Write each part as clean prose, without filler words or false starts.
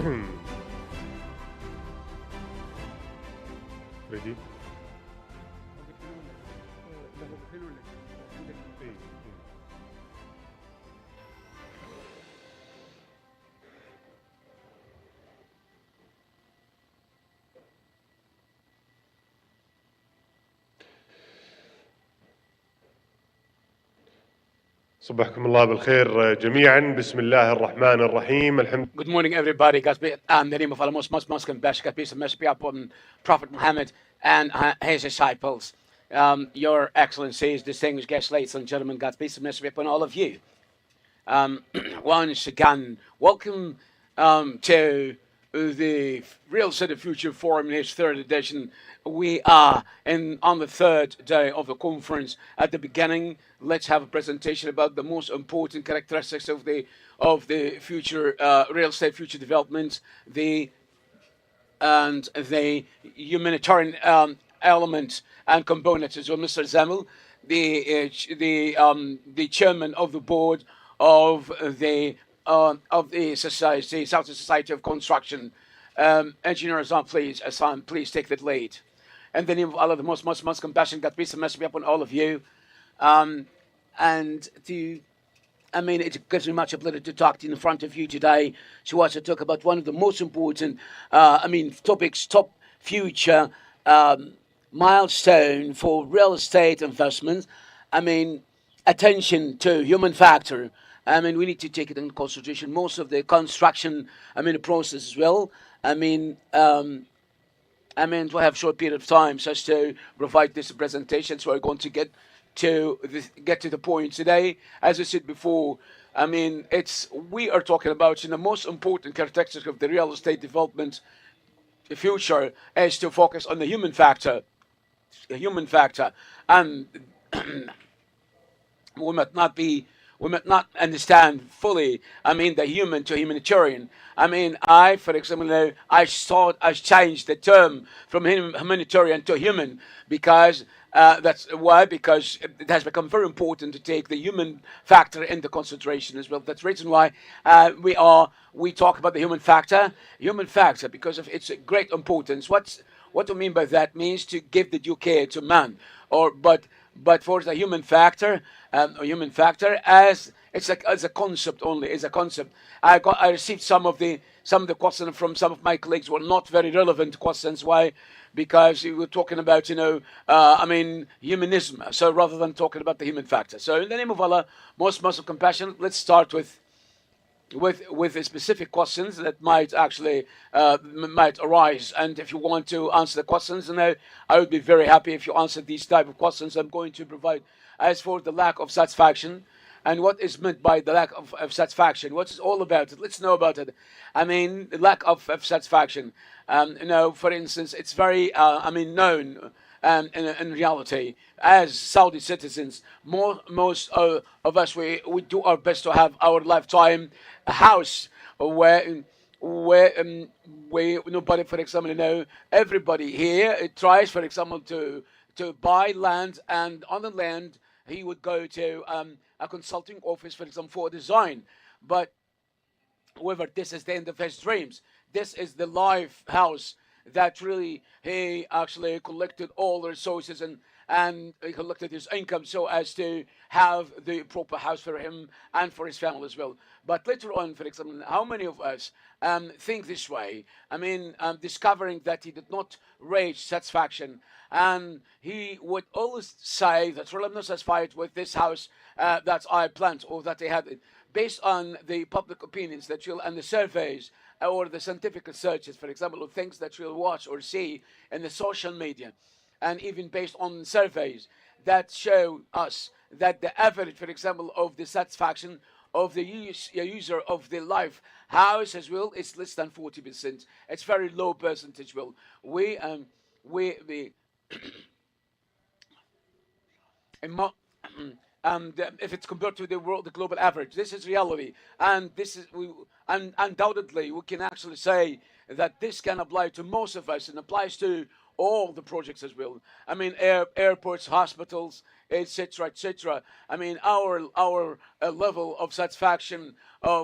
Ready? صبحكم الله بالخير جميعا. بسم الله الرحمن الرحيم. الحمد. Good morning, everybody. God be in the name of Allah, most and best. God be some mercy upon Prophet Muhammad and his disciples. Your Excellencies, distinguished guests, ladies and gentlemen, God be some mercy upon all of you. Once again, welcome to the Real Estate Future Forum in its third edition. We are on the third day of the conference. At the beginning, let's have a presentation about the most important characteristics of the future real estate future development, the humanitarian element and components as well. Mr. Zamel, the chairman of the board of the society, South Society of Construction. Engineer Azam, please take the lead. In the name of Allah, the most compassionate, God peace and mercy be upon all of you. It gives me much pleasure to talk to you in front of you today to also talk about one of the most important, topics, top future milestone for real estate investments. Attention to human factor. We need to take it into consideration. Most of the construction, process as well. To have short period of time just to provide this presentation. So we're going to get to the point today. As I said before, we are talking about the most important characteristic of the real estate development future is to focus on the human factor. And we might not understand fully, the human to humanitarian. For example, I changed the term from humanitarian to human because that's why, because it has become very important to take the human factor into consideration as well. That's the reason why we talk about the human factor because of its great importance. What do I mean by that? Means to give the due care to man, but for the human factor, as it's as a concept only, is a concept. I received some of the questions from some of my colleagues were not very relevant questions. Why? Because we were talking about humanism. So rather than talking about the human factor. So in the name of Allah, most of compassion, let's start with the specific questions that might actually might arise. And if you want to answer the questions, I would be very happy if you answer these type of questions I'm going to provide. As for the lack of satisfaction, and what is meant by the lack of satisfaction, what's all about it? Let's know about it. The lack of satisfaction. For instance, it's very known in reality as Saudi citizens. Most of us, we do our best to have our lifetime a house where nobody, for example, everybody here tries, for example, to buy land, and on the land he would go to a consulting office, for example, for design. But however, this is the end of his dreams. This is the life house that really he actually collected all the resources and he collected his income so as to have the proper house for him and for his family as well. But later on, for example, how many of us think this way? Discovering that he did not reach satisfaction, and he would always say that, well, I'm not satisfied with this house that I planned or that I had, based on the public opinions that you'll and the surveys or the scientific researches, for example, of things that you'll watch or see in the social media, and even based on surveys that show us that the average, for example, of the satisfaction of the user of the life house as well is less than 40%. It's very low percentage. Well, if it's compared to the global average, this is reality, and undoubtedly we can actually say that this can apply to most of us, and applies to all the projects as well. I mean, airports, hospitals, etc., etc. I mean, our level of satisfaction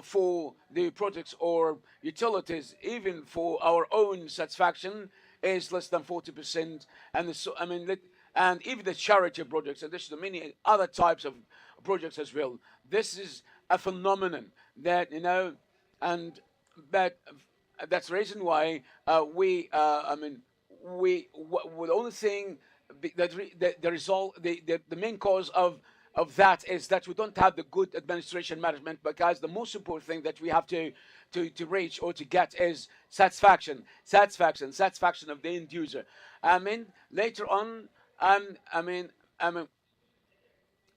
for the projects or utilities, even for our own satisfaction, is less than 40%. And so, I mean, and even the charity projects, and there's many other types of projects as well. This is a phenomenon that, and that that's the reason why I mean, the only thing the result, the main cause of that is that we don't have the good administration management, because the most important thing that we have to reach or to get is satisfaction of the end user. I mean, later on, I mean,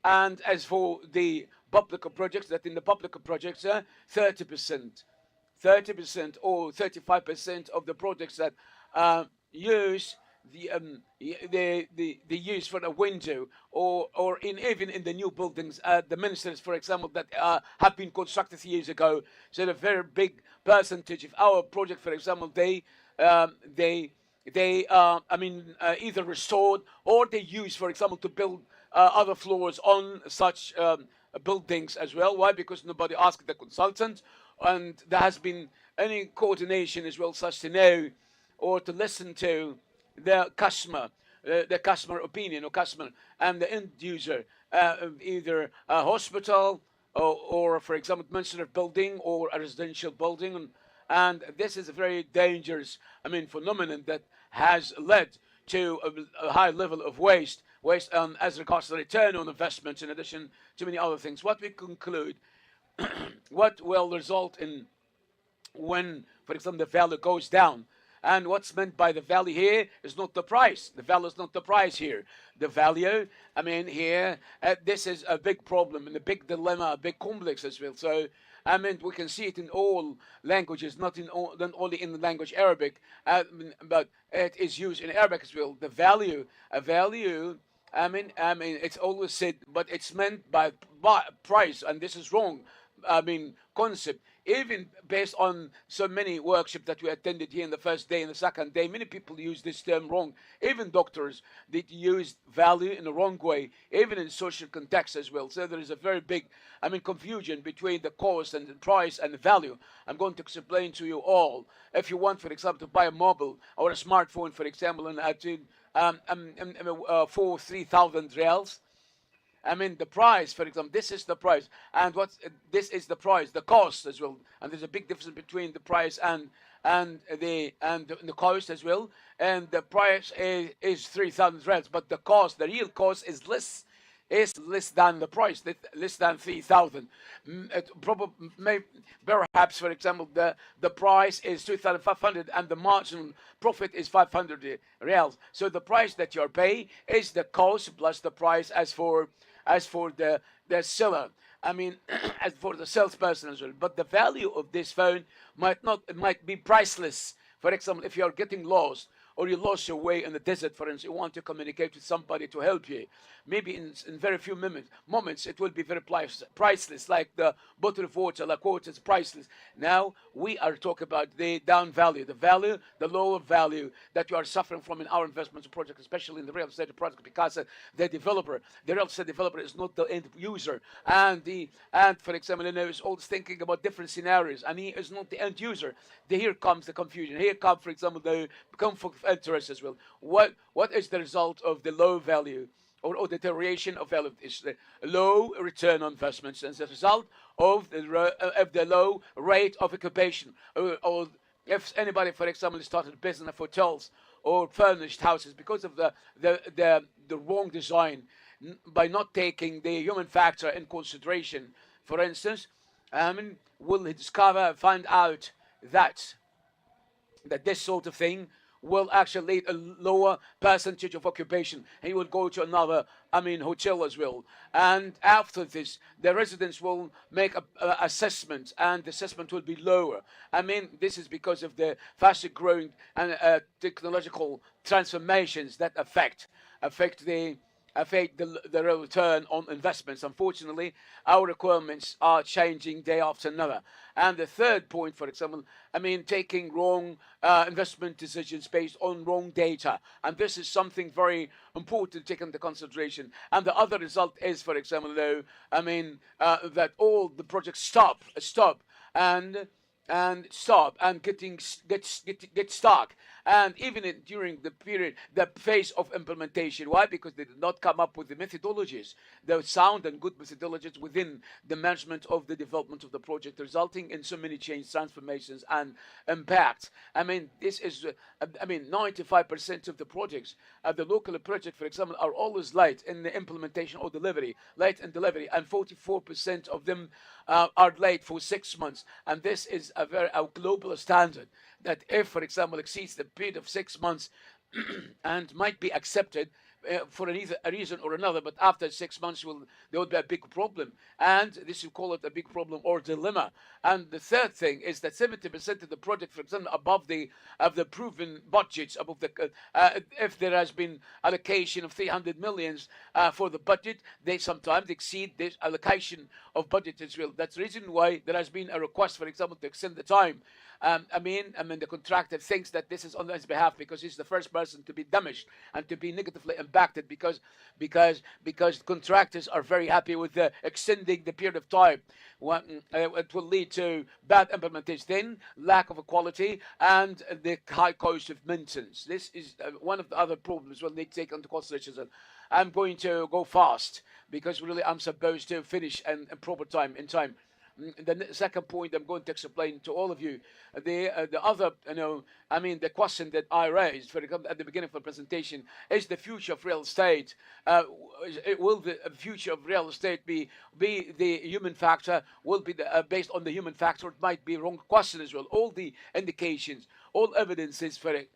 and as for the public projects, that in the public projects, 30%, 30% or 35% of the projects that use the use for a window, or in even in the new buildings, the ministers, for example, that have been constructed years ago. So a very big percentage of our project, for example, I mean, either restored or they use, for example, to build other floors on such buildings as well. Why? Because nobody asked the consultant, and there has been any coordination as well, such to know or to listen to the customer opinion, or customer and the end user, either a hospital, or for example, administrative building or a residential building. And this is a very dangerous, I mean, phenomenon that has led to a high level of waste as regards to the return on investments, in addition to many other things. What we conclude, what will result in when, for example, the value goes down. And what's meant by the value here is not the price. The value is not the price here. The value, I mean, here, this is a big problem and a big dilemma, a big complex as well. So, I mean, we can see it in all languages, not only in the language Arabic, but it is used in Arabic as well. The value, a value, I mean, it's always said, but it's meant by price, and this is wrong. I mean, concept. Even based on so many workshops that we attended here in the first day and the second day, many people use this term wrong. Even doctors, they use value in the wrong way, even in social context as well. So there is a very big, I mean, confusion between the cost and the price and the value. I'm going to explain to you all. If you want, for example, to buy a mobile or a smartphone, for example, and for 3,000 reals, I mean, the price, for example, this is the price, and this is the price, the cost as well, and there's a big difference between the price and the cost as well. And the price is 3,000 riyals, but the cost, the real cost, is less than the price, less than 3,000. Perhaps, for example, the price is 2,500 and the marginal profit is 500 reals. So the price that you're paying is the cost plus the price as for the seller. I mean, as for the salesperson as well. But the value of this phone might be priceless. For example, if you are getting lost, or you lost your way in the desert, for instance, you want to communicate with somebody to help you. Maybe in very few moments it will be very priceless, like the bottle of water, like water is priceless. Now we are talking about the down value, the lower value that you are suffering from in our investment project, especially in the real estate project, because the real estate developer is not the end user, and for example, is always thinking about different scenarios, and he is not the end user. Here comes the confusion. Here comes, for example, the conflict of interest as well. What is the result of the low value or deterioration of value? Is the low return on investments as a result of the low rate of occupation. Or if anybody, for example, started a business of hotels or furnished houses, because of the wrong design, by not taking the human factor in consideration, for instance, will he find out that this sort of thing will actually lead a lower percentage of occupation. He will go to another, hotel as well. And after this, the residents will make a assessment, and the assessment will be lower. This is because of the faster growing and technological transformations that affect the affect the return on investments. Unfortunately, our requirements are changing day after another. And the third point, for example, taking wrong investment decisions based on wrong data. And this is something very important to take into consideration. And the other result is, for example, though, that all the projects stop, and stop and get stuck, and even during the phase of implementation. Why? Because they did not come up with the methodologies, the sound and good methodologies within the management of the development of the project, resulting in so many change, transformations, and impacts. This is 95% of the projects at the local project, for example, are always late in the implementation or delivery, and 44% of them are late for 6 months. And this is a global standard, that if, for example, exceeds the period of 6 months and might be accepted for a reason or another, but after 6 months there will be a big problem, and this you call it a big problem or dilemma. And the third thing is that 70% of the project, for example, above the proven budgets, above the if there has been allocation of 300 millions for the budget, they sometimes exceed this allocation of budget as well. That's the reason why there has been a request, for example, to extend the time. The contractor thinks that this is on his behalf because he's the first person to be damaged and to be negatively impacted, because contractors are very happy with extending the period of time. It will lead to bad implementation, then lack of quality, and the high cost of maintenance. This is one of the other problems we'll need to take into consideration. I'm going to go fast because really I'm supposed to finish in proper time, in time. The second point I'm going to explain to all of you, the other, the question that I raised, for example, at the beginning of the presentation, is the future of real estate. Will the future of real estate be the human factor? Will be based on the human factor? It might be a wrong question as well. All the indications, all evidences for it,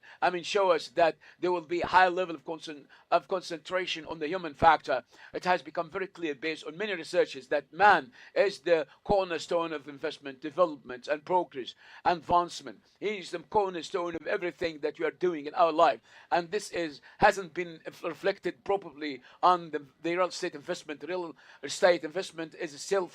show us that there will be a high level of concentration on the human factor. It has become very clear based on many researches that man is the cornerstone of investment, development, and progress, advancement. He is the cornerstone of everything that we are doing in our life, and this hasn't been reflected properly on the real estate investment. Real estate investment is still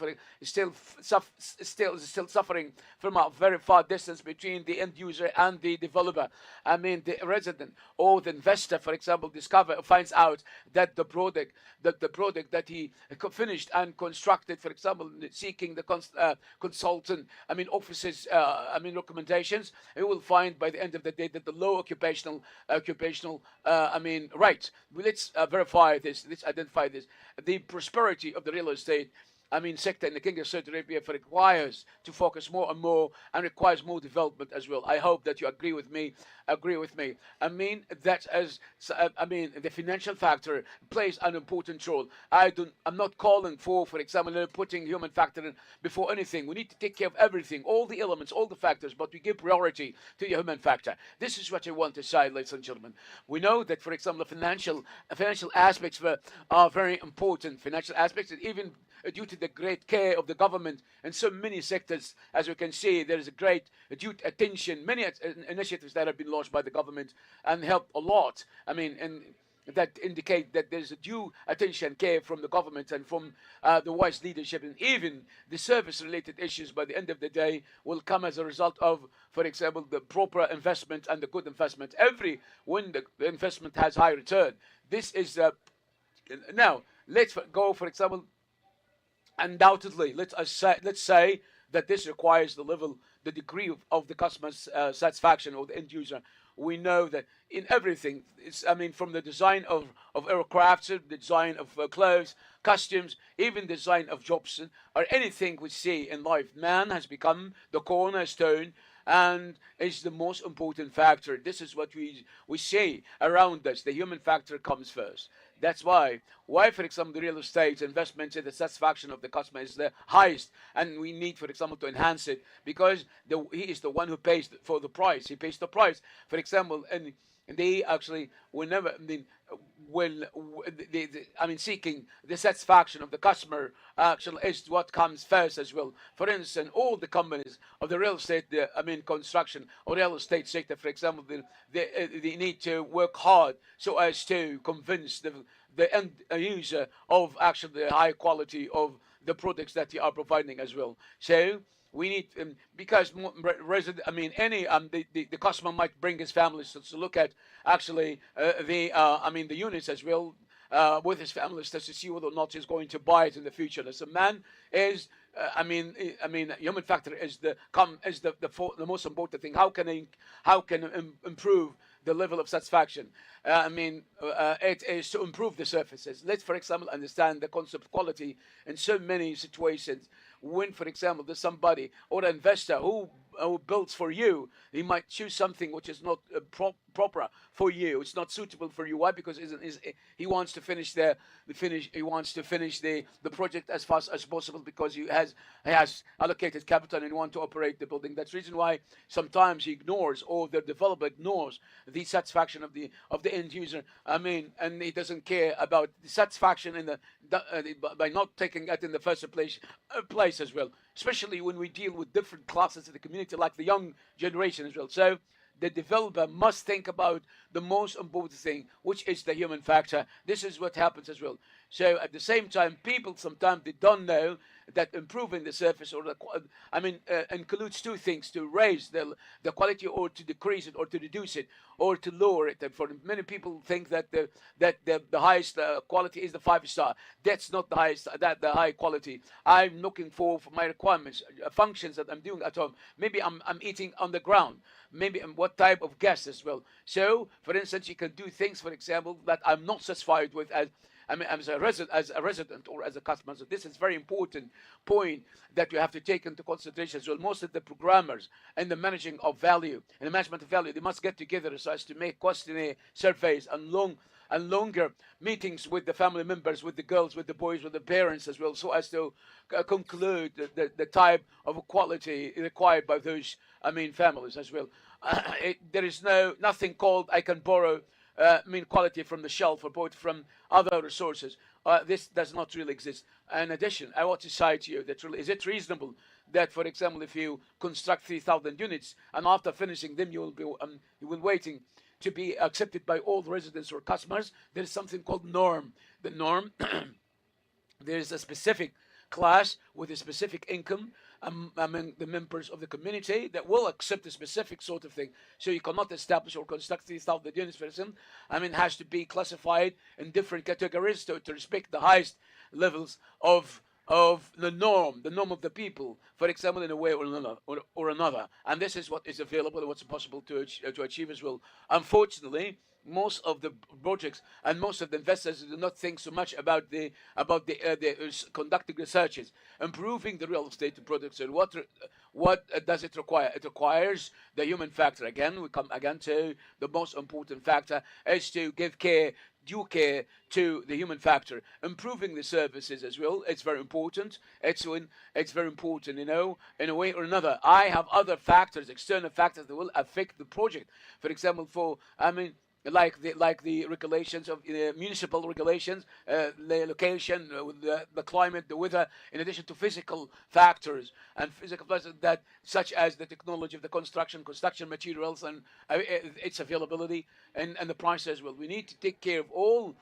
suffering from a very far distance between the end user and the developer. The resident or the investor, for example, finds out that the product that he finished and constructed, for example, seeking the consultant, offices, recommendations, he will find by the end of the day that the low occupational right. Let's verify this. Let's identify this. The prosperity of the real estate sector in the Kingdom of Saudi Arabia requires to focus more and more, and requires more development as well. I hope that you agree with me. That as the financial factor plays an important role. I'm not calling for example, putting human factor in before anything. We need to take care of everything, all the elements, all the factors, but we give priority to the human factor. This is what I want to say, ladies and gentlemen. We know that, for example, financial aspects are very important. Financial aspects, and even due to the great care of the government in so many sectors, as we can see, there is a great due attention, many initiatives that have been launched by the government and help a lot. And that indicate that there's a due attention, care from the government and from the wise leadership, and even the service-related issues by the end of the day will come as a result of, for example, the proper investment and the good investment. When the investment has high return, this is now let's go, for example. Undoubtedly, let's say that this requires the degree of the customer's satisfaction or the end user. We know that in everything, from the design of aircraft, the design of clothes, costumes, even design of jobs, or anything we see in life, man has become the cornerstone and is the most important factor. This is what we see around us. The human factor comes first. That's why, for example, the real estate investment, the satisfaction of the customer is the highest, and we need, for example, to enhance it, because he is the one who pays for the price. He pays the price, for example, and they actually, I mean, seeking the satisfaction of the customer actually is what comes first as well. For instance, all the companies of the real estate, I mean, construction or real estate sector, for example, they need to work hard so as to convince the end user of actually the high quality of the products that you are providing as well. So we need because resident. I mean, any the customer might bring his family to look at actually I mean the units as well. With his family to see whether or not he's going to buy it in the future. As a man is, human factor is the most important thing. How can improve the level of satisfaction? It is to improve the services. Let's, for example, understand the concept of quality in so many situations. When, for example, there's somebody or an investor who builds for you, he might choose something which is not proper for you. It's not suitable for you. Why? Because he wants to finish he wants to finish the project as fast as possible because he has allocated capital and he wants to operate the building. That's the reason why sometimes he ignores, or the developer ignores, the satisfaction of the end user. And he doesn't care about the satisfaction in by not taking it in the first place as well. Especially when we deal with different classes of the community, like the young generation as well. So the developer must think about the most important thing, which is the human factor. This is what happens as well. So at the same time, people sometimes they don't know that improving the surface or includes two things: to raise the quality, or to decrease it, or to reduce it, or to lower it. And for many people think that the highest quality is the 5-star. That's not the highest. The high quality. I'm looking for my requirements, functions that I'm doing at home. Maybe I'm eating on the ground. Maybe what type of guest as well. So, for instance, you can do things, for example, that I'm not satisfied with as a resident or as a customer. So this is very important point that you have to take into consideration. So most of the programmers and the managing of value and the management of value, they must get together so as to make questionnaire surveys and longer meetings with the family members, with the girls, with the boys, with the parents as well, so as to conclude the type of quality required by those families as well. There is nothing called I can borrow quality from the shelf or bought from other resources. This does not really exist. In addition, I want to say to you that is it reasonable that, for example, if you construct 3,000 units and after finishing them, you will waiting to be accepted by all the residents or customers? There is something called norm. The norm, there is a specific class with a specific income among the members of the community that will accept a specific sort of thing. So you cannot establish or construct 3,000 units, for example. It has to be classified in different categories to respect the highest levels of the norm of the people, for example, in a way or another. And this is what is available and what's possible to achieve as well. Unfortunately, most of the projects and most of the investors do not think so much about the conducting researches, improving the real estate products. And what does it require? It requires the human factor. Again, we come again to the most important factor is to give due care to the human factor. Improving the services as well, it's very important. It's very important, in a way or another. I have other factors, external factors that will affect the project. For example, like the regulations of municipal regulations, the location, the climate, the weather, in addition to physical factors that, such as the technology of the construction materials and its availability and the price as well. We need to take care of all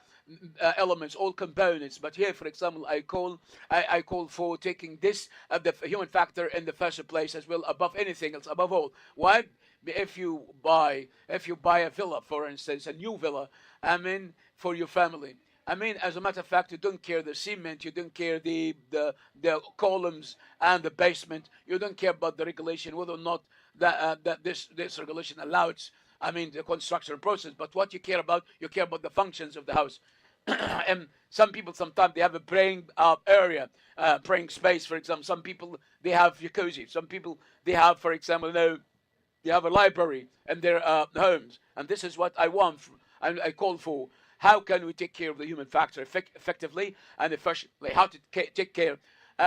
elements, all components. But here, for example, I call for taking this the human factor in the first place as well, above anything else, above all. Why? If you buy a villa, for instance, a new villa, for your family, as a matter of fact, you don't care the cement, you don't care the columns and the basement, you don't care about the regulation, whether or not that this regulation allows the construction process. But what you care about the functions of the house. And some people sometimes they have a praying area, praying space, for example. Some people they have jacuzzi. Some people they have, for example, they have a library in their homes, and this is what I want. And I call for. How can we take care of the human factor effectively? And efficiently? How to take care?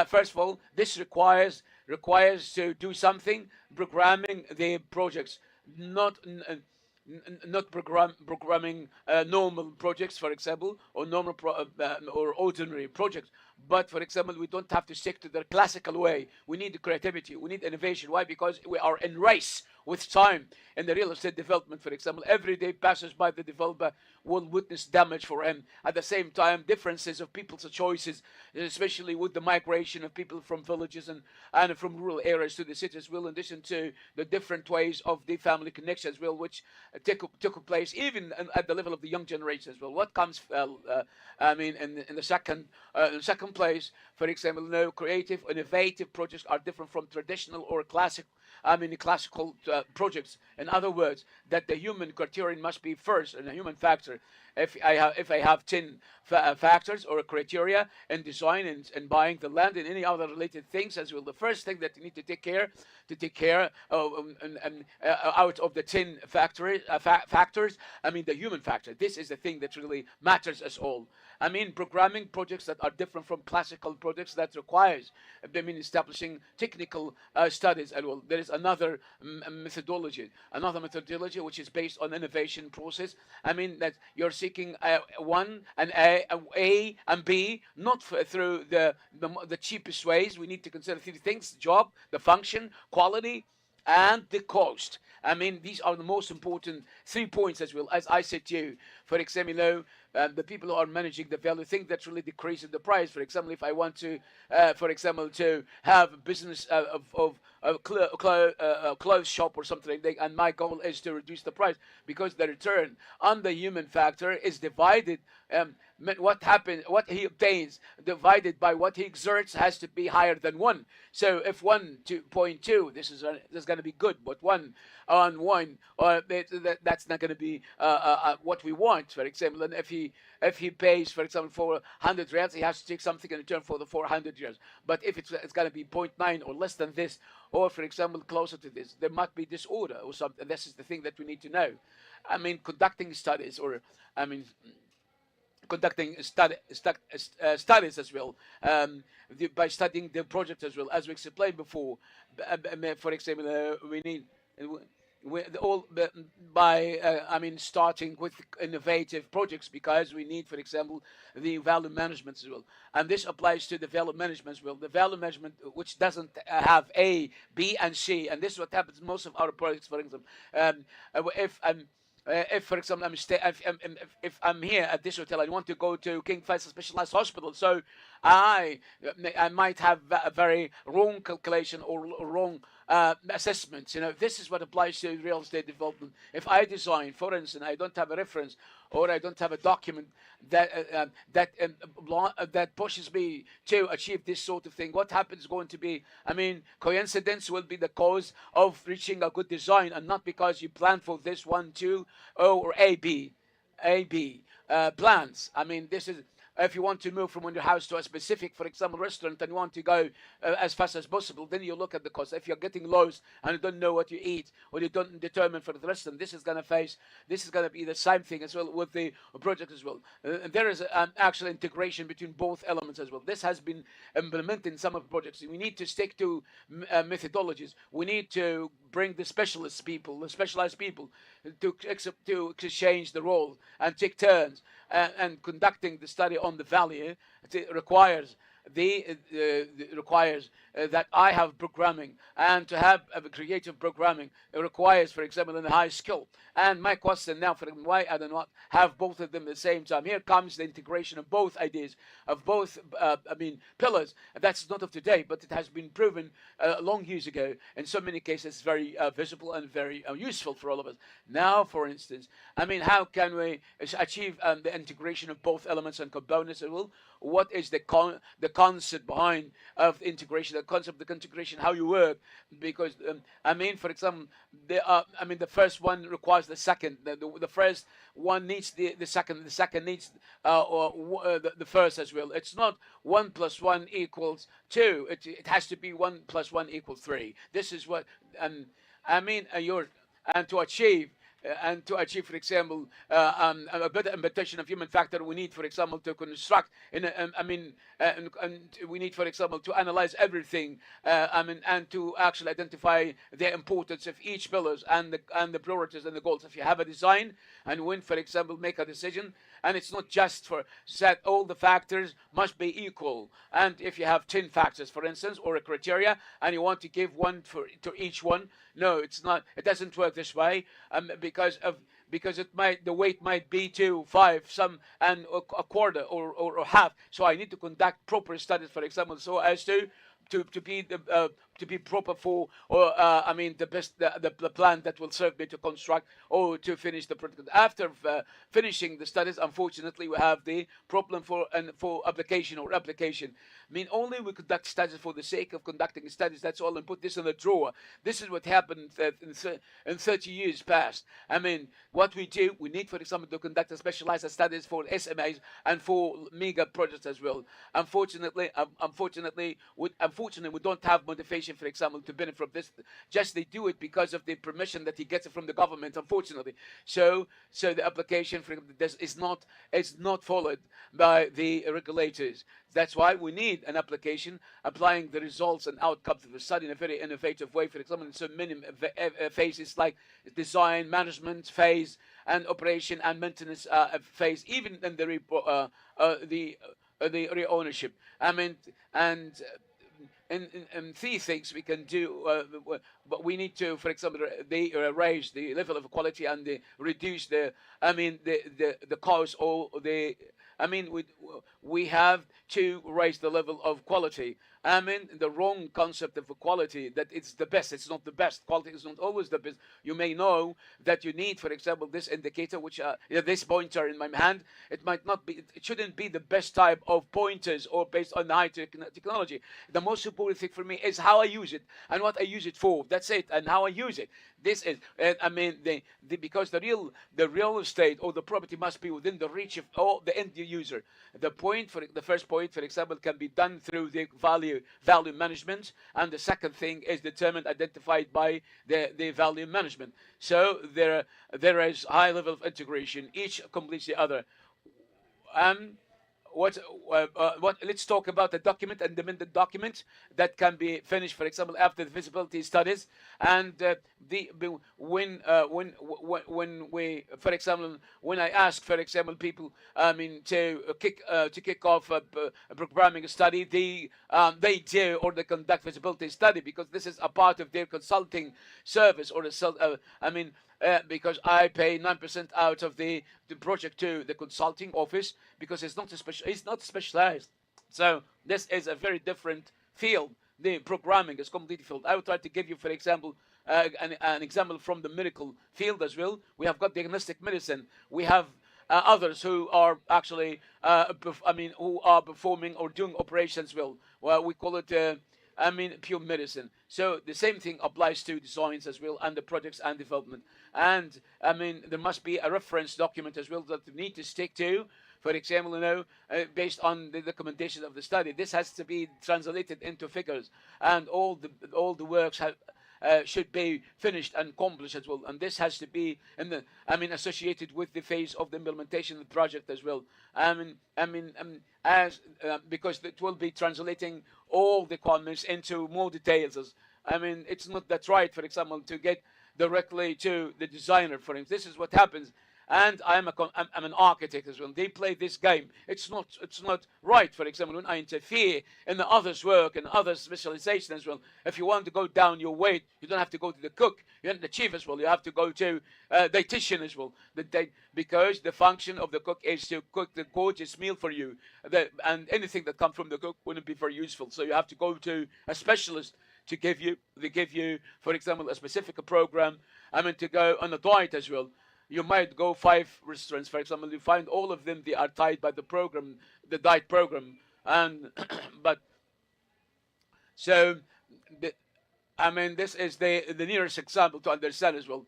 First of all, this requires to do something, programming the projects, not not programming normal projects, for example, or or ordinary projects. But for example, we don't have to stick to the classical way. We need creativity. We need innovation. Why? Because we are in race with time in the real estate development. For example, every day passes by, the developer will witness damage for him. At the same time, differences of people's choices, especially with the migration of people from villages and from rural areas to the cities, will, in addition to the different ways of the family connections, will, which took place even at the level of the young generation as well. What comes, in the second place, for example, no creative, innovative projects are different from traditional or classical projects. In other words, that the human criterion must be first, and a human factor. If I have 10 factors or criteria in design and buying the land and any other related things as well, the first thing that you need to take care of, out of the 10 factors, the human factor. This is the thing that really matters us all. Programming projects that are different from classical projects that requires, establishing technical studies as well. There is another methodology which is based on innovation process. That you're seeking an A and B, not through the cheapest ways. We need to consider three things: job, the function, quality, and the cost. These are the most important 3 points as well. As I said to you, for example, the people who are managing the value think that's really decreasing the price. For example, if I want to, to have a business of a clothes shop or something like that, and my goal is to reduce the price, because the return on the human factor is divided. What he obtains divided by what he exerts has to be higher than 1. So if 1.2, this is going to be good, but 1 on 1, that's not going to be what we want. For example, and if he pays, for example, for 100 riyals, he has to take something in return for the 400 riyals. But if it's going to be 0.9 or less than this, or for example closer to this, there might be disorder or something. This is the thing that we need to know. Conducting studies, or conducting studies as well, by studying the project as well, as we explained before. For example, we need starting with innovative projects, because we need, for example, the value management as well, and this applies to the value management as well. The value management, which doesn't have A, B, and C, and this is what happens in most of our projects. For example, if, for example, if I'm here at this hotel, I want to go to King Faisal Specialized Hospital, so I might have a very wrong calculation or wrong assessments. This is what applies to real estate development. If I design, for instance, I don't have a reference, or I don't have a document that pushes me to achieve this sort of thing, what happens is going to be, coincidence will be the cause of reaching a good design, and not because you plan for this 1, 2, or A, B plans. This is, if you want to move from one house to a specific, for example, restaurant, and you want to go as fast as possible, then you look at the cost. If you're getting lost and you don't know what you eat, or you don't determine for the restaurant, this is going to be the same thing as well with the project as well. There is actual integration between both elements as well. This has been implemented in some of the projects. We need to stick to methodologies. We need to bring the specialized people to exchange the role and take turns, and conducting the study on the value. It requires that I have programming, and to have a creative programming, it requires, for example, a high skill. And my question now, for why I do not have both of them at the same time? Here comes the integration of both ideas, of both pillars. That's not of today, but it has been proven long years ago. In so many cases, very visible and very useful for all of us. Now, for instance, how can we achieve the integration of both elements and components as well? What is the concept behind of integration, the concept of the integration, how you work? Because for example, the first one requires the second. The first one needs the second. The second needs the first as well. It's not 1 + 1 = 2. It has to be 1 + 1 = 3. This is what and to achieve and to achieve, for example, a better implementation of human factor, we need, for example, to construct. And we need, for example, to analyze everything. And to actually identify the importance of each pillars and the priorities and the goals. If you have a design and when, for example, make a decision, and it's not just for set all the factors must be equal. And if you have 10 factors, for instance, or a criteria, and you want to give one to each one, no, it's not. It doesn't work this way, because the weight might be to 5, some and a quarter or half. So I need to conduct proper studies, for example, so as to be proper for, or the best, the plan that will serve me to construct or to finish the project. After finishing the studies, unfortunately, we have the problem for application or application. Only we conduct studies for the sake of conducting studies. That's all, and put this in the drawer. This is what happened in 30 years past. What we do, we need, for example, to conduct specialized studies for SMAs and for mega projects as well. Unfortunately, we don't have motivation, for example, to benefit from this. Just they do it because of the permission that he gets from the government, unfortunately. So the application for this is not followed by the regulators. That's why we need an application applying the results and outcomes of the study in a very innovative way. For example, in so many phases like design, management phase, and operation and maintenance phase, even in the re-ownership. And three things we can do, but we need to, for example, raise the level of quality and reduce the cost, or we have to raise the level of quality. The wrong concept of quality, that it's the best. It's not the best. Quality is not always the best. You may know that you need, for example, this indicator, which this pointer in my hand. It might not be. It shouldn't be the best type of pointers or based on high technology. The most important thing for me is how I use it and what I use it for. That's it, and how I use it. This is, because the real estate or the property must be within the reach of all the end user. The first point, for example, can be done through the value management, and the second thing is identified by the value management. So there is high level of integration. Each completes the other. Let's talk about the document and the amended document that can be finished, for example, after the feasibility studies. And when for example, when I ask, for example, people to kick off a programming study, they do, or they conduct feasibility study, because this is a part of their consulting service, or because I pay 9% out of the project to the consulting office, because it's not specialized. So this is a very different field. The programming is completely field. I will try to give you, for example, an example from the medical field as well. We have got diagnostic medicine. We have others who are actually, who are performing or doing operations well. Well, we call it pure medicine. So the same thing applies to designs as well, and the projects and development. And there must be a reference document as well that you need to stick to. For example, based on the recommendation of the study, this has to be translated into figures, and all the works should be finished and accomplished as well. And this has to be associated with the phase of the implementation of the project as well. Because it will be translating all the comments into more details. It's not that right, for example, to get directly to the designer. For instance, this is what happens. And I'm an architect as well. They play this game. It's not right. For example, when I interfere in the others' work and others' specialization as well. If you want to go down your weight, you don't have to go to the cook. You don't the chief as well. You have to go to dietitian as well. Because the function of the cook is to cook the gorgeous meal for you. And anything that comes from the cook wouldn't be very useful. So you have to go to a specialist to give you, for example, a specific program. To go on a diet as well. You might go 5 restaurants, for example. You find all of them, they are tied by the program, the diet program, and this is the nearest example to understand as well.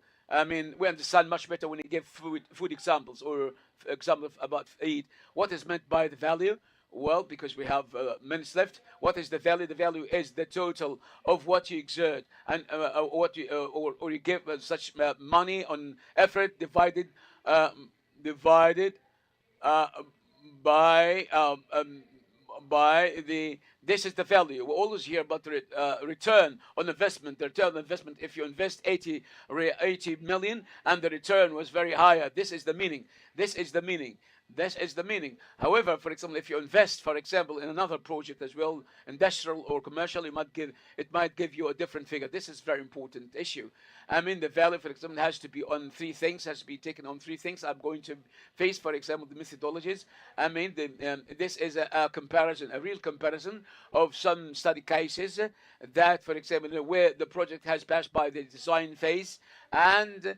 We understand much better when you give food examples, or examples about eat. What is meant by the value? Well, because we have minutes left. What is the value? The value is the total of what you exert and what you or you give such money on effort uh, divided uh, by the this is the value. We always hear about the return on investment. The return on investment, if you invest 80 million and the return was very higher, this is the meaning. This is the meaning. This is the meaning. However, for example, if you invest, for example, in another project as well, industrial or commercial, it might give you a different figure. This is a very important issue. I mean, the value, for example, has to be on three things, has to be taken on three things. I'm going to face, for example, the methodologies. I mean, this is a comparison, a real comparison of some study cases that, for example, where the project has passed by the design phase and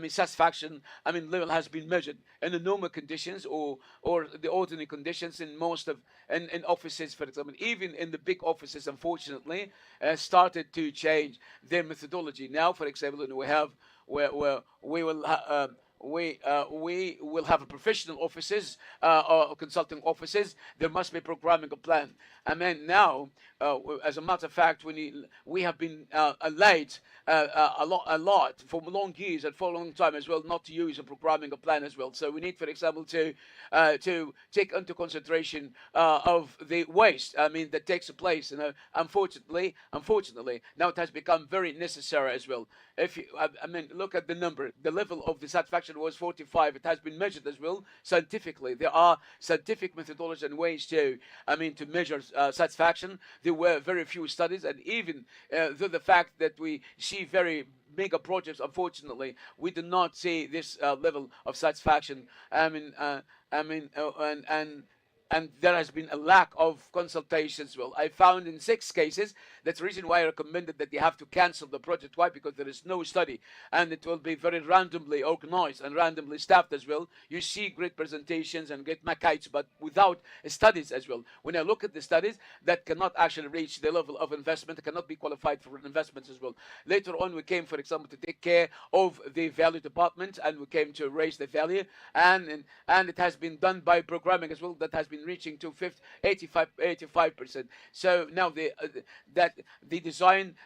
satisfaction level has been measured in the normal conditions or the ordinary conditions in most of in offices, for example, even in the big offices, unfortunately, started to change their methodology. Now, for example, we have where we will we will have professional offices or consulting offices. There must be programming a plan. I mean, now, as a matter of fact, we have been late a lot for long years and for a long time as well, not to use a programming a plan as well. So we need, for example, to take into consideration of the waste. I mean, that takes place. Unfortunately, now it has become very necessary as well. If you, I mean, look at the number. The level of the satisfaction was 45. It has been measured as well scientifically. There are scientific methodologies and ways to measure satisfaction. There were very few studies, and even though the fact that we see very mega projects, unfortunately, we do not see this level of satisfaction. And there has been a lack of consultations. Well, I found in 6 cases. That's the reason why I recommended that you have to cancel the project. Why? Because there is no study, and it will be very randomly organized and randomly staffed as well. You see great presentations and great maquettes, but without studies as well. When I look at the studies, that cannot actually reach the level of investment, it cannot be qualified for investments as well. Later on, we came, for example, to take care of the value department, and we came to raise the value, and it has been done by programming as well. That has been reaching to 85%. So now that the design,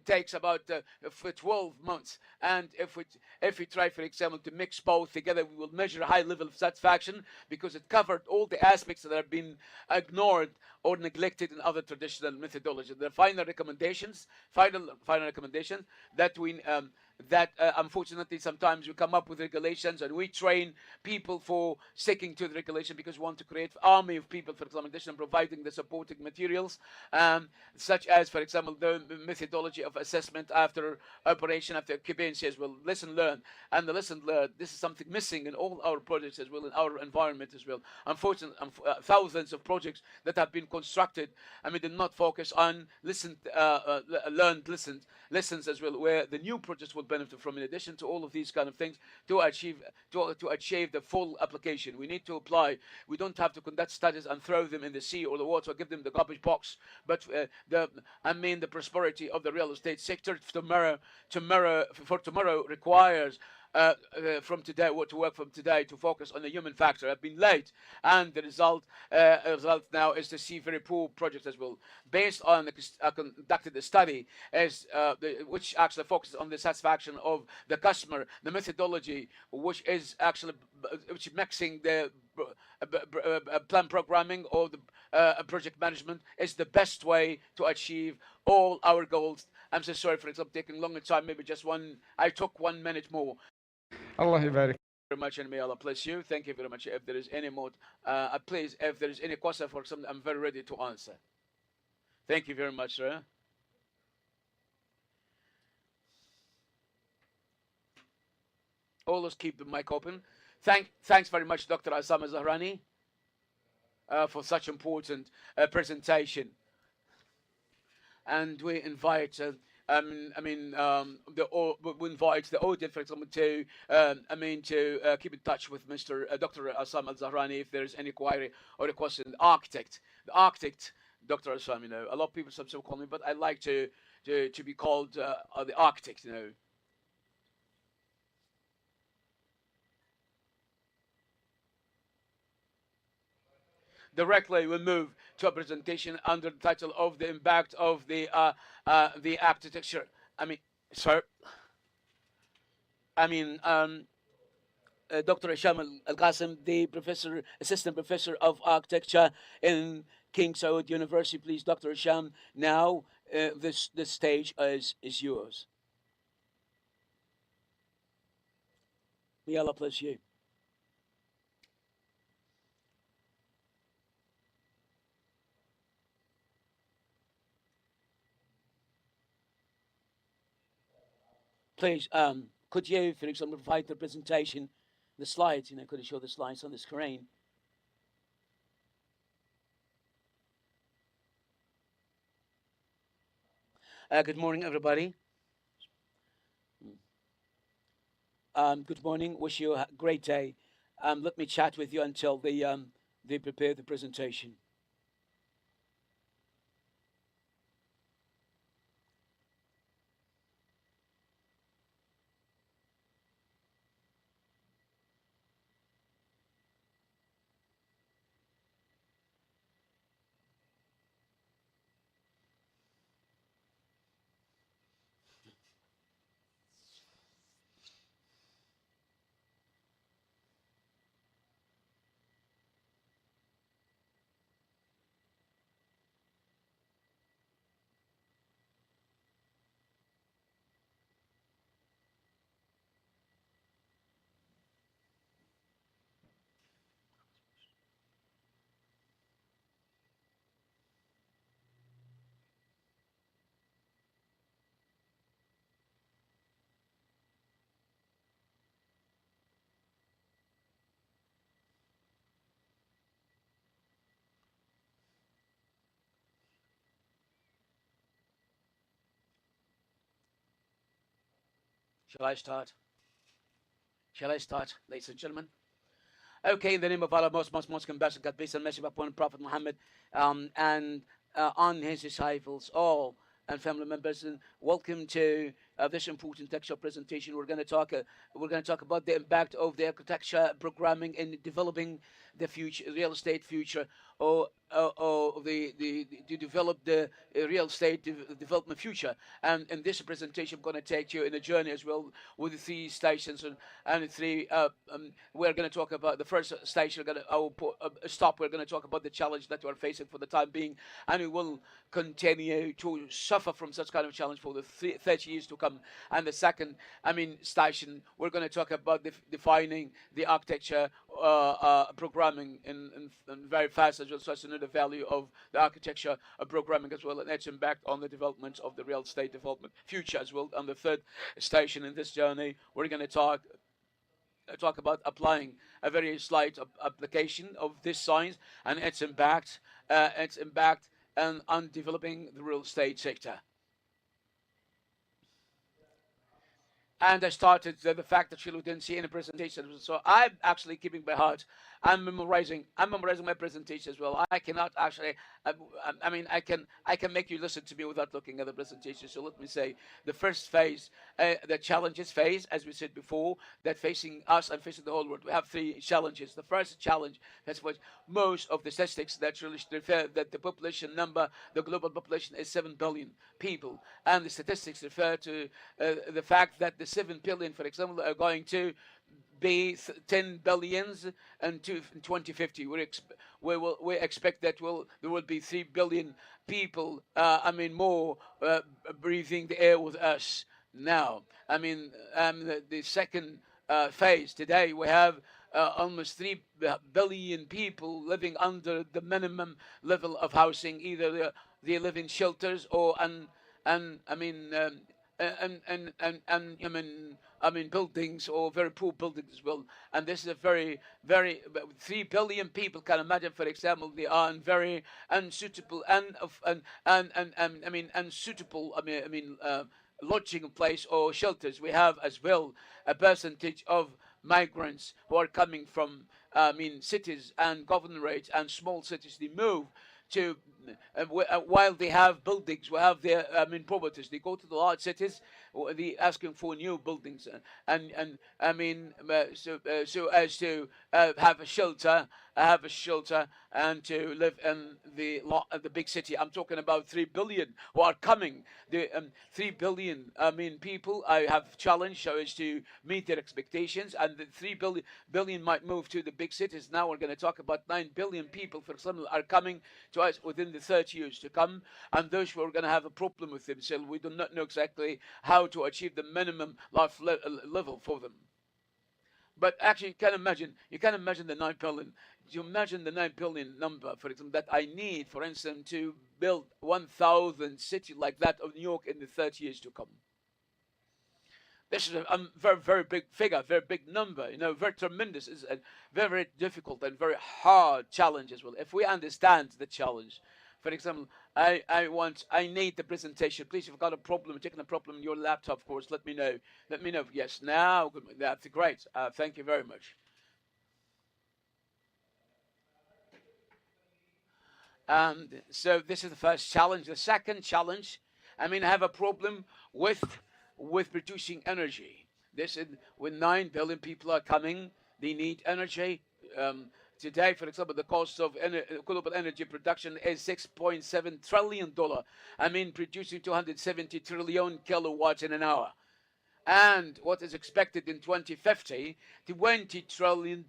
takes about for 12 months. And if we try, for example, to mix both together, we will measure a high level of satisfaction because it covered all the aspects that have been ignored or neglected in other traditional methodologies. The final recommendations that we unfortunately sometimes we come up with regulations and we train people for sticking to the regulation because we want to create an army of people for examination, providing the supporting materials, such as, for example, the methodology of assessment after operation, after occupancy as well, lesson learned. And the lesson learned, this is something missing in all our projects as well, in our environment as well. Unfortunately, thousands of projects that have been constructed, did not focus on learned lessons as well, where the new projects will benefit from, in addition to all of these kind of things, to achieve the full application. We need to apply. We don't have to conduct studies and throw them in the sea or the water, or give them the garbage box. But the prosperity of the real estate sector for tomorrow requires from today, to work from today, to focus on the human factor. I've been late, and the result now is to see very poor projects as well. Based on conducted a study which actually focuses on the satisfaction of the customer, the methodology which is actually mixing the plan programming or the project management is the best way to achieve all our goals. I'm so sorry for example taking longer time. Maybe just one. I took 1 minute more. Allah يبارك. Very much, and may Allah bless you. Thank you very much. If there is any more, please, if there is any question for example, I'm very ready to answer. Thank you very much, sir. Always keep the mic open. Thanks very much, Dr. Asama Zahrani, for such important presentation. And we invite we invite the audience, for example, to keep in touch with Mr. Dr. Assam Al-Zahrani if there is any query or a question. The architect, Dr. Assam. A lot of people sometimes call me, but I like to be called the architect. directly we'll move to a presentation under the title of the impact of the architecture. I mean, sir. I mean, Dr. Hisham Al Qasim, the assistant professor of architecture in King Saud University. Please, Dr. Hisham, now this stage is yours. May Allah bless you. Please, could you, for example, provide the presentation, the slides? Could you show the slides on the screen? Good morning, everybody. Good morning. Wish you a great day. Let me chat with you until they prepare the presentation. Shall I start? Shall I start, ladies and gentlemen? Okay, in the name of Allah, most compassionate, God, peace and mercy upon Prophet Muhammad, and on his disciples, all and family members, and welcome to this important textual presentation. We're going to talk about the impact of the architecture programming in developing the future, real estate future, or to develop the real estate development future. And in this presentation, I'm going to take you in a journey as well with the 3 stations and 3. We're going to talk about the first station. I will put a stop. We're going to talk about the challenge that we're facing for the time being, and we will continue to suffer from such kind of challenge for the 30 years to come. And the second, station, we're going to talk about defining the architecture programming in very fast as well, so as to know the value of the architecture programming as well, and its impact on the development of the real estate development future as well. On the third station in this journey, we're going to talk about applying a very slight application of this science and its impact on developing the real estate sector. And I started the fact that Shiloh didn't see any presentation. So I'm actually keeping by heart. I'm memorizing my presentation as well. I cannot actually, I can make you listen to me without looking at the presentation. So let me say, the first phase, the challenges phase, as we said before, that facing us and facing the whole world. We have 3 challenges. The first challenge, that's what most of the statistics that really refer that the population number, the global population is 7 billion people. And the statistics refer to the fact that the 7 billion, for example, are going to be 10 billions in 2050. We expect that there will be 3 billion people, more breathing the air with us now. The second phase today, we have almost 3 billion people living under the minimum level of housing. Either they live in shelters or buildings, or very poor buildings as well. And this is a very 3 billion people. Can imagine, for example, they are in very unsuitable lodging place or shelters. We have as well a percentage of migrants who are coming from cities and governorates and small cities. They move to while they have buildings, we have their properties. They go to the large cities, they asking for new buildings, and so as to have a shelter, and to live in the big city. I'm talking about 3 billion who are coming. The 3 billion people I have challenged so as to meet their expectations, and the 3 billion might move to the big cities. Now we're going to talk about 9 billion people, for example, are coming to us within the 30 years to come, and those who are going to have a problem with them. So we do not know exactly how to achieve the minimum life level for them. But actually, you can imagine the 9 billion. You imagine the 9 billion number, for example, that I need, for instance, to build 1,000 cities like that of New York in the 30 years to come. This is a very, very big figure, very big number, very tremendous. It's a very, very difficult and very hard challenge as well. If we understand the challenge, for example, I need the presentation. Please, if you've got a problem, taking a problem in your laptop, of course, let me know. Let me know. Yes, now, that's great. Thank you very much. And so this is the first challenge. The second challenge, I have a problem with producing energy. This is when 9 billion people are coming, they need energy. Today, for example, the cost of global energy production is $6.7 trillion. Producing 270 trillion kilowatts in an hour. And what is expected in 2050, $20 trillion.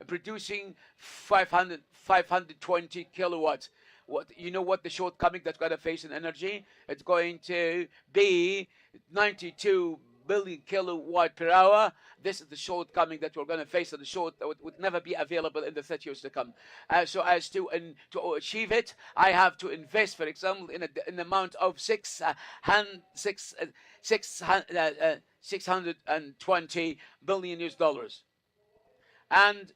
Producing 520 kilowatts. What the shortcoming that's going to face in energy? It's going to be 92 billion kilowatt per hour. This is the shortcoming that we're going to face, and the short that would never be available in the 30 years to come. So as to achieve it, I have to invest, for example, in an amount of 620 billion US dollars. And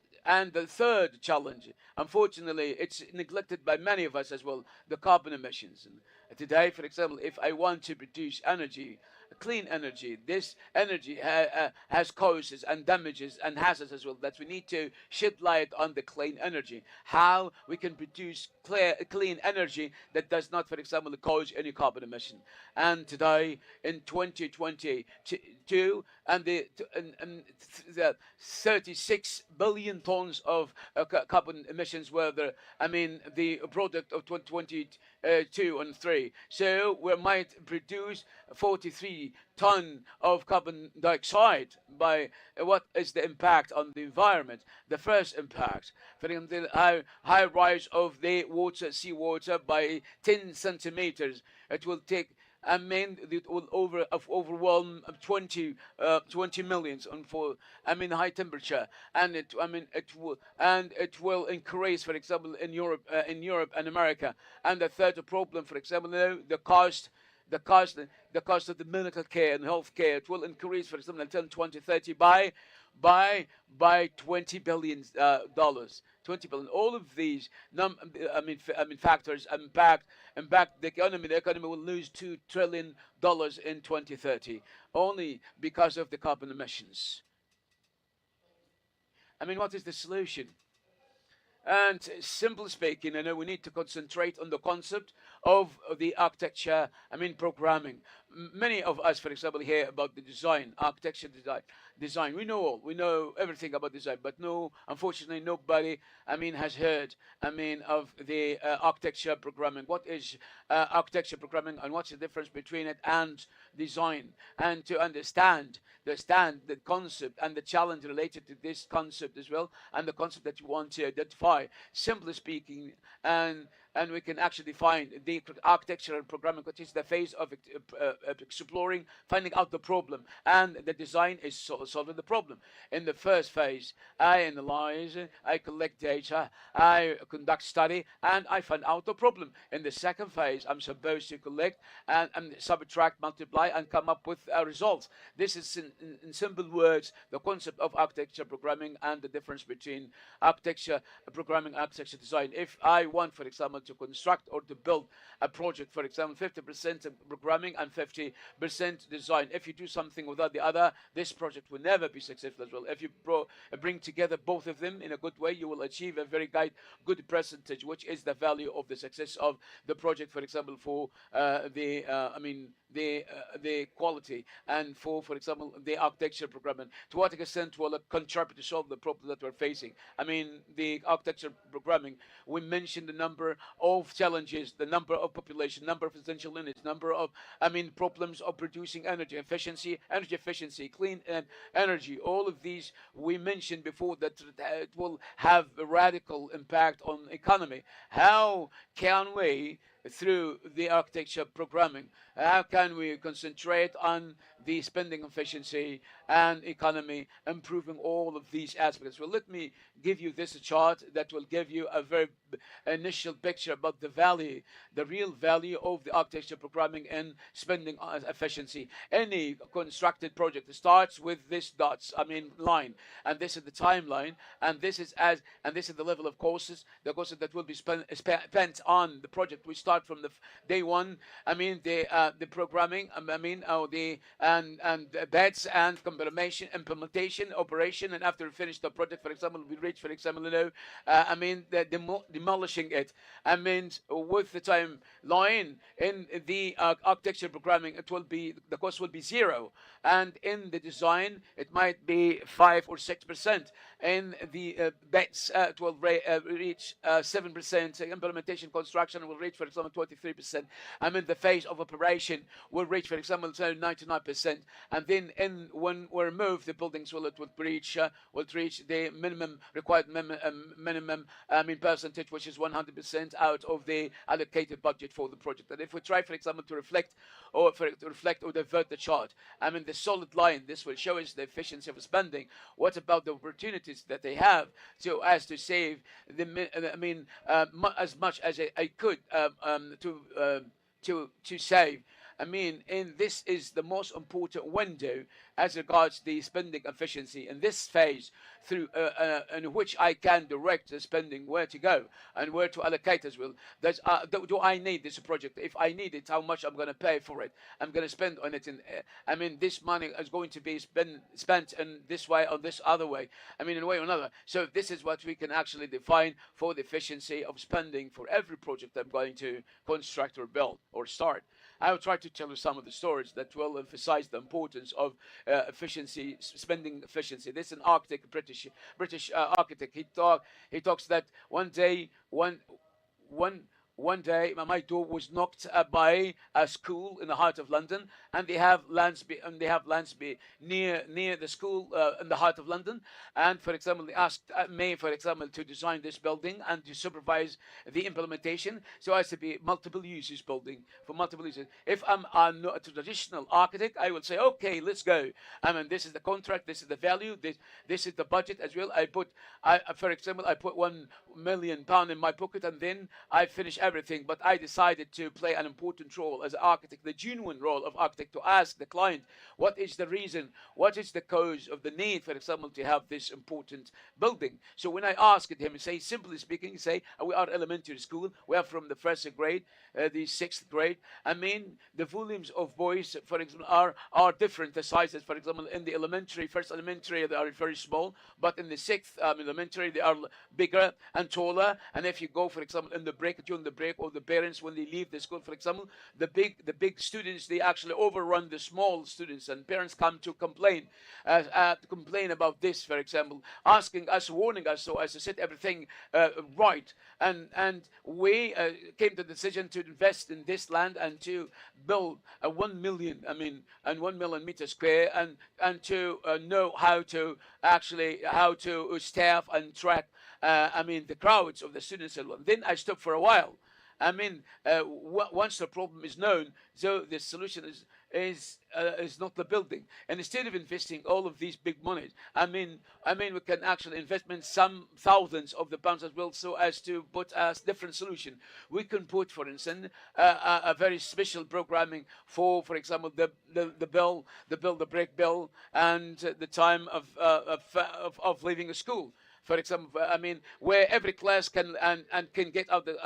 the third challenge, unfortunately, it's neglected by many of us as well, the carbon emissions. And today, for example, if I want to produce energy, clean energy, this energy has causes and damages and hazards as well, that we need to shed light on the clean energy. How we can produce clean energy that does not, for example, cause any carbon emission. And today, in 2022, and the 36 billion tons of carbon emissions were the product of 2022 and 3. So we might produce 43 ton of carbon dioxide. By what is the impact on the environment? The first impact, for example, the high rise of the seawater by 10 centimeters. It will take, it will overwhelm 20 millions and for high temperature, and it will increase, for example, in Europe and America. And the third problem, for example, the cost of the medical care and health care, it will increase, for example, until 2030 by $20 billion. 20 billion. All of these factors impact the economy. The economy will lose $2 trillion in 2030 only because of the carbon emissions. What is the solution? And simply speaking, we need to concentrate on the concept of the architecture, programming. Many of us, for example, hear about the design, architecture design. We know everything about design, but unfortunately, nobody, has heard, of the architecture programming. What is architecture programming, and what's the difference between it and design? And to understand the concept and the challenge related to this concept as well, and the concept that you want to identify. Simply speaking, and we can actually find the architecture and programming, which is the phase of exploring, finding out the problem, and the design is solving the problem. In the first phase, I analyze, I collect data, I conduct study, and I find out the problem. In the second phase, I'm supposed to collect and subtract, multiply, and come up with results. This is, in simple words, the concept of architecture programming and the difference between architecture programming and architecture design. If I want, for example, to construct or to build a project, for example, 50% programming and 50% design. If you do something without the other, this project will never be successful as well. If you bring together both of them in a good way, you will achieve a very good percentage, which is the value of the success of the project, for example, for the quality, and for example, the architecture programming. To what extent will it contribute to solve the problem that we're facing? I mean, the architecture programming, we mentioned the number of challenges, the number of population, number of residential units, number of, problems of producing energy efficiency, clean energy. All of these we mentioned before that it will have a radical impact on economy. How can we, through the architecture programming, how can we concentrate on the spending efficiency and economy, improving all of these aspects? Well, let me give you this chart that will give you a very initial picture about the value, the real value of the architecture programming and spending efficiency. Any constructed project starts with this line, and this is the timeline, and this is the level of costs, the costs that will be spent on the project. We start from the day one. The programming. The beds and implementation, operation, and after we finish the project, for example, we reach, for example, demolishing it. With the timeline in the architecture programming, the cost will be zero, and in the design, it might be 5 or 6%. In the beds, it will reach 7%. Implementation construction will reach, for example, 23%. The phase of operation will reach, for example, 99%. And then when we remove the buildings, will reach the minimum required minimum percentage, which is 100% out of the allocated budget for the project. And if we try, for example, to reflect or divert the chart, the solid line, this will show us the efficiency of spending. What about the opportunities that they have to save as much as I could to save? And this is the most important window as regards the spending efficiency in this phase, through in which I can direct the spending, where to go and where to allocate as well. Do I need this project? If I need it, how much I'm going to pay for it? I'm going to spend on it. This money is going to be spent in this way or this other way. In a way or another. So this is what we can actually define for the efficiency of spending for every project I'm going to construct or build or start. I will try to tell you some of the stories that will emphasize the importance of efficiency, spending efficiency. This is an architect, British architect. He talks that one day my door was knocked by a school in the heart of London, and they have lands near the school in the heart of London. And for example, they asked me, for example, to design this building and to supervise the implementation, so as to be multiple uses building for multiple uses. If I'm not a traditional architect, I will say, okay, let's go. This is the contract, this is the value, this is the budget as well. For example, I put £1 million in my pocket, and then I finish everything. But I decided to play an important role as an architect, the genuine role of architect, to ask the client, what is the reason, what is the cause of the need, for example, to have this important building. So when I asked him, simply speaking, we are elementary school, we are from the first grade, the sixth grade. The volumes of boys, for example, are different, the sizes. For example, in the first elementary, they are very small, but in the sixth elementary, they are bigger and taller. And if you go, for example, during the break, or the parents, when they leave the school, for example, the big students, they actually overrun the small students, and parents come to complain about this, for example, asking us, warning us, so as to set everything right. And we came to the decision to invest in this land and to build a 1 million meter square, and to know how to staff and track the crowds of the students. And then I stopped for a while. Once the problem is known, so the solution is not the building. And instead of investing all of these big monies, we can actually invest in some thousands of the pounds as well, so as to put a different solution. We can put, for instance, a very special programming for example, the brick bill, and the time of leaving a school. for example, I mean, where every class can and can get out the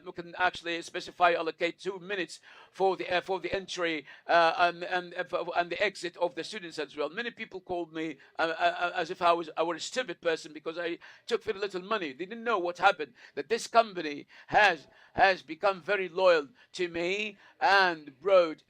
we can actually specify allocate 2 minutes for the entry and the exit of the students as well. Many people called me as if I were a stupid person because I took very little money. They didn't know what happened. That this company has become very loyal to me and brought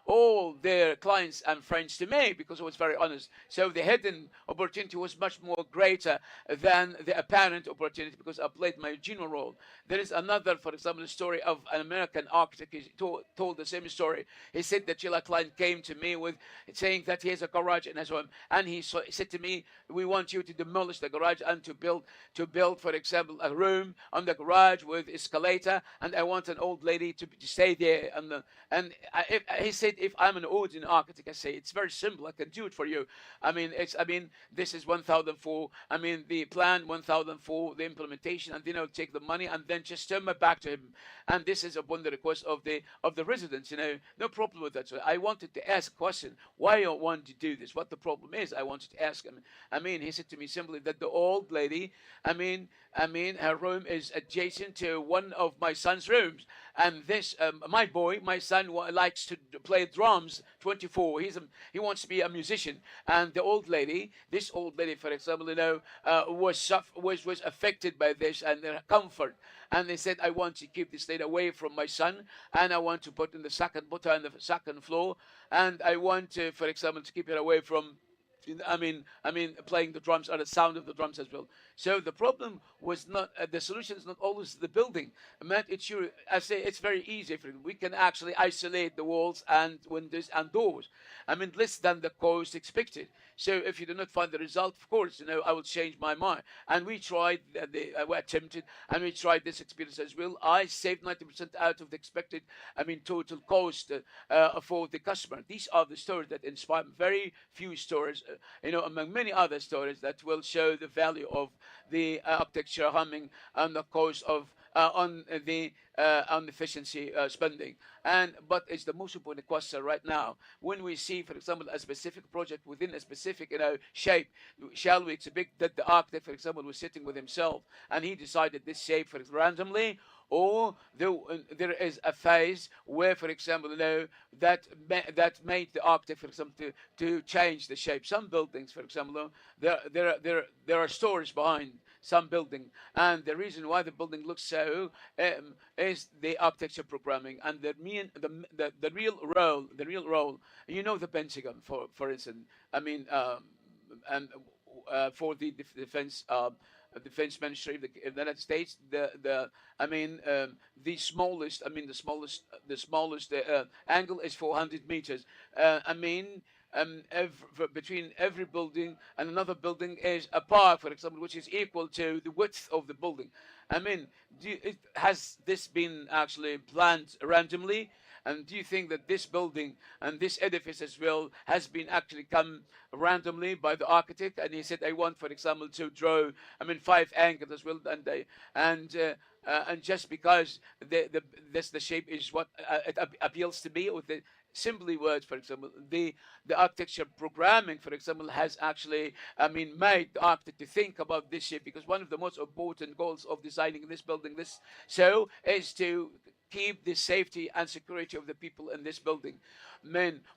all their clients and friends to me because I was very honest. So the hidden opportunity was much more greater than the apparent opportunity because I played my genuine role. There is another, for example, story of an American architect. He told the same story. He said that Sheila Klein came to me with saying that he has a garage in his home, and he said to me, "We want you to demolish the garage and to build, for example, a room on the garage with escalator, and I want an old lady to stay there." He said, "If I'm an ordinary architect," I say, "It's very simple. I can do it for you. This is 1,004. I mean, the plan 1,004, the implementation, and then I'll take the money and then just turn my back to him. And this is upon the request of the residents. No problem with that." So I wanted to ask a question: why you want to do this? What the problem is? I wanted to ask him. He said to me simply that the old lady, her room is adjacent to one of my son's rooms, and this my son likes to play drums 24. He wants to be a musician, and this old lady, for example, was affected by this and their comfort. And they said, "I want to keep this lady away from my son, and I want to put her on the second floor, and I want to, for example, to keep her away from playing the drums or the sound of the drums as well." So the problem was not the solution is not always the building. I say it's very easy. We can actually isolate the walls and windows and doors. Less than the cost expected. So if you do not find the result, of course, I will change my mind. And we tried, we attempted, and we tried this experience as well. I saved 90% out of the expected, total cost for the customer. These are the stories that inspire me. Very few stories, among many other stories that will show the value of the architecture humming and the cost of on efficiency spending. But it's the most important question right now. When we see, for example, a specific project within a specific shape, shall we expect that the architect, for example, was sitting with himself and he decided this shape randomly, or there is a phase where, for example, that made the architect, for example, to change the shape. Some buildings, for example, there are stories behind some building, and the reason why the building looks so is the architecture programming and the real role. The Pentagon, for instance. And for the defense ministry of the United States, the smallest angle is 400 meters. Between every building and another building is a park, for example, which is equal to the width of the building. Has this been actually planned randomly? And do you think that this building and this edifice as well has been actually come randomly by the architect? And he said, "I want, for example, to draw, 5 angles as well." And just because the shape is what it appeals to me, with the simply words, for example, the architecture programming, for example, has actually, made the architect to think about this shape, because one of the most important goals of designing this building, is to keep the safety and security of the people in this building.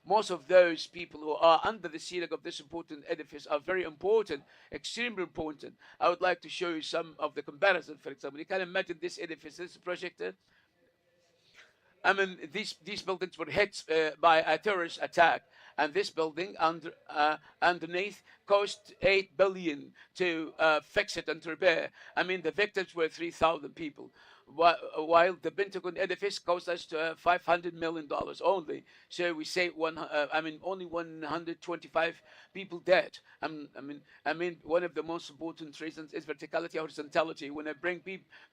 Most of those people who are under the ceiling of this important edifice are very important, extremely important. I would like to show you some of the comparison. For example, you can imagine this edifice, this projector. These buildings were hit by a terrorist attack, and this building underneath cost 8 billion to fix it and to repair. The victims were 3,000 people, while the Pentagon edifice cost us $500 million only. So we say only 125 people dead. One of the most important reasons is verticality, horizontality. When I bring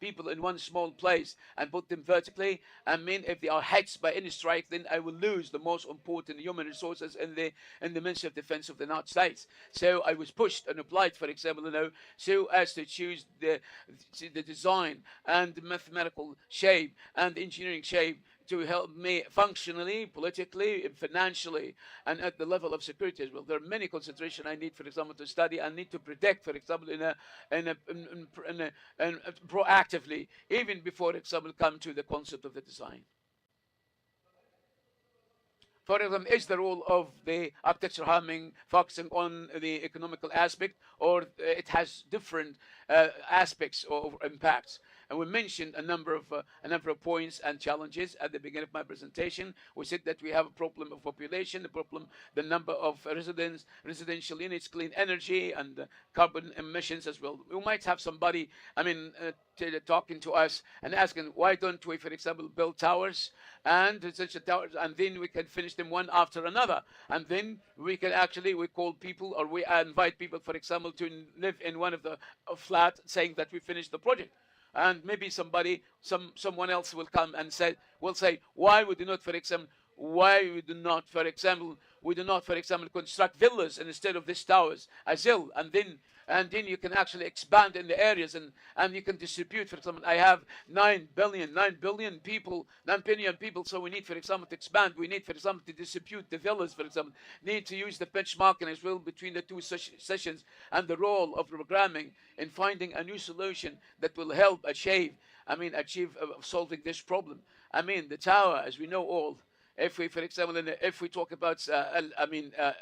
people in one small place and put them vertically, if they are hit by any strike, then I will lose the most important human resources in the Ministry of Defense of the United States. So I was pushed and applied, for example, so as to choose the design and the mathematical shape and the engineering shape to help me functionally, politically, financially, and at the level of security as well. There are many considerations I need, for example, to study. I need to predict, for example, in proactively, even before, for example, come to the concept of the design. For example, is the role of the architecture harming focusing on the economical aspect, or it has different aspects or impacts? And we mentioned a number of points and challenges at the beginning of my presentation. We said that we have a problem of population, the number of residential units, clean energy, and carbon emissions as well. We might have somebody, talking to us and asking, why don't we, for example, build towers and residential towers, and then we can finish them one after another, and then we call people, or we invite people, for example, to live in one of the flat, saying that we finished the project. And maybe someone else will come and say, why we do not, for example, construct villas instead of these towers as well, and then you can actually expand in the areas, and you can distribute. For example, I have 9 billion people, so we need, for example, to expand. We need, for example, to distribute the villas, for example, need to use the benchmarking as well between the two sessions, and the role of programming in finding a new solution that will help achieve solving this problem. The tower, as we know all, if we, for example, if we talk about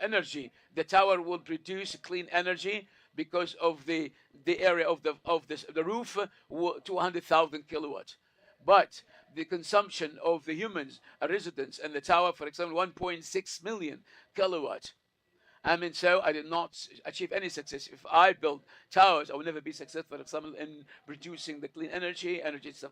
energy, the tower will produce clean energy because of the area of the roof, 200,000 kilowatts. But the consumption of the humans, residents, and the tower, for example, 1.6 million kilowatts. So I did not achieve any success. If I build towers, I will never be successful, for example, in reducing the clean energy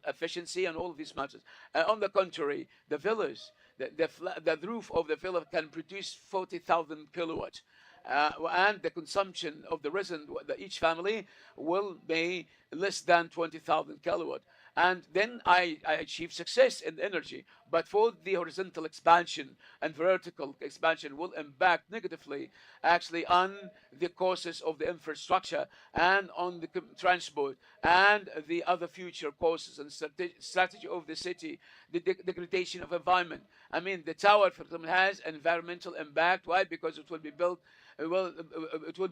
efficiency, and all of these matters. On the contrary, the villas, the roof of the villa can produce 40,000 kilowatts. And the consumption of the resident, each family, will be less than 20,000 kilowatt. And then I achieve success in energy. But for the horizontal expansion and vertical expansion will impact negatively actually on the courses of the infrastructure, and on the transport, and the other future courses and strategy of the city, the degradation of environment. The tower, for example, has environmental impact. Why? Because it will be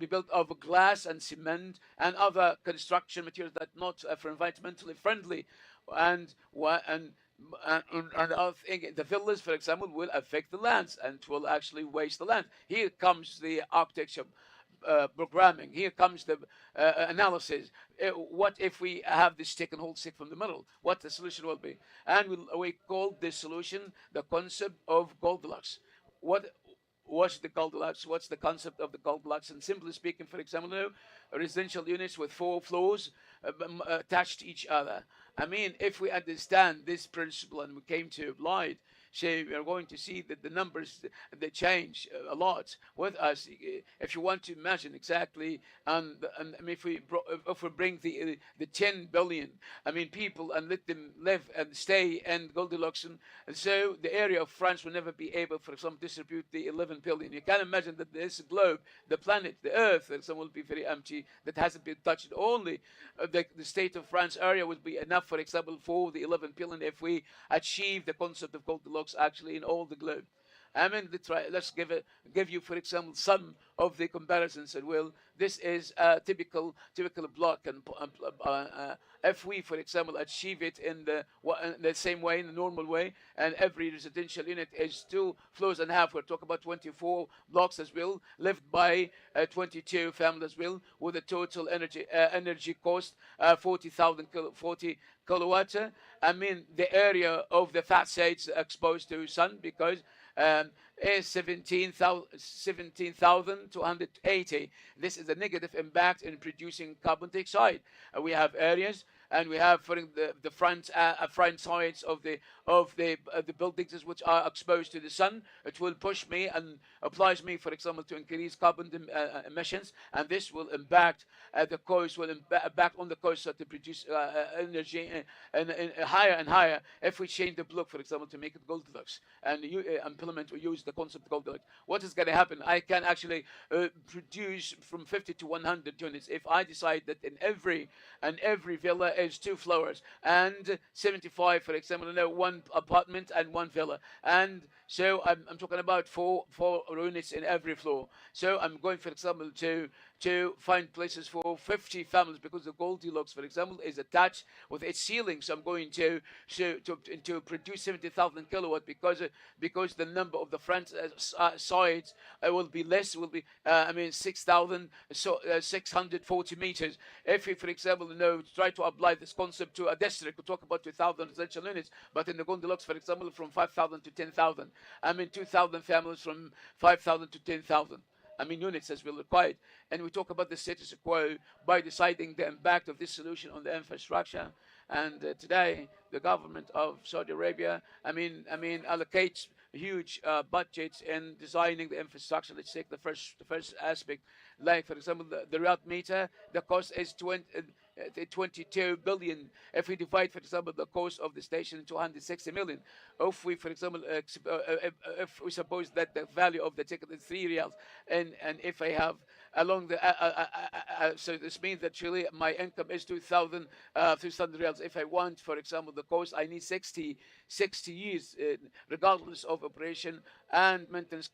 built of glass and cement and other construction materials that not for environmentally friendly, and other thing, the villas, for example, will affect the lands and will actually waste the land. Here comes the architecture programming. Here comes the analysis. What if we have this stick and hold stick from the middle? What the solution will be? And we call this solution the concept of Goldilocks. What's the Goldilocks? What's the concept of the Goldilocks? And simply speaking, for example, residential units with 4 floors attached to each other. If we understand this principle and we came to apply it, so we are going to see that the numbers, they change a lot with us. If you want to imagine exactly, if we bring the 10 billion, people, and let them live and stay in Goldilocks, and so the area of France will never be able, for example, to distribute the 11 billion. You can imagine that this globe, the planet, the Earth, will be very empty. That hasn't been touched. Only the state of France area would be enough, for example, for the 11 billion if we achieve the concept of Goldilocks actually in all the globe. Let's give you, for example, some of the comparisons. And this is a typical block, and if we, for example, achieve it in the same way, in the normal way, and every residential unit is 2 floors and a half, we're talking about 24 blocks as well, lived by 22 families as well, with a total energy cost 40 kilowatts. The area of the fat sites exposed to sun, because is 17,280. This is a negative impact in producing carbon dioxide. We have areas, and we have for the front sides of the buildings which are exposed to the sun. It will push me and applies me, for example, to increase carbon emissions, and this will impact the coast, will impact on the coast to produce energy and higher and higher. If we change the block, for example, to make it Goldilocks, and you implement or use the concept of Goldilocks, what is going to happen? I can actually produce from 50 to 100 units if I decide that in every villa is 2 floors, and 75, for example, one apartment and one villa. And so I'm talking about four units in every floor. So I'm going, for example, to find places for 50 families, because the Goldilocks, for example, is attached with its ceiling. So I'm going to produce 70,000 kilowatt, because the number of the front sides will be less. Will be 6,640 meters. If you, for example, try to apply this concept to a district, we talk about 2,000 residential units, but in the Goldilocks, for example, from 5,000 to 10,000. 2,000 families from 5,000 to 10,000. Units as well required. And we talk about the status quo by deciding the impact of this solution on the infrastructure. And today, the government of Saudi Arabia, allocates huge budgets in designing the infrastructure. Let's take the first aspect. Like, for example, the route meter, the cost is 22 billion. If we divide, for example, the cost of the station, 260 million. If we, for example, if we suppose that the value of the ticket is 3 riyals, and if I have along the so this means that really my income is 2,300 riyals. If I want, for example, the cost, I need 60 years, regardless of operation and maintenance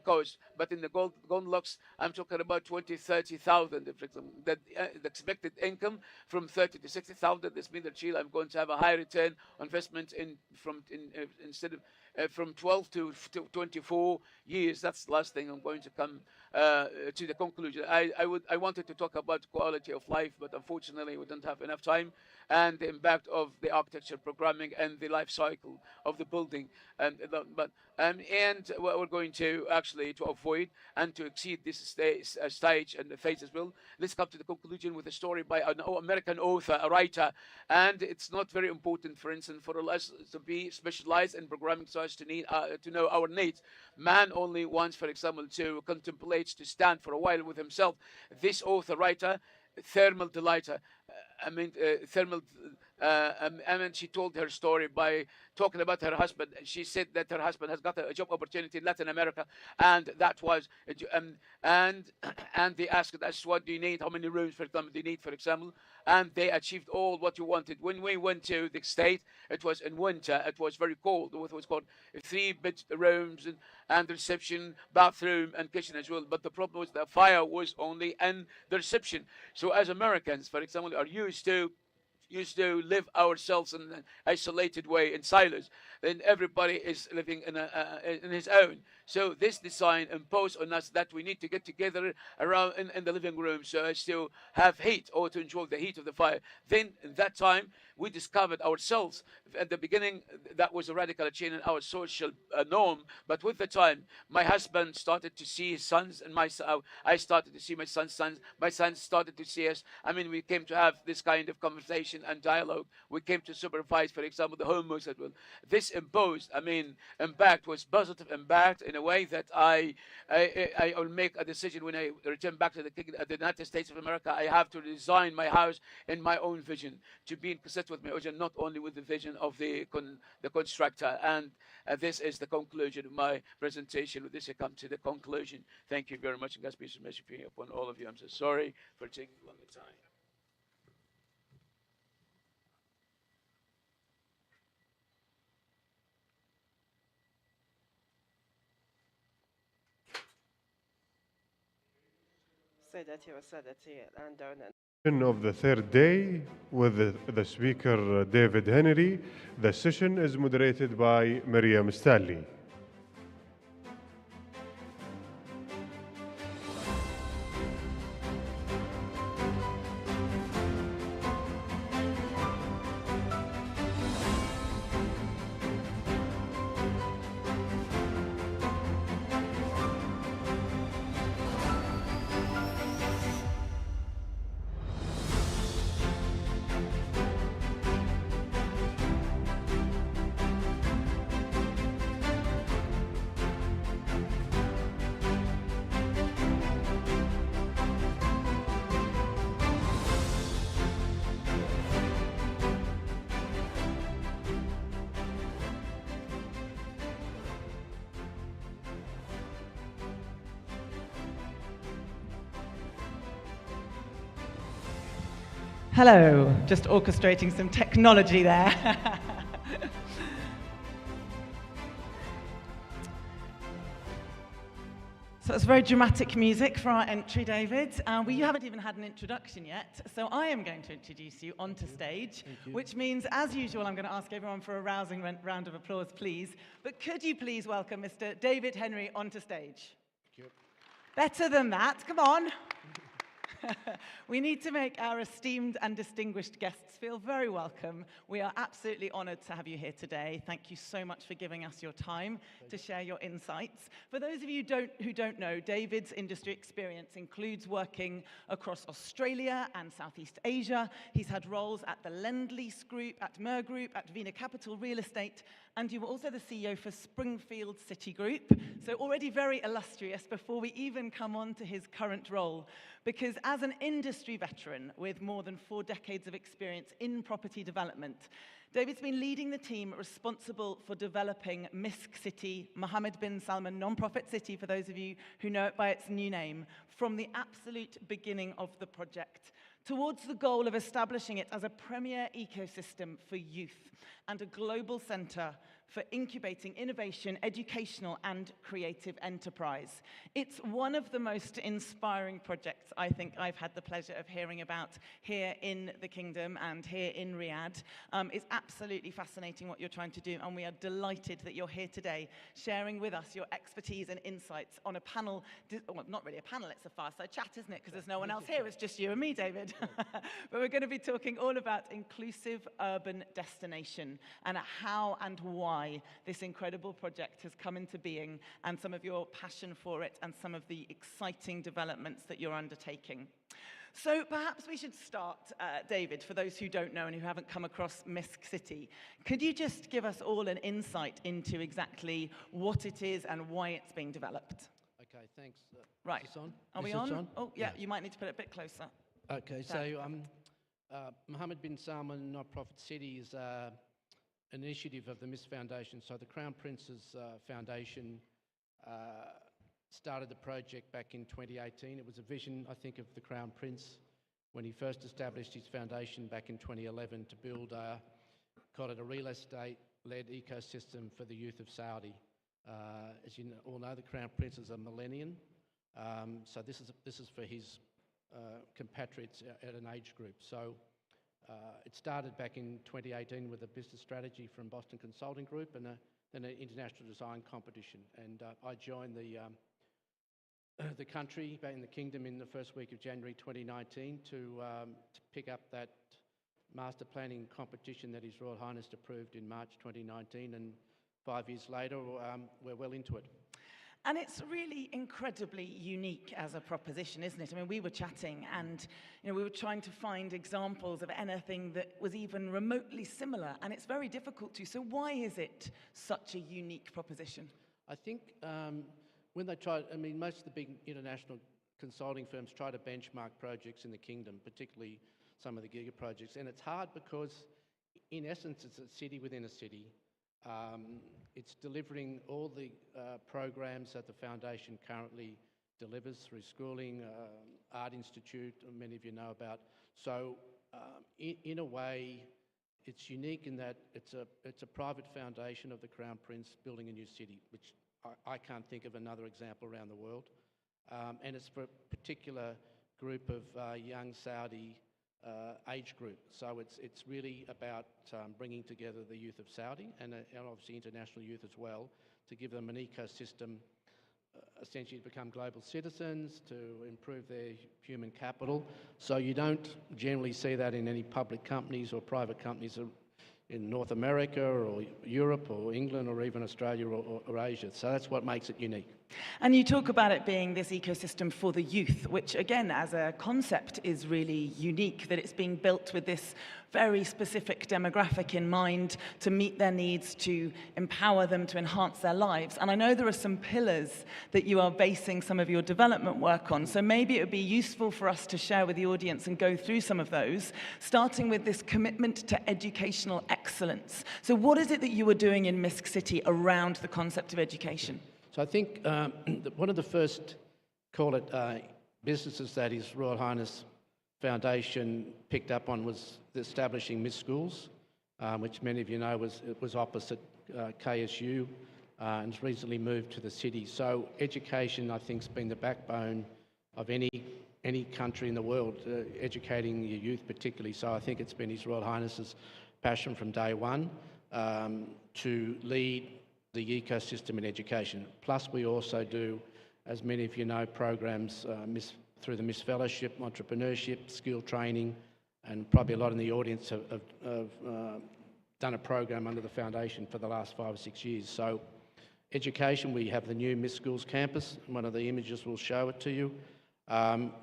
cost. But in the Goldilocks, I'm talking about 20-30,000, for example. That the expected income from 30 to 60,000. This means that I'm going to have a high return on investment instead of from 12 to 24 years. That's the last thing I'm going to come to the conclusion. I wanted to talk about quality of life, but unfortunately we don't have enough time, and the impact of the architecture programming and the life cycle of the building. And what we're going to actually to avoid and to exceed this stage and the phase as well. Let's come to the conclusion with a story by an American author, a writer. And it's not very important, for instance, for us to be specialized in programming so as to know our needs. Man only wants, for example, to contemplate, to stand for a while with himself. This author, writer, thermal delighter. She told her story by talking about her husband. She said that her husband has got a job opportunity in Latin America, and that was and they asked us, what do you need? How many rooms, for example, do you need, for example? And they achieved all what you wanted. When we went to the state, it was in winter. It was very cold. It was called 3 bedrooms and reception, bathroom, and kitchen as well. But the problem was the fire was only in the reception. So as Americans, for example, are used to live ourselves in an isolated way in silos. Then everybody is living in his own. So this design imposed on us that we need to get together around in the living room so as to have heat or to enjoy the heat of the fire. Then in that time, we discovered ourselves. At the beginning, that was a radical change in our social norm. But with the time, my husband started to see his sons, and I started to see my son's sons. My sons started to see us. We came to have this kind of conversation and dialogue. We came to supervise, for example, the homeworks as well. This imposed, impact was positive impact in a way that I will make a decision when I return back to the United States of America. I have to design my house in my own vision, to be in consistent with my vision, not only with the vision of the constructor. And this is the conclusion of my presentation. With this, I come to the conclusion. Thank you very much, and God's peace and mercy be upon all of you. I'm so sorry for taking a long time. سيداتي وسادتي الآن دعونا Of the third day with the speaker David Henry. The session is moderated by Miriam Stanley. Hello, just orchestrating some technology there. So it's very dramatic music for our entry, David. We haven't even had an introduction yet, so I am going to introduce you onto stage, which means, as usual, I'm going to ask everyone for a rousing round of applause, please. But could you please welcome Mr. David Henry onto stage? Thank you. Better than that, come on. We need to make our esteemed and distinguished guests feel very welcome. We are absolutely honored to have you here today. Thank you so much for giving us your time to share your insights. For those of you who don't know, David's industry experience includes working across Australia and Southeast Asia. He's had roles at the Lend-Lease Group, at Mer Group, at Vina Capital Real Estate, and you were also the CEO for Springfield City Group. So already very illustrious before we even come on to his current role. Because as an industry veteran with more than 4 decades of experience in property development, David's been leading the team responsible for developing Misk City, Mohammed bin Salman non-profit city, for those of you who know it by its new name, from the absolute beginning of the project, towards the goal of establishing it as a premier ecosystem for youth and a global center for incubating innovation, educational, and creative enterprise. It's one of the most inspiring projects I think I've had the pleasure of hearing about here in the Kingdom and here in Riyadh. It's absolutely fascinating what you're trying to do, and we are delighted that you're here today sharing with us your expertise and insights on a panel, well, not really a panel, it's a fireside chat, isn't it? Because there's no one else here, it's just you and me, David. But we're going to be talking all about inclusive urban destination and how and why this incredible project has come into being, and some of your passion for it and some of the exciting developments that you're undertaking. So perhaps we should start, David, for those who don't know and who haven't come across Misk City. Could you just give us all an insight into exactly what it is and why it's being developed? Okay, thanks. Right. Is this on? Are we on? Oh, yeah, you might need to put it a bit closer. Okay, so Mohammed bin Salman Non-Profit City is an initiative of the Misk Foundation. So the Crown Prince's Foundation started the project back in 2018. It was a vision, I think, of the Crown Prince when he first established his foundation back in 2011 to build call it a real estate-led ecosystem for the youth of Saudi. As you all know, the Crown Prince is a millennial, so this is for his compatriots at an age group. So it started back in 2018 with a business strategy from Boston Consulting Group and then an international design competition. And I joined the country back in the Kingdom in the first week of January 2019 to pick up that master planning competition that His Royal Highness approved in March 2019. And 5 years later, we're well into it. And it's really incredibly unique as a proposition, isn't it? I mean, we were chatting and we were trying to find examples of anything that was even remotely similar, and it's very difficult to. So why is it such a unique proposition? I think when they try, I mean, most of the big international consulting firms try to benchmark projects in the Kingdom, particularly some of the giga projects, and it's hard because, in essence, it's a city within a city. It's delivering all the programs that the foundation currently delivers through schooling, Art Institute, many of you know about. So in a way, it's unique in that it's a private foundation of the Crown Prince building a new city, which I can't think of another example around the world. And it's for a particular group of young Saudi age group. So it's really about bringing together the youth of Saudi and obviously international youth as well, to give them an ecosystem, essentially to become global citizens, to improve their human capital. So you don't generally see that in any public companies or private companies in North America or Europe or England or even Australia or Asia. So that's what makes it unique. And you talk about it being this ecosystem for the youth, which again, as a concept, is really unique, that it's being built with this very specific demographic in mind to meet their needs, to empower them, to enhance their lives. And I know there are some pillars that you are basing some of your development work on, so maybe it would be useful for us to share with the audience and go through some of those, starting with this commitment to educational excellence. So what is it that you were doing in Misk City around the concept of education? So I think one of the first, call it, businesses that His Royal Highness foundation picked up on was establishing Miss Schools, which many of you know was opposite KSU and has recently moved to the city. So education, I think, has been the backbone of any country in the world, educating your youth particularly. So I think it's been His Royal Highness's passion from day one to lead the ecosystem in education. Plus we also do, as many of you know, programs through the Miss Fellowship, entrepreneurship, skill training, and probably a lot in the audience have done a program under the foundation for the last 5 or 6 years. So education, we have the new Miss Schools campus. One of the images will show it to you.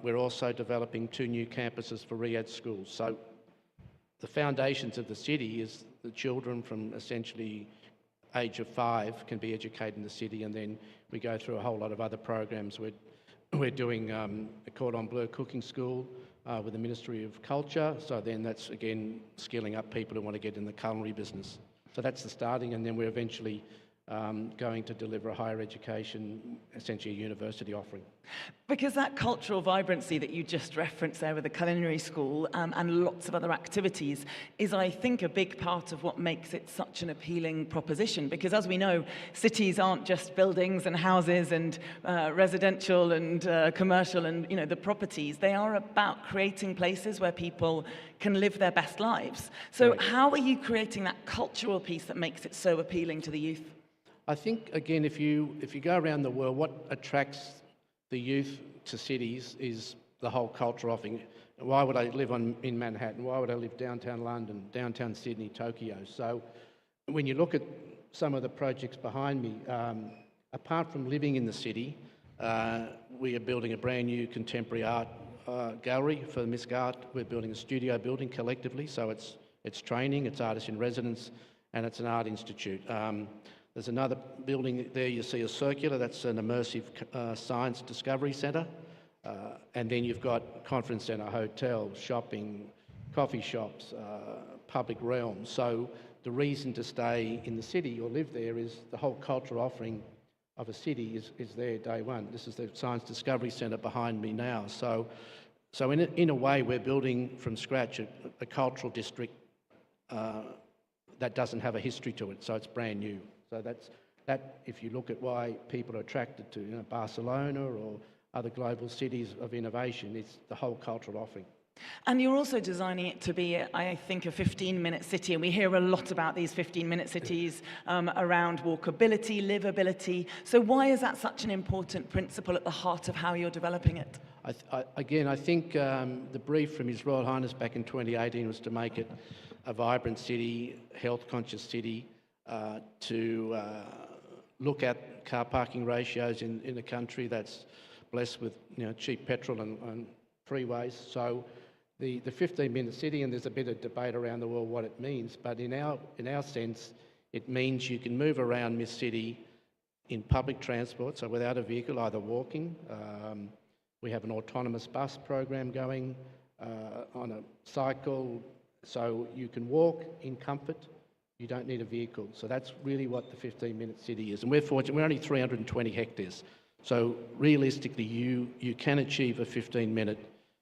We're also developing 2 new campuses for re-ed schools. So the foundations of the city is the children from essentially age of 5 can be educated in the city, and then we go through a whole lot of other programs. We're doing a Cordon Bleu cooking school with the Ministry of Culture. So then that's, again, skilling up people who want to get in the culinary business. So that's the starting, and then we're eventually going to deliver a higher education, essentially a university offering. Because that cultural vibrancy that you just referenced there with the culinary school and lots of other activities is, I think, a big part of what makes it such an appealing proposition. Because as we know, cities aren't just buildings and houses and residential and commercial and, you know, the properties. They are about creating places where people can live their best lives. So Right. how are you creating that cultural piece that makes it so appealing to the youth? I think, again, if you go around the world, what attracts the youth to cities is the whole culture offering. Why would I live in Manhattan? Why would I live downtown London, downtown Sydney, Tokyo? So when you look at some of the projects behind me, apart from living in the city, we are building a brand new contemporary art gallery for Miss Art. We're building a studio building collectively, so it's training, it's artist in residence, and it's an art institute. There's another building there, you see a circular, that's an immersive science discovery centre. And then you've got conference centre, hotels, shopping, coffee shops, public realm. So the reason to stay in the city or live there is the whole cultural offering of a city is there day one. This is the Science Discovery Centre behind me now. So in a way, we're building from scratch a cultural district that doesn't have a history to it, so it's brand new. So that if you look at why people are attracted to, you know, Barcelona or other global cities of innovation, it's the whole cultural offering. And you're also designing it to be, I think, a 15-minute city, and we hear a lot about these 15-minute cities around walkability, livability. So why is that such an important principle at the heart of how you're developing it? I think the brief from His Royal Highness back in 2018 was to make it a vibrant city, health-conscious city, to look at car parking ratios in a country that's blessed with, you know, cheap petrol and freeways. So the 15-minute city, and there's a bit of debate around the world what it means, but in our sense, it means you can move around this city in public transport, so without a vehicle, either walking. We have an autonomous bus program going, on a cycle, so you can walk in comfort. You don't need a vehicle. So that's really what the 15-minute city is. And we're fortunate, we're only 320 hectares. So realistically, you can achieve a 15-minute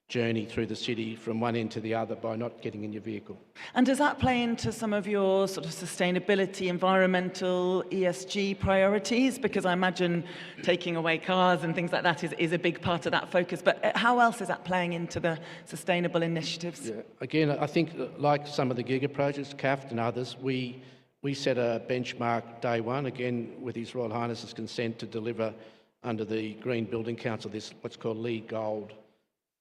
journey through the city from one end to the other by not getting in your vehicle. And does that play into some of your sort of sustainability, environmental, ESG priorities? Because I imagine taking away cars and things like that is a big part of that focus. But how else is that playing into the sustainable initiatives? Yeah. Again, I think like some of the giga projects, CAFT and others, we set a benchmark day one, again, with His Royal Highness's consent to deliver under the Green Building Council this what's called LEED Gold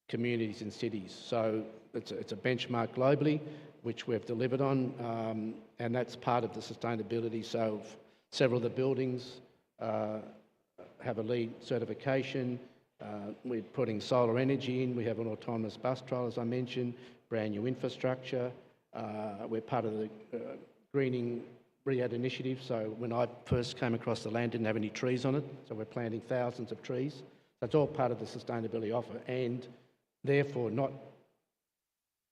communities and cities. So it's a benchmark globally, which we've delivered on, and that's part of the sustainability. So several of the buildings have a LEED certification. We're putting solar energy in. We have an autonomous bus trial, as I mentioned, brand new infrastructure. We're part of the greening Riyadh initiative. So when I first came across the land, didn't have any trees on it. So we're planting thousands of trees. That's all part of the sustainability offer, and therefore not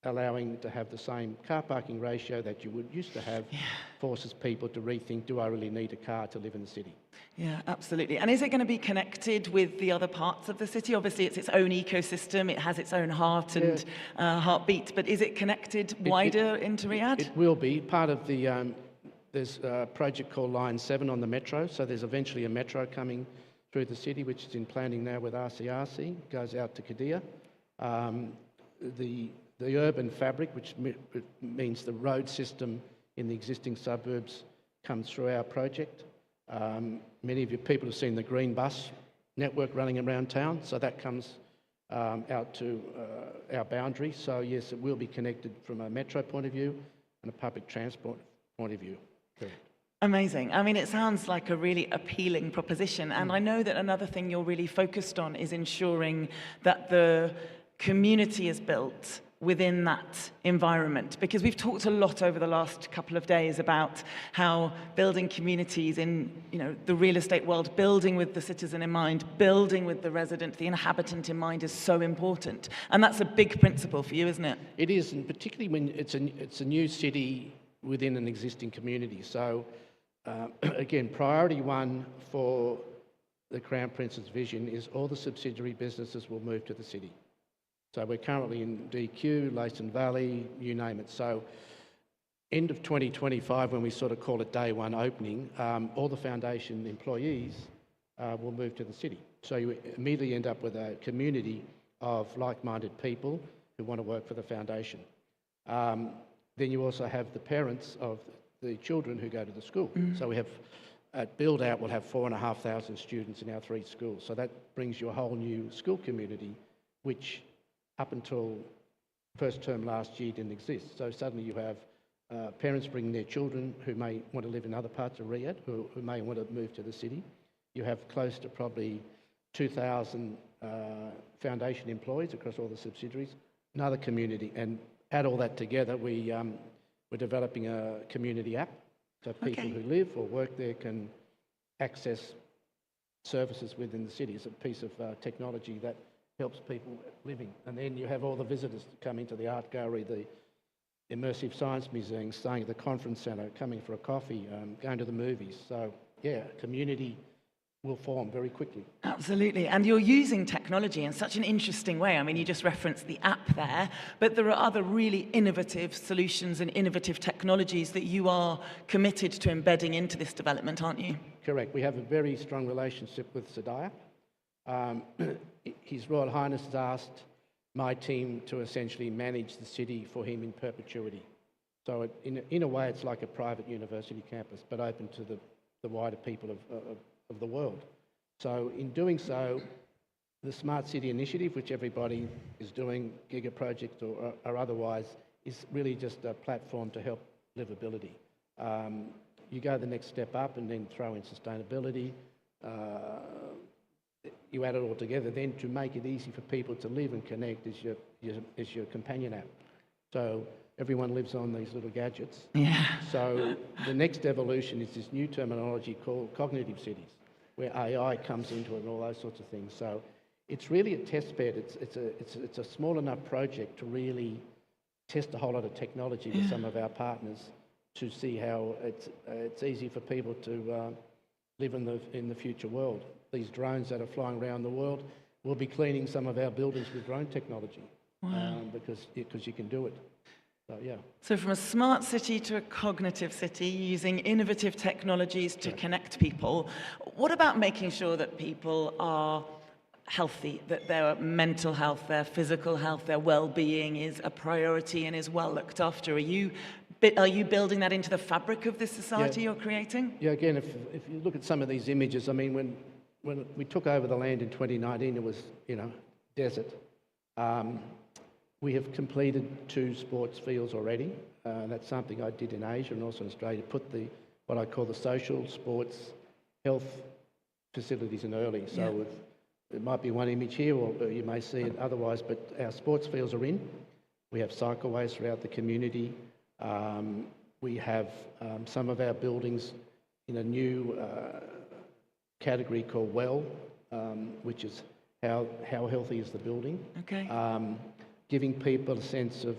allowing to have the same car parking ratio that you would used to have forces people to rethink, do I really need a car to live in the city? Yeah, absolutely. And is it going to be connected with the other parts of the city? Obviously, it's its own ecosystem. It has its own heart and heartbeat. But is it connected wider into Riyadh? It will be. Part of the, there's a project called Line 7 on the metro. So there's eventually a metro coming through the city, which is in planning now with RCRC, goes out to Qadiyah. The urban fabric, which means the road system in the existing suburbs, comes through our project. Many of you people have seen the green bus network running around town, so that comes out to our boundary. So yes, it will be connected from a metro point of view and a public transport point of view. Correct. Amazing. I mean, it sounds like a really appealing proposition. And I know that another thing you're really focused on is ensuring that the community is built within that environment, because we've talked a lot over the last couple of days about how building communities in, you know, the real estate world, building with the citizen in mind, building with the resident, the inhabitant in mind, is so important. And that's a big principle for you, isn't it? It is, and particularly when it's a new city within an existing community. So again, priority one for the Crown Prince's vision is all the subsidiary businesses will move to the city. So we're currently in DQ, Layton Valley, you name it. So end of 2025, when we sort of call it day one opening, all the foundation employees will move to the city. So you immediately end up with a community of like-minded people who want to work for the foundation. Then you also have the parents of the children who go to the school. So we have, at build out, we'll have 4,500 students in our 3 schools. So that brings you a whole new school community, which up until first term last year didn't exist. So suddenly you have parents bringing their children who may want to live in other parts of Riyadh, who may want to move to the city. You have close to probably 2,000 foundation employees across all the subsidiaries, another community. And add all that together, we're developing a community app, so people who live or work there can access services within the city. It's a piece of technology that helps people living. And then you have all the visitors coming to the art gallery, the immersive science museum, staying at the conference centre, coming for a coffee, going to the movies. So yeah, community will form very quickly. Absolutely. And you're using technology in such an interesting way. I mean, you just referenced the app there, but there are other really innovative solutions and innovative technologies that you are committed to embedding into this development, aren't you? Correct. We have a very strong relationship with Sadaya. His Royal Highness has asked my team to essentially manage the city for him in perpetuity. So in a way, it's like a private university campus, but open to the wider people of the world. So in doing so, the Smart City Initiative, which everybody is doing, giga projects or otherwise, is really just a platform to help livability. You go the next step up and then throw in sustainability. You add it all together, then to make it easy for people to live and connect is your companion app. So everyone lives on these little gadgets. Yeah. So the next evolution is this new terminology called cognitive cities, where AI comes into it and all those sorts of things. So it's really a test bed. It's a small enough project to really test a whole lot of technology with some of our partners to see how it's easy for people to live in the future world. These drones that are flying around the world will be cleaning some of our buildings with drone technology. Wow. Because you can do it. So, yeah. So from a smart city to a cognitive city, using innovative technologies to connect people, what about making sure that people are healthy, that their mental health, their physical health, their well-being is a priority and is well looked after? Are you building that into the fabric of this society you're creating? Yeah, again, if you look at some of these images, I mean, when we took over the land in 2019, it was, desert. We have completed 2 sports fields already. That's something I did in Asia and also in Australia, to put what I call the social, sports, health facilities in early. So there might be one image here, or you may see it otherwise, but our sports fields are in. We have cycleways throughout the community. We have some of our buildings in a new category called WELL, which is how healthy is the building. Okay. giving people a sense of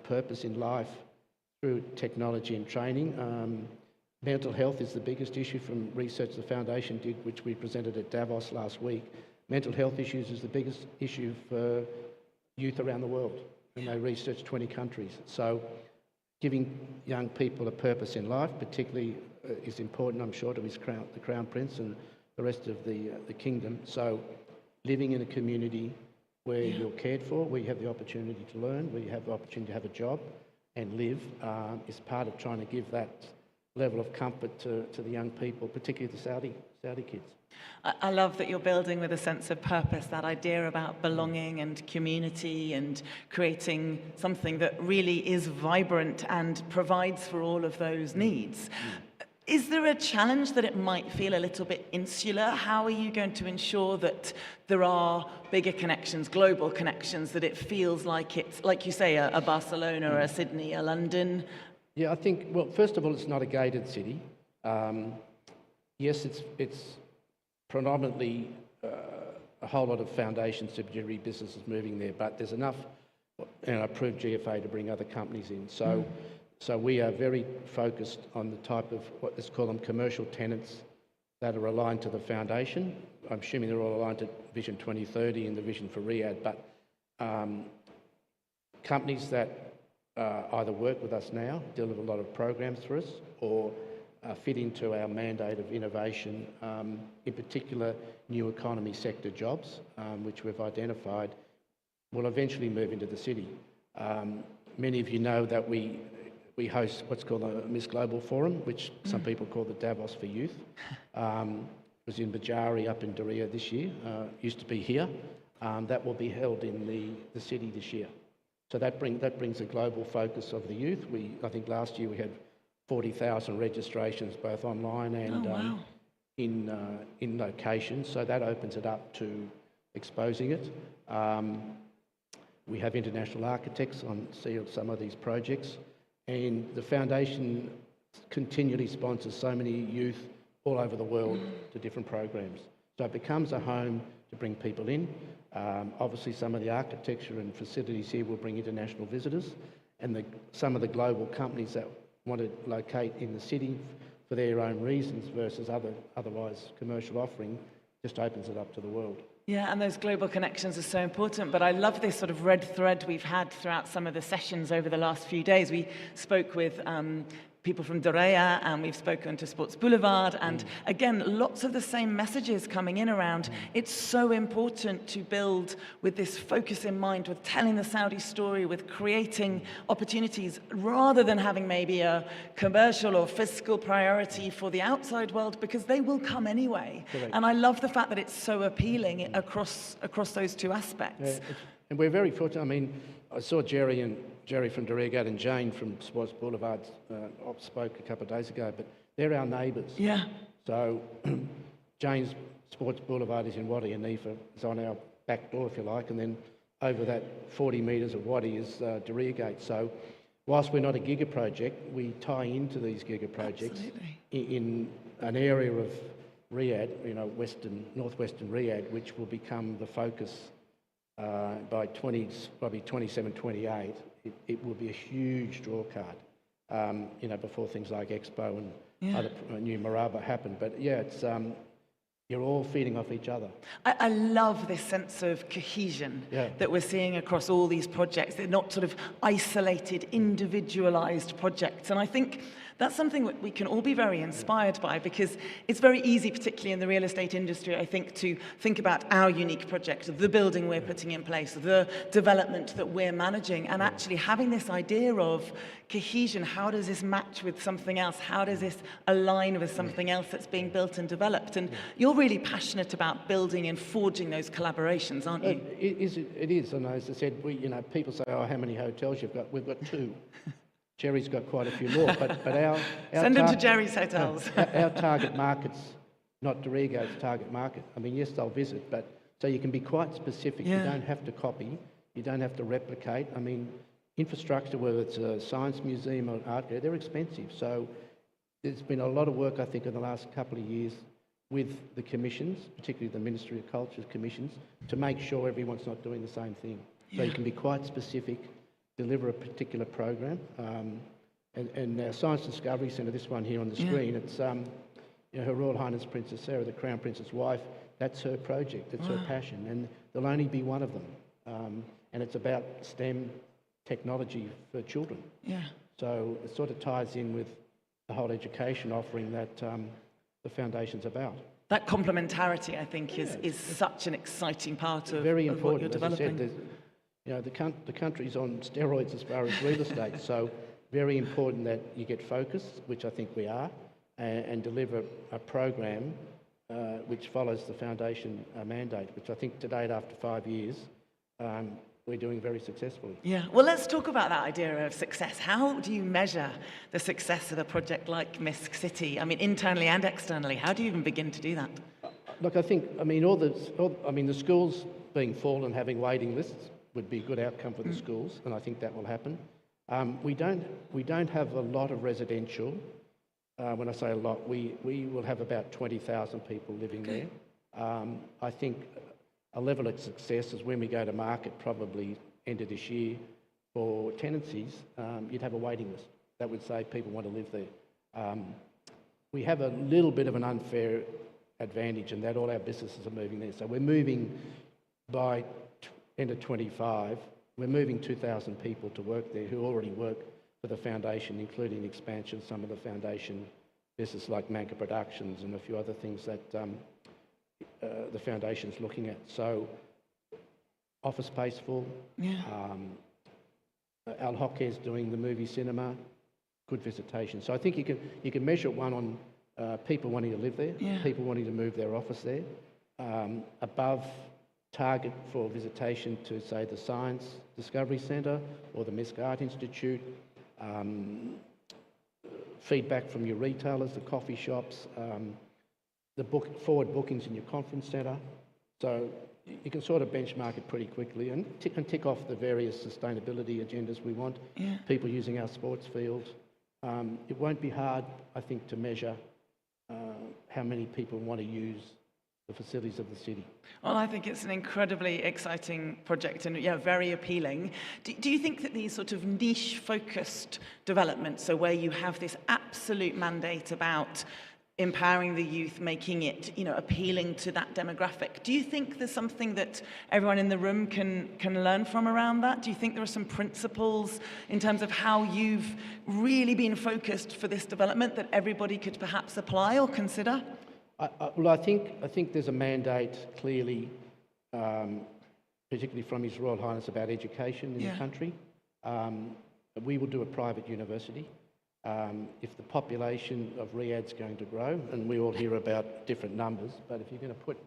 purpose in life through technology and training. Mental health is the biggest issue from research the Foundation did, which we presented at Davos last week. Mental health issues is the biggest issue for youth around the world, and they researched 20 countries. So giving young people a purpose in life particularly is important, I'm sure, to the Crown Prince and the rest of the kingdom. So living in a community where you're cared for, where you have the opportunity to learn, where you have the opportunity to have a job and live, is part of trying to give that level of comfort to the young people, particularly the Saudi kids. I love that you're building with a sense of purpose, that idea about belonging and community and creating something that really is vibrant and provides for all of those needs. Is there a challenge that it might feel a little bit insular? How are you going to ensure that there are bigger connections, global connections, that it feels like it's, like you say, a Barcelona or a Sydney, a London? Yeah, I think, well, first of all, it's not a gated city. Yes, it's predominantly a whole lot of foundation subsidiary businesses moving there, but there's enough approved GFA to bring other companies in. So we are very focused on the type of, let's call them commercial tenants that are aligned to the foundation. I'm assuming they're all aligned to Vision 2030 and the vision for Riyadh, but companies that either work with us now, deliver a lot of programs for us, or fit into our mandate of innovation, in particular new economy sector jobs, which we've identified, will eventually move into the city. Many of you know that we host what's called a Miss Global Forum, which some people call the Davos for Youth. It was in Bajari up in Diriyah this year, used to be here. That will be held in the city this year. So that brings a global focus of the youth. I think last year we had 40,000 registrations, both online and in locations. So that opens it up to exposing it. We have international architects on some of these projects, and the foundation continually sponsors so many youth all over the world to different programs. So it becomes a home to bring people in. Obviously, some of the architecture and facilities here will bring international visitors, and some of the global companies that want to locate in the city for their own reasons versus otherwise commercial offering just opens it up to the world. Yeah, and those global connections are so important, but I love this sort of red thread we've had throughout some of the sessions over the last few days. We spoke with people from Diriyah, and we've spoken to Sports Boulevard, and again, lots of the same messages coming in around. It's so important to build with this focus in mind, with telling the Saudi story, with creating opportunities, rather than having maybe a commercial or fiscal priority for the outside world, because they will come anyway. Correct. And I love the fact that it's so appealing across those two aspects. Yeah, and we're very fortunate. I mean, I saw Jerry from Diriyah and Jane from Sports Boulevard spoke a couple of days ago, but they're our neighbours. Yeah. So Jane's Sports Boulevard is in Wadi Hanifa, it's on our back door, if you like, and then over that 40 metres of Wadi is Diriyah Gate. So whilst we're not a giga project, we tie into these giga projects in an area of Riyadh, northwestern Riyadh, which will become the focus by probably 27, 28. It will be a huge draw card, before things like Expo and other new Maraba happen. But yeah, it's you're all feeding off each other. I love this sense of cohesion that we're seeing across all these projects. They're not sort of isolated, individualized projects. And I think that's something that we can all be very inspired by, because it's very easy, particularly in the real estate industry, I think, to think about our unique project, the building we're putting in place, the development that we're managing, and actually having this idea of cohesion. How does this match with something else? How does this align with something else that's being built and developed? And you're really passionate about building and forging those collaborations, aren't you? It is, and as I said, people say, "Oh, how many hotels you've got?" We've got 2. Jerry's got quite a few more, but our send them to Jerry's hotels. Our target market's not Diriyah's target market. I mean, yes, they'll visit, but so you can be quite specific. You don't have to copy. You don't have to replicate. I mean, infrastructure, whether it's a science museum or an art gallery, they're expensive. So there's been a lot of work, I think, in the last couple of years with the commissions, particularly the Ministry of Culture's commissions, to make sure everyone's not doing the same thing. So you can be quite specific, deliver a particular program. And our Science Discovery Centre, this one here on the screen, it's Her Royal Highness Princess Sarah, the Crown Prince's wife, that's her project, it's her passion, and there'll only be one of them. And it's about STEM technology for children. Yeah. So it sort of ties in with the whole education offering that the Foundation's about. That complementarity, I think, is such an exciting part of, Very of what you're important. As I developing. said, the country's on steroids as far as real estate, so very important that you get focused, which I think we are, and deliver a program which follows the Foundation mandate, which I think to date, after 5 years, we're doing very successfully. Yeah, well, let's talk about that idea of success. How do you measure the success of a project like Misc City? I mean, internally and externally, how do you even begin to do that? Look, I think, the schools being full and having waiting lists would be a good outcome for the schools, and I think that will happen. We don't have a lot of residential. When I say a lot, we will have about 20,000 people living there. I think a level of success is when we go to market, probably end of this year, for tenancies, you'd have a waiting list. That would say people want to live there. We have a little bit of an unfair advantage in that all our businesses are moving there. So we're moving by end of 25, we're moving 2,000 people to work there who already work for the Foundation, including expansion of some of the Foundation business like Manca Productions and a few other things that the Foundation's looking at. So office space full. Yeah. Al Hocke's doing the movie cinema, good visitation. So I think you can measure one on people wanting to live there, people wanting to move their office there, above target for visitation to, say, the Science Discovery Centre or the Misc Art Institute, feedback from your retailers, the coffee shops, the forward bookings in your conference centre. So you can sort of benchmark it pretty quickly and tick off the various sustainability agendas we want, people using our sports fields. It won't be hard, I think, to measure how many people want to use the facilities of the city. Well, I think it's an incredibly exciting project and very appealing. Do you think that these sort of niche-focused developments, so where you have this absolute mandate about empowering the youth, making it, appealing to that demographic, do you think there's something that everyone in the room can learn from around that? Do you think there are some principles in terms of how you've really been focused for this development that everybody could perhaps apply or consider? I think there's a mandate clearly, particularly from His Royal Highness, about education in the country. We will do a private university. If the population of Riyadh's going to grow, and we all hear about different numbers, but if you're going to put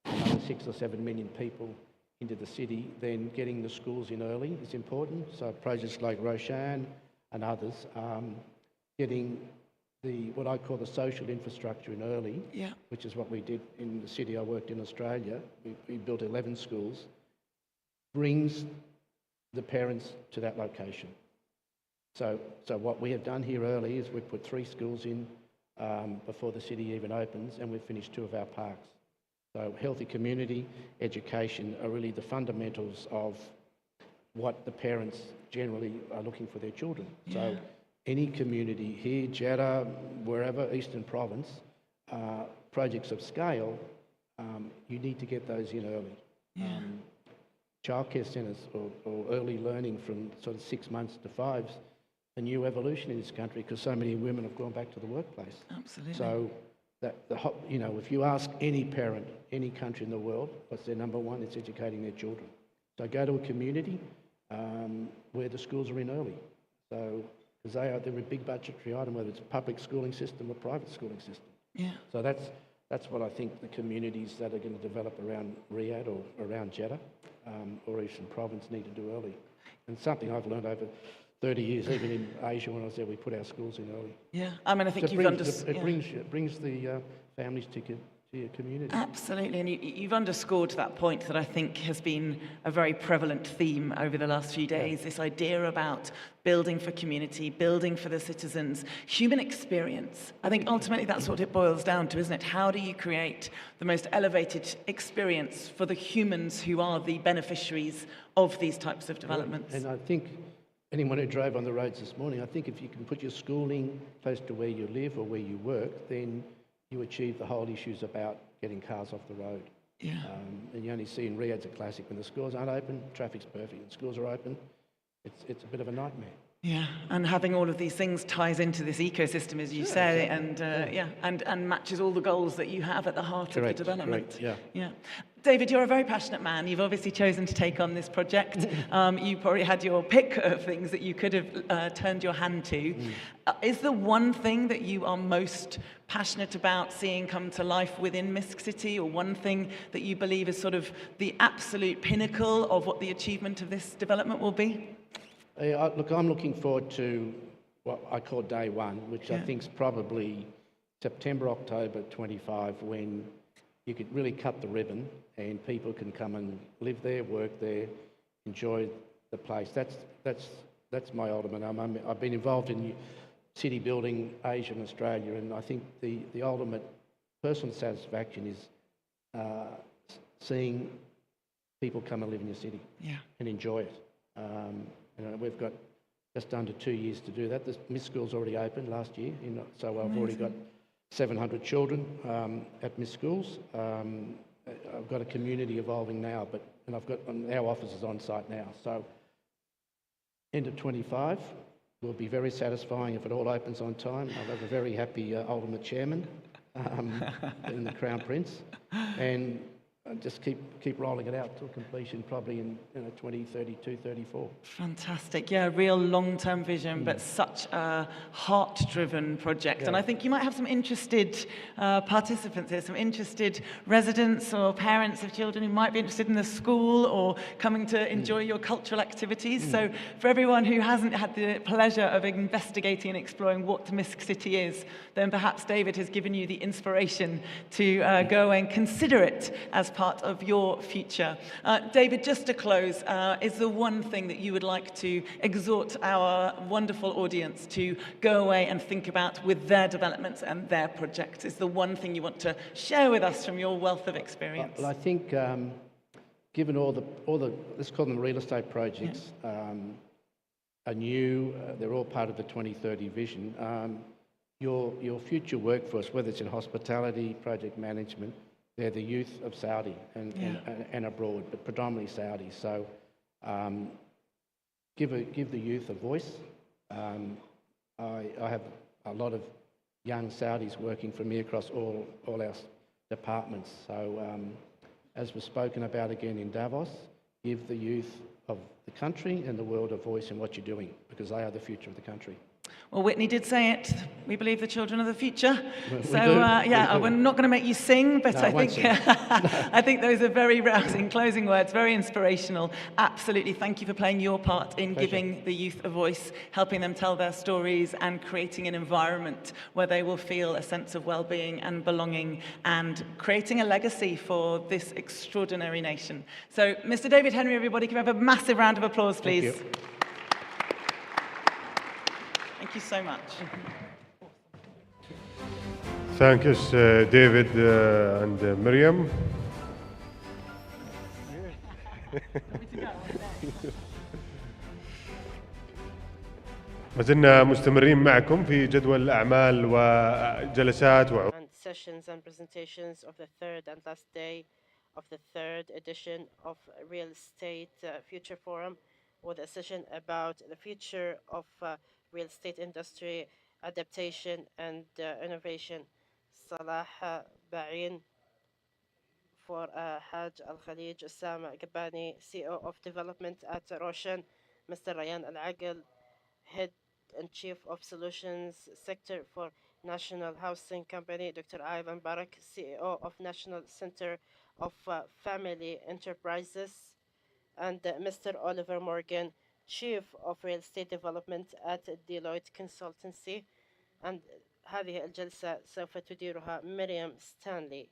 another 6 or 7 million people into the city, then getting the schools in early is important. So projects like Roshan and others, getting what I call the social infrastructure in early, which is what we did in the city I worked in Australia. We built 11 schools, brings the parents to that location. So what we have done here early is we've put 3 schools in before the city even opens, and we've finished 2 of our parks. So healthy community, education are really the fundamentals of what the parents generally are looking for their children. So any community here, Jeddah, wherever, Eastern Province, projects of scale, you need to get those in early. Childcare centres or early learning from sort of 6 months to 5's a new evolution in this country because so many women have gone back to the workplace. Absolutely. So if you ask any parent, any country in the world, what's their number one? It's educating their children. So go to a community where the schools are in early. So because they're a big budgetary item, whether it's a public schooling system or private schooling system. So that's what I think the communities that are going to develop around Riyadh or around Jeddah or Eastern Province need to do early. And something I've learned over 30 years, even in Asia when I was there, we put our schools in early. I mean, I think So you've understood. it brings the families be a community. Absolutely, and you've underscored that point that I think has been a very prevalent theme over the last few days, this idea about building for community, building for the citizens, human experience. I think ultimately that's what it boils down to, isn't it? How do you create the most elevated experience for the humans who are the beneficiaries of these types of developments? And I think anyone who drove on the roads this morning, I think if you can put your schooling close to where you live or where you work, then you achieve the whole issues about getting cars off the road. Yeah. And you only see in Riyadh's a classic, when the schools aren't open, traffic's perfect. When schools are open, it's a bit of a nightmare. Yeah, and having all of these things ties into this ecosystem, as you say, and matches all the goals that you have at the heart of the development. Correct, yeah. David, you're a very passionate man. You've obviously chosen to take on this project. You probably had your pick of things that you could have turned your hand to. Is there one thing that you are most passionate about seeing come to life within Misk City, or one thing that you believe is sort of the absolute pinnacle of what the achievement of this development will be? Look, I'm looking forward to what I call day one, which I think is probably September, October 25, when you could really cut the ribbon and people can come and live there, work there, enjoy the place. That's my ultimate aim. I've been involved in city building Asia and Australia, and I think the ultimate personal satisfaction is seeing people come and live in your city and enjoy it. We've got just under 2 years to do that. The Miss School's already opened last year, so I've already got 700 children at Miss Schools. I've got a community evolving now, and I've got our offices on site now. So end of 25 will be very satisfying if it all opens on time. I'll have a very happy ultimate chairman in the Crown Prince, and just keep rolling it out till completion, probably in 2032, 34. Fantastic. Yeah, a real long-term vision, but such a heart-driven project. And I think you might have some interested participants here, some interested residents or parents of children who might be interested in the school or coming to enjoy your cultural activities. So for everyone who hasn't had the pleasure of investigating and exploring what Misk City is, then perhaps David has given you the inspiration to go and consider it as part of your future. David, just to close, is there one thing that you would like to exhort our wonderful audience to go away and think about with their developments and their projects? Is there one thing you want to share with us from your wealth of experience? Well, I think given all the let's call them real estate projects, are new, they're all part of the 2030 vision. Your future workforce, whether it's in hospitality, project management, they're the youth of Saudi and abroad, but predominantly Saudi. So give the youth a voice. I have a lot of young Saudis working for me across all our departments. So as was spoken about again in Davos, give the youth of the country and the world a voice in what you're doing, because they are the future of the country. Well, Whitney did say it. We believe the children are the future. We're not going to make you sing, but I think those are very rousing closing words, very inspirational. Absolutely. Thank you for playing your part in giving the youth a voice, helping them tell their stories, and creating an environment where they will feel a sense of well-being and belonging, and creating a legacy for this extraordinary nation. So, Mr. David Henry, everybody, can we have a massive round of applause, please? Thank you. Thank you so much. Thank you, David and Miriam. ما زلنا مستمرين معكم في جدول الأعمال وجلسات and sessions and presentations of the third and last day of the third edition of Real Estate Future Forum, with a session about the future of real estate industry, adaptation and innovation. Salah Ba'in for Hajj Al Khalij, Osama Gabani, CEO of Development at Roshan, Mr. Rayan Al Aqil, Head and Chief of Solutions Sector for National Housing Company, Dr. Ivan Barak, CEO of National Center of Family Enterprises, and Mr. Oliver Morgan, Chief of Real Estate Development at Deloitte Consultancy. And هذه الجلسة سوف تديرها مريم ستانلي.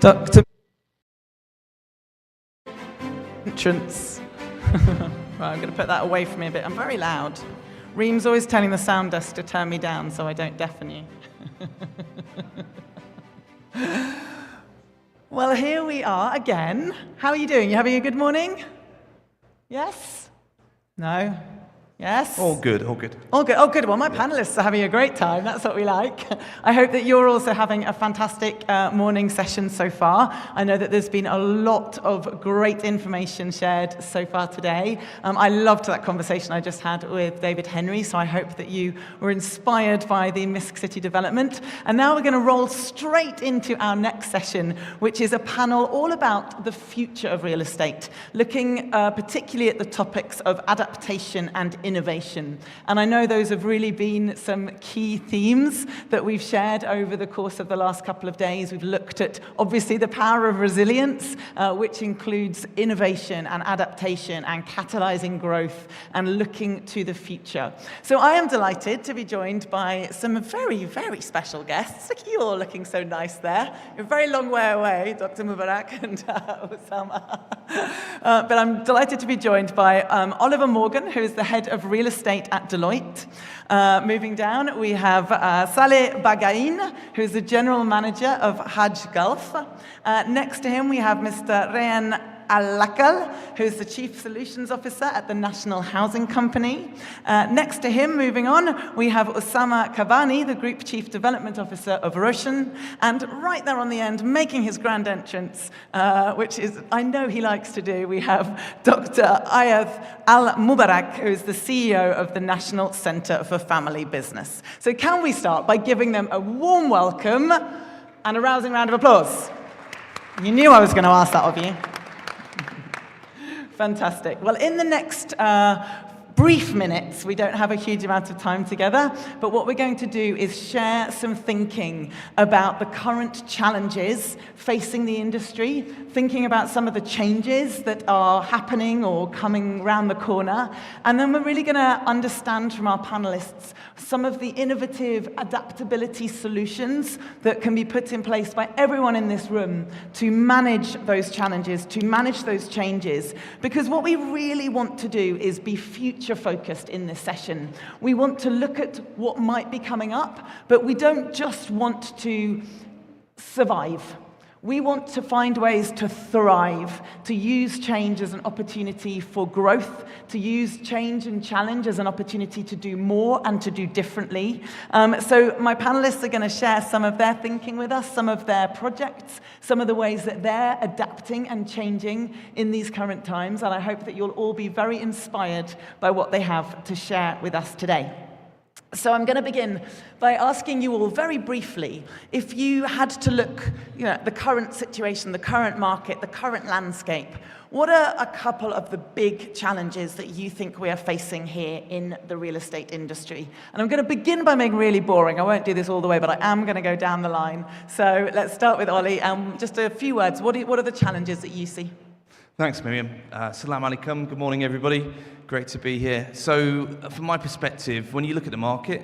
Dr. Entrance. Right, I'm going to put that away from me a bit. I'm very loud. Reem's always telling the sound desk to turn me down so I don't deafen you. Well, here we are again. How are you doing? You having a good morning? Yes? No? Yes? All good, all good. All good. Oh, good. Well, my panelists are having a great time. That's what we like. I hope that you're also having a fantastic morning session so far. I know that there's been a lot of great information shared so far today. I loved that conversation I just had with David Henry, so I hope that you were inspired by the Misk City development. And now we're going to roll straight into our next session, which is a panel all about the future of real estate, looking particularly at the topics of adaptation and innovation. And I know those have really been some key themes that we've shared over the course of the last couple of days. We've looked at, obviously, the power of resilience, which includes innovation and adaptation and catalyzing growth and looking to the future. So I am delighted to be joined by some very, very special guests. Look at you all looking so nice there. You're a very long way away, Dr. Mubarak and Osama. But I'm delighted to be joined by Oliver Morgan, who is the head of real estate at Deloitte. Moving down, we have Saleh Bagain, who is the general manager of Hajj Gulf. Next to him, we have Mr. Rayan Al-Lakal, who is the Chief Solutions Officer at the National Housing Company. Next to him, moving on, we have Osama Kabani, the Group Chief Development Officer of Roshan. And right there on the end, making his grand entrance, which is, I know he likes to do, we have Dr. Ayaz Al-Mubarak, who is the CEO of the National Centre for Family Business. So can we start by giving them a warm welcome and a rousing round of applause? You knew I was going to ask that of you. Fantastic. Well, in the next brief minutes, we don't have a huge amount of time together, but what we're going to do is share some thinking about the current challenges facing the industry, thinking about some of the changes that are happening or coming around the corner, and then we're really going to understand from our panelists some of the innovative adaptability solutions that can be put in place by everyone in this room to manage those challenges, to manage those changes. Because what we really want to do is be future-focused in this session. We want to look at what might be coming up, but we don't just want to survive. We want to find ways to thrive, to use change as an opportunity for growth, to use change and challenge as an opportunity to do more and to do differently. So my panelists are going to share some of their thinking with us, some of their projects, some of the ways that they're adapting and changing in these current times, and I hope that you'll all be very inspired by what they have to share with us today. So I'm going to begin by asking you all very briefly, if you had to look at the current situation, the current market, the current landscape, what are a couple of the big challenges that you think we are facing here in the real estate industry? And I'm going to begin by making it really boring. I won't do this all the way, but I am going to go down the line. So let's start with Ollie. Just a few words. What are the challenges that you see? Thanks, Miriam. Salam alaikum. Good morning, everybody. Great to be here. So, from my perspective, when you look at the market,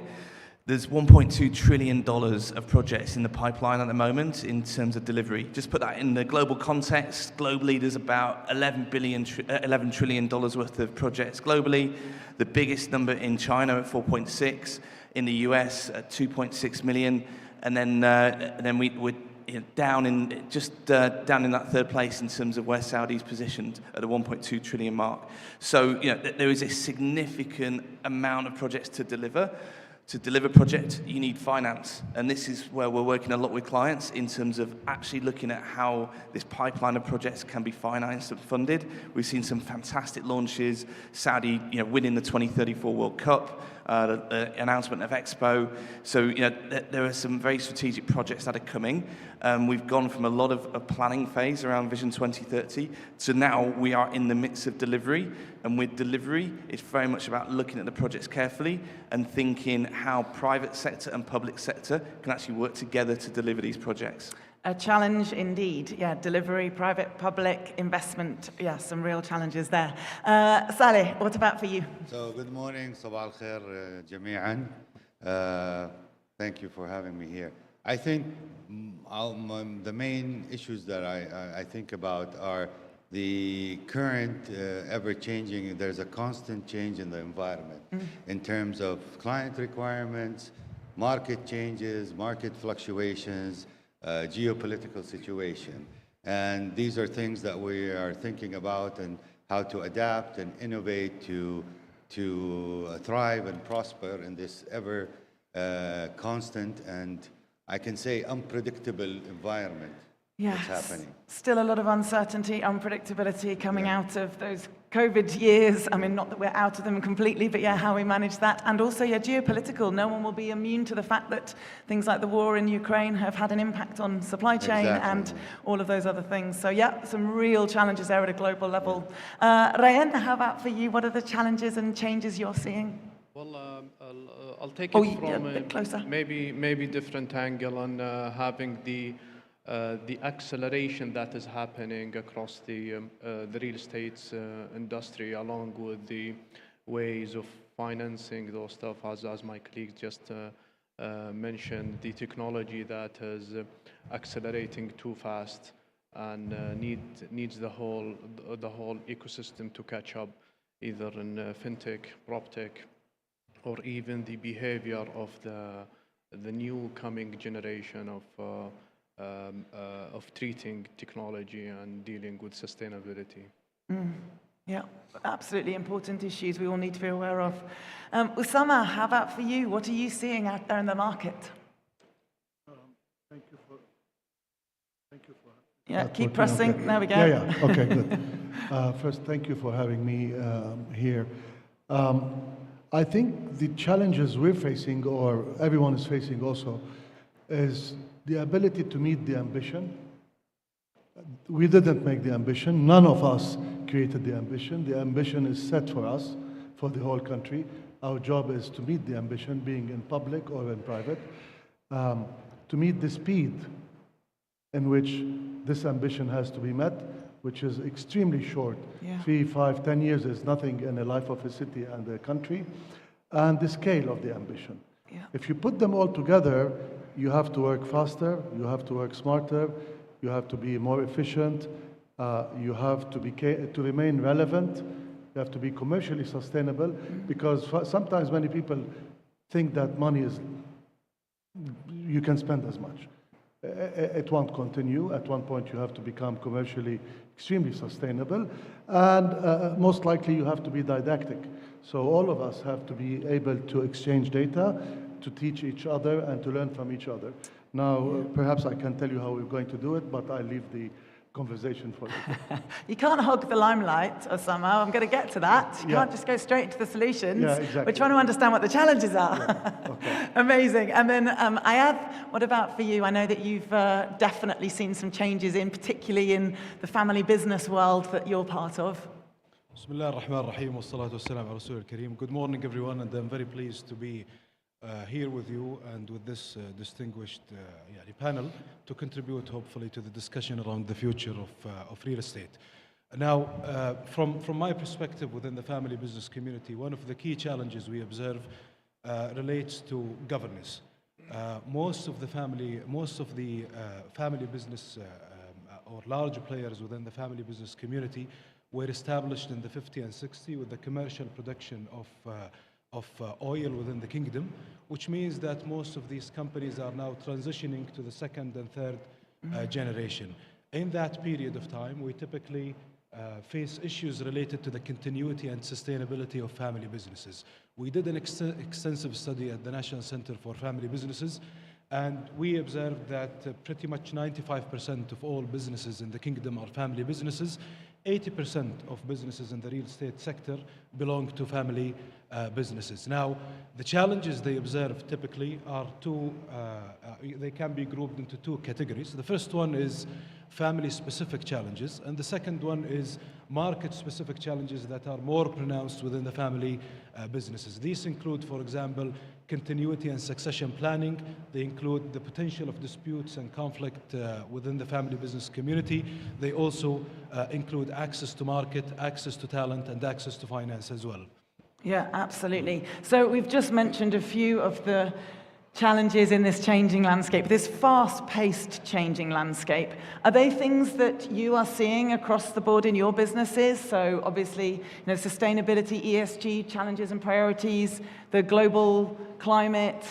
there's $1.2 trillion of projects in the pipeline at the moment in terms of delivery. Just put that in the global context. Globally, there's about $11 trillion worth of projects globally. The biggest number in China at 4.6, in the US at 2.6 million, and then we're down in that third place in terms of where Saudi's positioned at the 1.2 trillion mark. So there is a significant amount of projects to deliver. To deliver a project, you need finance, and this is where we're working a lot with clients in terms of actually looking at how this pipeline of projects can be financed and funded. We've seen some fantastic launches, Saudi winning the 2034 World Cup, the announcement of Expo. So there are some very strategic projects that are coming. We've gone from a lot of a planning phase around Vision 2030 to now we are in the midst of delivery. And with delivery, it's very much about looking at the projects carefully and thinking how private sector and public sector can actually work together to deliver these projects. A challenge indeed. Yeah, delivery, private, public, investment. Yeah, some real challenges there. Saleh, what about for you? So good morning, صباح الخير جميعا. Thank you for having me here. I think the main issues that I think about are the current ever-changing, there's a constant change in the environment in terms of client requirements, market changes, market fluctuations, geopolitical situation. And these are things that we are thinking about and how to adapt and innovate to thrive and prosper in this ever constant and I can say unpredictable environment that's happening. Still a lot of uncertainty, unpredictability coming out of those COVID years. I mean, not that we're out of them completely, but how we manage that. And also, geopolitical. No one will be immune to the fact that things like the war in Ukraine have had an impact on supply chain and all of those other things. So, some real challenges there at a global level. Ryan, how about for you? What are the challenges and changes you're seeing? Well, I'll take it from a bit closer. maybe different angle on having the acceleration that is happening across the real estate industry, along with the ways of financing those stuff, as my colleague just mentioned, the technology that is accelerating too fast and needs the whole ecosystem to catch up, either in fintech, proptech, or even the behavior of the new coming generation of treating technology and dealing with sustainability. Yeah, absolutely important issues we all need to be aware of. Usama, how about for you? What are you seeing out there in the market? Thank you for. Keep pressing. Okay. There we go. Okay, good. First, thank you for having me here. I think the challenges we're facing, or everyone is facing also, is the ability to meet the ambition. We didn't make the ambition. None of us created the ambition. The ambition is set for us, for the whole country. Our job is to meet the ambition, being in public or in private, to meet the speed in which this ambition has to be met, which is extremely short. 3, 5, 10 years is nothing in the life of a city and a country, and the scale of the ambition. If you put them all together, you have to work faster, you have to work smarter, you have to be more efficient, you have to remain relevant, you have to be commercially sustainable, because sometimes many people think that money is, you can spend as much. It won't continue. At one point, you have to become commercially extremely sustainable, and most likely you have to be didactic. So all of us have to be able to exchange data, to teach each other, and to learn from each other. Now, perhaps I can tell you how we're going to do it, but I leave the conversation for you. You can't hog the limelight, Osama. I'm going to get to that. You can't just go straight into the solutions. Yeah, exactly. We're trying to understand what the challenges are. Okay. Amazing. And then, Ayad, what about for you? I know that you've definitely seen some changes, particularly in the family business world that you're part of. Bismillah ar-Rahman ar-Rahim, wassalatu wassalam ala Rasul al-Kareem. Good morning, everyone, and I'm very pleased to be here with you and with this distinguished panel to contribute, hopefully, to the discussion around the future of real estate. Now, from my perspective within the family business community, one of the key challenges we observe relates to governance. Most of the family business or large players within the family business community were established in the 50 and 60 with the commercial production of oil within the kingdom, which means that most of these companies are now transitioning to the second and third generation. In that period of time, we typically face issues related to the continuity and sustainability of family businesses. We did an extensive study at the National Center for Family Businesses, and we observed that pretty much 95% of all businesses in the kingdom are family businesses. 80% of businesses in the real estate sector belong to family businesses. Now, the challenges they observe typically are they can be grouped into two categories. The first one is family-specific challenges, and the second one is market-specific challenges that are more pronounced within the family businesses. These include, for example, continuity and succession planning. They include the potential of disputes and conflict within the family business community. They also include access to market, access to talent, and access to finance as well. Yeah, absolutely. So we've just mentioned a few of the challenges in this changing landscape, this fast-paced changing landscape, are they things that you are seeing across the board in your businesses? So obviously, sustainability, ESG challenges and priorities, the global climate,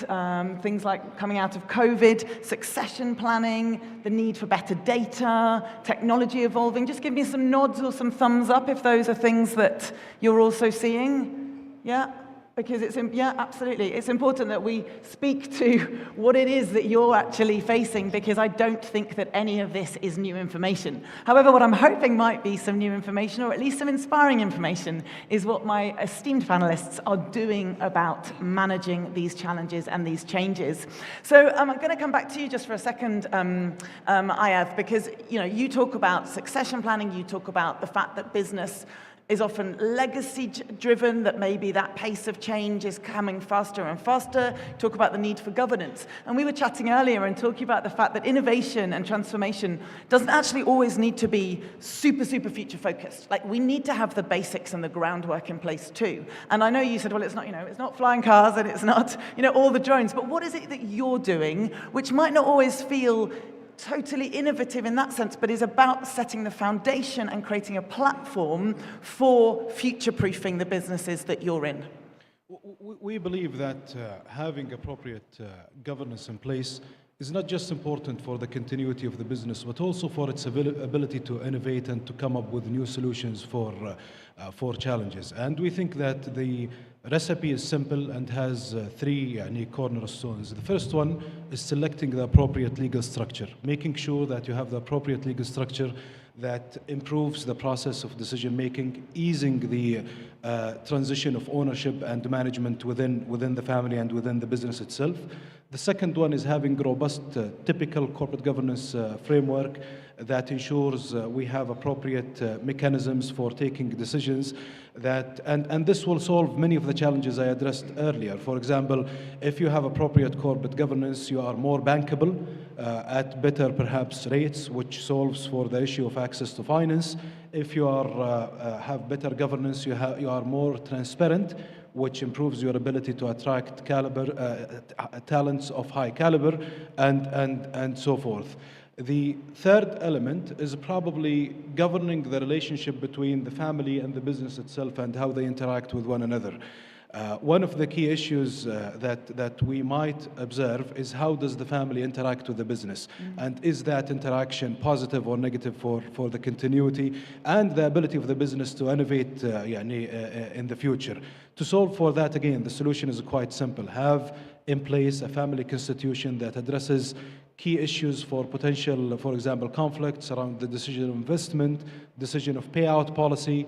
things like coming out of COVID, succession planning, the need for better data, technology evolving. Just give me some nods or some thumbs up if those are things that you're also seeing. Yeah? Because yeah, absolutely. It's important that we speak to what it is that you're actually facing, because I don't think that any of this is new information. However, what I'm hoping might be some new information, or at least some inspiring information, is what my esteemed panelists are doing about managing these challenges and these changes. So I'm going to come back to you just for a second, Ayav, because you talk about succession planning, you talk about the fact that business is often legacy-driven, that maybe that pace of change is coming faster and faster. Talk about the need for governance. And we were chatting earlier and talking about the fact that innovation and transformation doesn't actually always need to be super, super future-focused. Like, we need to have the basics and the groundwork in place too. And I know you said, well, it's not flying cars and it's not, all the drones, but what is it that you're doing which might not always feel totally innovative in that sense, but is about setting the foundation and creating a platform for future-proofing the businesses that you're in? We believe that having appropriate governance in place is not just important for the continuity of the business, but also for its ability to innovate and to come up with new solutions for challenges. And we think that the recipe is simple and has three cornerstones. The first one is selecting the appropriate legal structure, making sure that you have the appropriate legal structure that improves the process of decision-making, easing the transition of ownership and management within the family and within the business itself. The second one is having robust, typical corporate governance framework that ensures we have appropriate mechanisms for taking decisions and this will solve many of the challenges I addressed earlier. For example, if you have appropriate corporate governance, you are more bankable at better, perhaps, rates, which solves for the issue of access to finance. If you have better governance, you are more transparent, which improves your ability to attract talents of high caliber, and so forth. The third element is probably governing the relationship between the family and the business itself and how they interact with one another. One of the key issues that we might observe is how does the family interact with the business, and is that interaction positive or negative for the continuity and the ability of the business to innovate in the future. To solve for that, again, the solution is quite simple. Have in place a family constitution that addresses key issues for potential, for example, conflicts around the decision of investment, decision of payout policy,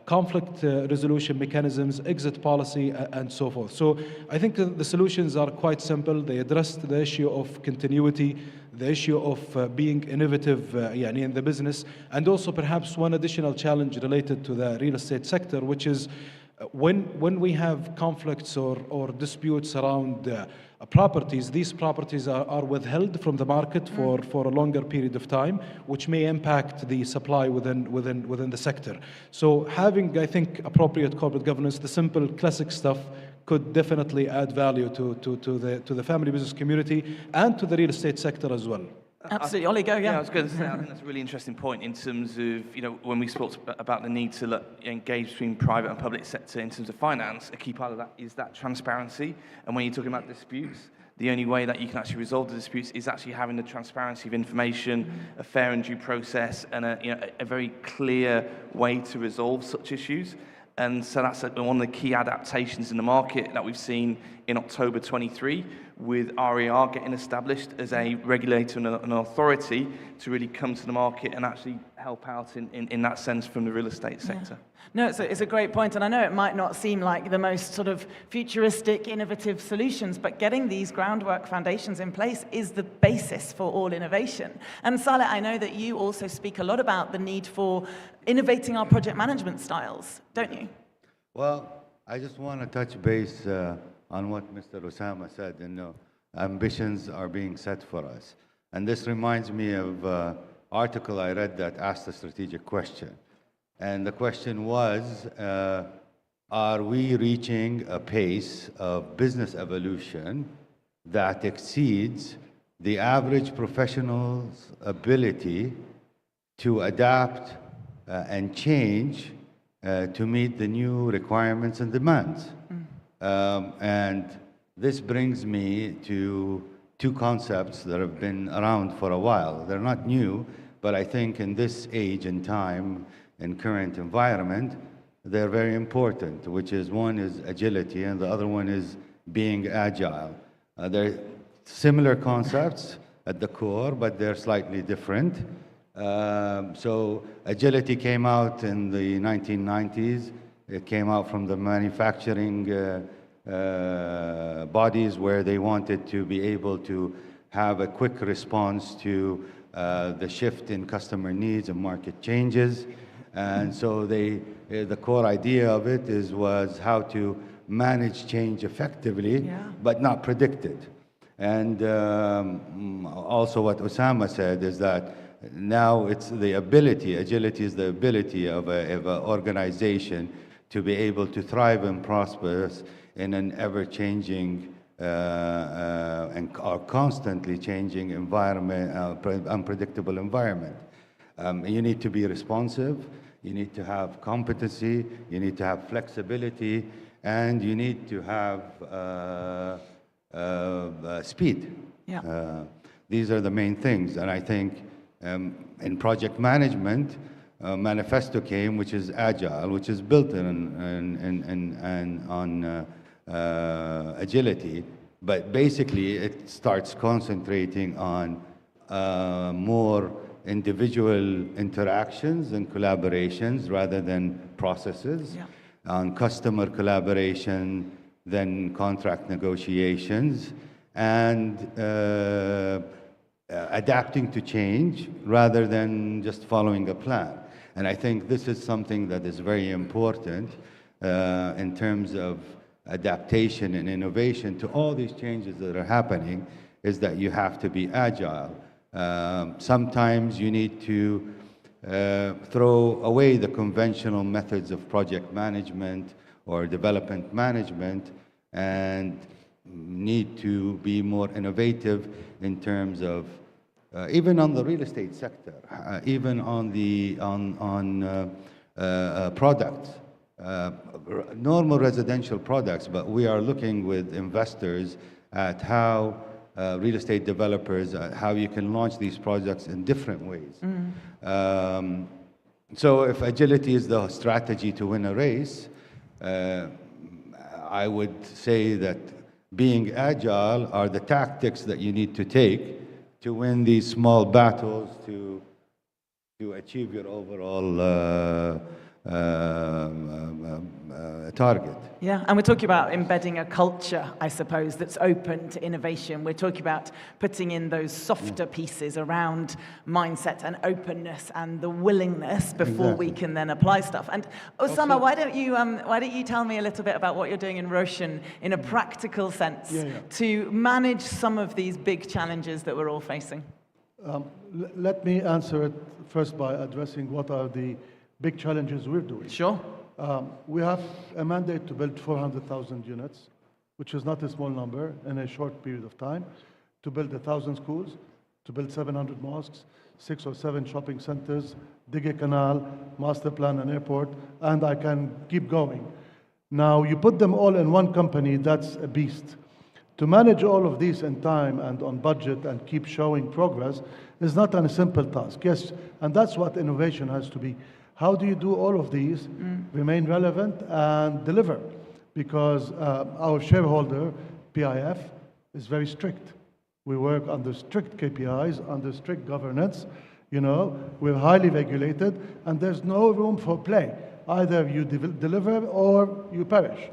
conflict resolution mechanisms, exit policy, and so forth. So I think the solutions are quite simple. They address the issue of continuity, the issue of being innovative in the business, and also perhaps one additional challenge related to the real estate sector, which is when we have conflicts or disputes around properties, these properties are withheld from the market for a longer period of time, which may impact the supply within the sector. So having, I think, appropriate corporate governance, the simple classic stuff, could definitely add value to the family business community and to the real estate sector as well. Absolutely. Ollie, go, Yeah, I was going to say, I think that's a really interesting point in terms of, when we spoke about the need to engage between private and public sector in terms of finance, a key part of that is that transparency. And when you're talking about disputes, the only way that you can actually resolve the disputes is actually having the transparency of information, a fair and due process, and a very clear way to resolve such issues. And so that's one of the key adaptations in the market that we've seen in October 23, with RER getting established as a regulator and an authority to really come to the market and actually help out in that sense from the real estate sector. No, it's a great point, and I know it might not seem like the most sort of futuristic, innovative solutions, but getting these groundwork foundations in place is the basis for all innovation. And Saleh, I know that you also speak a lot about the need for innovating our project management styles, don't you? Well, I just want to touch base on what Mr. Osama said. Ambitions are being set for us. And this reminds me of an article I read that asked a strategic question. And the question was, are we reaching a pace of business evolution that exceeds the average professional's ability to adapt and change to meet the new requirements and demands. And this brings me to two concepts that have been around for a while. They're not new, but I think in this age and time and current environment, they're very important, which is one is agility and the other one is being agile. They're similar concepts at the core, but they're slightly different. So agility came out in the 1990s. It came out from the manufacturing bodies where they wanted to be able to have a quick response to the shift in customer needs and market changes. And so the core idea of it was how to manage change effectively, but not predict it. And also what Osama said is that now it's the ability, agility is the ability of an organization to be able to thrive and prosper in an ever-changing and constantly changing environment, unpredictable environment. You need to be responsive, you need to have competency, you need to have flexibility, and you need to have speed. These are the main things, and I think in project management, Manifesto came, which is agile, which is built on agility, but basically it starts concentrating on more individual interactions and collaborations rather than processes, on customer collaboration than contract negotiations, and adapting to change rather than just following a plan. And I think this is something that is very important in terms of adaptation and innovation to all these changes that are happening, is that you have to be agile. Sometimes you need to throw away the conventional methods of project management or development management and need to be more innovative in terms of even on the real estate sector, even on the products, normal residential products, but we are looking with investors at how real estate developers, how you can launch these projects in different ways. So if agility is the strategy to win a race, I would say that being agile are the tactics that you need to take to win these small battles to achieve your overall target. Yeah, and we're talking about embedding a culture, I suppose, that's open to innovation. We're talking about putting in those softer pieces around mindset and openness and the willingness before we can then apply stuff. And Osama, why don't you tell me a little bit about what you're doing in Roshan in a practical sense to manage some of these big challenges that we're all facing? Let me answer it first by addressing what are the big challenges we're doing. Sure. We have a mandate to build 400,000 units, which is not a small number in a short period of time, to build 1,000 schools, to build 700 mosques, 6 or 7 shopping centers, dig a canal, master plan an airport, and I can keep going. Now, you put them all in one company, that's a beast. To manage all of these in time and on budget and keep showing progress is not a simple task. Yes, and that's what innovation has to be. How do you do all of these, remain relevant and deliver? Because our shareholder, PIF, is very strict. We work under strict KPIs, under strict governance. You know, we're highly regulated, and there's no room for play. Either you deliver or you perish.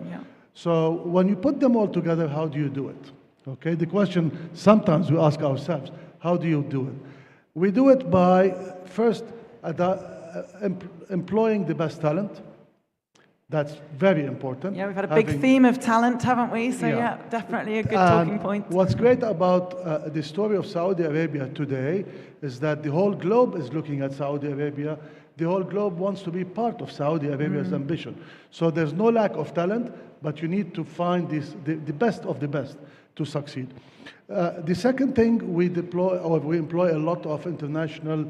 So when you put them all together, how do you do it? Okay, the question sometimes we ask ourselves, how do you do it? We do it by first employing the best talent. That's very important. Yeah, we've had a big theme of talent, haven't we? So yeah, definitely a good talking point. What's great about the story of Saudi Arabia today is that the whole globe is looking at Saudi Arabia. The whole globe wants to be part of Saudi Arabia's ambition. So there's no lack of talent, but you need to find the best of the best to succeed. The second thing, we employ a lot of international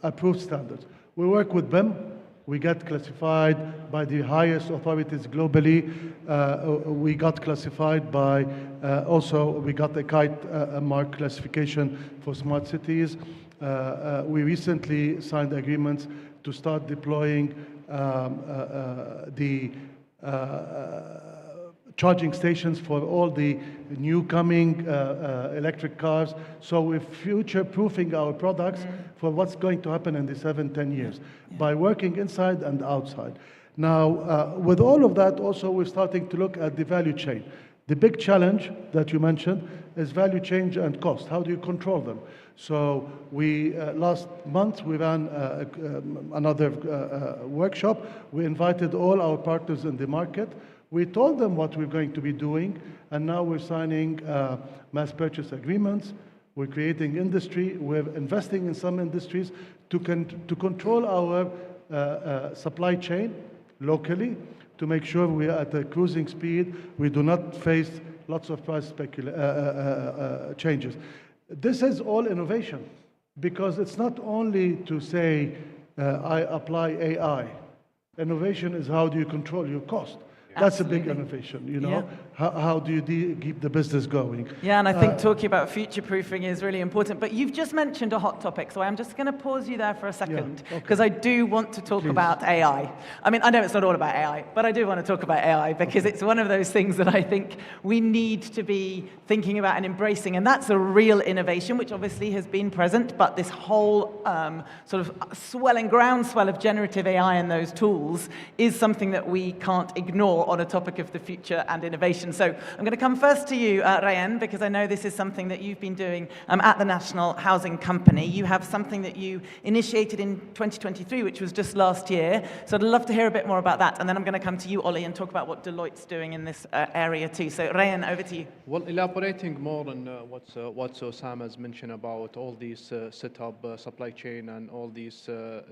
approved standards. We work with BIM. We get classified by the highest authorities globally. We got classified by, also we got a KITE mark classification for smart cities. We recently signed agreements to start deploying the charging stations for all the new coming electric cars. So we're future-proofing our products for what's going to happen in the 7-10 years by working inside and outside. Now, with all of that, also we're starting to look at the value chain. The big challenge that you mentioned is value chain and cost. How do you control them? So we, last month, we ran another workshop. We invited all our partners in the market. We told them what we're going to be doing, and now we're signing mass purchase agreements. We're creating industry. We're investing in some industries to control our supply chain locally, to make sure we are at a cruising speed. We do not face lots of price changes. This is all innovation, because it's not only to say, I apply AI. Innovation is how do you control your cost. That's a big innovation, you know. Yeah. How do you keep the business going? Yeah, and I think talking about future-proofing is really important. But you've just mentioned a hot topic, so I'm just going to pause you there for a second, because I do want to talk about AI. I mean, I know it's not all about AI, but I do want to talk about AI, because it's one of those things that I think we need to be thinking about and embracing. And that's a real innovation, which obviously has been present, but this whole sort of groundswell of generative AI and those tools is something that we can't ignore on a topic of the future and innovation. So I'm going to come first to you, Rayan, because I know this is something that you've been doing at the National Housing Company. You have something that you initiated in 2023, which was just last year. So I'd love to hear a bit more about that. And then I'm going to come to you, Ollie, and talk about what Deloitte's doing in this area too. So Rayan, over to you. Well, elaborating more on what Osama has mentioned about all these setup, supply chain, and all these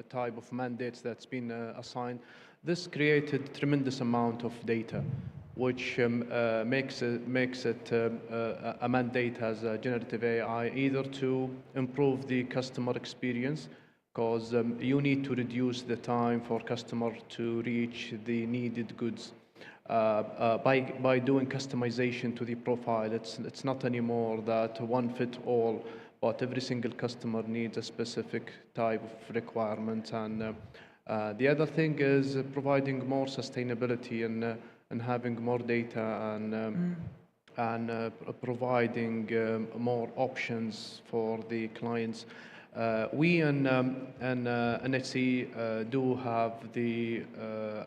type of mandates that's been assigned, this created tremendous amount of data, which makes it a mandate as a generative AI, either to improve the customer experience, because you need to reduce the time for customer to reach the needed goods. By doing customization to the profile, it's not anymore that one fit all, but every single customer needs a specific type of requirement. And the other thing is providing more sustainability and having more data and providing more options for the clients. We in NHC do have the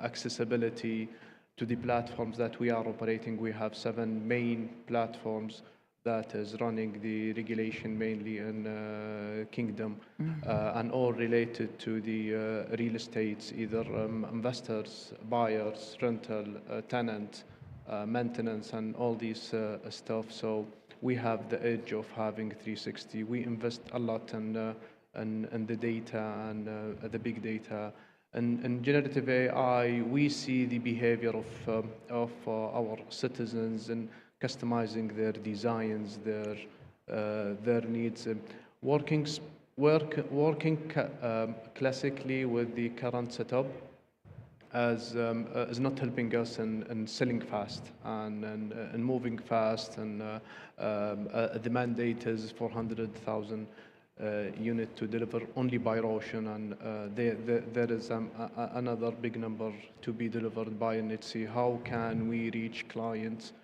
accessibility to the platforms that we are operating. We have 7 main platforms that is running the regulation mainly in Kingdom, and all related to the real estates, either investors, buyers, rental, tenant, maintenance, and all these stuff. So we have the edge of having 360. We invest a lot in the data and the big data. And generative AI, we see the behavior of our citizens and customizing their designs, their needs, working classically with the current setup is not helping us in selling fast and moving fast. And the mandate is 400,000 unit to deliver only by Roshan, and there is another big number to be delivered by NHC. How can we reach clients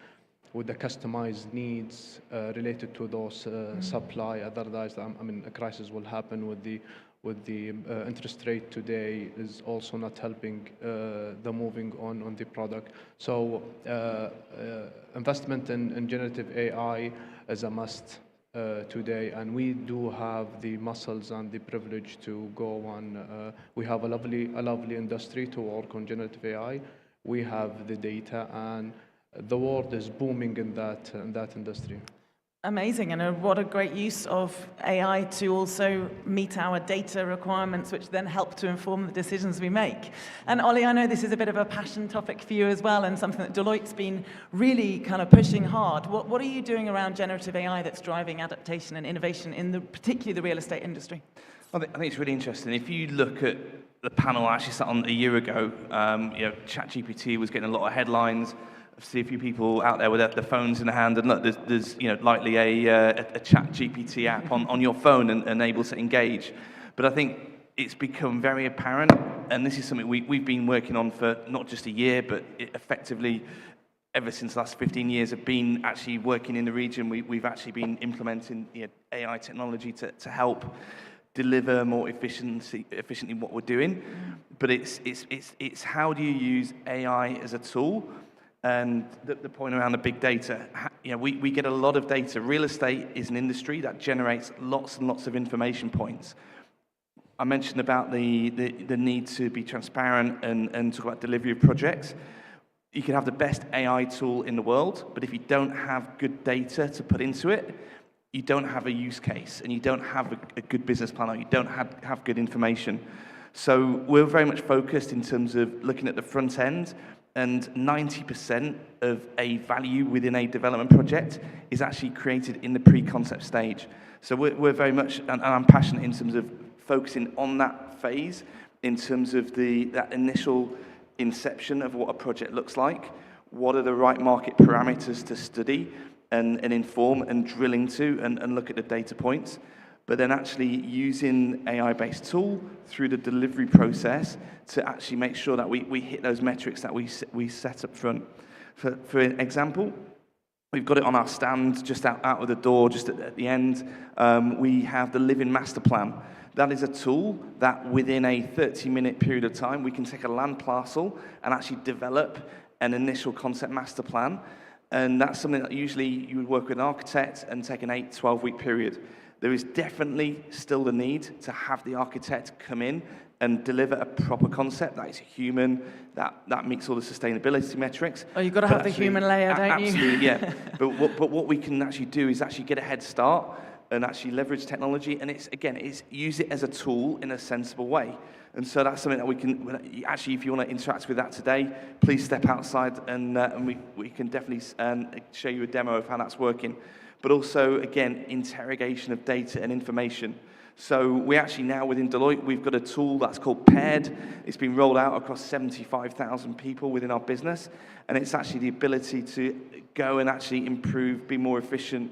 with the customized needs related to those supply? Otherwise, I mean, a crisis will happen with the interest rate today is also not helping the moving on the product. So investment in generative AI is a must today, and we do have the muscles and the privilege to go on. We have a lovely industry to work on generative AI. We have the data, and the world is booming in that industry. Amazing, and what a great use of AI to also meet our data requirements, which then help to inform the decisions we make. And Ollie, I know this is a bit of a passion topic for you as well, and something that Deloitte's been really kind of pushing hard. What are you doing around generative AI that's driving adaptation and innovation in particularly the real estate industry? I think it's really interesting. If you look at the panel I actually sat on a year ago, ChatGPT was getting a lot of headlines. I see a few people out there with their phones in the hand, and look, there's likely a ChatGPT app on your phone and able to engage. But I think it's become very apparent, and this is something we've been working on for not just a year, but effectively ever since the last 15 years have been actually working in the region. We've actually been implementing AI technology to help deliver more efficiently what we're doing. But it's how do you use AI as a tool? And the point around the big data, we get a lot of data. Real estate is an industry that generates lots and lots of information points. I mentioned about the need to be transparent and talk about delivery of projects. You can have the best AI tool in the world, but if you don't have good data to put into it, you don't have a use case, and you don't have a good business plan, or you don't have good information. So we're very much focused in terms of looking at the front end, and 90% of a value within a development project is actually created in the pre-concept stage. So we're very much, and I'm passionate in terms of focusing on that phase, in terms of that initial inception of what a project looks like, what are the right market parameters to study and inform and drill into and look at the data points, but then actually using AI-based tool through the delivery process to actually make sure that we hit those metrics that we set up front. For example, we've got it on our stand just out of the door, just at the end. We have the Living Master Plan. That is a tool that within a 30-minute period of time, we can take a land parcel and actually develop an initial concept master plan. And that's something that usually you would work with an architect and take an 8-12-week period. There is definitely still the need to have the architect come in and deliver a proper concept that is human, that meets all the sustainability metrics. Oh, you've got to have the human layer, don't you? Absolutely, yeah. But what we can actually do is actually get a head start and actually leverage technology, and it's use it as a tool in a sensible way. And so that's something that we can, actually, if you want to interact with that today, please step outside and we can definitely show you a demo of how that's working. But also, again, interrogation of data and information. So we actually now, within Deloitte, we've got a tool that's called Paired. It's been rolled out across 75,000 people within our business, and it's actually the ability to go and actually improve, be more efficient,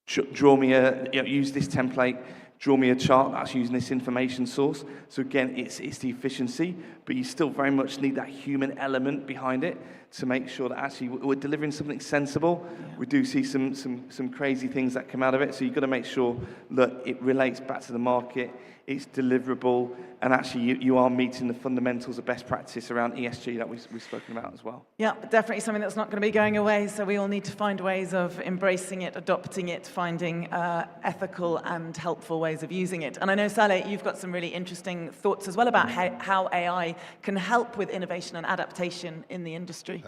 use this template, draw me a chart that's using this information source. So again, it's the efficiency, but you still very much need that human element behind it to make sure that actually we're delivering something sensible. Yeah. We do see some crazy things that come out of it, so you've got to make sure that it relates back to the market, it's deliverable, and actually you are meeting the fundamentals of best practice around ESG that we've spoken about as well. Yeah, definitely something that's not going to be going away, so we all need to find ways of embracing it, adopting it, finding ethical and helpful ways of using it. And I know, Saleh, you've got some really interesting thoughts as well about how AI can help with innovation and adaptation in the industry.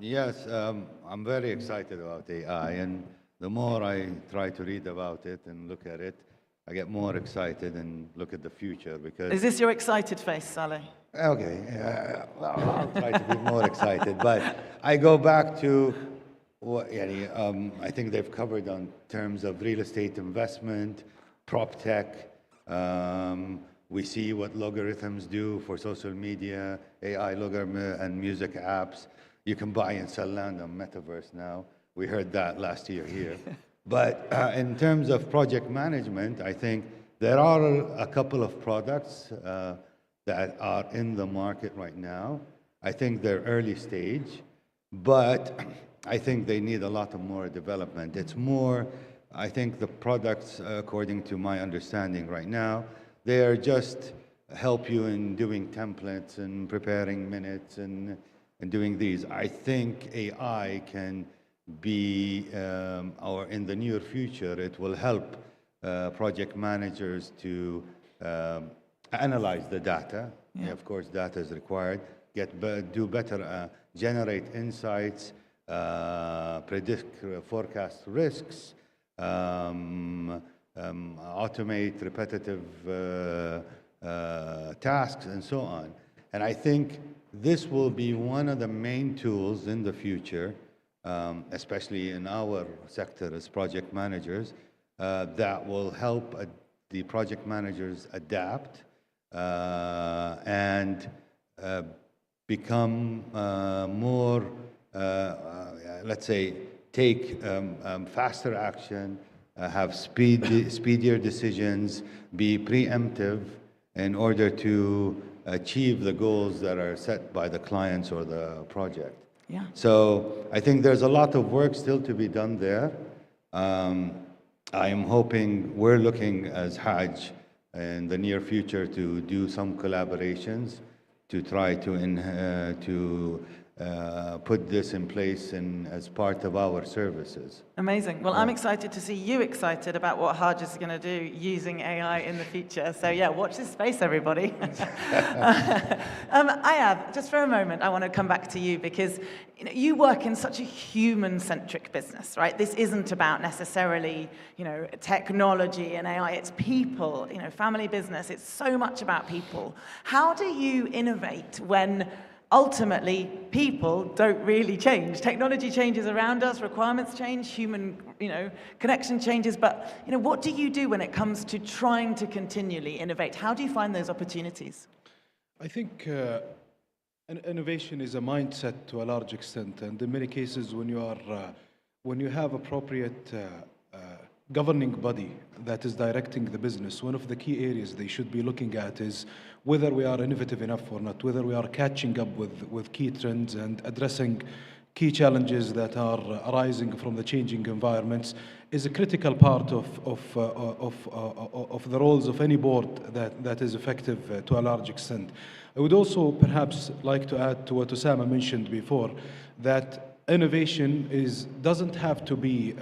Yes, I'm very excited about AI, and the more I try to read about it and look at it, I get more excited and look at the future because... Is this your excited face, Saleh? Okay, I'll try to be more excited, but I go back to what I think they've covered on terms of real estate investment, prop tech. We see what logarithms do for social media, AI logarithm and music apps. You can buy and sell land on Metaverse now. We heard that last year here. But in terms of project management, I think there are a couple of products that are in the market right now. I think they're early stage, but I think they need a lot of more development. It's more, I think the products, according to my understanding right now, they are just help you in doing templates and preparing minutes and doing these. I think AI can be, or in the near future, it will help project managers to analyze the data. Yeah. Of course, data is required. Do better, generate insights, predict, forecast risks, automate repetitive tasks, and so on. And I think this will be one of the main tools in the future, especially in our sector as project managers, that will help the project managers adapt and become more, let's say, take faster action, have speedier decisions, be preemptive in order to achieve the goals that are set by the clients or the project. Yeah. So I think there's a lot of work still to be done there. I am hoping, we're looking as Hajj in the near future to do some collaborations to try to put this in place as part of our services. Amazing. Well, I'm excited to see you excited about what Hajj is going to do using AI in the future. So yeah, watch this space, everybody. Ayad, just for a moment, I want to come back to you because you work in such a human-centric business, right? This isn't about necessarily, technology and AI. It's people, family business. It's so much about people. How do you innovate when ultimately people don't really change? Technology changes around us, requirements change, human, connection changes, but, what do you do when it comes to trying to continually innovate? How do you find those opportunities? I think innovation is a mindset to a large extent, and in many cases when you have appropriate governing body that is directing the business, one of the key areas they should be looking at is whether we are innovative enough or not, whether we are catching up with key trends and addressing key challenges that are arising from the changing environments is a critical part of the roles of any board that is effective to a large extent. I would also perhaps like to add to what Osama mentioned before, that innovation doesn't have to be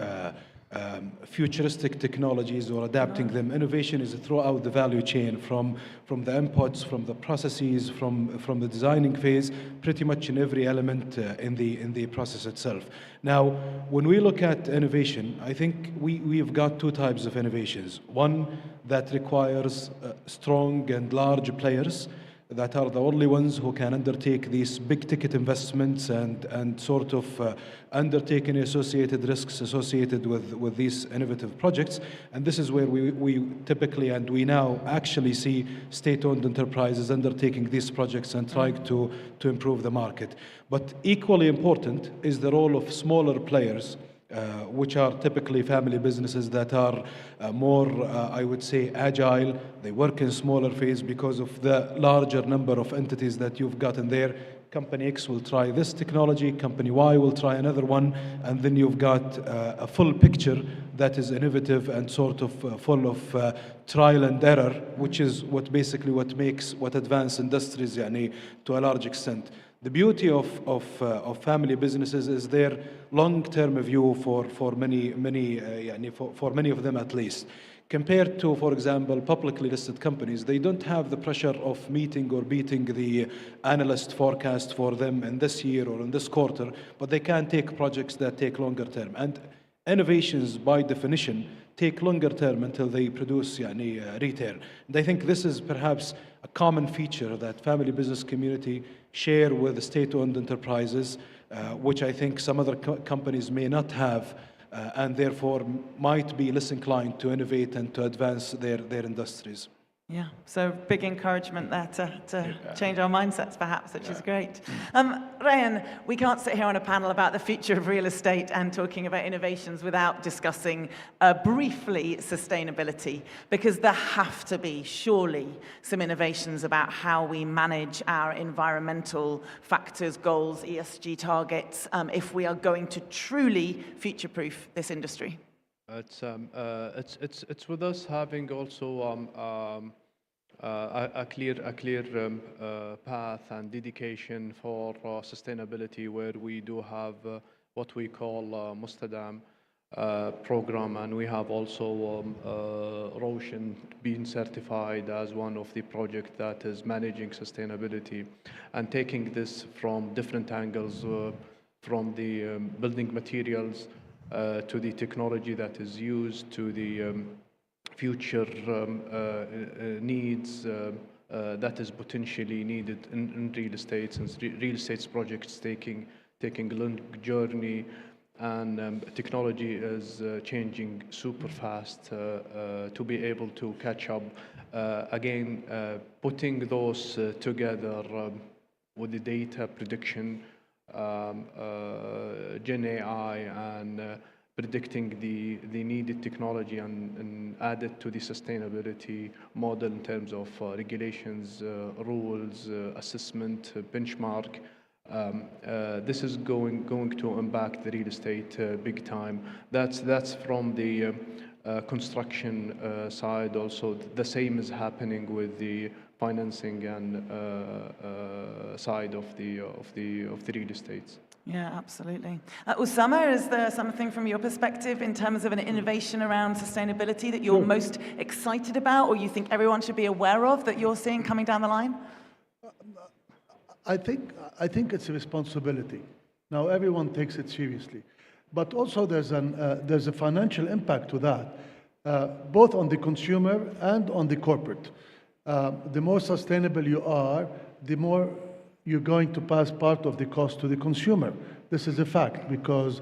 futuristic technologies or adapting them. Innovation is throughout the value chain, from the inputs, from the processes, from the designing phase, pretty much in every element in the process itself. Now, when we look at innovation, I think we've got two types of innovations. One that requires strong and large players that are the only ones who can undertake these big ticket investments and sort of undertake any associated risks associated with these innovative projects. And this is where we typically, and we now actually see state-owned enterprises undertaking these projects and trying to improve the market. But equally important is the role of smaller players, which are typically family businesses that are more, I would say, agile. They work in smaller phase because of the larger number of entities that you've got in there. Company X will try this technology, Company Y will try another one, and then you've got a full picture that is innovative and sort of full of trial and error, which is what makes advanced industries to a large extent. The beauty of family businesses is their long-term view for many of them at least. Compared to, for example, publicly listed companies, they don't have the pressure of meeting or beating the analyst forecast for them in this year or in this quarter, but they can take projects that take longer term. And innovations, by definition, take longer term until they produce return. And I think this is perhaps a common feature that family business community share with state-owned enterprises, which I think some other companies may not have, and therefore might be less inclined to innovate and to advance their industries. Yeah, so big encouragement there to change our mindsets, perhaps, which is great. Ryan, we can't sit here on a panel about the future of real estate and talking about innovations without discussing briefly sustainability, because there have to be, surely, some innovations about how we manage our environmental factors, goals, ESG targets, if we are going to truly future-proof this industry. It's with us having also a clear path and dedication for sustainability, where we do have what we call Mustadam program, and we have also Roshan being certified as one of the projects that is managing sustainability and taking this from different angles, from the building materials, to the technology that is used, to the future needs that is potentially needed in real estate, since real estate projects taking a long journey, and technology is changing super fast to be able to catch up. Again, putting those together with the data prediction, Gen AI, and predicting the needed technology and add it to the sustainability model in terms of regulations, rules, assessment, benchmark. This is going to impact the real estate big time. That's from the construction side. Also, the same is happening with the financing and side of the real estate. Yeah, absolutely. Usama, is there something from your perspective in terms of an innovation around sustainability that you're most excited about, or you think everyone should be aware of, that you're seeing coming down the line? I think it's a responsibility. Now everyone takes it seriously, but also there's a financial impact to that, both on the consumer and on the corporate. The more sustainable you are, the more you're going to pass part of the cost to the consumer. This is a fact, because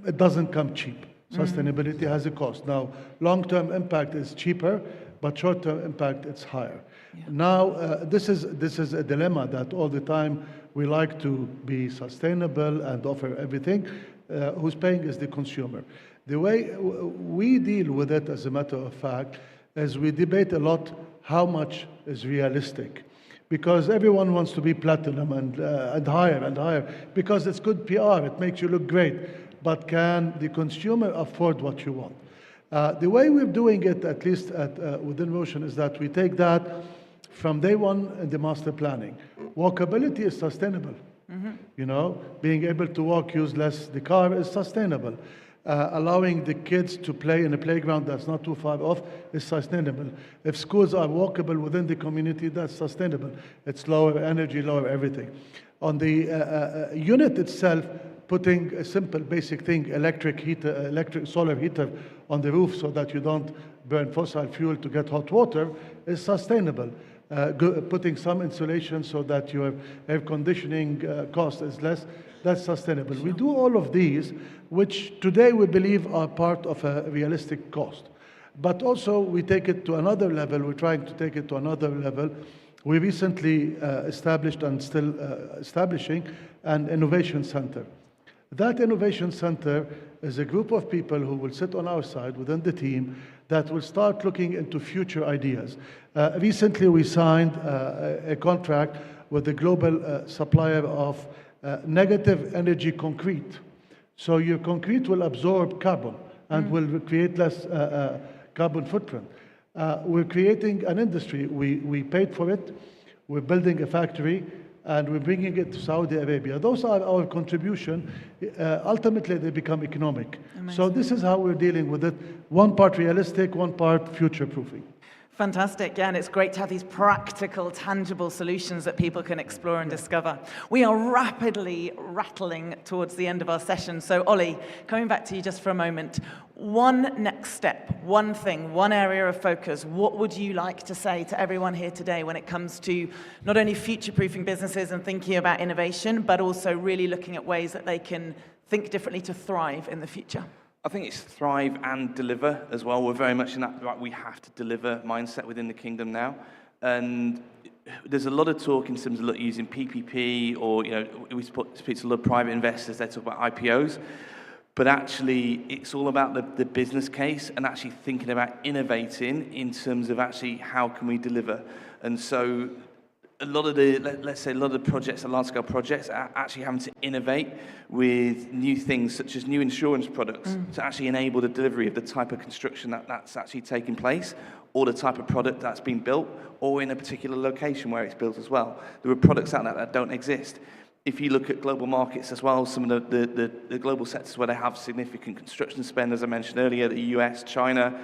it doesn't come cheap. Sustainability has a cost. Now, long-term impact is cheaper, but short-term impact is higher. Yeah. Now, this is a dilemma that all the time we like to be sustainable and offer everything. Who's paying is the consumer. The way we deal with it, as a matter of fact, is we debate a lot how much is realistic. Because everyone wants to be platinum and higher, because it's good PR, it makes you look great. But can the consumer afford what you want? The way we're doing it, at least within Motion, is that we take that from day one in the master planning. Walkability is sustainable. You know, being able to walk, use less the car is sustainable. Allowing the kids to play in a playground that's not too far off is sustainable. If schools are walkable within the community, that's sustainable. It's lower energy, lower everything. On the unit itself, putting a simple basic thing, electric solar heater on the roof so that you don't burn fossil fuel to get hot water is sustainable. Putting some insulation so that your air conditioning cost is less, that's sustainable. We do all of these, which today we believe are part of a realistic cost. But also we take it to another level. We're trying to take it to another level. We recently established and still establishing an innovation center. That innovation center is a group of people who will sit on our side within the team that will start looking into future ideas. Recently we signed a contract with a global supplier of negative energy concrete. So your concrete will absorb carbon and will create less carbon footprint. We're creating an industry. We paid for it. We're building a factory, and we're bringing it to Saudi Arabia. Those are our contribution. Ultimately, they become economic. Amazing. So this is how we're dealing with it. One part realistic, one part future-proofing. Fantastic, yeah, and it's great to have these practical, tangible solutions that people can explore and discover. We are rapidly rattling towards the end of our session. So, Ollie, coming back to you just for a moment, one next step, one thing, one area of focus, what would you like to say to everyone here today when it comes to not only future-proofing businesses and thinking about innovation, but also really looking at ways that they can think differently to thrive in the future? I think it's thrive and deliver as well. We're very much in that, like, we have to deliver mindset within the kingdom now. And there's a lot of talk in terms of using PPP, or, you know, we speak to a lot of private investors, they talk about IPOs. But actually, it's all about the business case and actually thinking about innovating in terms of actually how can we deliver. And so a lot of the, let's say, a lot of the projects, the large-scale projects, are actually having to innovate with new things, such as new insurance products, to actually enable the delivery of the type of construction that's actually taking place, or the type of product that's been built, or in a particular location where it's built as well. There are products out there that don't exist. If you look at global markets as well, some of the global sectors where they have significant construction spend, as I mentioned earlier, the US, China,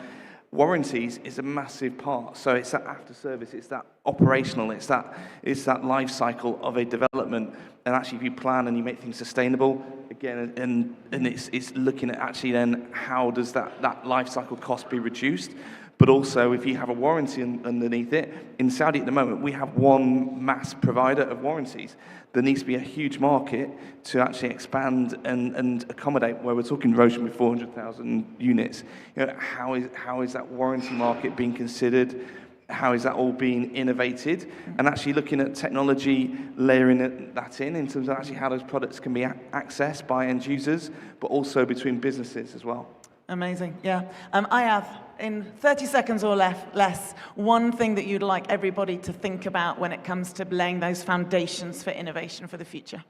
Warranties is a massive part. So it's that after service, it's that operational, it's that life cycle of a development. And actually, if you plan and you make things sustainable, again, and it's looking at actually then how does that life cycle cost be reduced. But also, if you have a warranty underneath it, in Saudi at the moment, we have one mass provider of warranties. There needs to be a huge market to actually expand and accommodate, where we're talking Roshan with 400,000 units. You know, how is that warranty market being considered? How is that all being innovated? And actually looking at technology, layering that in terms of actually how those products can be accessed by end users, but also between businesses as well. Amazing, yeah. I have, in 30 seconds or less, one thing that you'd like everybody to think about when it comes to laying those foundations for innovation for the future.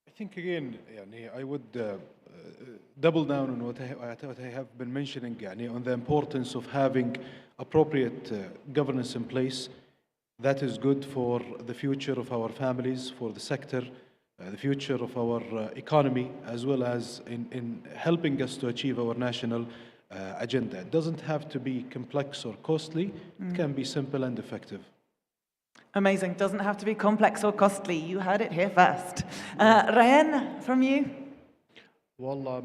I think again, I would double down on what I have been mentioning, on the importance of having appropriate governance in place that is good for the future of our families, for the sector, the future of our economy, as well as in helping us to achieve our national agenda. It doesn't have to be complex or costly. It can be simple and effective. Amazing. Doesn't have to be complex or costly. You heard it here first. Ryan, from you? Well,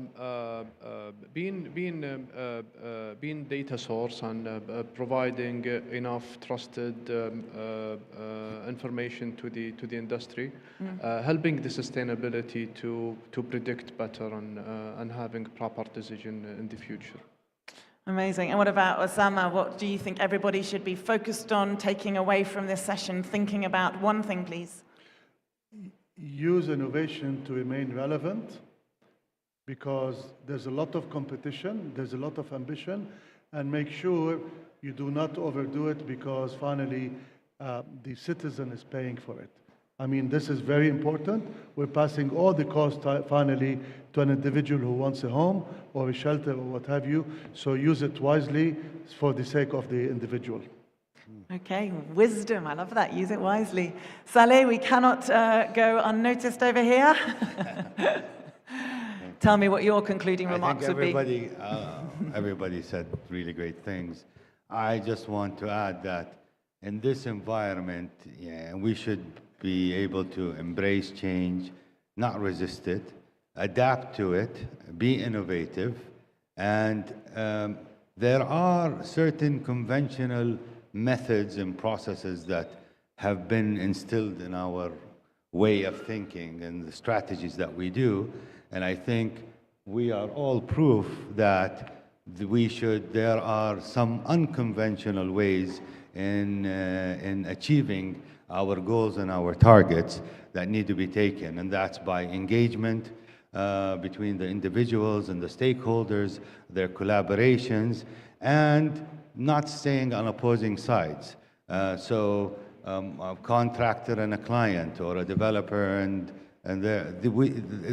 being data source and providing enough trusted information to the industry, helping the sustainability to predict better and having proper decision in the future. Amazing. And what about Osama? What do you think everybody should be focused on, taking away from this session, thinking about? One thing, please. Use innovation to remain relevant, because there's a lot of competition, there's a lot of ambition, and make sure you do not overdo it, because finally the citizen is paying for it. I mean, this is very important. We're passing all the cost finally to an individual who wants a home or a shelter or what have you. So use it wisely for the sake of the individual. Okay, wisdom. I love that. Use it wisely. Saleh, we cannot go unnoticed over here. Tell me what your concluding remarks would be. Everybody said really great things. I just want to add that in this environment, we should be able to embrace change, not resist it, adapt to it, be innovative. And there are certain conventional methods and processes that have been instilled in our way of thinking and the strategies that we do. And I think we are all proof that there are some unconventional ways in achieving our goals and our targets that need to be taken. And that's by engagement between the individuals and the stakeholders, their collaborations, and not staying on opposing sides. So a contractor and a client, or a developer and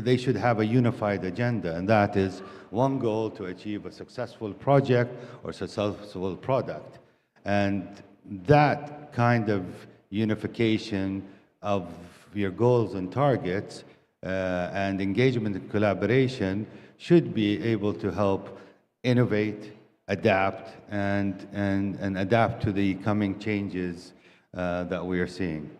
they should have a unified agenda, and that is one goal: to achieve a successful project or successful product. And that kind of unification of your goals and targets and engagement and collaboration should be able to help innovate, adapt, and adapt to the coming changes that we are seeing.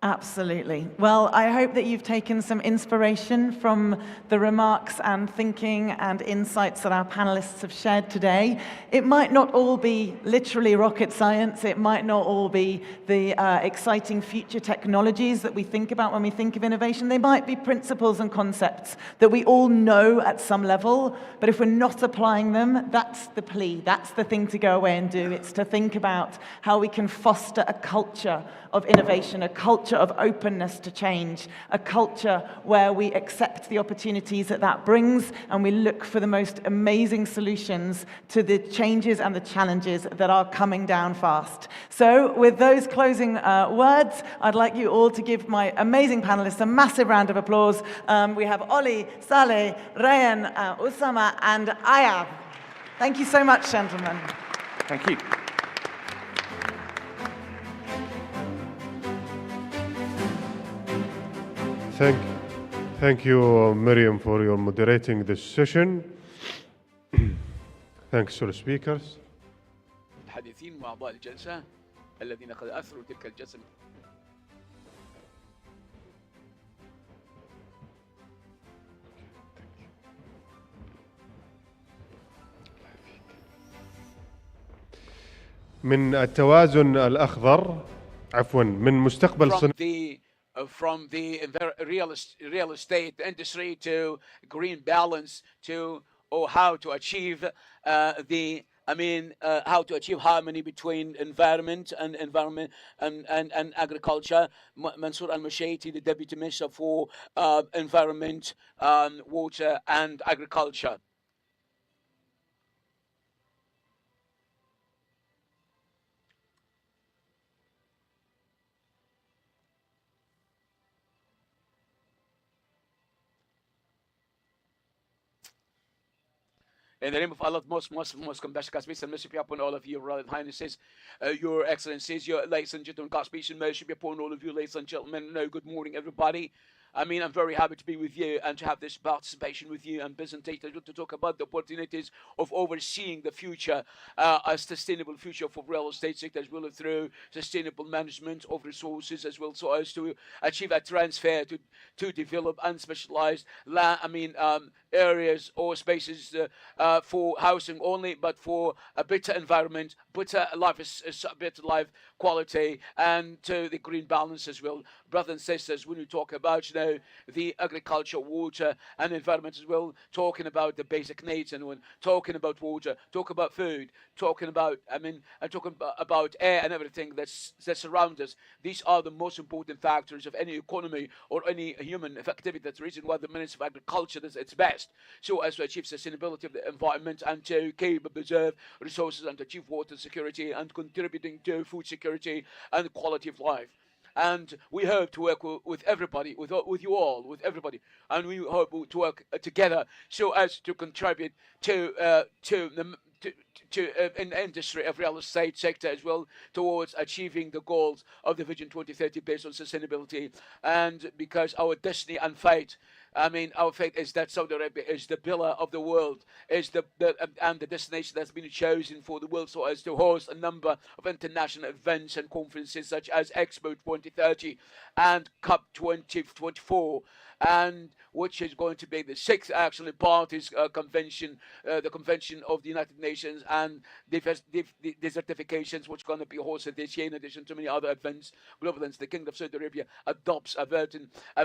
Absolutely. Well, I hope that you've taken some inspiration from the remarks and thinking and insights that our panelists have shared today. It might not all be literally rocket science. It might not all be the exciting future technologies that we think about when we think of innovation. They might be principles and concepts that we all know at some level, but if we're not applying them, that's the plea. That's the thing to go away and do. It's to think about how we can foster a culture of innovation, a culture of openness to change, a culture where we accept the opportunities that that brings, and we look for the most amazing solutions to the changes and the challenges that are coming down fast. So with those closing words, I'd like you all to give my amazing panelists a massive round of applause. We have Oli, Saleh, Ryan, Osama, and Ayab. Thank you so much, gentlemen. Thank you. Thank you, Miriam, for your moderating this session. Thanks to the speakers. المتحدثين وأعضاء الجلسة الذين قد أثروا تلك الجلسة. من التوازن الأخضر، عفوا، من مستقبل from the real estate industry to green balance to how to achieve how to achieve harmony between environment and agriculture. Mansour Al-Mashaiti, the Deputy Minister for Environment, Water and Agriculture. In the name of Allah, most compassionate, peace and mercy be upon all of you, Royal Highnesses, Your Excellencies, your ladies and gentlemen, God's peace and mercy be upon all of you, ladies and gentlemen. Good morning, everybody. I'm very happy to be with you and to have this participation with you and presentation to talk about the opportunities of overseeing the future, a sustainable future for real estate sector, as well as through sustainable management of resources, as well so as to achieve a transfer to develop unspecialized areas or spaces for housing only, but for a better environment, better life quality, and to the green balance as well. Brothers and sisters, when we talk about the agriculture, water, and environment as well, talking about the basic needs, and when talking about water, talk about food, talking about talking about air and everything that surrounds us. These are the most important factors of any economy or any human activity. That's the reason why the Ministry of Agriculture does its best so as to achieve sustainability of the environment and to keep and preserve resources and to achieve water security and contributing to food security and quality of life. And we hope to work with everybody, with you all, with everybody, and we hope to work together so as to contribute to in the industry of real estate sector as well towards achieving the goals of the Vision 2030 based on sustainability. And because our destiny and fate, our fate is that Saudi Arabia is the pillar of the world, is the destination that's been chosen for the world so as to host a number of international events and conferences such as Expo 2030 and COP 2024, and which is going to be the sixth actually parties convention, the convention of the United Nations, and the certifications which are going to be hosted this year in addition to many other events. Global events. The Kingdom of Saudi Arabia adopts a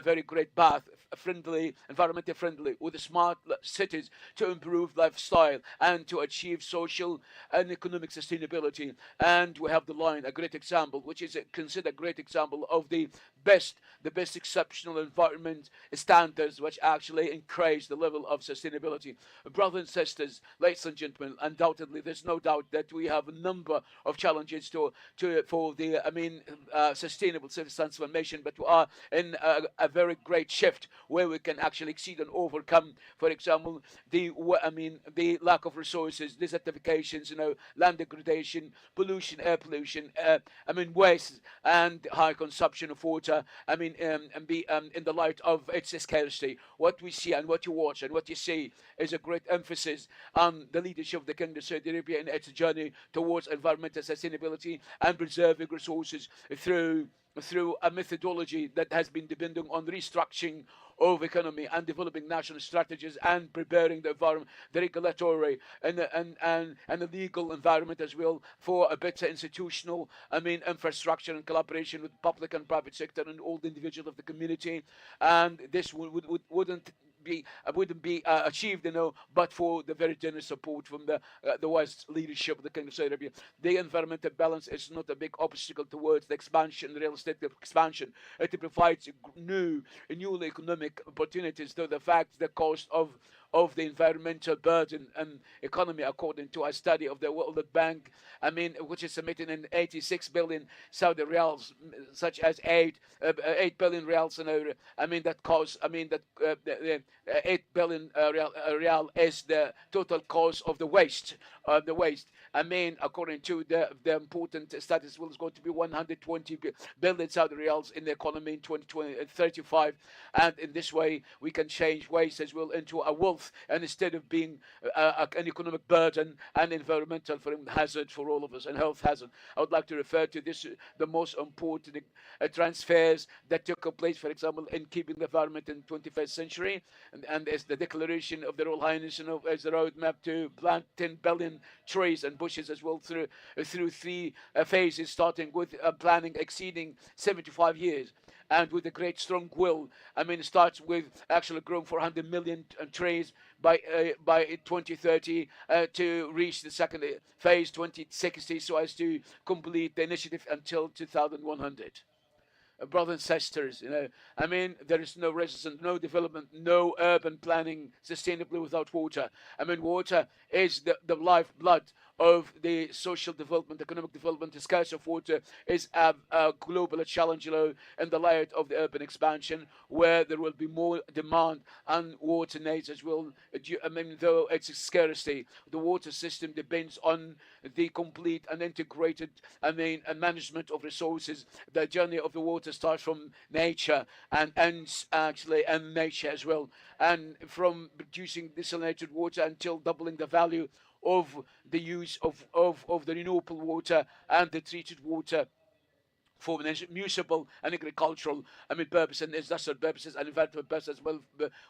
very great path, friendly, environmentally friendly, with smart cities to improve lifestyle and to achieve social and economic sustainability. And we have the line, a great example, which is considered a great example of the best exceptional environment standards which actually increase the level of sustainability. Brothers and sisters, ladies and gentlemen, undoubtedly there's no doubt that we have a number of challenges for the sustainable city transformation, but we are in a very great shift where we can actually exceed and overcome, for example, the lack of resources, desertifications, land degradation, pollution, air pollution, waste, and high consumption of water. In the light of its scarcity, what we see and what you watch and what you see is a great emphasis on the leadership of the Kingdom of Saudi Arabia in its journey towards environmental sustainability and preserving resources through a methodology that has been depending on restructuring of economy and developing national strategies and preparing the environment, the regulatory and the legal environment as well for a better institutional infrastructure and collaboration with public and private sector and all the individuals of the community. And this wouldn't be achieved, but for the very generous support from the wise leadership of the Kingdom of Saudi Arabia. The environmental balance is not a big obstacle towards the expansion, real estate expansion. It provides newly economic opportunities, though the fact the cost of the environmental burden and economy, according to a study of the World Bank, which is submitted in 86 billion Saudi riyals, such as 8 billion riyals an hour. That cost. The 8 billion riyal is the total cost of the waste. According to the important studies, is going to be 120 billion Saudi riyals in the economy in 2035, and in this way we can change waste as well into a wealth health, and instead of being an economic burden and environmental hazard for all of us and health hazard. I would like to refer to this, the most important transfers that took place, for example, in keeping the environment in 21st century, and as the declaration of the Royal Highness as a roadmap to plant 10 billion trees and bushes as well through three phases, starting with planning exceeding 75 years. And with a great strong will, it starts with actually growing 400 million trees by 2030 to reach the second phase 2060, so as to complete the initiative until 2100. Brothers and sisters, there is no resistance, no development, no urban planning sustainably without water. Water is the lifeblood of the social development, economic development. The scarcity of water is a global challenge, in the light of the urban expansion, where there will be more demand and water needs as well. Though it's a scarcity, the water system depends on the complete and integrated, management of resources. The journey of the water starts from nature and ends actually in nature as well, and from producing desalinated water until doubling the value of the use of the renewable water and the treated water for municipal and agricultural purposes and industrial purposes and environmental purposes as well,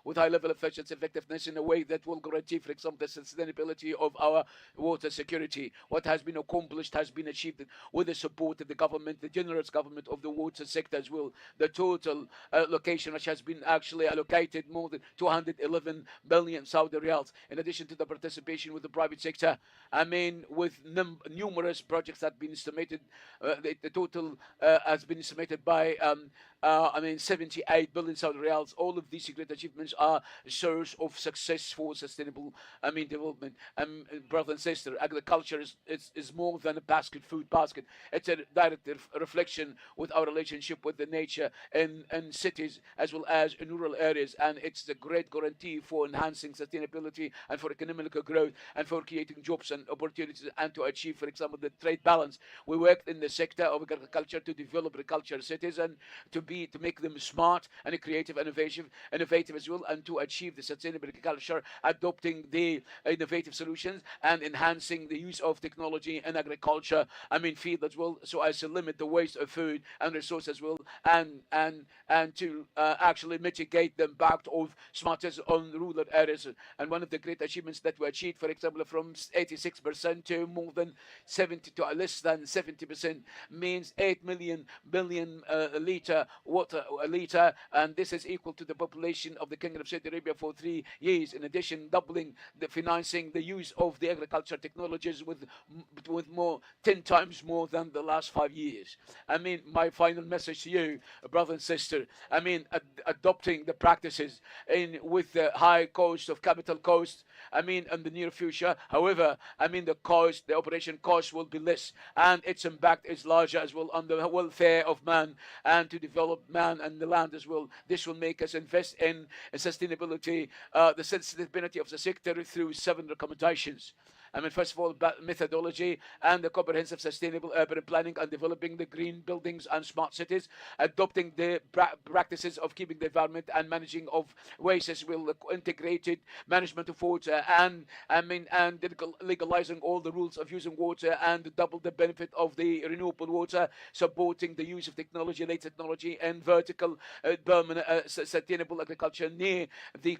with high level efficiency effectiveness in a way that will guarantee, for example, the sustainability of our water security. What has been accomplished has been achieved with the support of the government, the generous government of the water sector as well. The total allocation, which has been actually allocated more than 211 billion Saudi riyals, in addition to the participation with the private sector. With numerous projects that have been estimated, the total has been estimated by 78 billion Saudi riyals. All of these great achievements are a source of success for sustainable development. Brother and sister, agriculture is more than a food basket. It's a direct reflection with our relationship with the nature in cities as well as in rural areas, and it's a great guarantee for enhancing sustainability and for economic growth and for creating jobs and opportunities and to achieve, for example, the trade balance. We worked in the sector of agriculture to develop agriculture cities and to make them smart and creative, innovative as well, and to achieve the sustainable agriculture, adopting the innovative solutions and enhancing the use of technology in agriculture, field as well, so as to limit the waste of food and resources as well, and to actually mitigate the impact of smartness on rural areas. And one of the great achievements that we achieved, for example, from 86% to more than 70 to less than 70%, means 8 billion liter water a liter, and this is equal to the population of the Kingdom of Saudi Arabia for 3 years. In addition, doubling the financing the use of the agriculture technologies with more 10 times more than the last 5 years. My final message to you, brother and sister, adopting the practices with the high cost of capital cost, in the near future. However, the operation cost will be less, and its impact is larger as well on the welfare of man and to develop man and the land as well. This will make us invest in sustainability, the sustainability of the sector through 7 recommendations. First of all, methodology and the comprehensive sustainable urban planning and developing the green buildings and smart cities, adopting the practices of keeping the environment and managing of waste as well, integrated management of water, and legalizing all the rules of using water and double the benefit of the renewable water, supporting the use of technology, late technology, and vertical permanent sustainable agriculture near the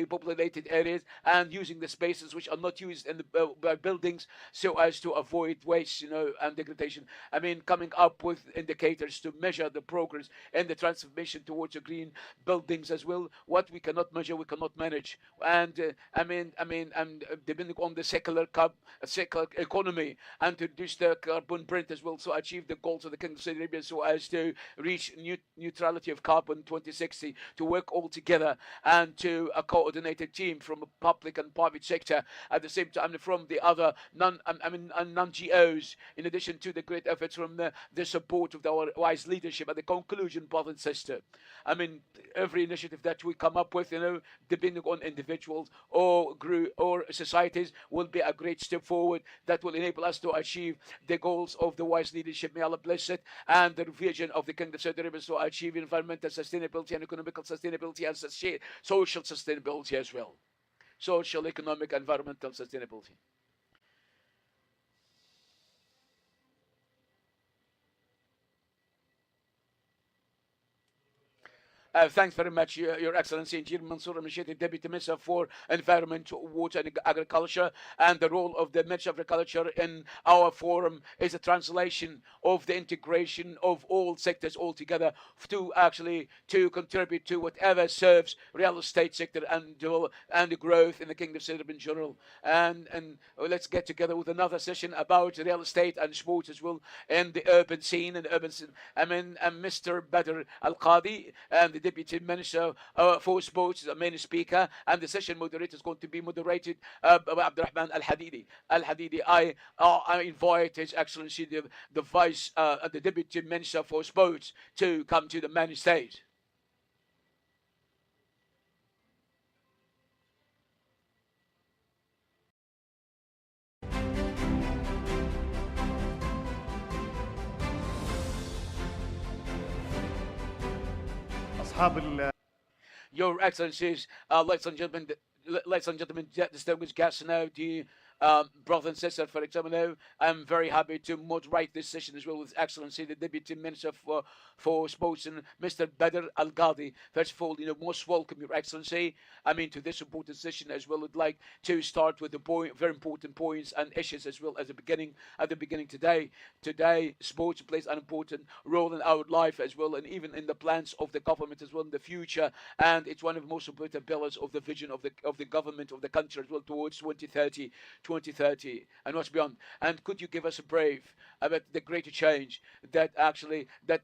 populated areas, and using the spaces which are not used in the by buildings so as to avoid waste, and degradation. Coming up with indicators to measure the progress and the transformation towards a green buildings as well. What we cannot measure, we cannot manage. And depending on the secular economy, and to reduce the carbon print as well, so achieve the goals of the Kingdom of Saudi Arabia, so as to reach neutrality of carbon 2060, to work all together and to a coordinated team from a public and private sector, at the same time from the other non-GOs, in addition to the great efforts from the support of our wise leadership. At the conclusion, brother and sister, every initiative that we come up with, depending on individuals or group or societies, will be a great step forward that will enable us to achieve the goals of the wise leadership. May Allah bless it, and the vision of the Kingdom of Saudi Arabia, to achieve environmental sustainability and economical sustainability and social sustainability as well. social, economic, environmental sustainability. Thanks very much, Your Excellency, Engineer Mansour Al-Mashidi, Deputy Minister for Environment, Water and Agriculture. And the role of the Minister of Agriculture in our forum is a translation of the integration of all sectors all together to actually to contribute to whatever serves real estate sector and the growth in the Kingdom of Saudi Arabia in general. And let's get together with another session about real estate and sports as well in the urban scene and urban scene. I mean, Mr. Badr Al Qadi and the Deputy Minister for Sports, the main speaker, and the session moderator is going to be moderated by Abdurrahman Al Hadidi. Al Hadidi, I invite His Excellency the Deputy Minister for Sports to come to the main stage. Your Excellencies, ladies and gentlemen, distinguished guests, now the brothers and sisters, for example, now I'm very happy to moderate this session as well with Excellency, the Deputy Minister for Sports, and Mr. Badr Al Ghadi. First of all, most welcome, Your Excellency. I mean, to this important session as well. I'd like to start with the very important points and issues as well as the beginning. At the beginning today, sports plays an important role in our life as well, and even in the plans of the government as well in the future. And it's one of the most important pillars of the vision of the government of the country as well towards 2030 and what's beyond. And could you give us a brief about the greater change that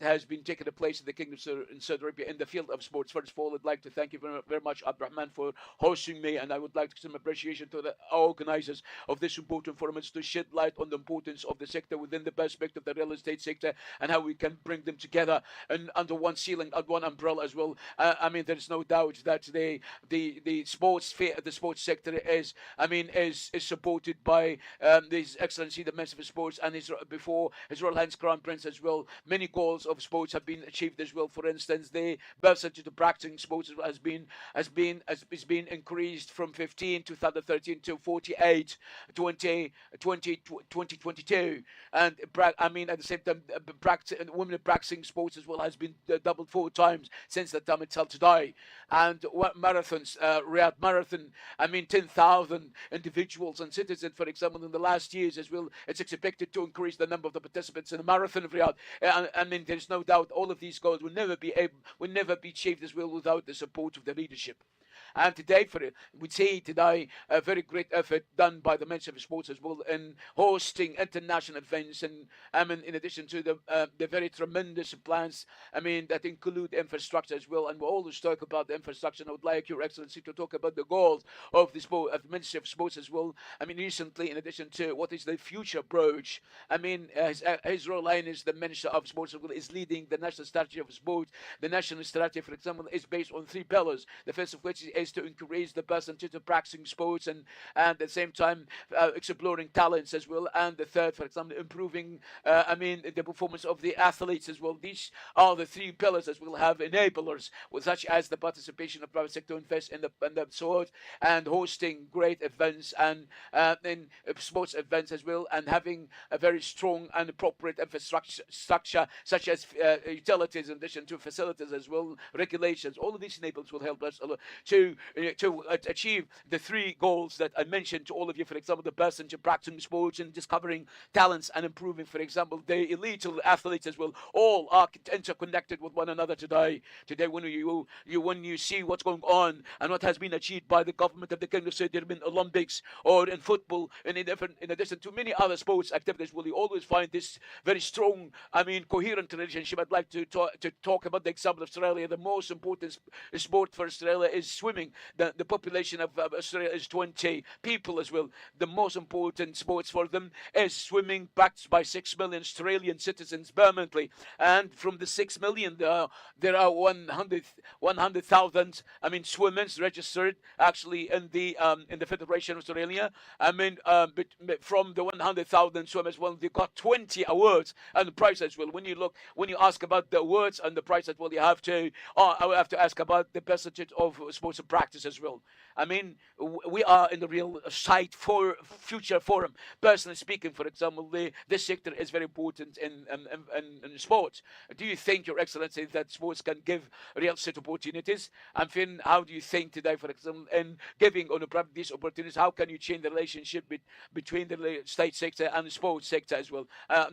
has been taking place in the Kingdom in Saudi Arabia in the field of sports? First of all, I'd like to thank you very, very much, Abdurrahman, for hosting me, and I would like to some appreciation to the organizers of this important forum to shed light on the importance of the sector within the perspective of the real estate sector and how we can bring them together and under one ceiling, under one umbrella as well. I mean, there is no doubt that the sports sector is supported by His Excellency the Minister for Sports and before His Royal Highness Crown Prince as well. Many goals of sports have been achieved as well. For instance, the percentage to practicing sports has been increased from 15 2013 to 48 2022, and at the same time, women practicing sports as well has been doubled 4 times since the time until today. And marathons, Riyadh Marathon, 10,000 individuals and citizens, for example, in the last years as well. It's expected to increase the number of the participants in the marathon of Riyadh. There's no doubt all of these goals will never be achieved as well without the support of the leadership. And today, we see today a very great effort done by the Ministry of Sports as well in hosting international events, and in addition to the very tremendous plans, that include infrastructure as well. And we always talk about the infrastructure. And I would like Your Excellency to talk about the goals of the Ministry of Sports as well. Recently, in addition to what is the future approach, His Royal Highness the Minister of Sports as well is leading the national strategy of sport. The national strategy, for example, is based on 3 pillars. The first of which is to increase the percentage of practicing sports and at the same time exploring talents as well. And the third, for example, improving the performance of the athletes as well. These are the 3 pillars as will have enablers, such as the participation of private sector invest in the sport and hosting great events and in sports events as well, and having a very strong and appropriate infrastructure such as utilities in addition to facilities as well, regulations. All of these enablers will help us to achieve the 3 goals that I mentioned to all of you. For example, the percentage of practicing sports and discovering talents and improving, for example, the elite athletes as well. All are interconnected with one another today. Today, when you see what's going on and what has been achieved by the government of the Kingdom of Saudi Arabia in Olympics or in football, and in addition to many other sports activities, will you always find this very strong, coherent relationship. I'd like to talk about the example of Australia. The most important sport for Australia is swimming. The population of Australia is 20 people as well. The most important sports for them is swimming, backed by 6 million Australian citizens permanently. And from the 6 million, there are 100,000 swimmers registered actually in the Federation of Australia. But from the 100,000 swimmers, well, they got 20 awards and prizes. Well, when you ask about the awards and the prizes, well, I have to ask about the percentage of sports practice as well. I mean, we are in the real site for future forum. Personally speaking, for example, this sector is very important in sports. Do you think, Your Excellency, that sports can give real set opportunities? And Finn, how do you think today, for example, in giving on these opportunities, how can you change the relationship between the state sector and the sports sector as well?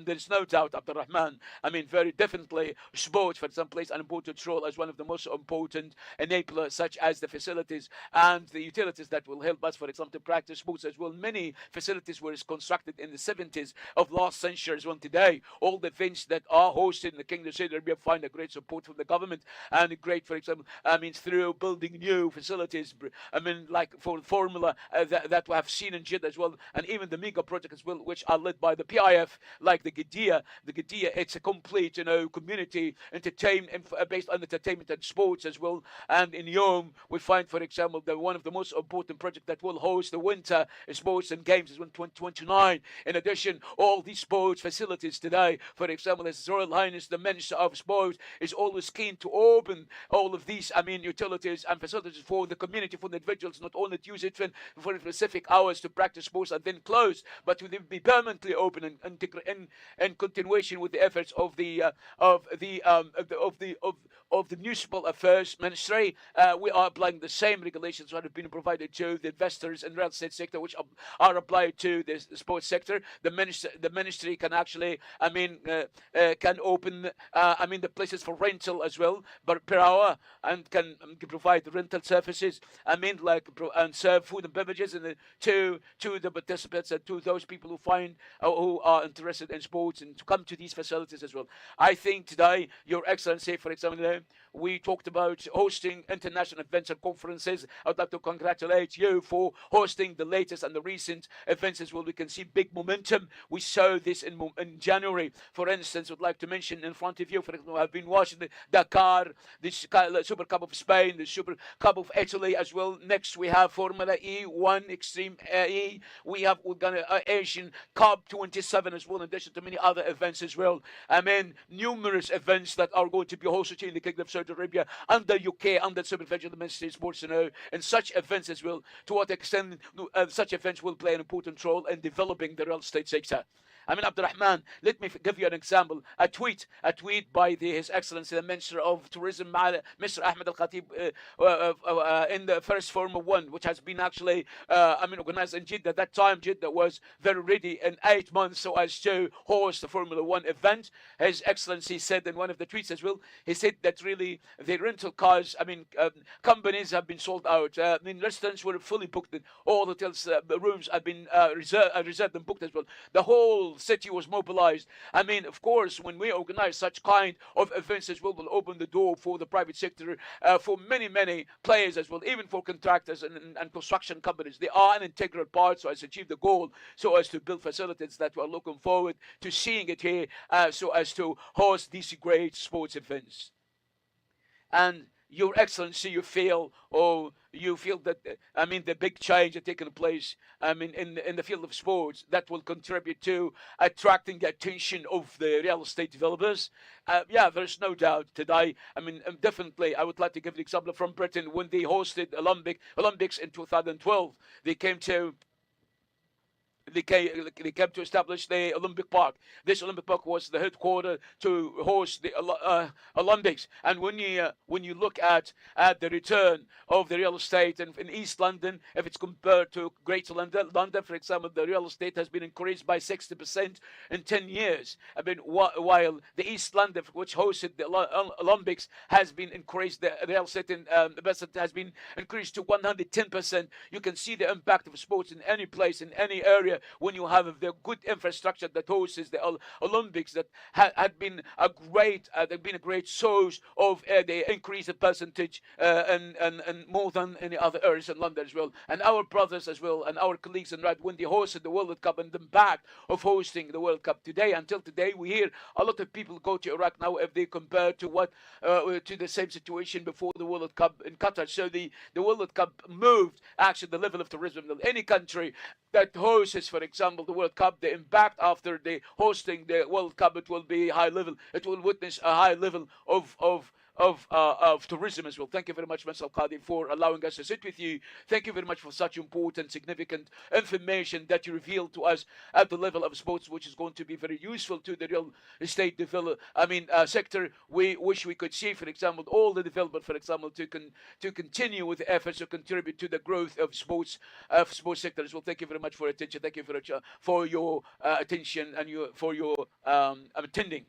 There's no doubt, Abdurrahman. I mean, very definitely, sports, for example, plays an important role as one of the most important enablers, such as the facilities and the utilities that will help us, for example, to practice sports as well. Many facilities were constructed in the 70s of last century as well. Today, all the events that are hosted in the Kingdom of Saudi Arabia find a great support from the government and a great, for example, I mean, through building new facilities. I mean, like for Formula that we have seen in Jeddah as well, and even the mega project as well, which are led by the PIF, like the Qiddiya. The Qiddiya, it's a complete, community entertainment based on entertainment and sports as well. And in Yom, we find, for example, that one of the most important projects that will host the winter sports and games is in 2029. In addition, all these sports facilities today, for example, His Royal Highness the Minister of Sports is always keen to open all of these, I mean, utilities and facilities for the community, for the individuals, not only to use it for specific hours to practice sports and then close, but to be permanently open and in continuation with the efforts of the municipal affairs ministry. We are applying the same regulations that have been provided to the investors in real estate sector, which are applied to the sports sector. The ministry can actually, I mean, can open, I mean, the places for rental as well, but per hour, and can provide rental services. I mean, like, and serve food and beverages to the participants and to those people who find who are interested in sports and to come to these facilities as well. I think today, Your Excellency, for example, we talked about hosting international events and conferences. I'd like to congratulate you for hosting the latest and the recent events as well. We can see big momentum. We saw this in January. For instance, I'd like to mention in front of you, for example, I've been watching the Dakar, the Super Cup of Spain, the Super Cup of Italy as well. Next, we have Formula E1, Extreme E. We're going to Asian Cup 27 as well, in addition to many other events as well. I mean, numerous events that are going to be hosted in the Kingdom of Saudi Arabia, under UK, under supervision of the Ministry of Sports, and such events as well. To what extent such events will play an important role in developing the real estate sector. I mean, Abdurrahman, let me give you an example. A tweet by His Excellency, the Minister of Tourism, Mr. Ahmed Al Khatib, in the first Formula 1, which has been actually, organized in Jeddah. At that time, Jeddah was very ready in 8 months so as to host the Formula 1 event. His Excellency said in one of the tweets as well, he said that really the rental cars, companies have been sold out. Restaurants were fully booked. All hotels, rooms have been reserved and booked as well. The whole city was mobilized. I mean, of course, when we organize such kind of events as well, will open the door for the private sector, for many players as well, even for contractors and construction companies. They are an integral part so as to achieve the goal, so as to build facilities that we are looking forward to seeing it here, so as to host these great sports events. And Your Excellency, you feel that, the big change that's taken place, in the field of sports that will contribute to attracting the attention of the real estate developers? There's no doubt today. Definitely, I would like to give an example from Britain when they hosted Olympics in 2012. They came to establish the Olympic Park. This Olympic Park was the headquarters to host the Olympics. And when you look at the return of the real estate in East London, if it's compared to Greater London, for example, the real estate has been increased by 60% in 10 years. While the East London, which hosted the Olympics, has been increased, the real estate has been increased to 110%. You can see the impact of sports in any place, in any area, when you have the good infrastructure that hosts the Olympics, that had been a great source of the increased percentage and more than any other areas in London as well. And our brothers as well, and our colleagues in when they hosted the World Cup, and the impact of hosting the World Cup until today, we hear a lot of people go to Iraq now if they compare to to the same situation before the World Cup in Qatar. So the World Cup moved actually the level of tourism in any country that hosts, for example, the World Cup. The impact after the hosting the World Cup, it will be high level. It will witness a high level of of tourism as well. Thank you very much, Mr. Al-Qadi, for allowing us to sit with you. Thank you very much for such important, significant information that you revealed to us at the level of sports, which is going to be very useful to the real estate sector. We wish we could see, for example, all the development, for example, to continue with the efforts to contribute to the growth of sports sector as well. Thank you very much for your attention. Thank you for your attention and for your attending.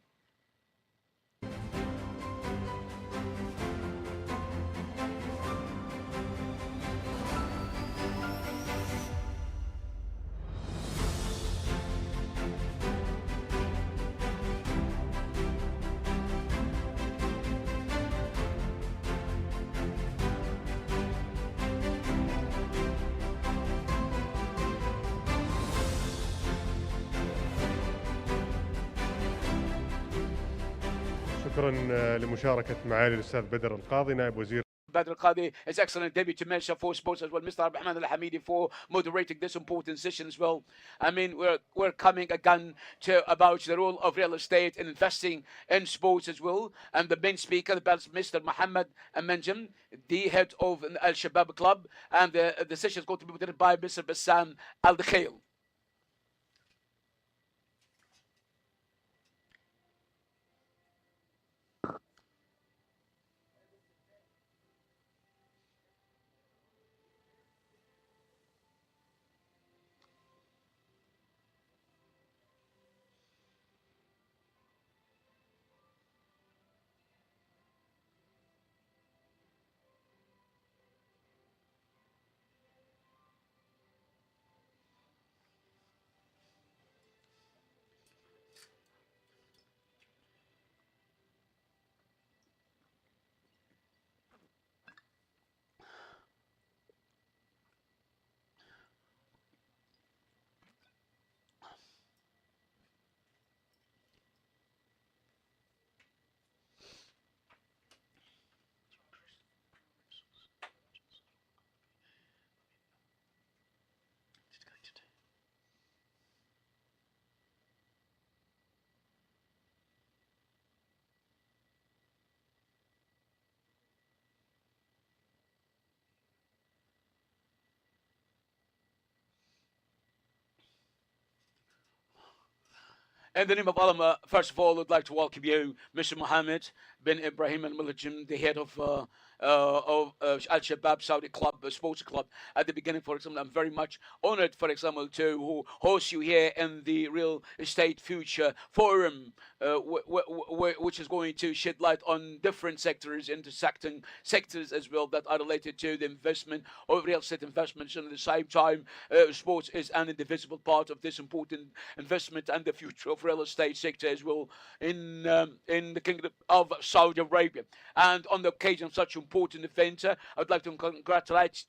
شكرا لمشاركة معالي الأستاذ بدر القاضي نائب وزير Badr Qadi, His Excellent Deputy Minister for Sports as well, Mr. Abdurrahman Al Hamidi, for moderating this important session as well. I mean, we're coming again to about the role of real estate and investing in sports as well. And the main speaker, Mr. Mohammed Manjam, the head of Al Shabab Club, and the session is going to be moderated by Mr. Bassam Al Khail. In the name of Allah, first of all, I'd like to welcome you, Mr. Mohammed bin Ibrahim Al Mulajim, the head of Al Shabab Saudi Club, sports club. At the beginning, for example, I'm very much honored, for example, to host you here in the Real Estate Future Forum, which is going to shed light on different sectors, intersecting sectors as well that are related to the investment of real estate investments. And at the same time, sports is an indivisible part of this important investment and the future of real estate sector as well in the Kingdom of Saudi Arabia. And on the occasion of such important event, I'd like to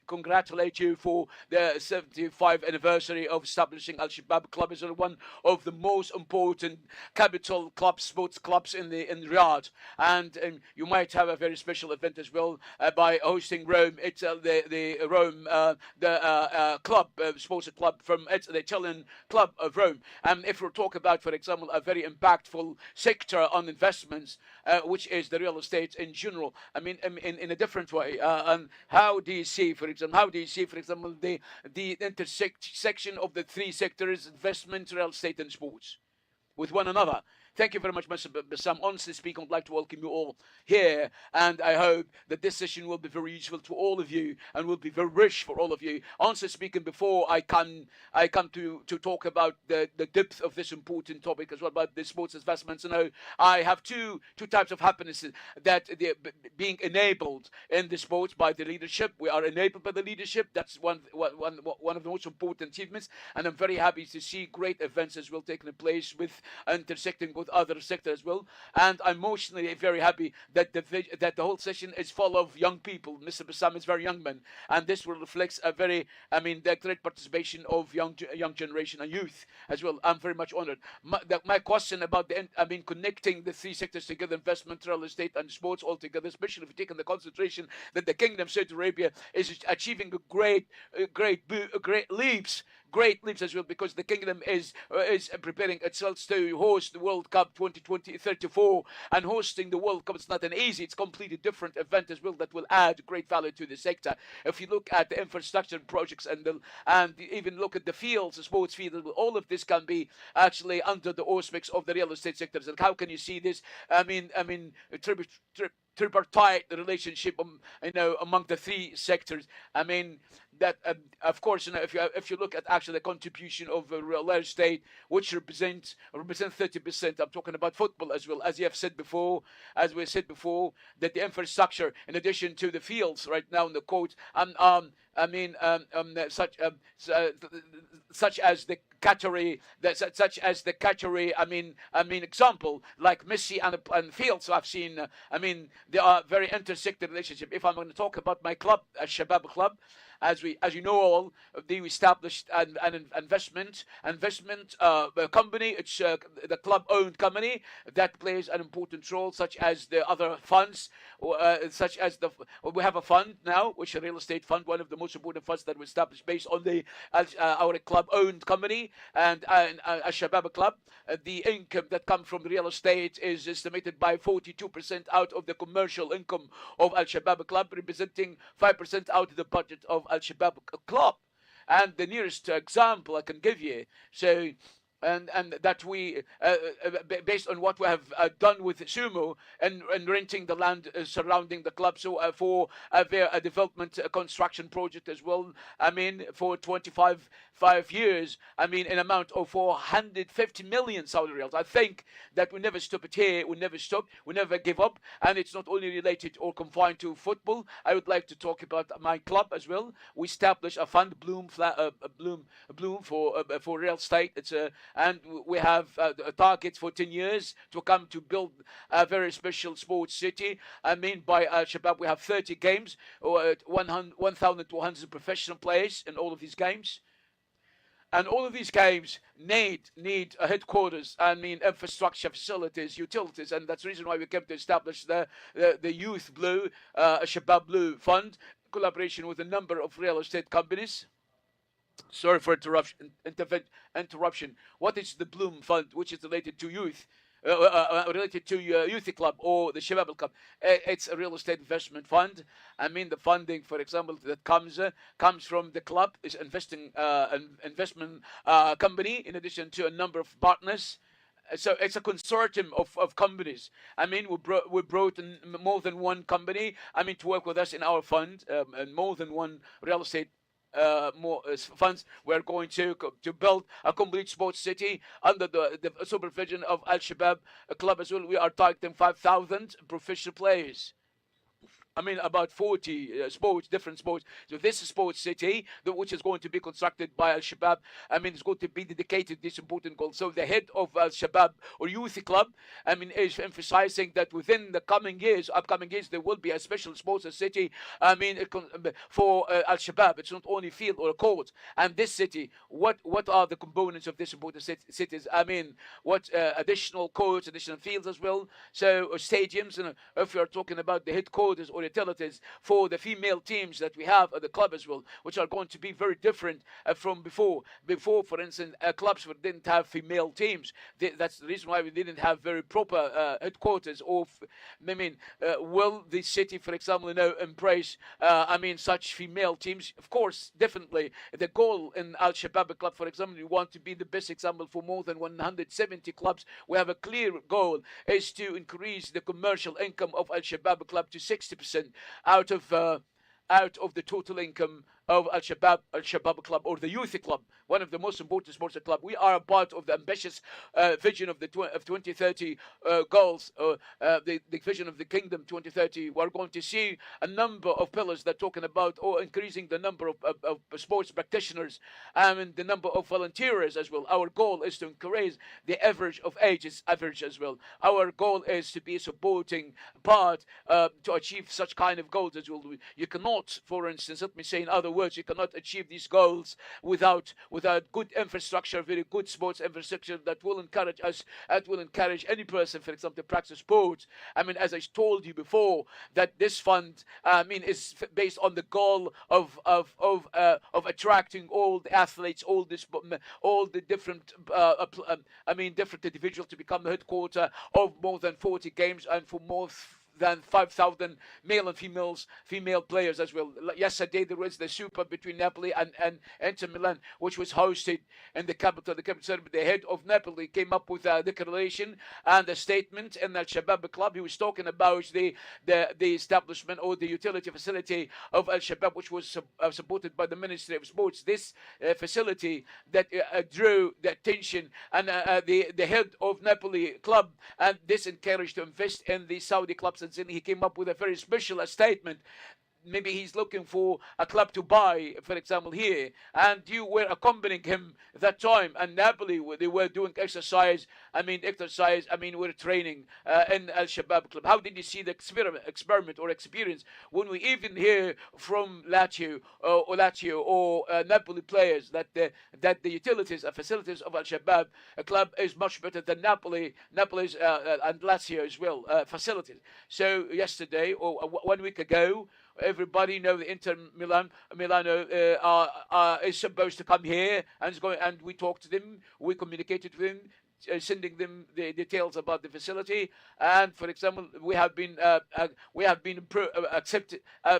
congratulate you for the 75th anniversary of establishing Al Shabab Club as one of the most important capital clubs, sports clubs in Riyadh. And you might have a very special event as well by hosting Rome. It's the Rome club, sports club from the Italian club of Rome. And if we're talking about, for example, a very impactful sector on investments, which is the real estate in general. I mean, in a different way. And how do you see, for example, the intersection of the three sectors, investment, real estate, and sports, with one another? Thank you very much, Mr. Bassam. Honestly speaking, I'd like to welcome you all here, and I hope that this session will be very useful to all of you and will be very rich for all of you. Honestly speaking, before I come to talk about the depth of this important topic as well, about the sports investments, I have two types of happiness that they're being enabled in the sports by the leadership. We are enabled by the leadership. That's one of the most important achievements, and I'm very happy to see great events as well taking place with intersecting with other sectors as well. And I'm emotionally very happy that the whole session is full of young people. Mr. Bassam is very young man, and this will reflect the great participation of young generation and youth as well. I'm very much honored. My question about connecting the three sectors together, investment, real estate, and sports all together, especially if you take in the concentration that the Kingdom of Saudi Arabia is achieving great leaps great leaps as well, because the kingdom is preparing itself to host the World Cup 2034, and hosting the World Cup, it's not an easy, it's completely different event as well that will add great value to the sector. If you look at the infrastructure projects and even look at the fields, the sports fields, all of this can be actually under the auspices of the real estate sectors. And how can you see this? Tripartite relationship, among the three sectors. I mean, that of course, if you look at actually the contribution of real estate, which represent 30%. I'm talking about football as well, as you have said before, as we said before, that the infrastructure, in addition to the fields, right now in the quote, such as the Qatari, example like Messi and Fields. I've seen. They are very intersected relationship. If I'm going to talk about my club, Al-Shabab Club, as you know all, they established an investment company. It's the club-owned company that plays an important role, such as the other funds, we have a fund now, which is a real estate fund, one of the most important funds that we established based on our club-owned company and Al-Shabab Club. The income that comes from real estate is estimated by 42% out of the commercial income of Al-Shabab Club, representing 5% out of the budget of Al-Shabab Club. And the nearest example I can give you, so and that we based on what we have done with Sumo and renting the land surrounding the club, so for a development construction project as well, for 25 years, in amount of 450 million Saudi riyals. I think that we never stop it here, we never give up, and it's not only related or confined to football. I would like to talk about my club as well. We established a fund, Bloom for real estate. And we have targets for 10 years to come to build a very special sports city. By Al-Shabab, we have 30 games, or 1,200 professional players in all of these games. And all of these games need a headquarters, infrastructure, facilities, utilities, and that's the reason why we came to establish the Youth Blue, Shabab Blue Fund, collaboration with a number of real estate companies. Sorry for interruption. What is the Bloom Fund, which is related to youth? Related to Youth Club or the Shabab Club. It's a real estate investment fund. The funding, for example, that comes from the club is an investment company, in addition to a number of partners. So it's a consortium of companies. We brought in more than one company, to work with us in our fund, and more than one real estate funds. We're going to build a complete sports city under the supervision of Al-Shabab Club as well. We are targeting 5,000 professional players. About 40 different sports. So this sports city, which is going to be constructed by Al-Shabab, it's going to be dedicated to this important goal. So the head of Al-Shabab or Youth Club, is emphasizing that within the upcoming years, there will be a special sports city, for Al-Shabab. It's not only field or a court. And this city, what are the components of this important cities? What additional courts, additional fields as well. So stadiums, and if we are talking about the headquarters or utilities for the female teams that we have at the club as well, which are going to be very different from before. Before, for instance, clubs didn't have female teams. That's the reason why we didn't have very proper headquarters. Will the city, for example, embrace such female teams? Of course, definitely. The goal in Al-Shabab Club, for example, we want to be the best example for more than 170 clubs. We have a clear goal, is to increase the commercial income of Al-Shabab Club to 60% out of the total income of Al-Shabab Club or the Youth Club, one of the most important sports club. We are a part of the ambitious vision of 2030 goals, the vision of the Kingdom 2030. We're going to see a number of pillars that talking about increasing the number of sports practitioners and the number of volunteers as well. Our goal is to increase the average of ages as well. Our goal is to be a supporting part to achieve such kind of goals as well. You cannot, for instance, let me say in other words, words, you cannot achieve these goals without good infrastructure, very good sports infrastructure that will encourage us, that will encourage any person, for example, to practice sports. I mean, as I told you before, that this fund, is based on the goal of attracting all the athletes, all the different, different individuals to become the headquarter of more than 40 games and for more than 5,000 male and female players as well. Yesterday there was the Super between Napoli and Inter Milan, which was hosted in the capital. The head of Napoli came up with a declaration and a statement in Al Shabab club. He was talking about the establishment or the utility facility of Al Shabab, which was supported by the Ministry of Sports. This facility that drew the attention and the head of Napoli club, and this encouraged to invest in the Saudi clubs. And then he came up with a very special statement. Maybe he's looking for a club to buy, for example, here, and you were accompanying him that time, and Napoli, they were doing exercise, we're training in Al Shabab club. How did you see the experiment or experience when we even hear from Lazio or Napoli players that the utilities and facilities of Al Shabab club is much better than Napoli's and Lazio as well facilities. So yesterday or 1 week ago, everybody know the Inter Milano is supposed to come here and we talked to them, we communicated with them, sending them the details about the facility. And for example, we have been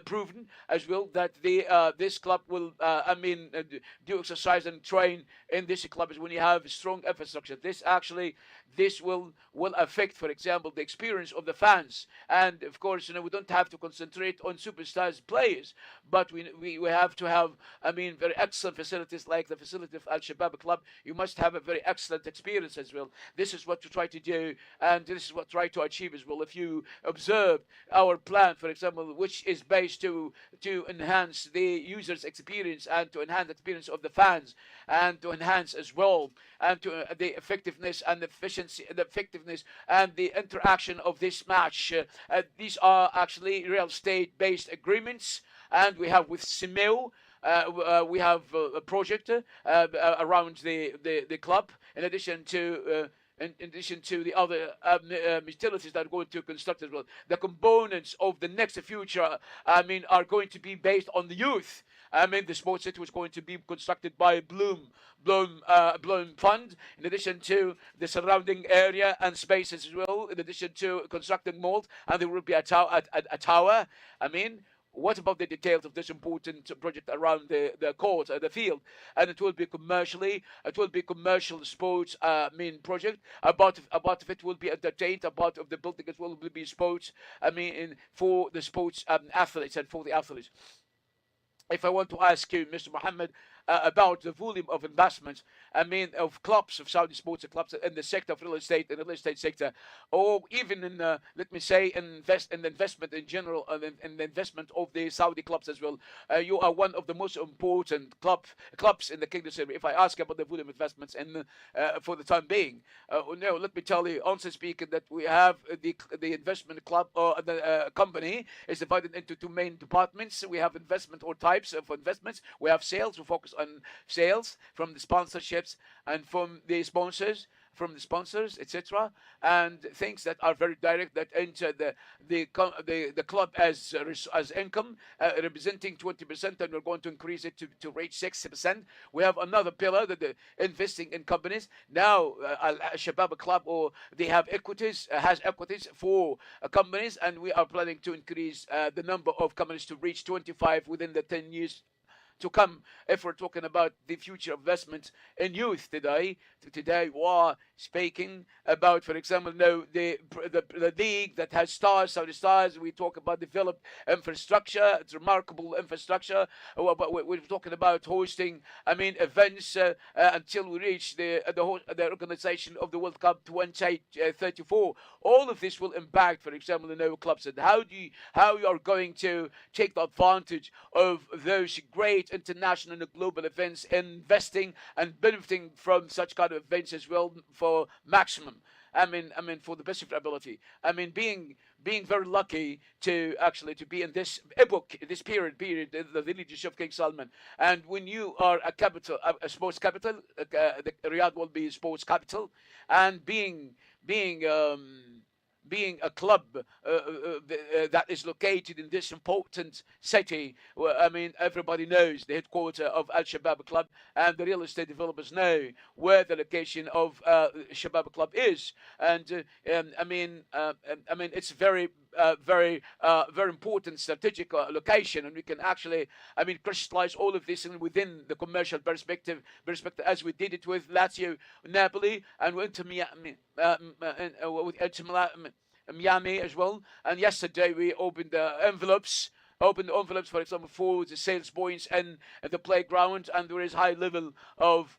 proven as well that this club will do exercise and train in this club is when you have strong infrastructure. This will affect, for example, the experience of the fans. And of course, we don't have to concentrate on superstars players, but we have to have very excellent facilities like the facility of Al Shabab club. You must have a very excellent experience as well. This is what we try to do, and this is what we try to achieve as well. If you observe our plan, for example, which is based to enhance the user's experience and to enhance the experience of the fans and to enhance as well and to the effectiveness and the efficiency, the effectiveness and the interaction of this match. These are actually real estate-based agreements, and we have with Simeo. We have a project around the club, in addition to the other utilities that are going to construct as well. The components of the next future, are going to be based on the youth. The sports city was going to be constructed by Bloom Fund, in addition to the surrounding area and spaces as well, in addition to constructing malls, and there will be a tower. What about the details of this important project around the court, the field? And it will be commercial sports project. About of it will be entertained. About of the building as well will be sports. For the sports athletes and for the athletes. If I want to ask you, Mr. Mohammed, about the volume of investments, of clubs, of Saudi sports clubs in the sector of real estate, in the real estate sector, or even in, let me say, in the investment in general, and the investment of the Saudi clubs as well. You are one of the most important clubs in the Kingdom. If I ask about the volume of investments and for the time being, no, let me tell you, honestly speaking, that we have the investment club or the company is divided into two main departments. We have investment or types of investments. We have sales. We focus on sales from the sponsorships and from the sponsors, etc., and things that are very direct that enter the club as income, representing 20%, and we're going to increase it to reach 60%. We have another pillar that investing in companies. Now, Al Shabab Club, or they have equities, has equities for companies, and we are planning to increase the number of companies to reach 25 within the 10 years to come. If we're talking about the future investment in youth today we are speaking about, for example, the league that has stars, Saudi stars. We talk about developed infrastructure. It's remarkable infrastructure. We're talking about hosting, events until we reach the organization of the World Cup 2034. All of this will impact, for example, the new clubs. And how you are going to take the advantage of those great international and global events, investing and benefiting from such kind of events as well for maximum. for the best of your ability. Being very lucky to actually to be in this epoch, this period, the leadership of King Salman. And when you are a capital, a sports capital, the Riyadh will be sports capital, and being being a club that is located in this important city. Well, everybody knows the headquarters of Al Shabab Club, and the real estate developers know where the location of Shabab Club is. And it's very important strategic location, and we can actually, crystallize all of this within the commercial perspective, as we did it with Lazio, Napoli, and with Miami as well. And yesterday we opened the envelopes. For example, for the sales points and the playground, and there is high level of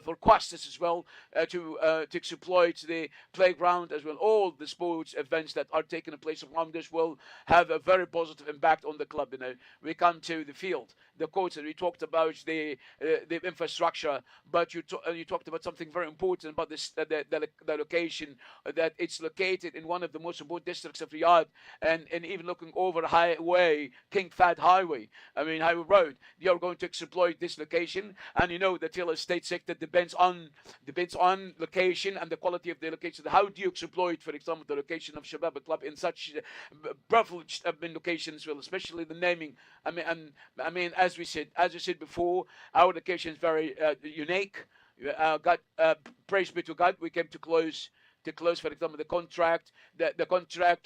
requests as well to exploit the playground as well. All the sports events that are taking place around this will have a very positive impact on the club. We come to the field, the courts, and we talked about the infrastructure, but you talked about something very important about this, the location, that it's located in one of the most important districts of Riyadh, and even looking over highway, King Fahd Highway, Highway Road. You are going to exploit this location, and the real estate sector depends on location and the quality of the location. How do you exploit, for example, the location of Shabab Club in such privileged locations? Well, especially the naming. As you said before, our location is very unique. God, praise be to God, we came to close, for example, the contract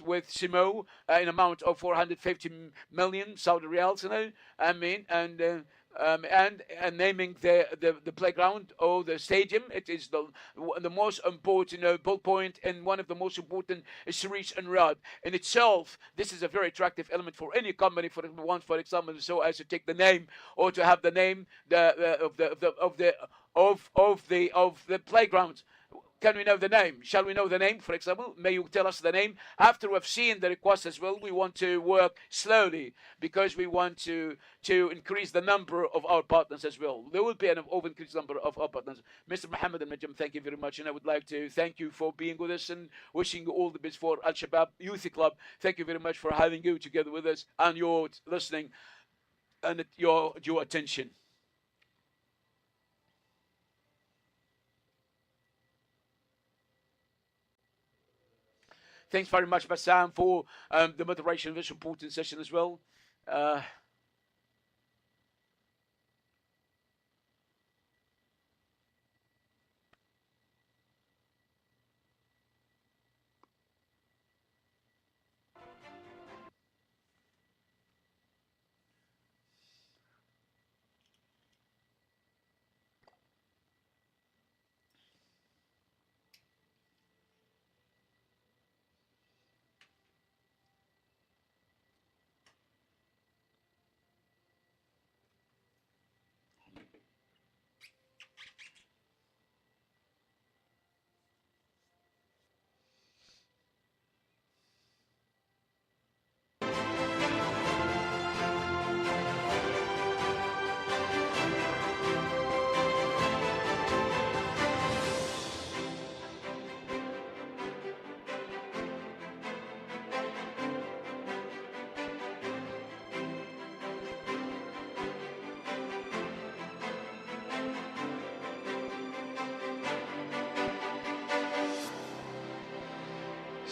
with Simo in amount of 450 million Saudi riyals, and naming the playground or the stadium. It is the most important ball point and one of the most important streets in Riyadh. In itself, this is a very attractive element for any company, for example, so as to take the name or to have the name of the playground. Can we know the name? Shall we know the name, for example? May you tell us the name? After we've seen the request as well, we want to work slowly because we want to increase the number of our partners as well. There will be an increased number of our partners. Mr. Mohammed Al-Najm, thank you very much. And I would like to thank you for being with us and wishing you all the best for Al Shabab Youth Club. Thank you very much for having you together with us and your listening and your attention. Thanks very much, Bassam, for the moderation of this important session as well.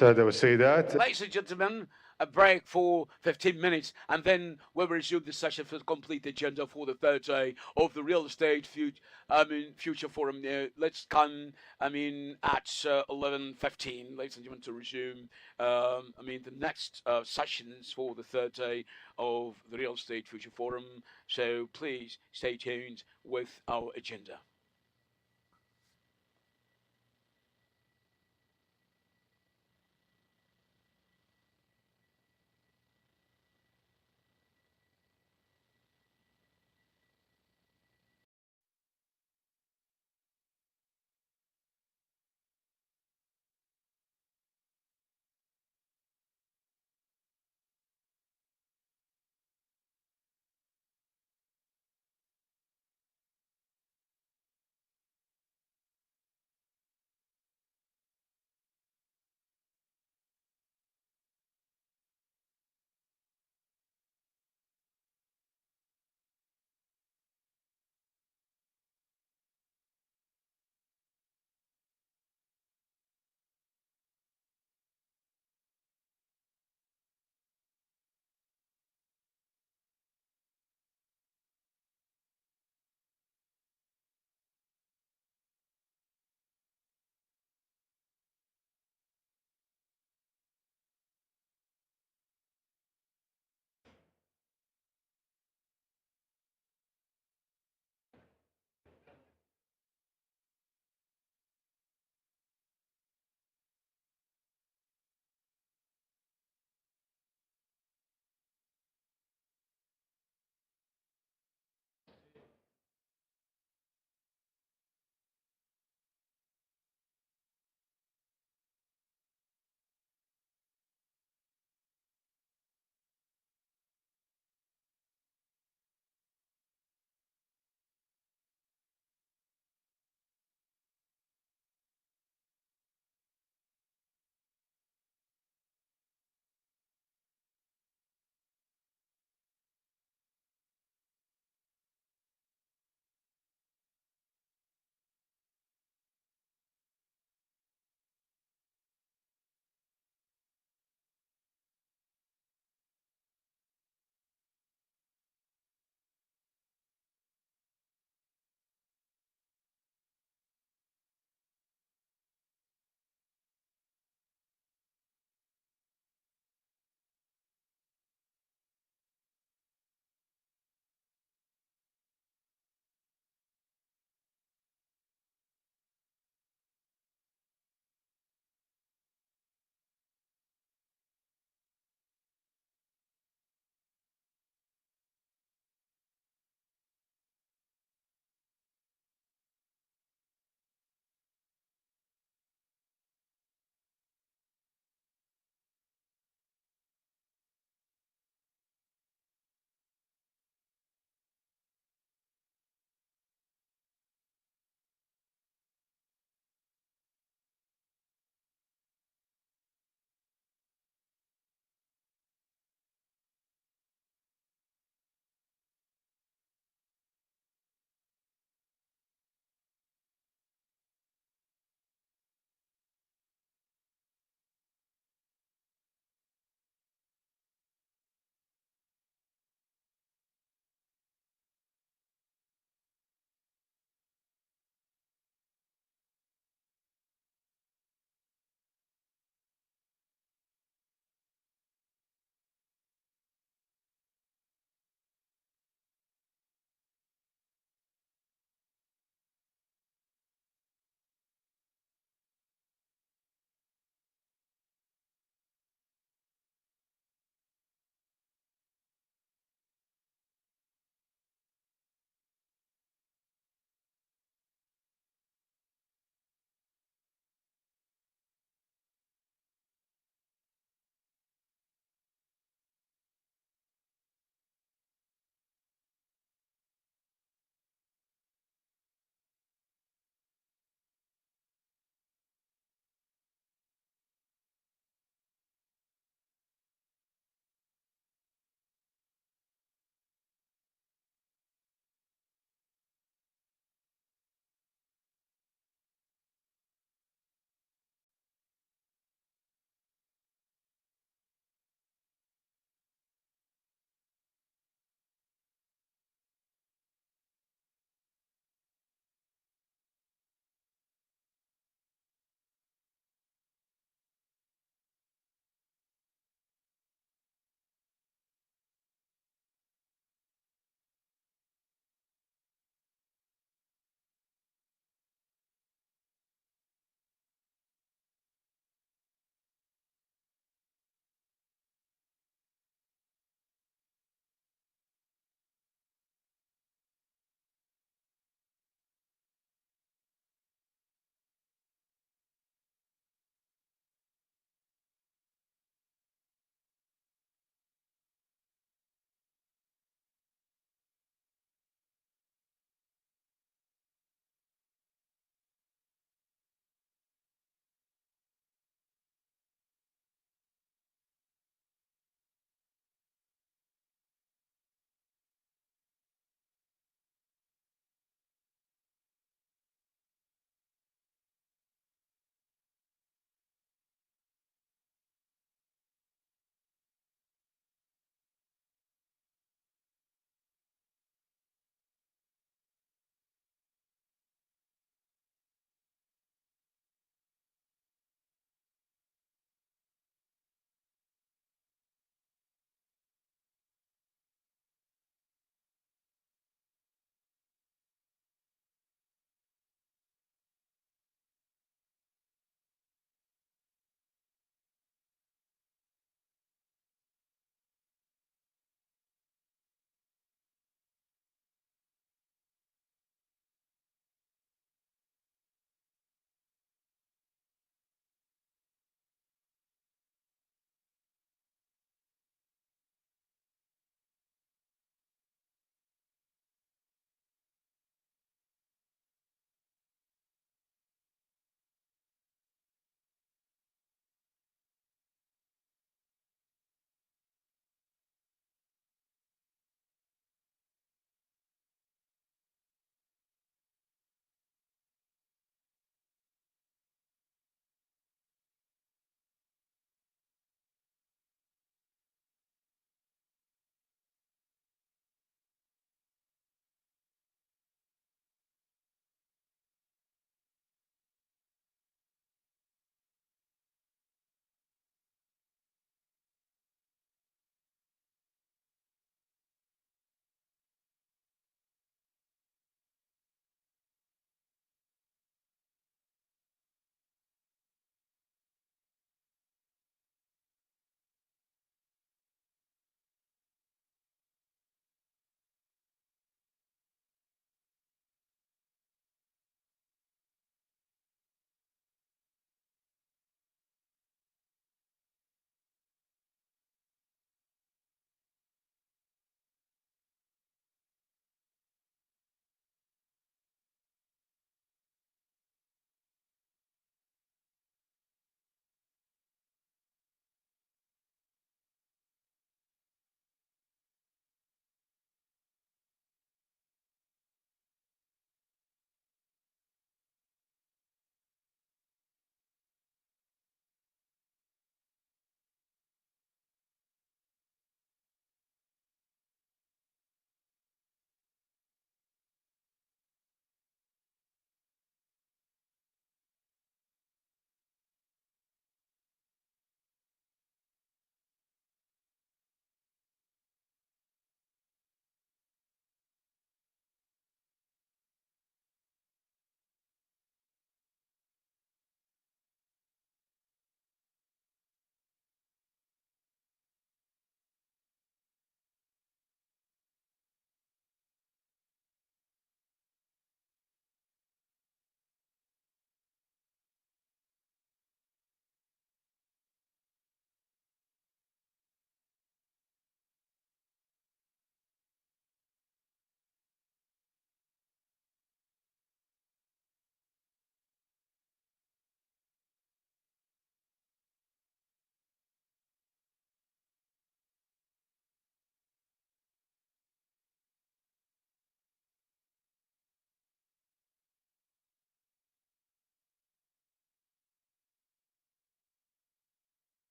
السادة والسيدات. Ladies and gentlemen, a break for 15 minutes, and then we'll resume the session for the complete agenda for the third day of the Real Estate Future Forum. Let's come, at 11:15, ladies and gentlemen, to resume, the next sessions for the third day of the Real Estate Future Forum. So please stay tuned with our agenda.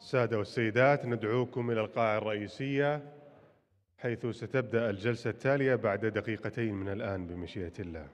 السادة والسيدات، ندعوكم إلى القاعة الرئيسية حيث ستبدأ الجلسة التالية بعد دقيقتين من الآن بمشيئة الله.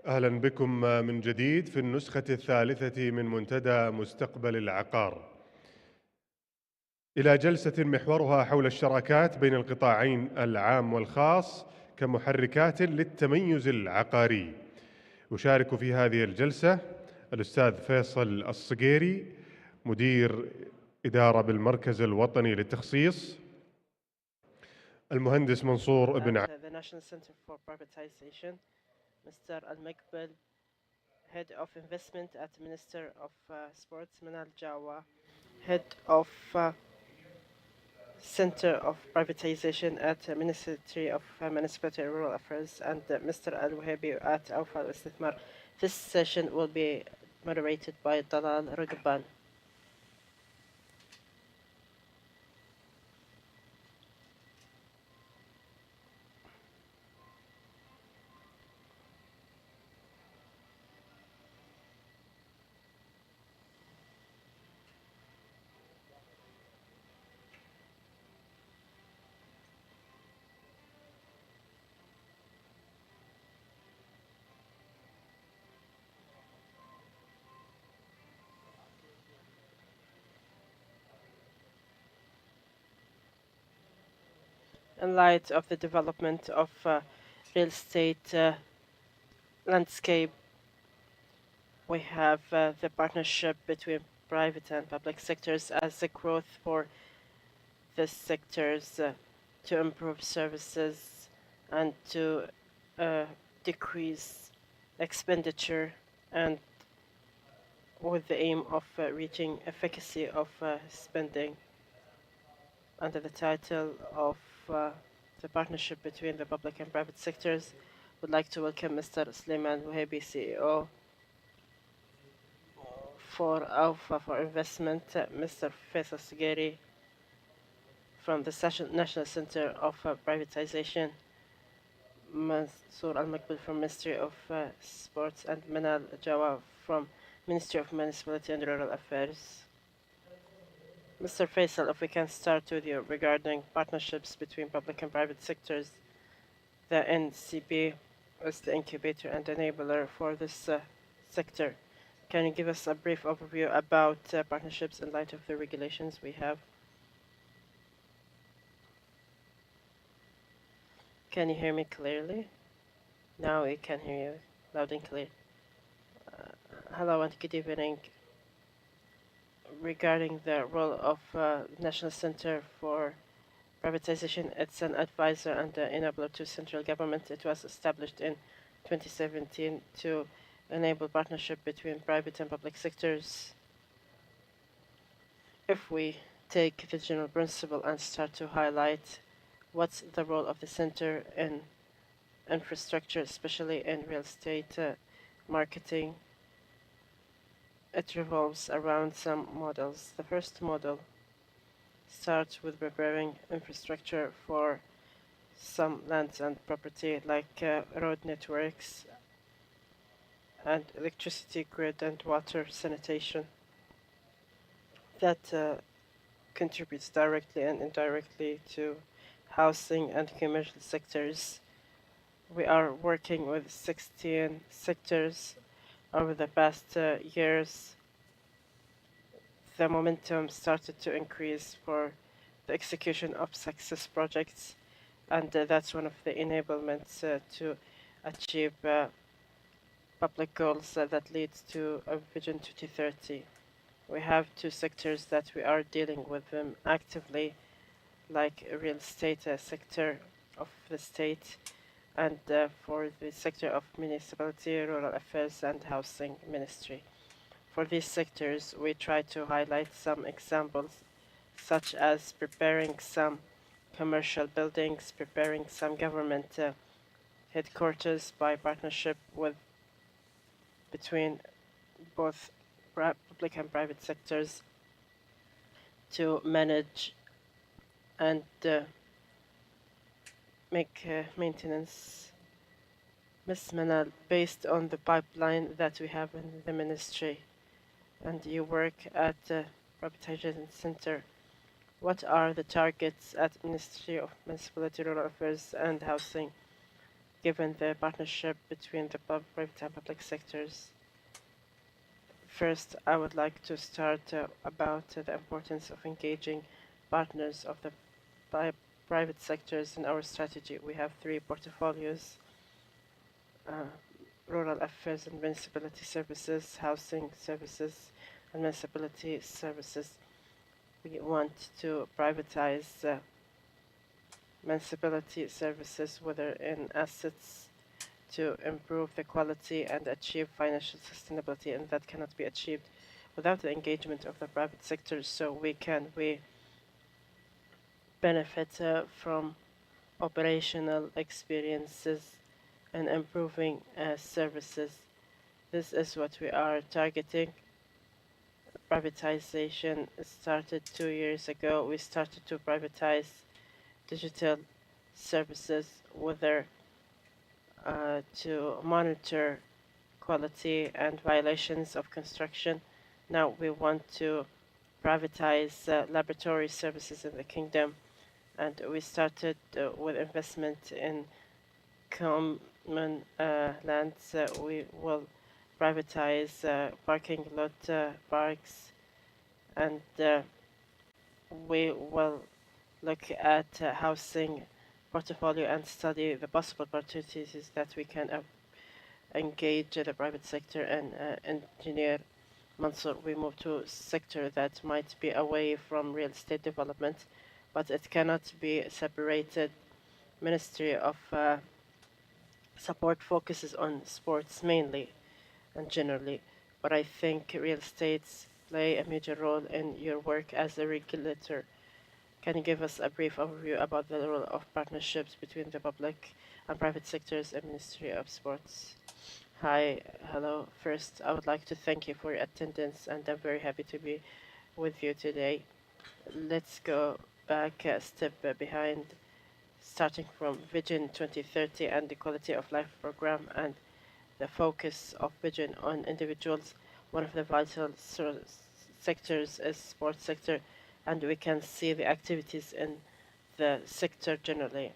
أهلا بكم من جديد في النسخة الثالثة من منتدى مستقبل العقار، إلى جلسة محورها حول الشراكات بين القطاعين العام والخاص كمحركات للتميز العقاري. يشارك في هذه الجلسة الأستاذ فيصل الصقيري مدير إدارة بالمركز الوطني للتخصيص، المهندس منصور بن the National Center for Privatization, Mr. Al-Makbel, Head of Investment at Minister of Sports, Manal Jawa, Head of Center of Privatization at Ministry of Municipality and Rural Affairs, and Mr. Al-Wahabi at Awfa al-Istithmar. This session will be moderated by Dalal Rugban. In light of the development of real estate landscape, we have the partnership between private and public sectors as a growth for the sectors to improve services and to decrease expenditure, and with the aim of reaching efficacy of spending. Under the title of the partnership between the public and private sectors, would like to welcome Mr. Suleiman Wahabi, CEO for Alpha for Investment, Mr. Faisal Sigeri from the National Center of Privatization, Mansour Al-Makbul from Ministry of Sports, and Manal Jawa from Ministry of Municipality and Rural Affairs. Mr. Faisal, if we can start with you regarding partnerships between public and private sectors. The NCP is the incubator and enabler for this sector. Can you give us a brief overview about partnerships in light of the regulations we have? Can you hear me clearly? Now we can hear you loud and clear. Hello and good evening. Regarding the role of National Center for Privatization, it's an advisor and enabler to central government. It was established in 2017 to enable partnership between private and public sectors. If we take the general principle and start to highlight what's the role of the center in infrastructure, especially in real estate marketing, it revolves around some models. The first model starts with preparing infrastructure for some lands and property like road networks and electricity grid and water sanitation that contributes directly and indirectly to housing and commercial sectors. We are working with 16 sectors over the past years. The momentum started to increase for the execution of success projects, and that's one of the enablements to achieve public goals that leads to a Vision 2030. We have two sectors that we are dealing with them actively, like real estate sector of the state and for the sector of municipality, rural affairs, and housing ministry. For these sectors, we try to highlight some examples, such as preparing some commercial buildings, preparing some government headquarters by partnership with between both public and private sectors to manage and make maintenance based on the pipeline that we have in the ministry. And you work at the privatization center. What are the targets at Ministry of Municipality, Rural Affairs and Housing, given the partnership between the private and public sectors? First, I would like to start about the importance of engaging partners of the private sectors in our strategy. We have 3 portfolios: rural affairs and municipality services, housing services, and municipality services. We want to privatize municipality services, whether in assets, to improve the quality and achieve financial sustainability, and that cannot be achieved without the engagement of the private sector. So we benefit from operational experiences and improving services. This is what we are targeting. Privatization started 2 years ago. We started to privatize digital services, whether to monitor quality and violations of construction. Now we want to privatize laboratory services in the kingdom, and we started with investment in common lands. We will privatize parking lot parks, and we will look at housing portfolio and study the possible opportunities that we can engage the private sector and engineer. Mansour, we move to a sector that might be away from real estate development, but it cannot be separated. Ministry of Support focuses on sports mainly and generally, but I think real estates play a major role in your work as a regulator. Can you give us a brief overview about the role of partnerships between the public and private sectors and Ministry of Sports? Hi, hello. First, I would like to thank you for your attendance, and I'm very happy to be with you today. Let's go back a step behind, starting from Vision 2030 and the Quality of Life program and the focus of Vision on individuals. One of the vital sectors is sports sector, and we can see the activities in the sector generally.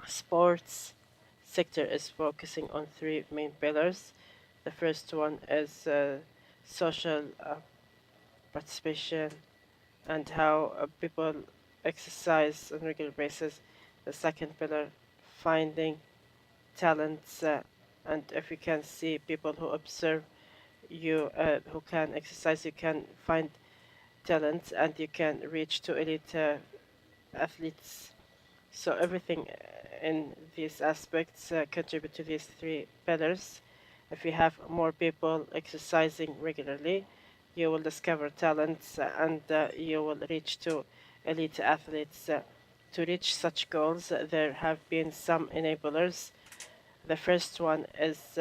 Sports sector is focusing on 3 main pillars. The first one is social participation and how people exercise on a regular basis. The second pillar, finding talents, and if you can see people who observe you, who can exercise, you can find talent and you can reach to elite athletes. So everything in these aspects contribute to these 3 pillars. If you have more people exercising regularly, you will discover talents and you will reach to elite athletes. To reach such goals, there have been some enablers. The first one is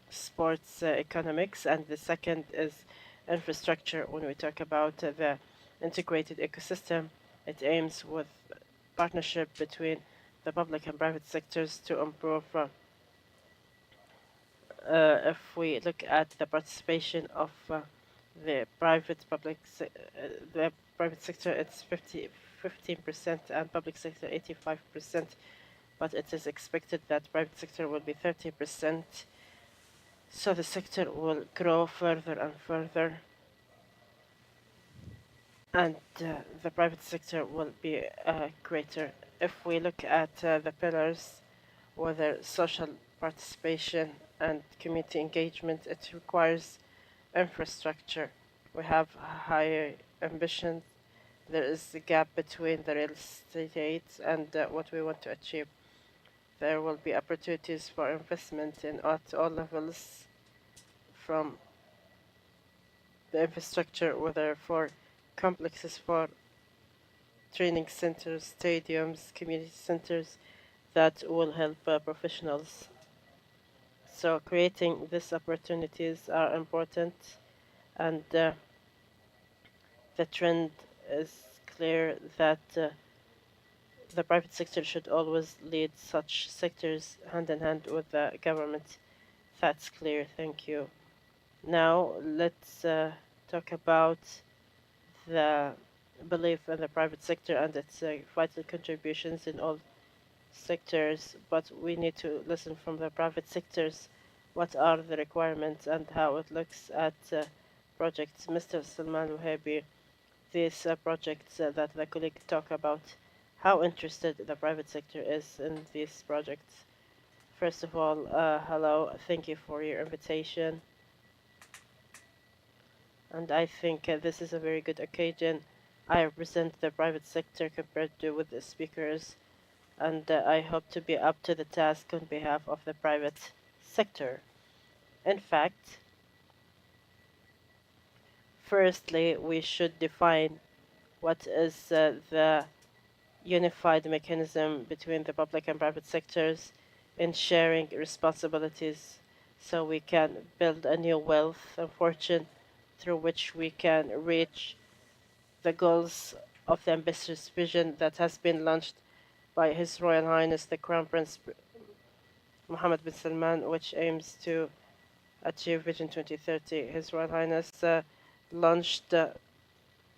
sports economics, and the second is infrastructure. When we talk about the integrated ecosystem, it aims with partnership between the public and private sectors to improve. If we look at the participation of the private sector, it's 15% and public sector 85%, but it is expected that private sector will be 30%. So the sector will grow further and further, and the private sector will be greater. If we look at the pillars, whether social participation and community engagement, it requires infrastructure. We have higher ambitions. There is a gap between the real estate and what we want to achieve. there will be opportunities for investment at all levels, from the infrastructure, whether for complexes, for training centers, stadiums, community centers, that will help professionals. So creating these opportunities are important, and the trend is clear that the private sector should always lead such sectors hand in hand with the government. That's clear. Thank you. Now let's talk about the belief in the private sector and its vital contributions in all sectors, but we need to listen from the private sectors what are the requirements and how it looks at projects. Mr. Salman Wahabi, these projects that the colleague talk about, how interested the private sector is in these projects. First of all, hello, thank you for your invitation. And I think this is a very good occasion. I represent the private sector compared to with the speakers, and I hope to be up to the task on behalf of the private sector. In fact, firstly, we should define what is the unified mechanism between the public and private sectors in sharing responsibilities, so we can build a new wealth and fortune through which we can reach the goals of the ambitious vision that has been launched by His Royal Highness the Crown Prince Mohammed bin Salman, which aims to achieve Vision 2030. His Royal Highness launched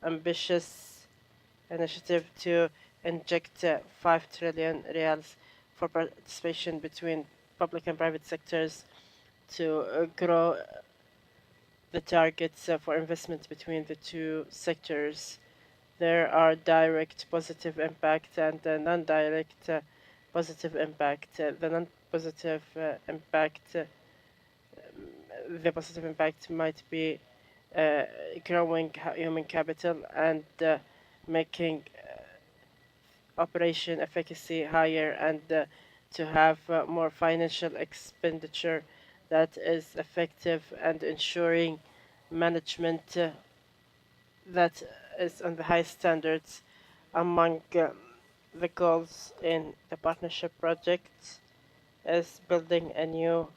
ambitious initiative to inject 5 trillion reals for participation between public and private sectors to grow the targets for investment between the two sectors. There are direct positive impact and non-direct positive impact. The non-positive impact, the positive impact might be growing human capital and making operation efficacy higher, and to have more financial expenditure that is effective and ensuring management that is on the high standards. Among the goals in the partnership project is building a new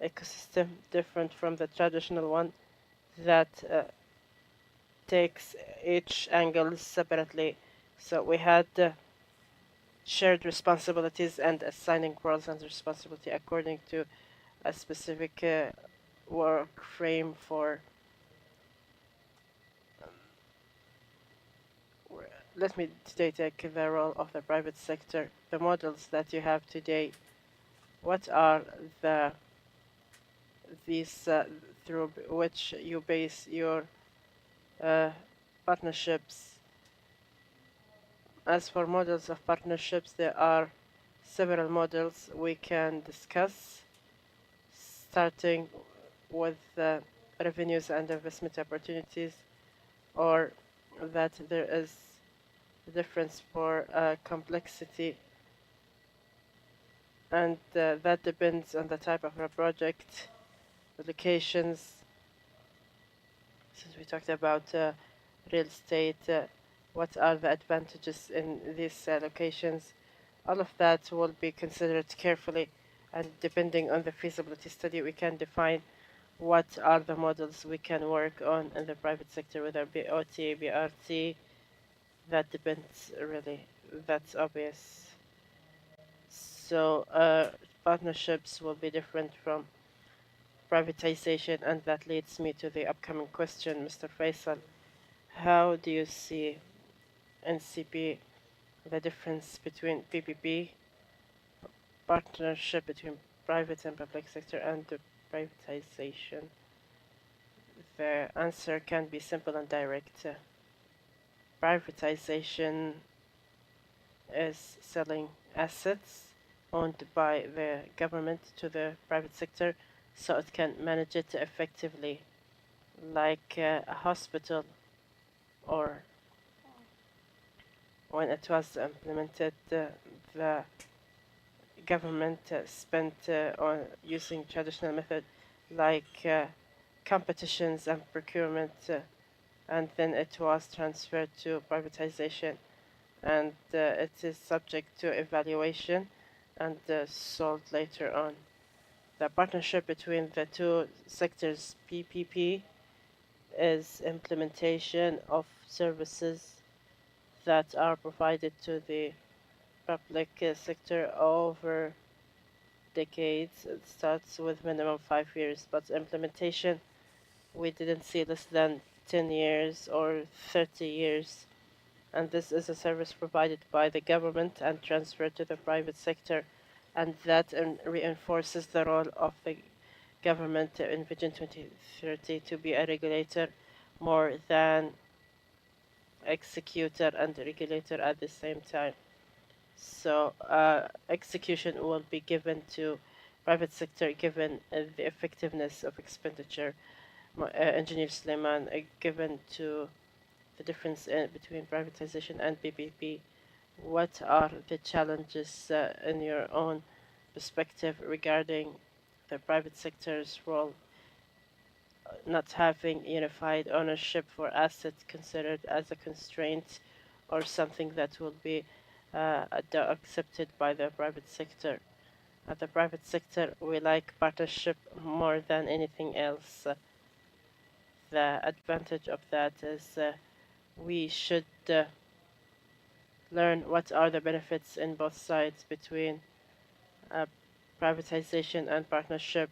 ecosystem different from the traditional one that takes each angle separately. So we had shared responsibilities and assigning roles and responsibility according to a specific work frame for let me today take the role of the private sector. The models that you have today, what are these through which you base your partnerships? As for models of partnerships, there are several models we can discuss, starting with revenues and investment opportunities, or that there is a difference for complexity, and that depends on the type of a project, the locations. Since we talked about real estate, what are the advantages in these locations? All of that will be considered carefully, and depending on the feasibility study, we can define what are the models we can work on in the private sector, whether BOT, BRT. That depends, really. That's obvious. So partnerships will be different from privatization, and that leads me to the upcoming question, Mr. Faisal. How do you see NCP, the difference between PPP, partnership between private and public sector, and the privatization? The answer can be simple and direct. Privatization is selling assets owned by the government to the private sector so it can manage it effectively, like a hospital, or when it was implemented, the government spent on using traditional method like competitions and procurement, and then it was transferred to privatization, and it is subject to evaluation and sold later on. The partnership between the two sectors, PPP, is implementation of services that are provided to the public sector over decades. It starts with minimum 5 years, but implementation we didn't see less than 10 years or 30 years. And this is a service provided by the government and transferred to the private sector, and that reinforces the role of the government in Vision 2030 to be a regulator more than executor and regulator at the same time. So execution will be given to private sector given the effectiveness of expenditure. Engineer Suleiman, given to the difference between privatization and PPP, what are the challenges in your own perspective regarding the private sector's role not having unified ownership for assets considered as a constraint or something that will be accepted by the private sector? At the private sector, we like partnership more than anything else. The advantage of that is we should learn what are the benefits in both sides between privatization and partnership.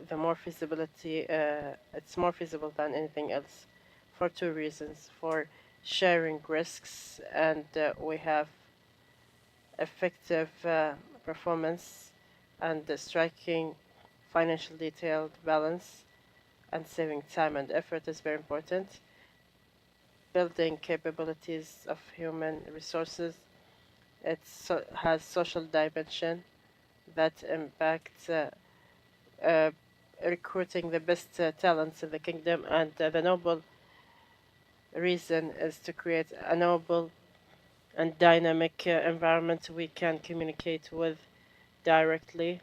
The more feasibility, it's more feasible than anything else for two reasons. For sharing risks, and we have effective performance and striking financial detailed balance, and saving time and effort is very important. Building capabilities of human resources, it has social dimension that impacts recruiting the best talents in the kingdom, and the noble reason is to create a noble and dynamic environment we can communicate with directly.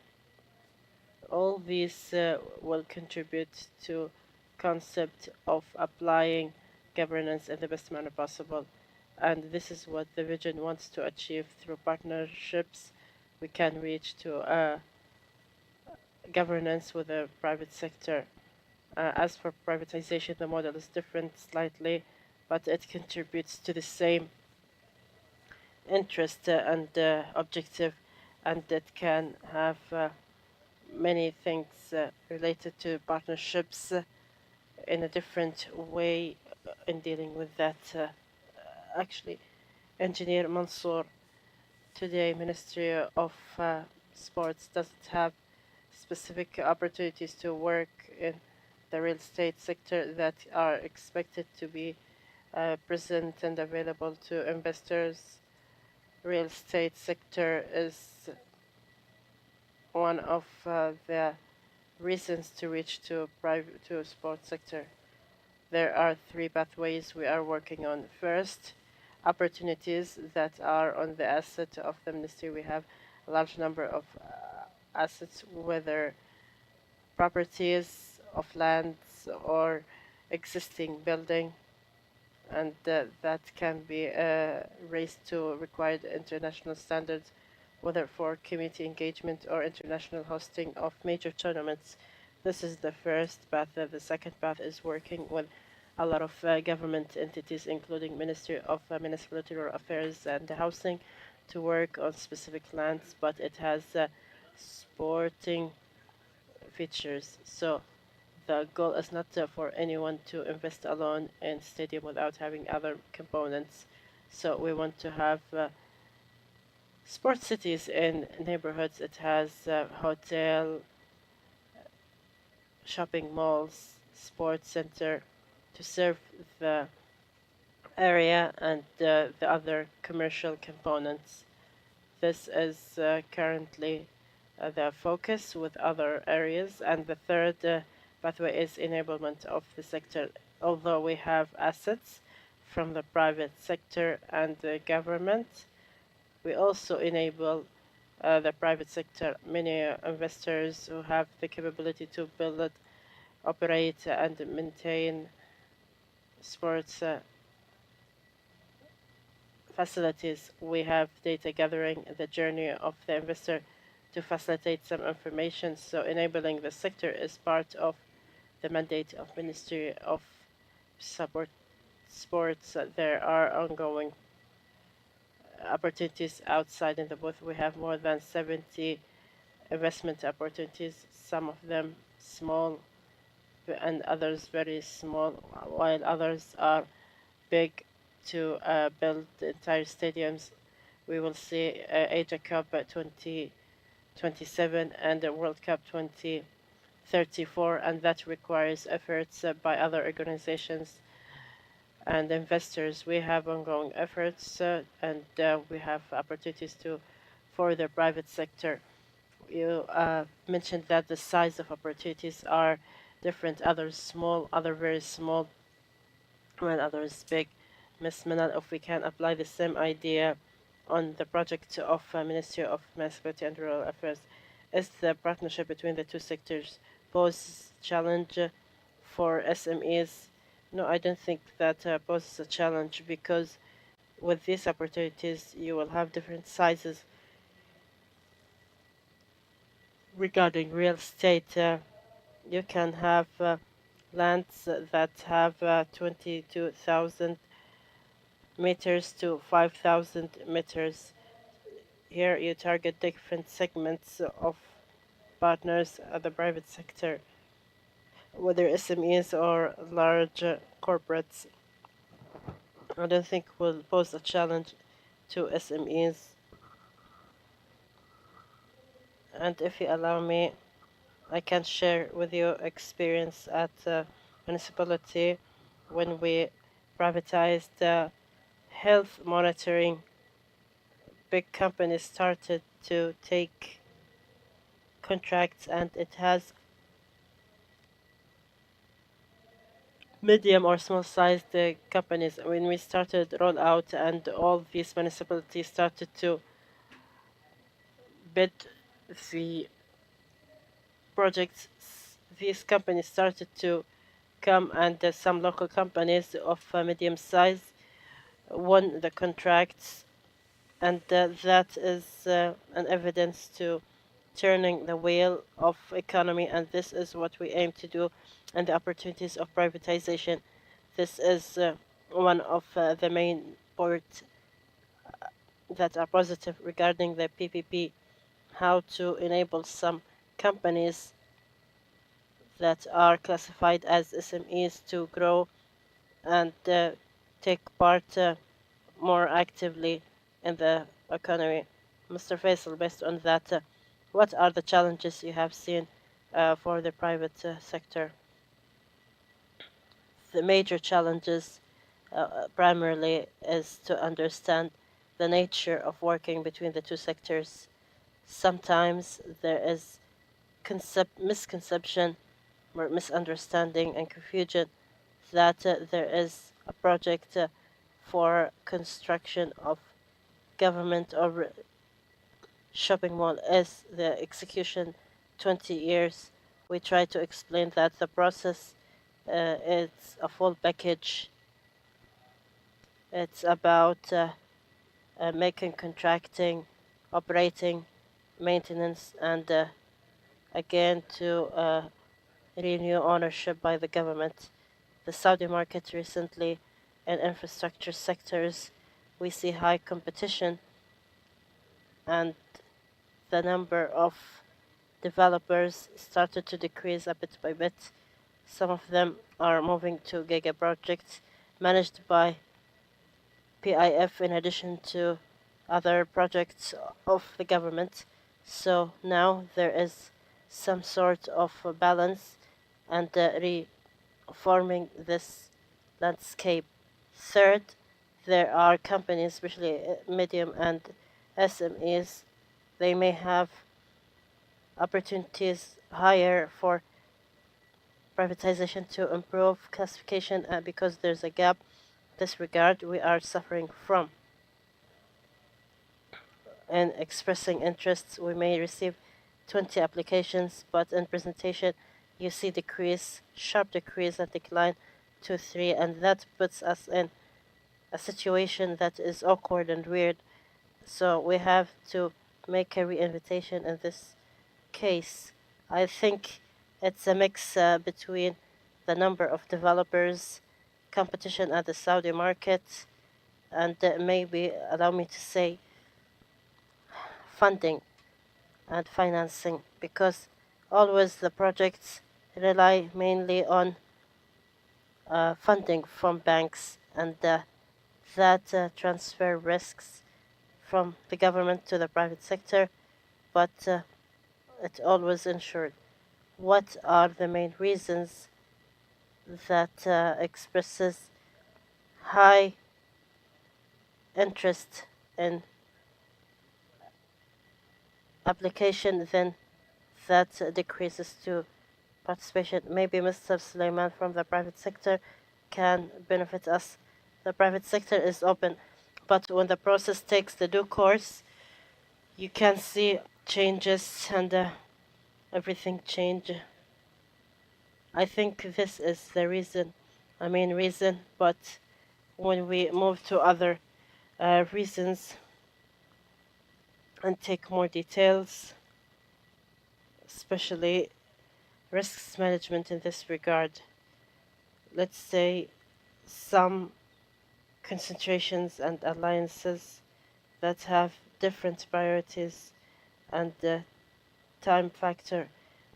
All these will contribute to concept of applying governance in the best manner possible, and this is what the vision wants to achieve. Through partnerships we can reach to governance with the private sector. As for privatization, the model is different slightly, but it contributes to the same interest and objective, and it can have many things related to partnerships in a different way in dealing with that. Actually, Engineer Mansour, today Ministry of Sports doesn't have specific opportunities to work in the real estate sector that are expected to be present and available to investors. Real estate sector is one of the reasons to reach to sports sector. There are three pathways we are working on. First, opportunities that are on the asset of the ministry. We have a large number of assets, whether properties of lands or existing building, and that can be raised to required international standards, whether for community engagement or international hosting of major tournaments. This is the first path. The second path is working with a lot of government entities, including Ministry of Municipality Rural Affairs and Housing, to work on specific lands, but it has sporting features. So the goal is not for anyone to invest alone in stadium without having other components. So we want to have sports cities in neighborhoods. It has hotel, shopping malls, sports center to serve the area, and the other commercial components. This is currently the focus with other areas. And the third pathway is enablement of the sector. Although we have assets from the private sector and the government. We also enable the private sector, many investors who have the capability to build, operate, and maintain sports facilities. We have data gathering, the journey of the investor to facilitate some information. So enabling the sector is part of the mandate of Ministry of Support Sports. There are ongoing opportunities outside in the booth. We have more than 70 investment opportunities, some of them small and others very small, while others are big to build entire stadiums. We will see Asia Cup 2027 and the World Cup 2034, and that requires efforts by other organizations and investors. We have ongoing efforts and we have opportunities for the private sector. You mentioned that the size of opportunities are different, others small, other very small, and others big. Ms. Manal, if we can apply the same idea on the project of Ministry of Municipality and Rural Affairs, is the partnership between the two sectors pose challenge for SMEs? No, I don't think that poses a challenge, because with these opportunities you will have different sizes. Regarding real estate, you can have lands that have 22,000 meters to 5,000 meters. Here you target different segments of partners at the private sector, whether SMEs or large corporates. I don't think will pose a challenge to SMEs. And if you allow me, I can share with you experience at municipality when we privatized health monitoring. Big companies started to take contracts, and it has medium or small sized companies. When we started roll out and all these municipalities started to bid the projects, these companies started to come, and some local companies of medium size won the contracts, and that is an evidence to turning the wheel of economy, and this is what we aim to do, and the opportunities of privatization. This is one of the main points that are positive regarding the PPP, how to enable some companies that are classified as SMEs to grow and take part more actively in the economy. Mr. Faisal, based on that, what are the challenges you have seen for the private sector? The major challenges primarily is to understand the nature of working between the two sectors. Sometimes there is misconception or misunderstanding and confusion that there is a project for construction of government or shopping mall is the execution 20 years. We try to explain that the process it's a full package. It's about making contracting, operating, maintenance, and again to renew ownership by the government. The Saudi market recently in infrastructure sectors, we see high competition, and the number of developers started to decrease a bit by bit. Some of them are moving to giga projects managed by PIF in addition to other projects of the government. So now there is some sort of a balance and reforming this landscape. Third, there are companies, especially medium and SMEs, they may have opportunities higher for privatization to improve classification because there's a gap. this regard we are suffering from. In expressing interests, we may receive 20 applications, but in presentation, you see sharp decrease and decline to 3, and that puts us in a situation that is awkward and weird. So we have to make a re-invitation in this case. I think it's a mix between the number of developers, competition at the Saudi market, and maybe, allow me to say, funding and financing, because always the projects rely mainly on funding from banks, and that transfer risks from the government to the private sector, but it always ensured. What are the main reasons that expresses high interest in application, then that decreases to participation? Maybe Mr. Suleiman from the private sector can benefit us. The private sector is open, but when the process takes the due course, you can see changes and everything change. I think this is the main reason, but when we move to other reasons and take more details, especially risks management in this regard, let's say some concentrations and alliances that have different priorities and the time factor,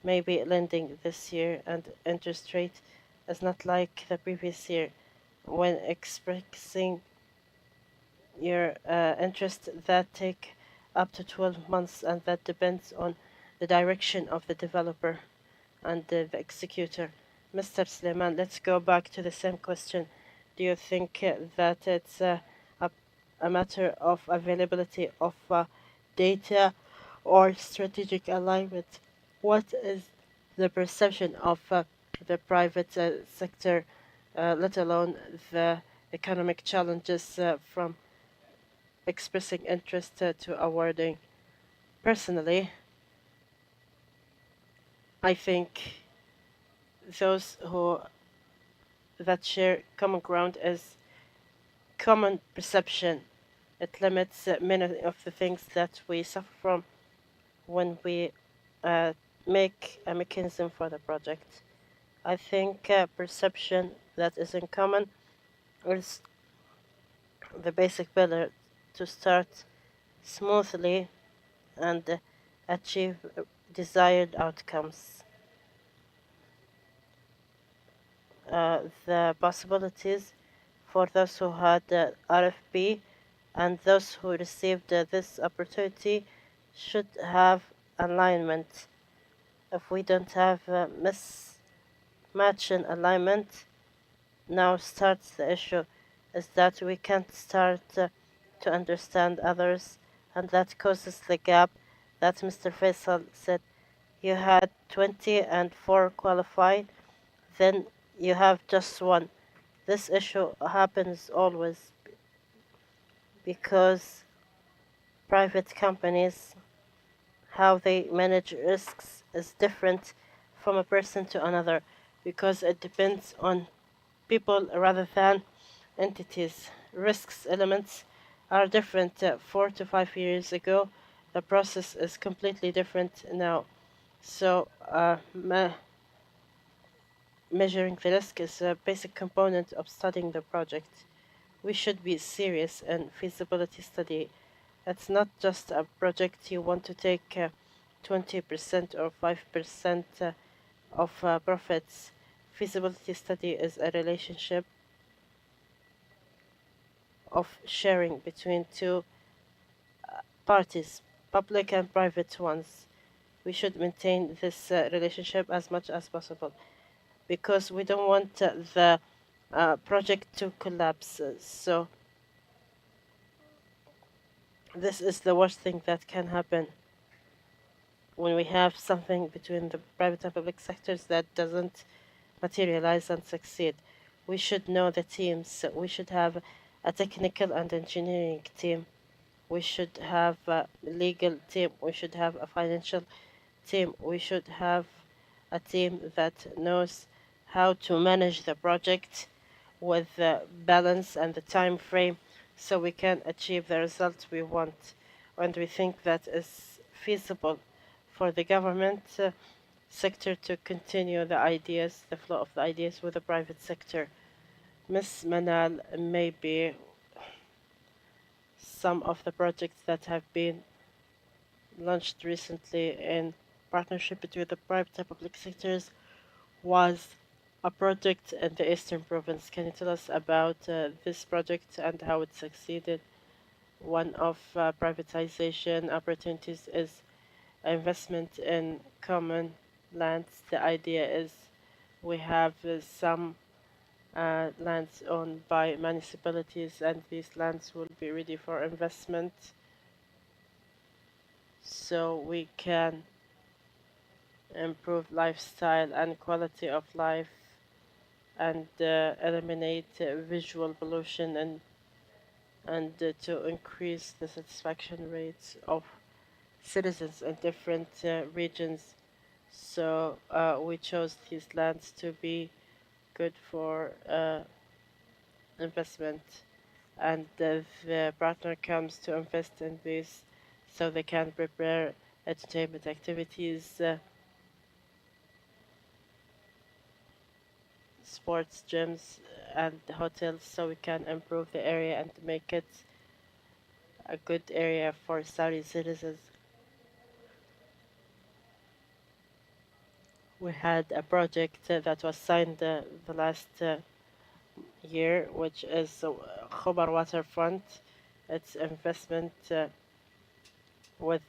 maybe lending this year and interest rate is not like the previous year. When expressing your interest, that take up to 12 months, and that depends on the direction of the developer and the executor. Mr. Suleiman, let's go back to the same question. Do you think that it's a matter of availability of data or strategic alignment? What is the perception of the private sector, let alone the economic challenges from expressing interest to awarding? Personally, I think those that share common ground is common perception. It limits many of the things that we suffer from when we make a mechanism for the project. I think perception that is in common is the basic pillar to start smoothly and achieve desired outcomes. The possibilities for those who had RFP and those who received this opportunity should have alignment. If we don't have mismatch in alignment, now starts the issue, is that we can't start to understand others, and that causes the gap that Mr. Faisal said. You had 20 and 4 qualified, then you have just 1. This issue happens always because private companies, how they manage risks is different from a person to another, because it depends on people rather than entities. Risks elements are different 4 to 5 years ago. The process is completely different now. So measuring the risk is a basic component of studying the project. We should be serious in feasibility study. It's not just a project you want to take 20% or 5% of profits. Feasibility study is a relationship of sharing between two parties, public and private ones. We should maintain this relationship as much as possible, because we don't want the project to collapse. So this is the worst thing that can happen when we have something between the private and public sectors that doesn't materialize and succeed. We should know the teams. We should have a technical and engineering team. We should have a legal team. We should have a financial team. We should have a team that knows how to manage the project with the balance and the time frame so we can achieve the results we want. And we think that is feasible for the government sector to continue the ideas, the flow of the ideas with the private sector. Ms. Manal, maybe some of the projects that have been launched recently in partnership between the private and public sectors was a project in the Eastern Province. Can you tell us about this project and how it succeeded? One of privatization opportunities is investment in common lands. The idea is we have some lands owned by municipalities, and these lands will be ready for investment so we can improve lifestyle and quality of life and eliminate visual pollution and to increase the satisfaction rates of citizens in different regions. So we chose these lands to be good for investment, and the partner comes to invest in this so they can prepare entertainment activities, sports gyms and hotels, so we can improve the area and make it a good area for Saudi citizens. We had a project that was signed the last year, which is Khobar Waterfront. It's investment with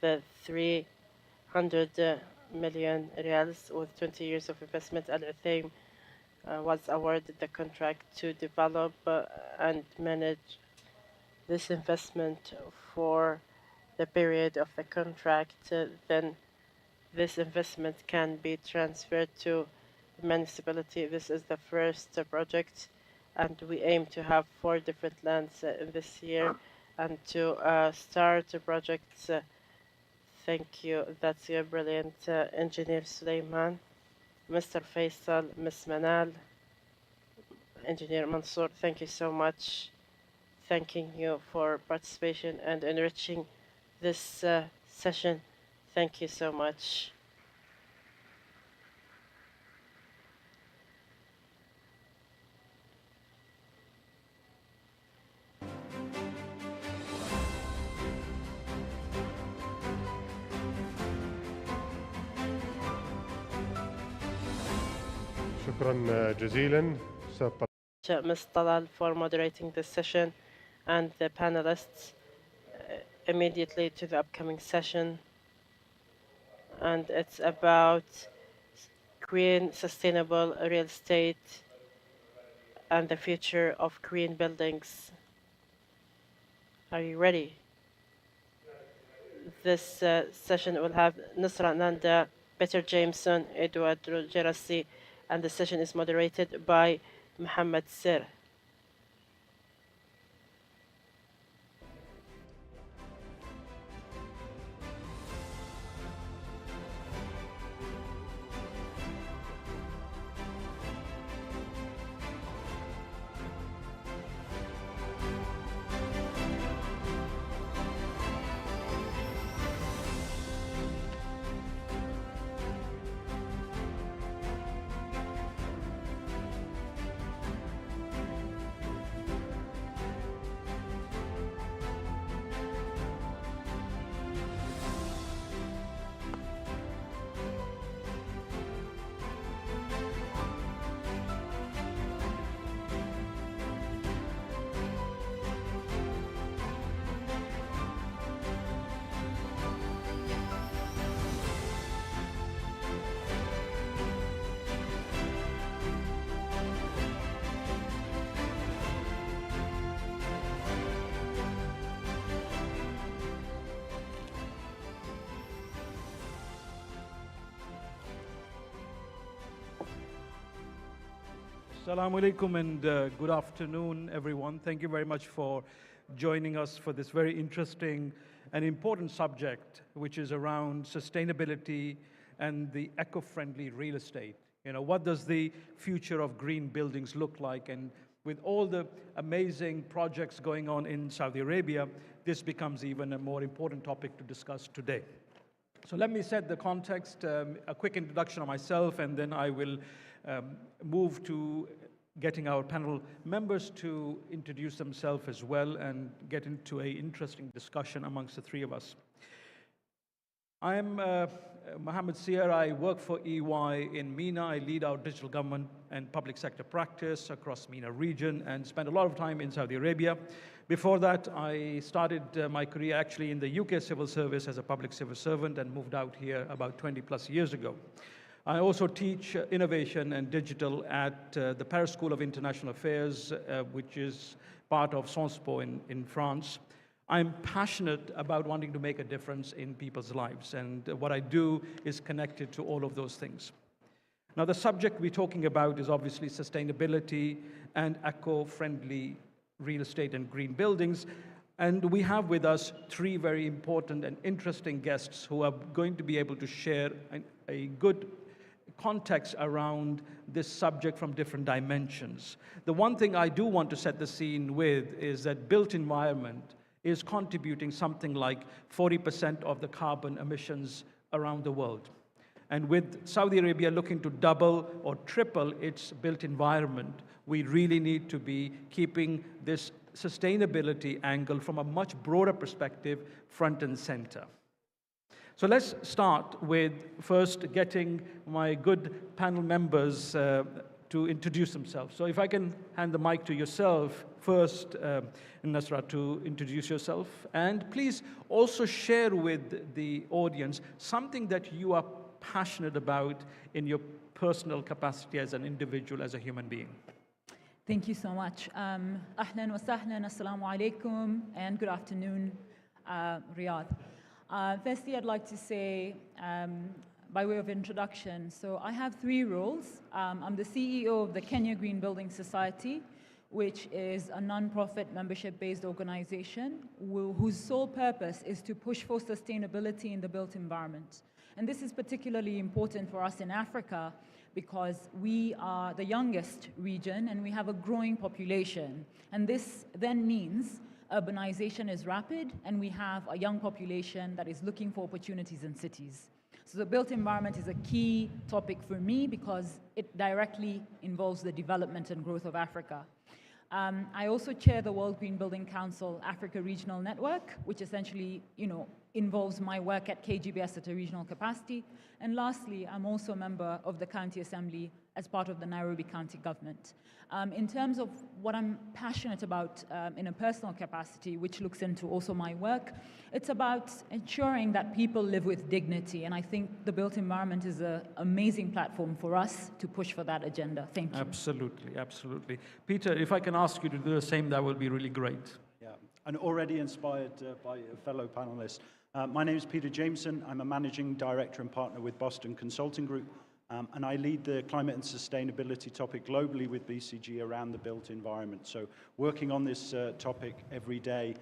300 million riyals with 20 years of investment. Al Uthaym was awarded the contract to develop and manage this investment for the period of the contract. Then this investment can be transferred to the municipality. This is the first project, and we aim to have 4 different lands in this year and to start projects. Thank you. That's your brilliant engineer Suleiman, Mr. Faisal, Ms. Manal, Engineer Mansour. Thank you so much. Thanking you for participation and enriching this session. Thank you so much. شكرا جزيلا أستاذ Ms. Talal for moderating this session and the panelists immediately to the upcoming session. And it's about green sustainable real estate and the future of green buildings. Are you ready? This session will have Nusra Nanda, Peter Jameson, Edward Gerasi, and the session is moderated by Muhammad Sir. Assalamu alaikum and good afternoon, everyone. Thank you very much for joining us for this very interesting and important subject, which is around sustainability and the eco-friendly real estate. You know, what does the future of green buildings look like? And with all the amazing projects going on in Saudi Arabia, this becomes even a more important topic to discuss today. So let me set the context, a quick introduction of myself, and then I will move to getting our panel members to introduce themselves as well and get into an interesting discussion amongst the three of us. I am Mohammed Sierra. I work for EY in MENA. I lead our digital government and public sector practice across MENA region and spent a lot of time in Saudi Arabia. Before that, I started my career actually in the UK civil service as a public civil servant and moved out here about 20 plus years ago. I also teach innovation and digital at the Paris School of International Affairs, which is part of Sciences Po in France. I'm passionate about wanting to make a difference in people's lives, and what I do is connected to all of those things. Now, the subject we're talking about is obviously sustainability and eco-friendly real estate and green buildings, and we have with us three very important and interesting guests who are going to be able to share a good context around this subject from different dimensions. The one thing I do want to set the scene with is that built environment is contributing something like 40% of the carbon emissions around the world. And with Saudi Arabia looking to double or triple its built environment, we really need to be keeping this sustainability angle from a much broader perspective front and center. So let's start with first getting my good panel members to introduce themselves. So if I can hand the mic to yourself first, Nasra, to introduce yourself. And please also share with the audience something that you are passionate about in your personal capacity as an individual, as a human being. Thank you so much. Ahlan wa sahlan, assalamu alaikum, and good afternoon, Riyadh. Firstly, I'd like to say, by way of introduction, so I have three roles. I'm the CEO of the Kenya Green Building Society, which is a non-profit membership-based organization whose sole purpose is to push for sustainability in the built environment. And this is particularly important for us in Africa because we are the youngest region and we have a growing population. And this then means urbanization is rapid and we have a young population that is looking for opportunities in cities. So the built environment is a key topic for me because it directly involves the development and growth of Africa. I also chair the World Green Building Council Africa Regional Network, which essentially, involves my work at KGBS at a regional capacity. And lastly, I'm also a member of the County Assembly as part of the Nairobi County Government. In terms of what I'm passionate about in a personal capacity, which looks into also my work, it's about ensuring that people live with dignity. And I think the built environment is an amazing platform for us to push for that agenda. Thank you. Absolutely, absolutely. Peter, if I can ask you to do the same, that would be really great. Yeah, and already inspired by a fellow panelist. My name is Peter Jameson. I'm a managing director and partner with Boston Consulting Group. And I lead the climate and sustainability topic globally with BCG around the built environment. So working on this topic every day,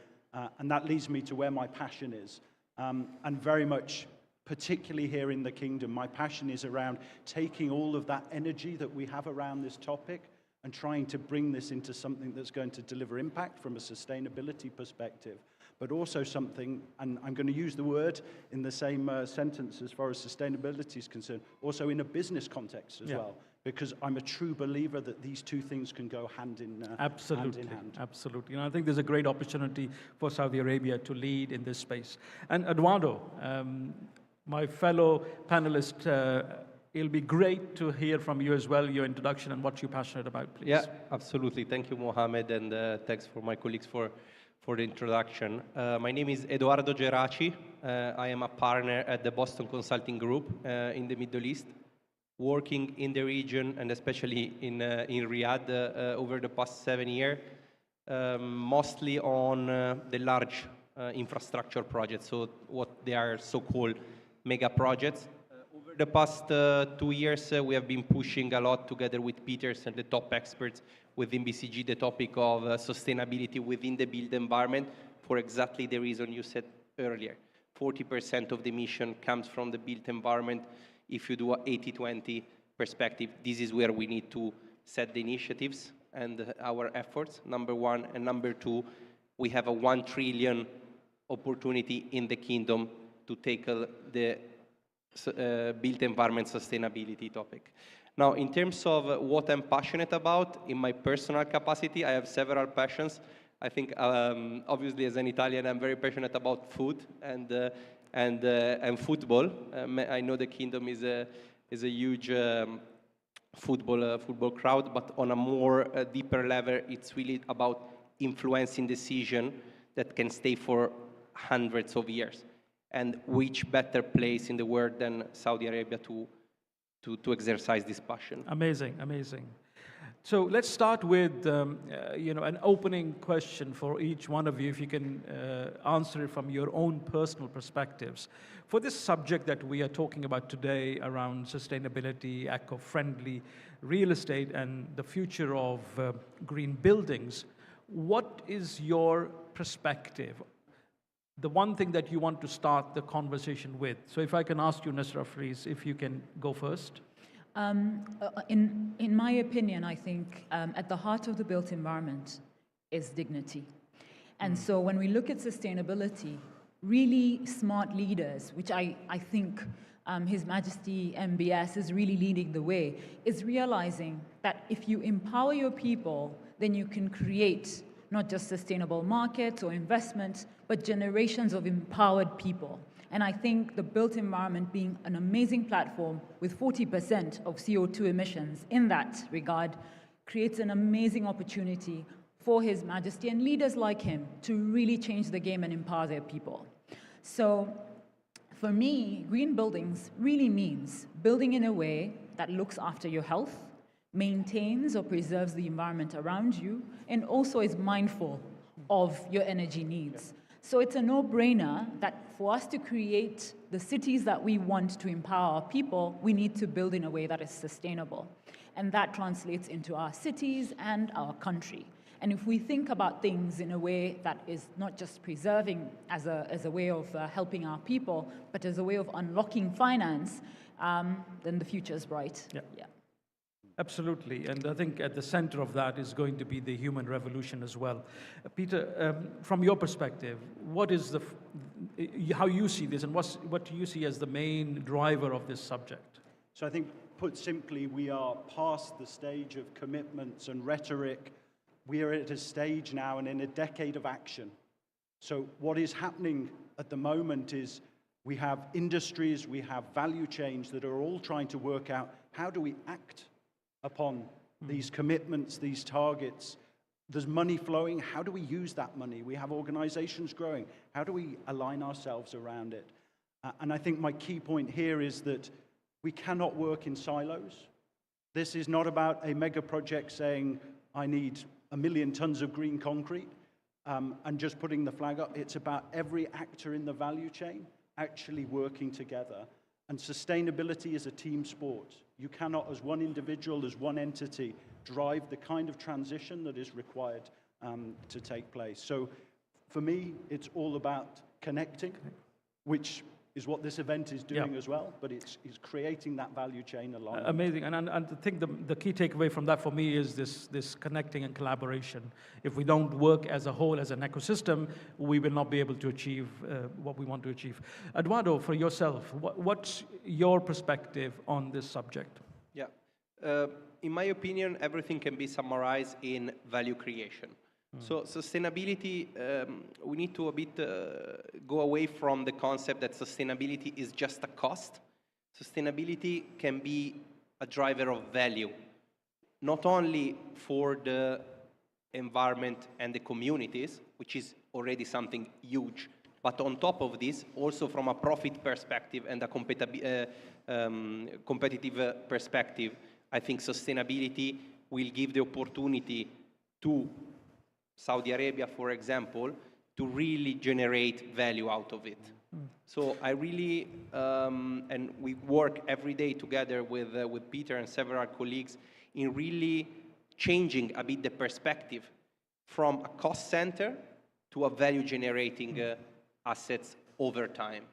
and that leads me to where my passion is. And very much, particularly here in the Kingdom, my passion is around taking all of that energy that we have around this topic and trying to bring this into something that's going to deliver impact from a sustainability perspective, but also something, and I'm going to use the word in the same sentence as far as sustainability is concerned, also in a business context as well, because I'm a true believer that these two things can go hand in hand. Absolutely. And I think there's a great opportunity for Saudi Arabia to lead in this space. And Eduardo, my fellow panelist, it'll be great to hear from you as well, your introduction and what you're passionate about, please. Yeah, absolutely. Thank you, Mohammed, and thanks for my colleagues for the introduction. My name is Edoardo Geraci. I am a partner at the Boston Consulting Group in the Middle East, working in the region and especially in Riyadh over the past 7 years, mostly on the large infrastructure projects, so what they are so-called mega projects. Over the past 2 years, we have been pushing a lot together with Peters and the top experts within BCG the topic of sustainability within the built environment for exactly the reason you said earlier. 40% of the emission comes from the built environment. If you do a 80-20 perspective, this is where we need to set the initiatives and our efforts, number one. And number two, we have a 1 trillion opportunity in the kingdom to tackle the built environment sustainability topic. Now, in terms of what I'm passionate about, in my personal capacity, I have several passions. I think, obviously, as an Italian, I'm very passionate about food and football. I know the kingdom is a huge football crowd, but on a more deeper level, it's really about influencing decision that can stay for hundreds of years. And which better place in the world than Saudi Arabia to exercise this passion? Amazing, amazing. So let's start with an opening question for each one of you, if you can answer it from your own personal perspectives. For this subject that we are talking about today around sustainability, eco-friendly real estate, and the future of green buildings, what is your perspective? The one thing that you want to start the conversation with. So if I can ask you, Nasra, please, if you can go first. In my opinion, I think at the heart of the built environment is dignity. And so when we look at sustainability, really smart leaders, which I think His Majesty MBS is really leading the way, is realizing that if you empower your people, then you can create not just sustainable markets or investments, but generations of empowered people. And I think the built environment being an amazing platform with 40% of CO2 emissions in that regard creates an amazing opportunity for His Majesty and leaders like him to really change the game and empower their people. So for me, green buildings really means building in a way that looks after your health, maintains or preserves the environment around you, and also is mindful of your energy needs. So it's a no-brainer that for us to create the cities that we want to empower our people, we need to build in a way that is sustainable. And that translates into our cities and our country. And if we think about things in a way that is not just preserving as a way of helping our people, but as a way of unlocking finance, then the future is bright. Yeah. Absolutely, and I think at the center of that is going to be the human revolution as well. Peter, from your perspective, what is how you see this, and what do you see as the main driver of this subject? So I think, put simply, we are past the stage of commitments and rhetoric. We are at a stage now and in a decade of action. So what is happening at the moment is we have industries, we have value chains that are all trying to work out how do we act upon these commitments, these targets. There's money flowing. How do we use that money? We have organizations growing. How do we align ourselves around it? And I think my key point here is that we cannot work in silos. This is not about a mega project saying, I need 1 million tons of green concrete and just putting the flag up. It's about every actor in the value chain actually working together. And sustainability is a team sport. You cannot, as one individual, as one entity, drive the kind of transition that is required to take place. So for me, it's all about connecting, which is what this event is doing as well, but it's creating that value chain along. Amazing, and I think the key takeaway from that for me is this connecting and collaboration. If we don't work as a whole, as an ecosystem, we will not be able to achieve what we want to achieve. Eduardo, for yourself, what's your perspective on this subject? Yeah, in my opinion, everything can be summarized in value creation. So sustainability, we need to a bit go away from the concept that sustainability is just a cost. Sustainability can be a driver of value, not only for the environment and the communities, which is already something huge, but on top of this, also from a profit perspective and a competitive perspective, I think sustainability will give the opportunity to Saudi Arabia, for example, to really generate value out of it. So I really, and we work every day together with Peter and several colleagues in really changing a bit the perspective from a cost center to a value generating assets over time.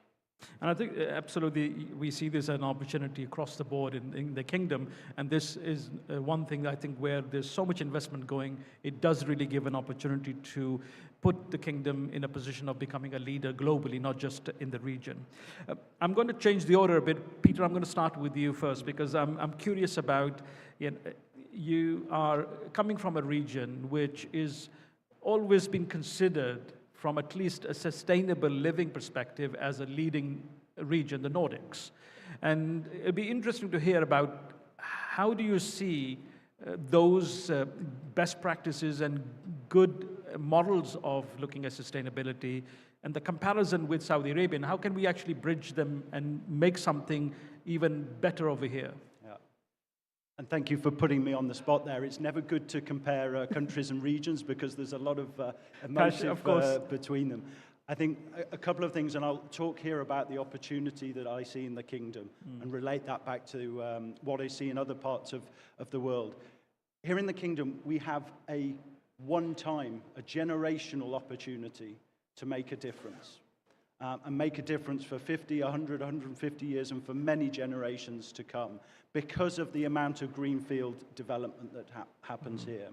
And I think absolutely we see this as an opportunity across the board in the kingdom, and this is one thing I think where there's so much investment going, it does really give an opportunity to put the kingdom in a position of becoming a leader globally, not just in the region. I'm going to change the order a bit. Peter, I'm going to start with you first because I'm curious about, you are coming from a region which is always been considered from at least a sustainable living perspective as a leading region, the Nordics. And it'd be interesting to hear about how do you see those best practices and good models of looking at sustainability and the comparison with Saudi Arabia, and how can we actually bridge them and make something even better over here? And thank you for putting me on the spot there. It's never good to compare countries and regions because there's a lot of emotion between them. I think a couple of things, and I'll talk here about the opportunity that I see in the kingdom and relate that back to what I see in other parts of the world. Here in the kingdom, we have a one-time, a generational opportunity to make a difference. And make a difference for 50, 100, 150 years and for many generations to come because of the amount of greenfield development that happens here.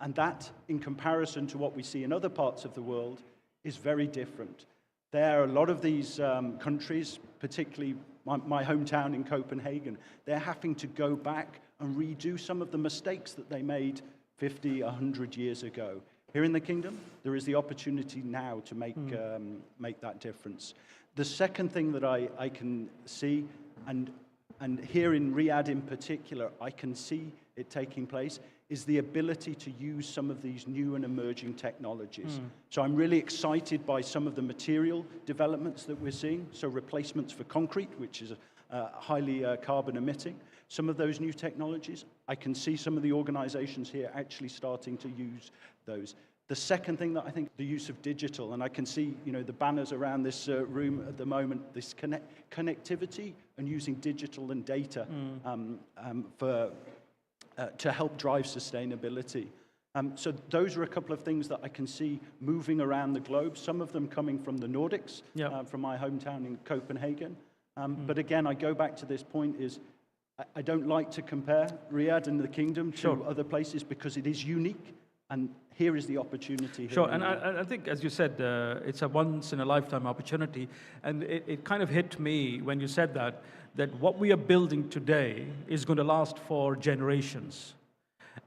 And that, in comparison to what we see in other parts of the world, is very different. There are a lot of these countries, particularly my hometown in Copenhagen, they're having to go back and redo some of the mistakes that they made 50, 100 years ago. Here in the kingdom, there is the opportunity now to make that difference. The second thing that I can see, and here in Riyadh in particular, I can see it taking place, is the ability to use some of these new and emerging technologies. So I'm really excited by some of the material developments that we're seeing. So replacements for concrete, which is highly carbon emitting. Some of those new technologies, I can see some of the organizations here actually starting to use those. The second thing that I think, the use of digital, and I can see, the banners around this room at the moment, this connectivity and using digital and data to help drive sustainability. So those are a couple of things that I can see moving around the globe, some of them coming from the Nordics, from my hometown in Copenhagen. But again, I go back to this point is, I don't like to compare Riyadh and the kingdom to other places because it is unique, and here is the opportunity. Sure, and I think, as you said, it's a once-in-a-lifetime opportunity, and it kind of hit me when you said that what we are building today is going to last for generations.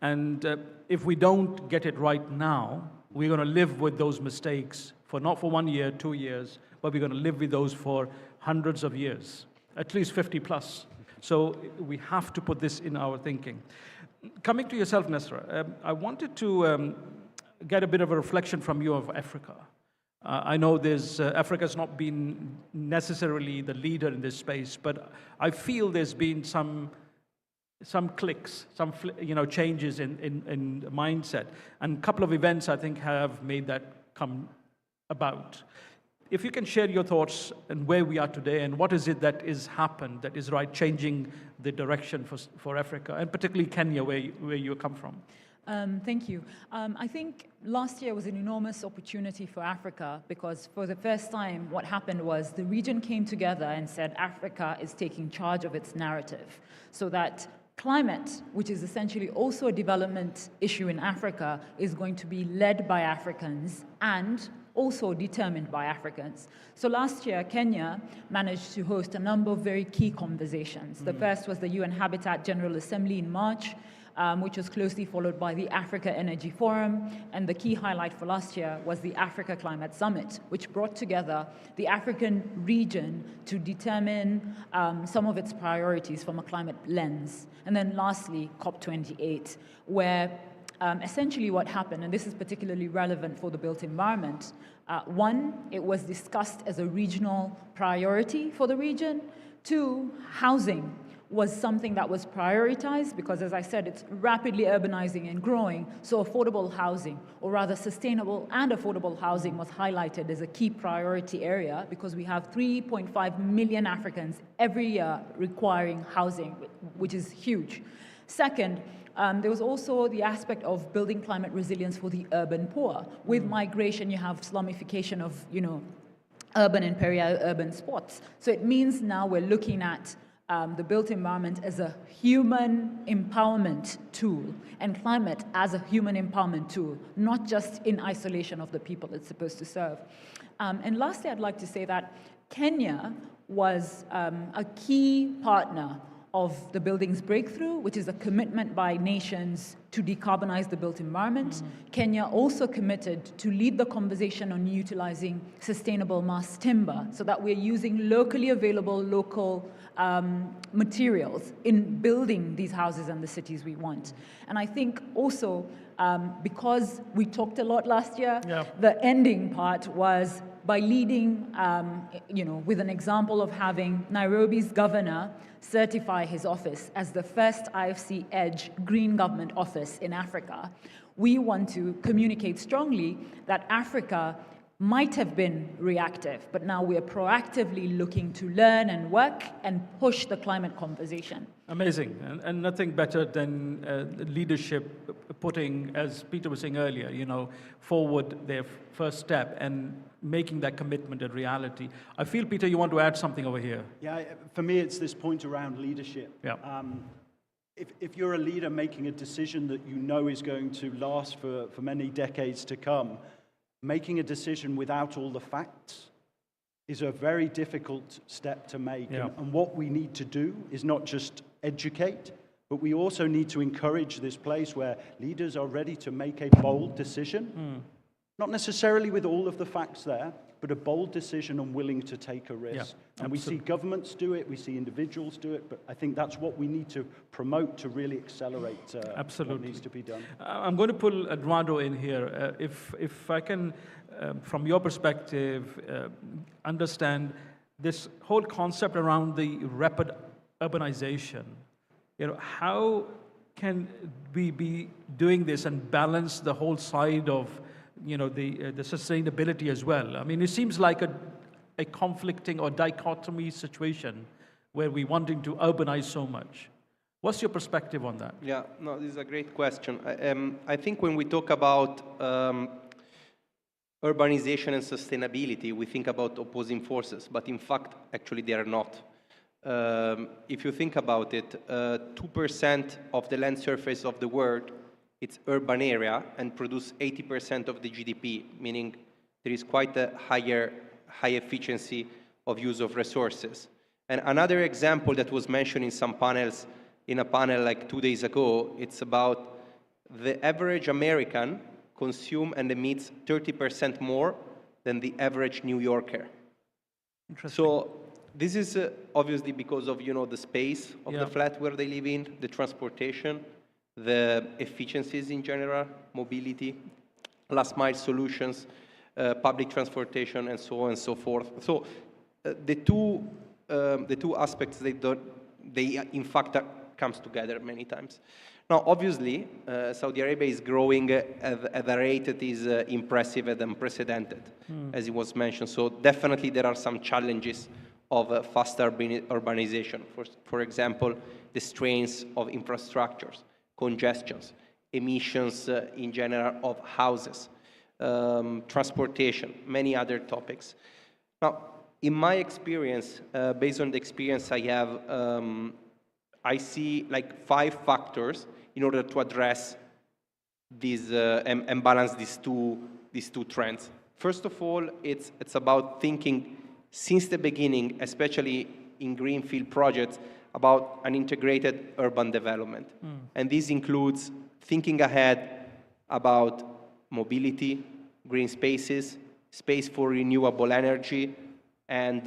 And if we don't get it right now, we're going to live with those mistakes not for 1 year, 2 years, but we're going to live with those for hundreds of years, at least 50 plus. So we have to put this in our thinking. Coming to yourself, Nasra, I wanted to get a bit of a reflection from you of Africa. I know Africa's not been necessarily the leader in this space, but I feel there's been some clicks, some changes in mindset, and a couple of events I think have made that come about. If you can share your thoughts and where we are today and what is it that is happened that is changing the direction for Africa, and particularly Kenya, where you come from. Thank you. I think last year was an enormous opportunity for Africa because for the first time what happened was the region came together and said Africa is taking charge of its narrative so that climate, which is essentially also a development issue in Africa, is going to be led by Africans and also determined by Africans. So last year, Kenya managed to host a number of very key conversations. The first was the UN Habitat General Assembly in March, which was closely followed by the Africa Energy Forum. And the key highlight for last year was the Africa Climate Summit, which brought together the African region to determine some of its priorities from a climate lens. And then lastly, COP28, where essentially what happened, and this is particularly relevant for the built environment, one, it was discussed as a regional priority for the region. Two, housing was something that was prioritized because, as I said, it's rapidly urbanizing and growing. So affordable housing, or rather sustainable and affordable housing, was highlighted as a key priority area because we have 3.5 million Africans every year requiring housing, which is huge. Second, there was also the aspect of building climate resilience for the urban poor. With migration, you have slumification of, urban and peri-urban spots. So it means now we're looking at the built environment as a human empowerment tool and climate as a human empowerment tool, not just in isolation of the people it's supposed to serve. And lastly, I'd like to say that Kenya was a key partner of the Buildings Breakthrough, which is a commitment by nations to decarbonize the built environment. Kenya also committed to lead the conversation on utilizing sustainable mass timber so that we're using locally available local materials in building these houses and the cities we want. And I think also, because we talked a lot last year, the ending part was by leading, with an example of having Nairobi's governor certify his office as the first IFC Edge green government office in Africa. We want to communicate strongly that Africa might have been reactive, but now we're proactively looking to learn and work and push the climate conversation. Amazing, and nothing better than leadership putting, as Peter was saying earlier, forward their first step and making that commitment a reality. I feel, Peter, you want to add something over here. Yeah, for me, it's this point around leadership. Yeah. If you're a leader making a decision that you know is going to last for many decades to come, making a decision without all the facts is a very difficult step to make. Yeah. And what we need to do is not just educate, but we also need to encourage this place where leaders are ready to make a bold decision, not necessarily with all of the facts there, but a bold decision and willing to take a risk. Yeah, and we see governments do it, we see individuals do it, but I think that's what we need to promote to really accelerate what needs to be done. I'm going to pull Eduardo in here. If I can, from your perspective, understand this whole concept around the rapid urbanization. How can we be doing this and balance the whole side of the sustainability as well? I mean, it seems like a conflicting or dichotomy situation where we're wanting to urbanize so much. What's your perspective on that? Yeah, no, this is a great question. I think when we talk about urbanization and sustainability, we think about opposing forces, but in fact, actually, they are not. If you think about it, 2% of the land surface of the world, it's urban area and produce 80% of the GDP, meaning there is quite a high efficiency of use of resources. And another example that was mentioned in some panels, in a panel like 2 days ago, it's about the average American consume and emits 30% more than the average New Yorker. Interesting. So this is obviously because of the space of the flat where they live in, the transportation, the efficiencies in general, mobility, last mile solutions, public transportation, and so on and so forth. So the two aspects they in fact comes together many times. Now, obviously, Saudi Arabia is growing at a rate that is impressive and unprecedented, as it was mentioned. So definitely there are some challenges of faster urbanization. For example, the strains of infrastructures, congestions, emissions in general of houses, transportation, many other topics. Now, in my experience, based on the experience I have, I see like 5 factors in order to address these and balance these two trends. First of all, it's about thinking since the beginning, especially in greenfield projects, about an integrated urban development. And this includes thinking ahead about mobility, green spaces, space for renewable energy, and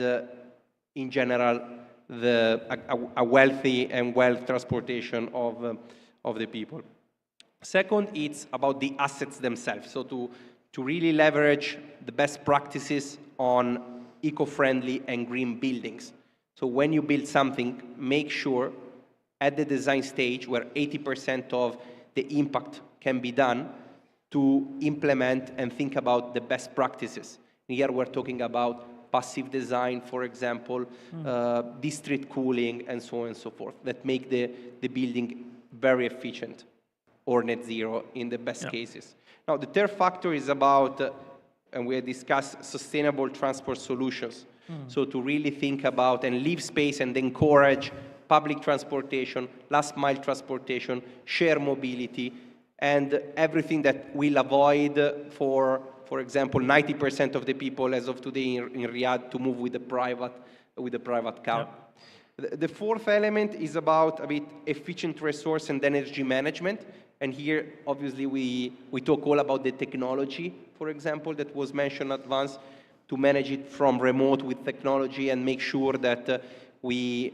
in general, a wealthy and well transportation of the people. Second, it's about the assets themselves. So to really leverage the best practices on eco-friendly and green buildings. So when you build something, make sure at the design stage, where 80% of the impact can be done, to implement and think about the best practices. Here we're talking about passive design, for example, district cooling, and so on and so forth, that make the building very efficient, or net zero in the best cases. Now, the third factor is about, and we discussed sustainable transport solutions. So to really think about and leave space and encourage public transportation, last mile transportation, share mobility, and everything that will avoid for example, 90% of the people as of today in Riyadh to move with a private car. The fourth element is about a bit efficient resource and energy management. And here, obviously, we talk all about the technology, for example, that was mentioned in advance, to manage it from remote with technology and make sure that we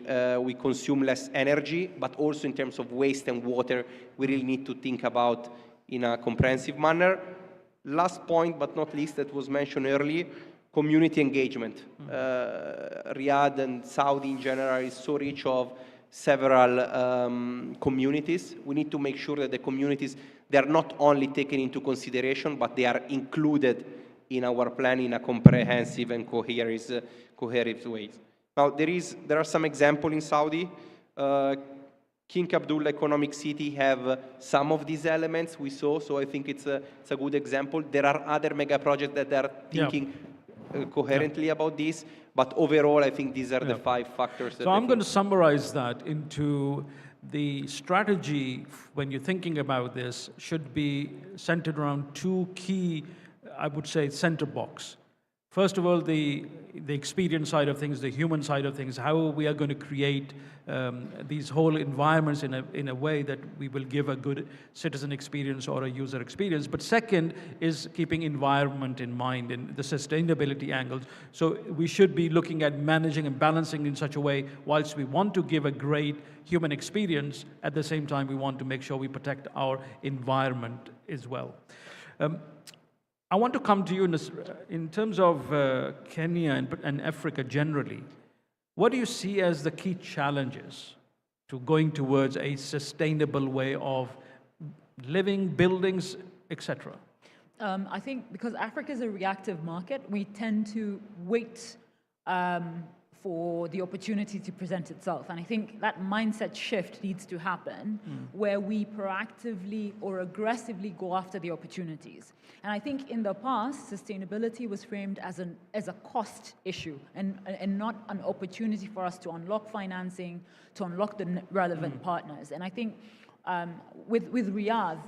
consume less energy, but also in terms of waste and water, we really need to think about in a comprehensive manner. Last point, but not least, that was mentioned earlier, community engagement. Riyadh and Saudi in general is so rich of several communities. We need to make sure that the communities, they are not only taken into consideration, but they are included in our plan in a comprehensive and coherent way. Now, there are some examples in Saudi. King Abdullah Economic City have some of these elements we saw, so I think it's a good example. There are other mega projects that are thinking coherently about this, but overall, I think these are the 5 factors. So I'm going to summarize that into the strategy when you're thinking about this should be centered around 2 key, I would say, center box. First of all, the experience side of things, the human side of things, how we are going to create these whole environments in a way that we will give a good citizen experience or a user experience. But second is keeping environment in mind and the sustainability angles. So we should be looking at managing and balancing in such a way, whilst we want to give a great human experience, at the same time we want to make sure we protect our environment as well. I want to come to you in terms of Kenya and Africa generally. What do you see as the key challenges to going towards a sustainable way of living, buildings, etc.? I think because Africa is a reactive market, we tend to wait for the opportunity to present itself. And I think that mindset shift needs to happen where we proactively or aggressively go after the opportunities. And I think in the past, sustainability was framed as a cost issue and not an opportunity for us to unlock financing, to unlock the relevant partners. And I think with Riyadh,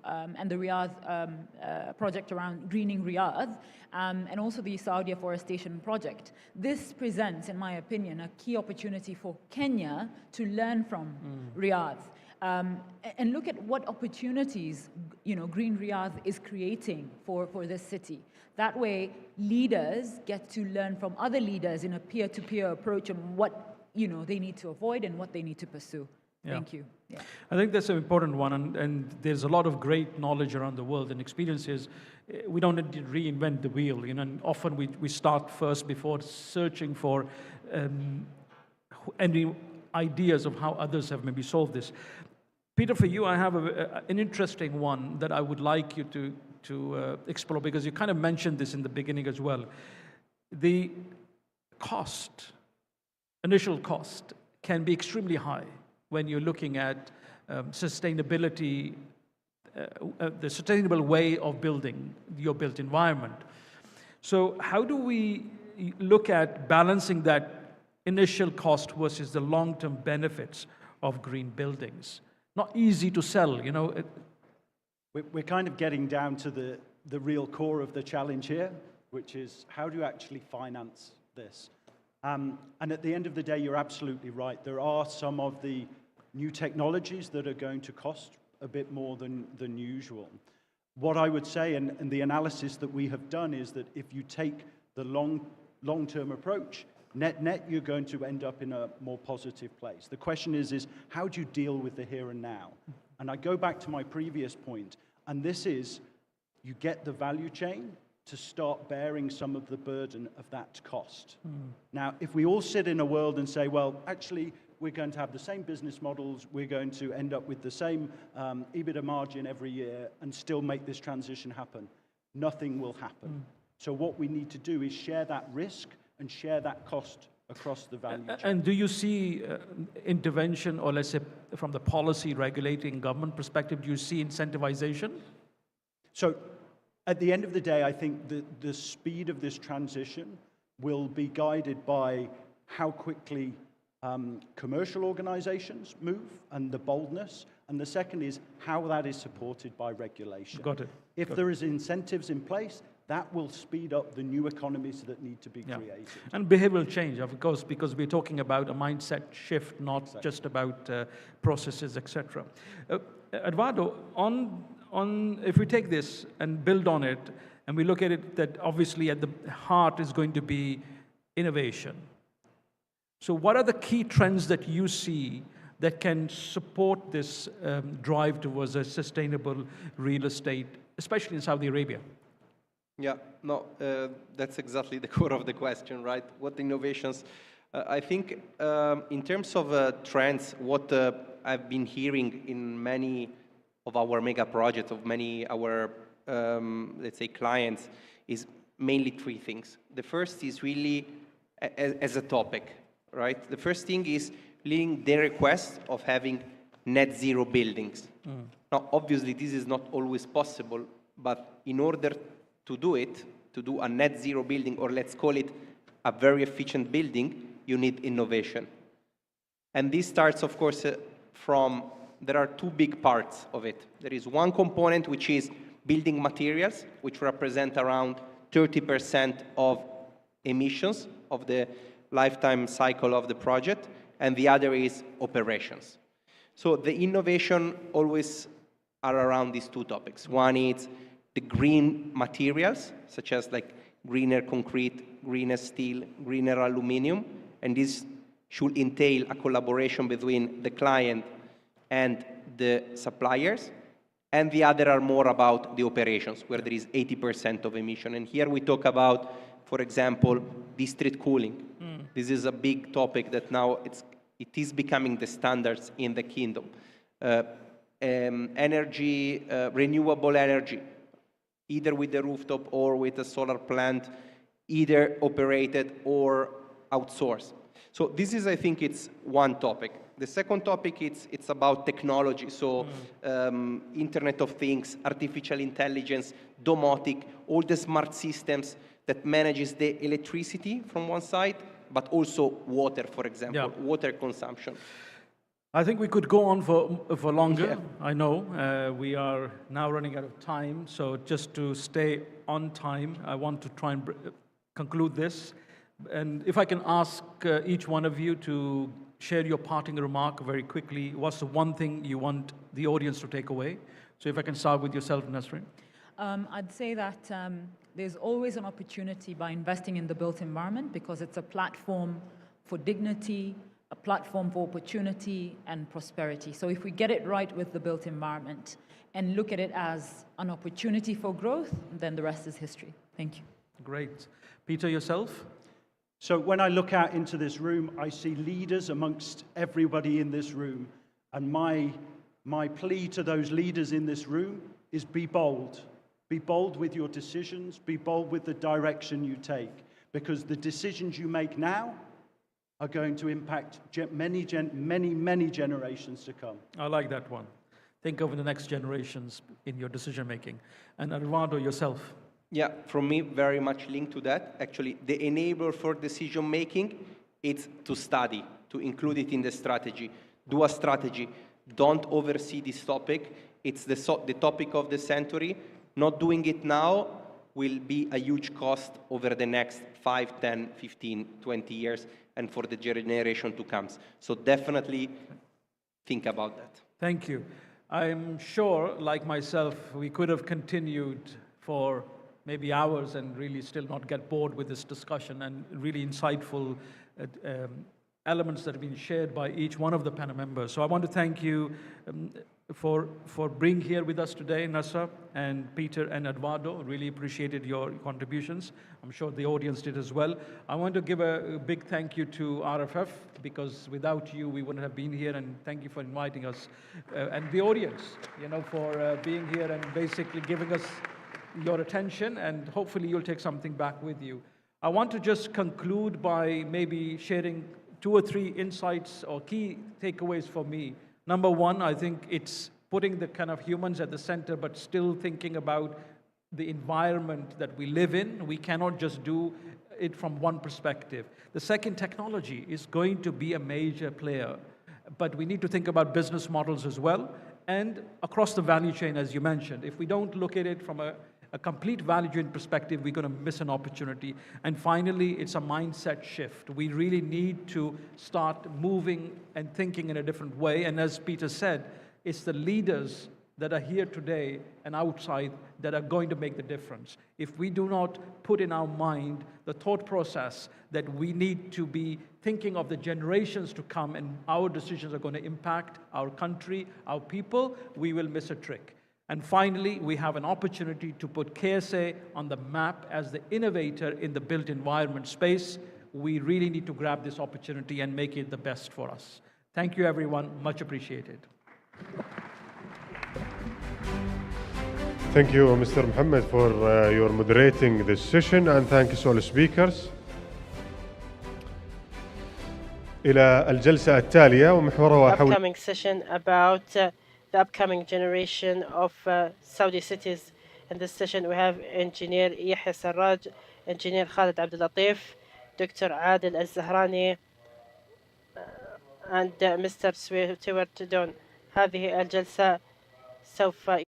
and the Riyadh project around greening Riyadh, and also the Saudi afforestation project, this presents, in my opinion, a key opportunity for Kenya to learn from Riyadh and look at what opportunities, Green Riyadh is creating for this city. That way, leaders get to learn from other leaders in a peer-to-peer approach on what they need to avoid and what they need to pursue. Thank you. Yeah. I think that's an important one, and there's a lot of great knowledge around the world and experiences. We don't need to reinvent the wheel, and often we start first before searching for any ideas of how others have maybe solved this. Peter, for you, I have an interesting one that I would like you to explore, because you kind of mentioned this in the beginning as well. The initial cost can be extremely high when you're looking at sustainability, the sustainable way of building your built environment. So how do we look at balancing that initial cost versus the long-term benefits of green buildings? Not easy to sell, We're kind of getting down to the real core of the challenge here, which is how do you actually finance this? And at the end of the day, you're absolutely right. There are some of the new technologies that are going to cost a bit more than usual. What I would say, and the analysis that we have done, is that if you take the long-term approach, net, you're going to end up in a more positive place. The question is how do you deal with the here and now? And I go back to my previous point, and this is, you get the value chain to start bearing some of the burden of that cost. Now, if we all sit in a world and say, well, actually, we're going to have the same business models, we're going to end up with the same EBITDA margin every year and still make this transition happen. Nothing will happen. So what we need to do is share that risk and share that cost across the value chain. And do you see intervention, or let's say from the policy regulating government perspective, do you see incentivization? So at the end of the day, I think the speed of this transition will be guided by how quickly commercial organizations move and the boldness. And the second is how that is supported by regulation. Got it. If there is incentives in place, that will speed up the new economies that need to be created. And behavioral change, of course, because we're talking about a mindset shift, not just about processes, etc. Eduardo, if we take this and build on it, and we look at it, that obviously at the heart is going to be innovation. So what are the key trends that you see that can support this drive towards a sustainable real estate, especially in Saudi Arabia? Yeah, no, that's exactly the core of the question, right? What innovations? I think in terms of trends, what I've been hearing in many of our mega projects, of many our, let's say, clients, is mainly three things. The first is really as a topic, right? The first thing is leading the request of having net zero buildings. Now, obviously, this is not always possible, but in order to do it, to do a net zero building, or let's call it a very efficient building, you need innovation. And this starts, of course, from, there are two big parts of it. There is one component, which is building materials, which represent around 30% of emissions of the lifetime cycle of the project, and the other is operations. So the innovation always are around these two topics. One is the green materials, such as like greener concrete, greener steel, greener aluminum, and this should entail a collaboration between the client and the suppliers. And the other are more about the operations, where there is 80% of emission. And here we talk about, for example, district cooling. This is a big topic that now it is becoming the standards in the kingdom. Energy, renewable energy, either with the rooftop or with a solar plant, either operated or outsourced. So this is, I think, it's one topic. The second topic, it's about technology. So Internet of Things, artificial intelligence, domotic, all the smart systems that manages the electricity from one side, but also water, for example, water consumption. I think we could go on for longer. I know we are now running out of time, so just to stay on time, I want to try and conclude this. And if I can ask each one of you to share your parting remark very quickly, what's the one thing you want the audience to take away? So if I can start with yourself, Nasreen. I'd say that there's always an opportunity by investing in the built environment, because it's a platform for dignity, a platform for opportunity and prosperity. So if we get it right with the built environment and look at it as an opportunity for growth, then the rest is history. Thank you. Great. Peter, yourself? So when I look out into this room, I see leaders amongst everybody in this room. And my plea to those leaders in this room is be bold. Be bold with your decisions. Be bold with the direction you take. Because the decisions you make now are going to impact many generations to come. I like that one. Think of the next generations in your decision making. And Eduardo, yourself. Yeah, from me, very much linked to that. Actually, the enabler for decision making is to study, to include it in the strategy. Do a strategy. Don't oversee this topic. It's the topic of the century. Not doing it now will be a huge cost over the next 5, 10, 15, 20 years, and for the generation to come. So definitely think about that. Thank you. I'm sure, like myself, we could have continued for maybe hours and really still not get bored with this discussion, and really insightful elements that have been shared by each one of the panel members. So I want to thank you for being here with us today, Nasser and Peter and Eduardo. Really appreciated your contributions. I'm sure the audience did as well. I want to give a big thank you to RFF, because without you, we wouldn't have been here, and thank you for inviting us. And the audience, for being here and basically giving us your attention, and hopefully you'll take something back with you. I want to just conclude by maybe sharing 2 or 3 insights or key takeaways for me. Number one, I think it's putting the kind of humans at the center, but still thinking about the environment that we live in. We cannot just do it from one perspective. The second, technology is going to be a major player, but we need to think about business models as well, and across the value chain, as you mentioned. If we don't look at it from a complete value chain perspective, we're going to miss an opportunity. And finally, it's a mindset shift. We really need to start moving and thinking in a different way. And as Peter said, it's the leaders that are here today and outside that are going to make the difference. If we do not put in our mind the thought process that we need to be thinking of the generations to come, and our decisions are going to impact our country, our people, we will miss a trick. And finally, we have an opportunity to put KSA on the map as the innovator in the built environment space. We really need to grab this opportunity and make it the best for us. Thank you, everyone. Much appreciated. Thank you, Mr. Mohammed, for your moderating this session, and thanks all speakers. إلى الجلسة التالية ومحورها حول upcoming session about the upcoming generation of Saudi cities. In this session, we have Engineer Yahya Sarraj, Engineer Khalid Abdul Latif, Dr. Adil Al-Zahrani, and Mr. Stuart Don. هذه الجلسة سوف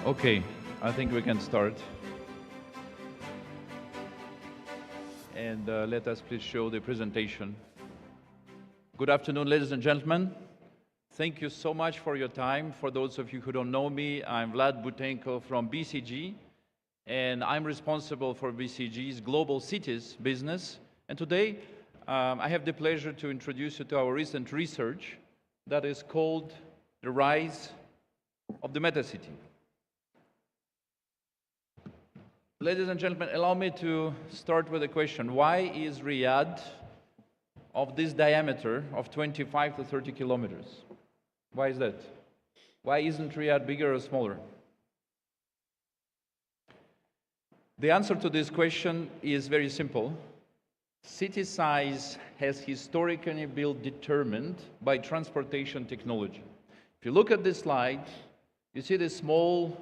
Okay, I think we can start. And let us please show the presentation. Good afternoon, ladies and gentlemen. Thank you so much for your time. For those of you who don't know me, I'm Vlad Butenko from BCG, and I'm responsible for BCG's Global Cities business. And today, I have the pleasure to introduce you to our recent research that is called The Rise of the Metacity. Ladies and gentlemen, allow me to start with a question. Why is Riyadh of this diameter of 25 to 30 kilometers? Why is that? Why isn't Riyadh bigger or smaller? The answer to this question is very simple. City size has historically been determined by transportation technology. If you look at this slide, you see the small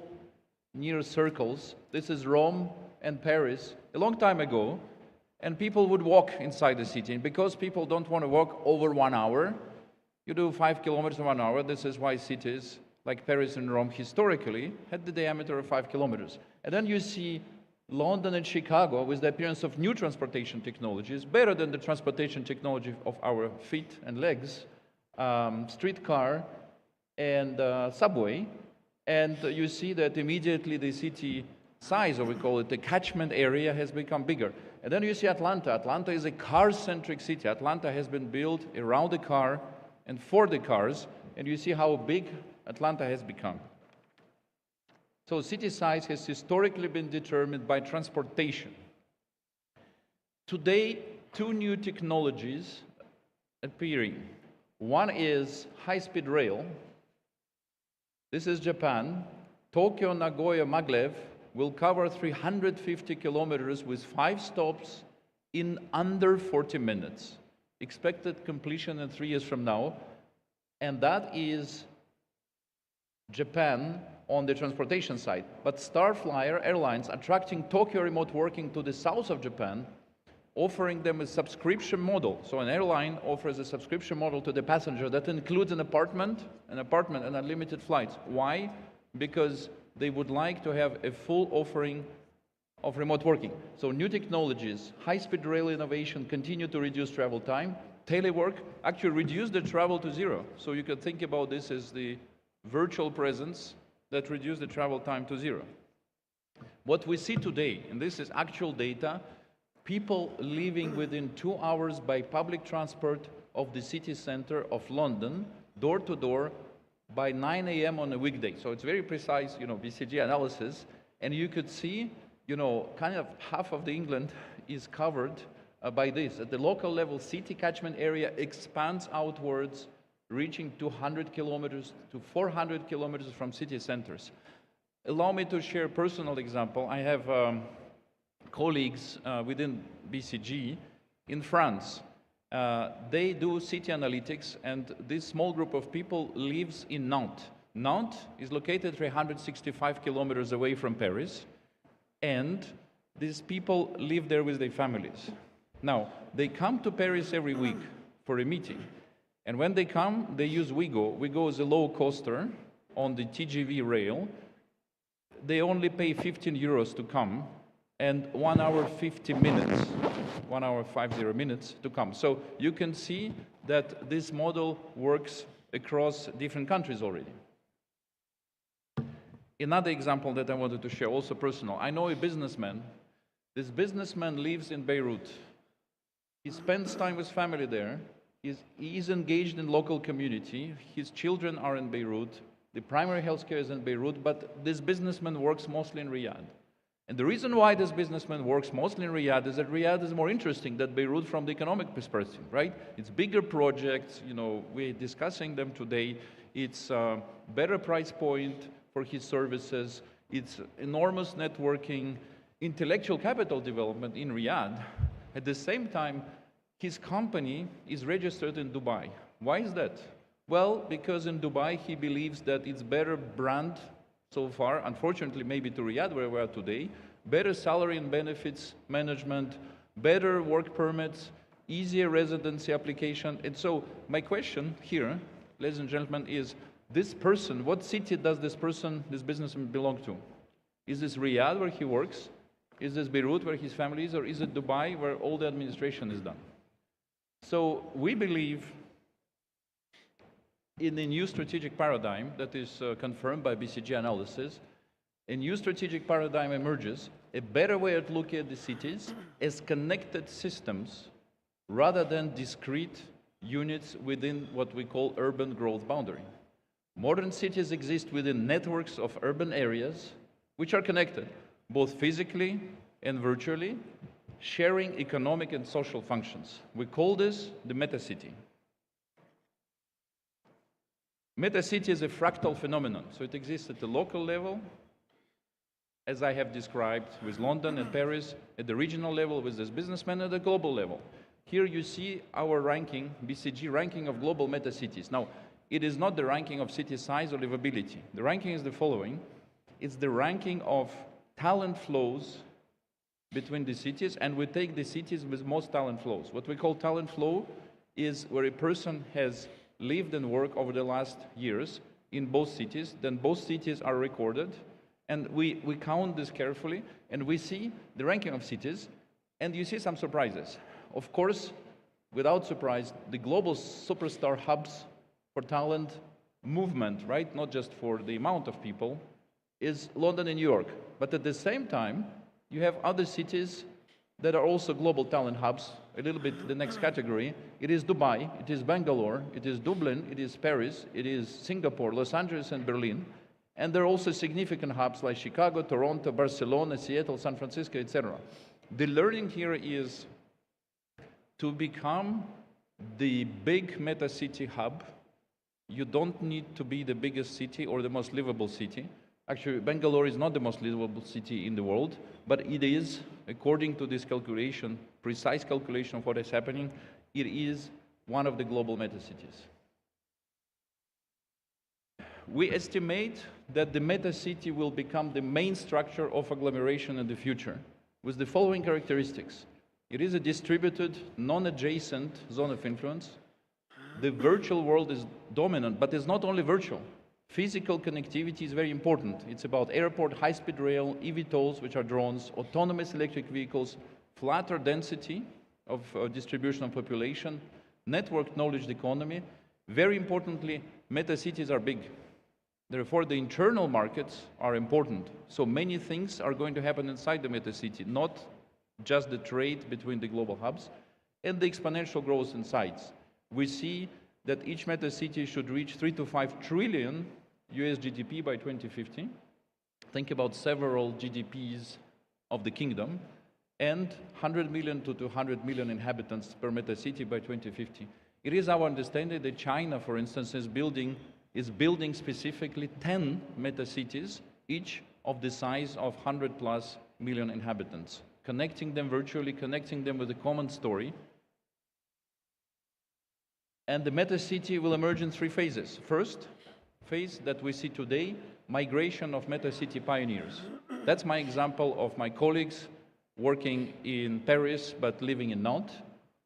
near circles. This is Rome and Paris a long time ago, and people would walk inside the city. And because people don't want to walk over 1 hour, you do 5 kilometers in 1 hour. This is why cities like Paris and Rome historically had the diameter of 5 kilometers. And then you see London and Chicago with the appearance of new transportation technologies, better than the transportation technology of our feet and legs, streetcar and subway. And you see that immediately the city size, or we call it the catchment area, has become bigger. And then you see Atlanta. Atlanta is a car-centric city. Atlanta has been built around the car and for the cars, and you see how big Atlanta has become. So city size has historically been determined by transportation. Today, two new technologies appearing. One is high-speed rail. This is Japan. Tokyo, Nagoya, Maglev will cover 350 kilometers with 5 stops in under 40 minutes. Expected completion in 3 years from now. And that is Japan on the transportation side. But Starflyer Airlines attracting Tokyo remote working to the south of Japan, offering them a subscription model. So an airline offers a subscription model to the passenger that includes an apartment, and unlimited flights. Why? Because they would like to have a full offering of remote working. So new technologies, high-speed rail innovation continue to reduce travel time. Telework actually reduced the travel to zero. So you can think about this as the virtual presence that reduced the travel time to zero. What we see today, and this is actual data, people living within 2 hours by public transport of the city center of London, door to door, by 9 a.m. on a weekday. So it's very precise, BCG analysis. And you could see, kind of half of the England is covered by this. At the local level, city catchment area expands outwards, reaching 200 kilometers to 400 kilometers from city centers. Allow me to share a personal example. I have colleagues within BCG in France. They do city analytics, and this small group of people lives in Nantes. Nantes is located 365 kilometers away from Paris, and these people live there with their families. Now, they come to Paris every week for a meeting, and when they come, they use Ouigo. Ouigo is a low coaster on the TGV rail. They only pay 15 euros to come, and 1 hour 50 minutes, 1 hour 50 minutes to come. So you can see that this model works across different countries already. Another example that I wanted to share, also personal. I know a businessman. This businessman lives in Beirut. He spends time with family there. He is engaged in local community. His children are in Beirut. The primary healthcare is in Beirut, but this businessman works mostly in Riyadh. And the reason why this businessman works mostly in Riyadh is that Riyadh is more interesting than Beirut from the economic perspective, right? It's bigger projects, we're discussing them today. It's a better price point for his services. It's enormous networking, intellectual capital development in Riyadh. At the same time, his company is registered in Dubai. Why is that? Well, because in Dubai, he believes that it's better brand so far, unfortunately, maybe to Riyadh, where we are today, better salary and benefits management, better work permits, easier residency application. And so my question here, ladies and gentlemen, is this person, what city does this businessman belong to? Is this Riyadh, where he works? Is this Beirut, where his family is? Or is it Dubai, where all the administration is done? So we believe in a new strategic paradigm that is confirmed by BCG analysis. A new strategic paradigm emerges, a better way of looking at the cities as connected systems rather than discrete units within what we call urban growth boundary. Modern cities exist within networks of urban areas which are connected, both physically and virtually, sharing economic and social functions. We call this the meta-city. Meta-city is a fractal phenomenon, so it exists at the local level, as I have described with London and Paris, at the regional level with this businessman, at the global level. Here you see our ranking, BCG ranking of global meta-cities. Now, it is not the ranking of city size or livability. The ranking is the following. It's the ranking of talent flows between the cities, and we take the cities with most talent flows. What we call talent flow is where a person has lived and worked over the last years in both cities, then both cities are recorded, and we count this carefully, and we see the ranking of cities, and you see some surprises. Of course, without surprise, the global superstar hubs for talent movement, right, not just for the amount of people, is London and New York. But at the same time, you have other cities that are also global talent hubs, a little bit the next category. It is Dubai, it is Bangalore, it is Dublin, it is Paris, it is Singapore, Los Angeles, and Berlin. And there are also significant hubs like Chicago, Toronto, Barcelona, Seattle, San Francisco, etc. The learning here is to become the big meta city hub. You don't need to be the biggest city or the most livable city. Actually, Bangalore is not the most livable city in the world, but it is, according to this calculation, precise calculation of what is happening, it is one of the global meta cities. We estimate that the meta city will become the main structure of agglomeration in the future with the following characteristics. It is a distributed, non-adjacent zone of influence. The virtual world is dominant, but it's not only virtual. Physical connectivity is very important. It's about airport, high-speed rail, eVTOLs, which are drones, autonomous electric vehicles, flatter density of distribution of population, network knowledge economy. Very importantly, meta cities are big. Therefore, the internal markets are important. So many things are going to happen inside the meta city, not just the trade between the global hubs, and the exponential growth in size. We see that each meta city should reach 3 to 5 trillion US GDP by 2050. Think about several GDPs of the kingdom, and 100 million to 200 million inhabitants per meta city by 2050. It is our understanding that China, for instance, is building specifically 10 meta cities, each of the size of 100+ million inhabitants, connecting them virtually, connecting them with a common story. And the meta city will emerge in 3 phases. First phase that we see today, migration of meta city pioneers. That's my example of my colleagues working in Paris but living in Nantes.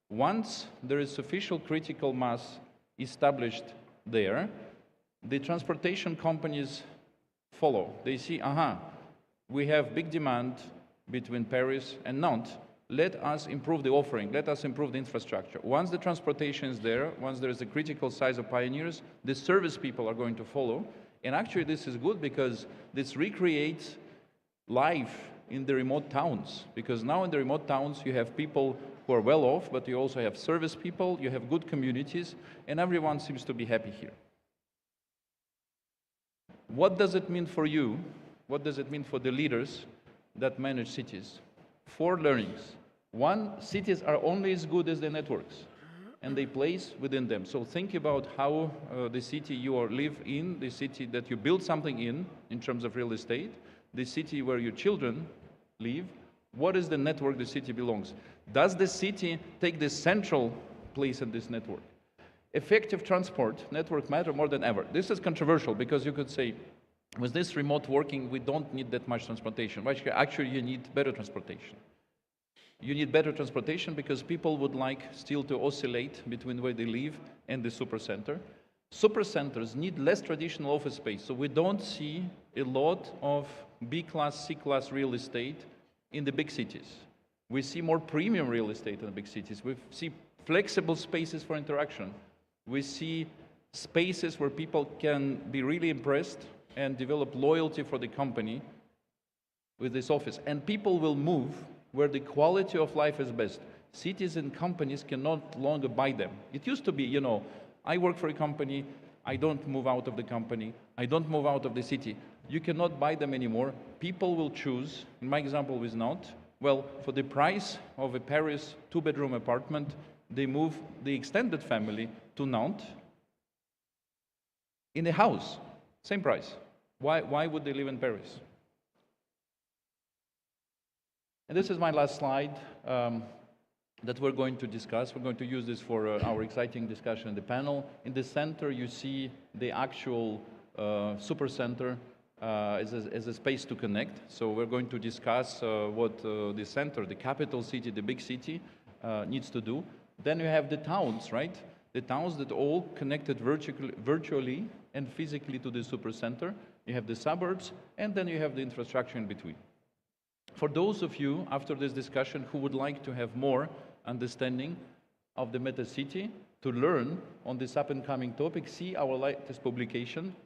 Once there is sufficient critical mass established there, the transportation companies follow. They see, we have big demand between Paris and Nantes. Let us improve the offering, let us improve the infrastructure. Once the transportation is there, once there is a critical size of pioneers, the service people are going to follow. And actually this is good because this recreates life in the remote towns. Because now in the remote towns you have people who are well off, but you also have service people, you have good communities, and everyone seems to be happy here. What does it mean for you? What does it mean for the leaders that manage cities? 4 learnings. 1, cities are only as good as the networks and they place within them. So think about how the city you live in, the city that you build something in terms of real estate, the city where your children live, what is the network the city belongs? Does the city take the central place in this network? Effective transport network matter more than ever. This is controversial because you could say, with this remote working, we don't need that much transportation. Actually, you need better transportation. You need better transportation because people would like still to oscillate between where they live and the supercenter. Supercenters need less traditional office space, so we don't see a lot of B-class, C-class real estate in the big cities. We see more premium real estate in the big cities. We see flexible spaces for interaction. We see spaces where people can be really impressed and develop loyalty for the company with this office. And people will move where the quality of life is best. Cities and companies cannot longer buy them. It used to be, I work for a company, I don't move out of the company, I don't move out of the city. You cannot buy them anymore. People will choose, in my example with Nantes, well, for the price of a Paris 2-bedroom apartment, they move the extended family to Nantes in a house, same price. Why would they live in Paris? And this is my last slide that we're going to discuss. We're going to use this for our exciting discussion in the panel. In the center, you see the actual supercenter as a space to connect. So we're going to discuss what the center, the capital city, the big city needs to do. Then you have the towns, right? The towns that all connected virtually and physically to the supercenter. You have the suburbs, and then you have the infrastructure in between. For those of you, after this discussion, who would like to have more understanding of the meta city, to learn on this up-and-coming topic, see our latest publication.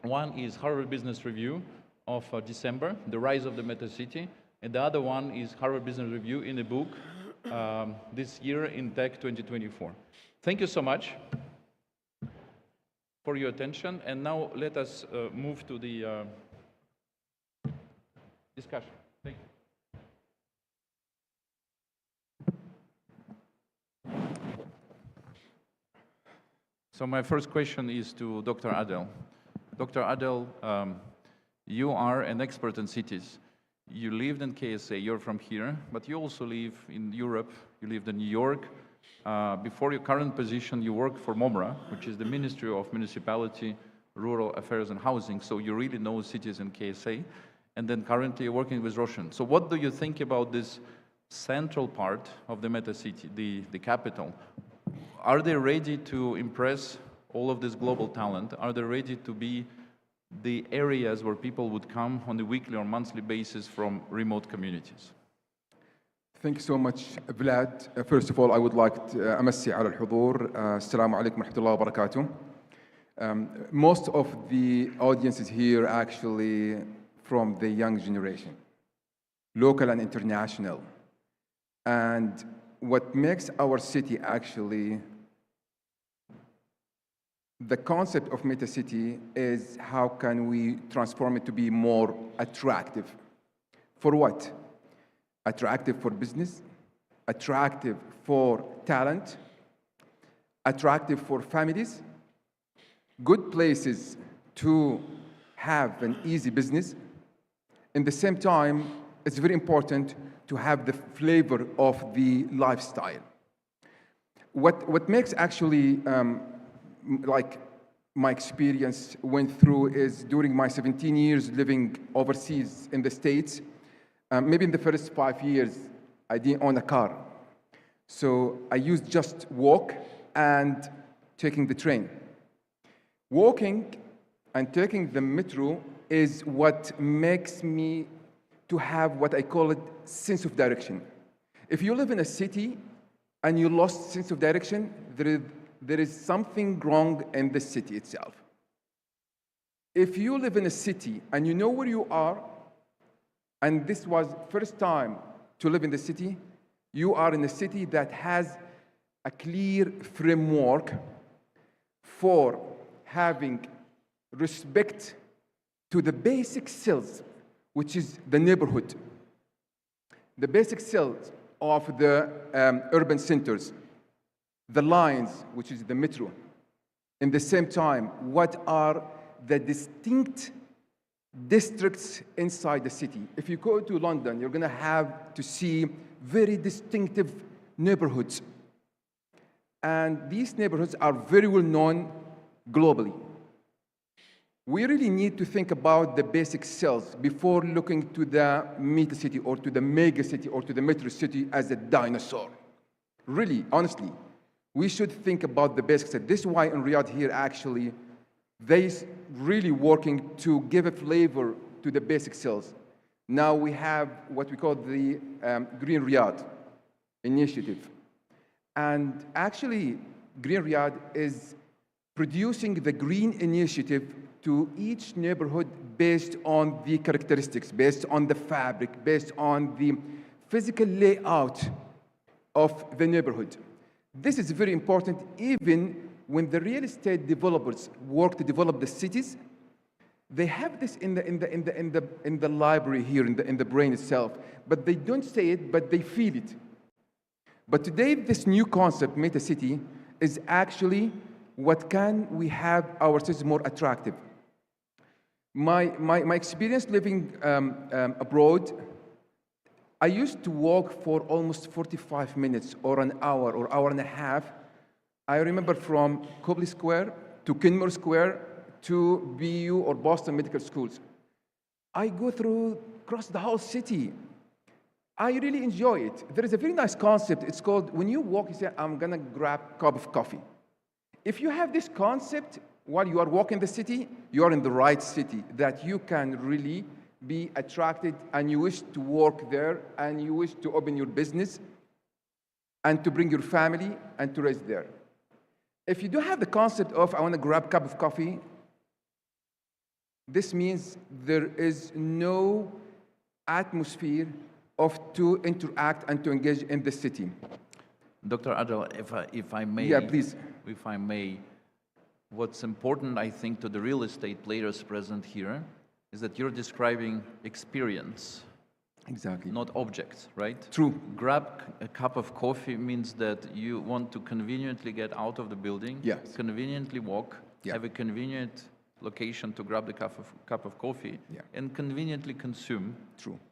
One is Harvard Business Review of December, The Rise of the Meta City. and the other one is Harvard Business Review in a book this year in Tech 2024. Thank you so much for your attention, and now let us move to the discussion. Thank you. So my first question is to Dr. Adel. Dr. Adel, you are an expert in cities. You lived in KSA, you're from here, but you also live in Europe, you lived in New York. Before your current position, you worked for MOMRA, which is the Ministry of Municipality, Rural Affairs and Housing, so you really know cities in KSA. And then currently you're working with Roshan. So what do you think about this central part of the meta city, the capital? Are they ready to impress all of this global talent? Are they ready to be the areas where people would come on a weekly or monthly basis from remote communities? Thank you so much, Vlad. First of all, I would like to أمسي على الحضور. السلام عليكم ورحمة الله وبركاته. Most of the audiences here actually from the young generation, local and international. And what makes our city actually, the concept of meta city is how can we transform it to be more attractive. For what? Attractive for business, attractive for talent, attractive for families, good places to have an easy business. In the same time, it's very important to have the flavor of the lifestyle. What makes actually, like my experience went through is during my 17 years living overseas in the States, maybe in the first 5 years, I didn't own a car. So I used just walk and taking the train. Walking and taking the metro is what makes me to have what I call it sense of direction. If you live in a city and you lost sense of direction, there is something wrong in the city itself. If you live in a city and you know where you are, and this was first time to live in the city, you are in a city that has a clear framework for having respect to the basic cells, which is the neighborhood, the basic cells of the urban centers, the lines, which is the metro. In the same time, what are the distinct districts inside the city? If you go to London, you're going to have to see very distinctive neighborhoods. And these neighborhoods are very well known globally. We really need to think about the basic cells before looking to the meta city or to the mega city or to the metro city as a dinosaur. Really, honestly, we should think about the basic cells. This is why in Riyadh here, actually, they really working to give a flavor to the basic cells. Now we have what we call the Green Riyadh initiative. And actually, Green Riyadh is producing the green initiative to each neighborhood based on the characteristics, based on the fabric, based on the physical layout of the neighborhood. This is very important even when the real estate developers work to develop the cities. They have this in the library here, in the brain itself, but they don't say it, but they feel it. But today, this new concept, meta city, is actually what can we have our cities more attractive. My experience living abroad, I used to walk for almost 45 minutes or an hour or hour and a half. I remember from Copley Square to Kenmore Square to BU or Boston Medical Schools. I go through, across the whole city. I really enjoy it. There is a very nice concept. It's called, when you walk, you say, I'm gonna grab a cup of coffee. If you have this concept while you are walking the city, you are in the right city, that you can really be attracted and you wish to work there and you wish to open your business and to bring your family and to raise there. If you don't have the concept of, I want to grab a cup of coffee, this means there is no atmosphere to interact and to engage in the city. Dr. Adel, if I may, yeah, please. If I may, what's important, I think, to the real estate players present here is that you're describing experience. Exactly. Not objects, right? True. Grab a cup of coffee means that you want to conveniently get out of the building, yes. Conveniently walk, have a convenient location to grab the cup of coffee, and conveniently consume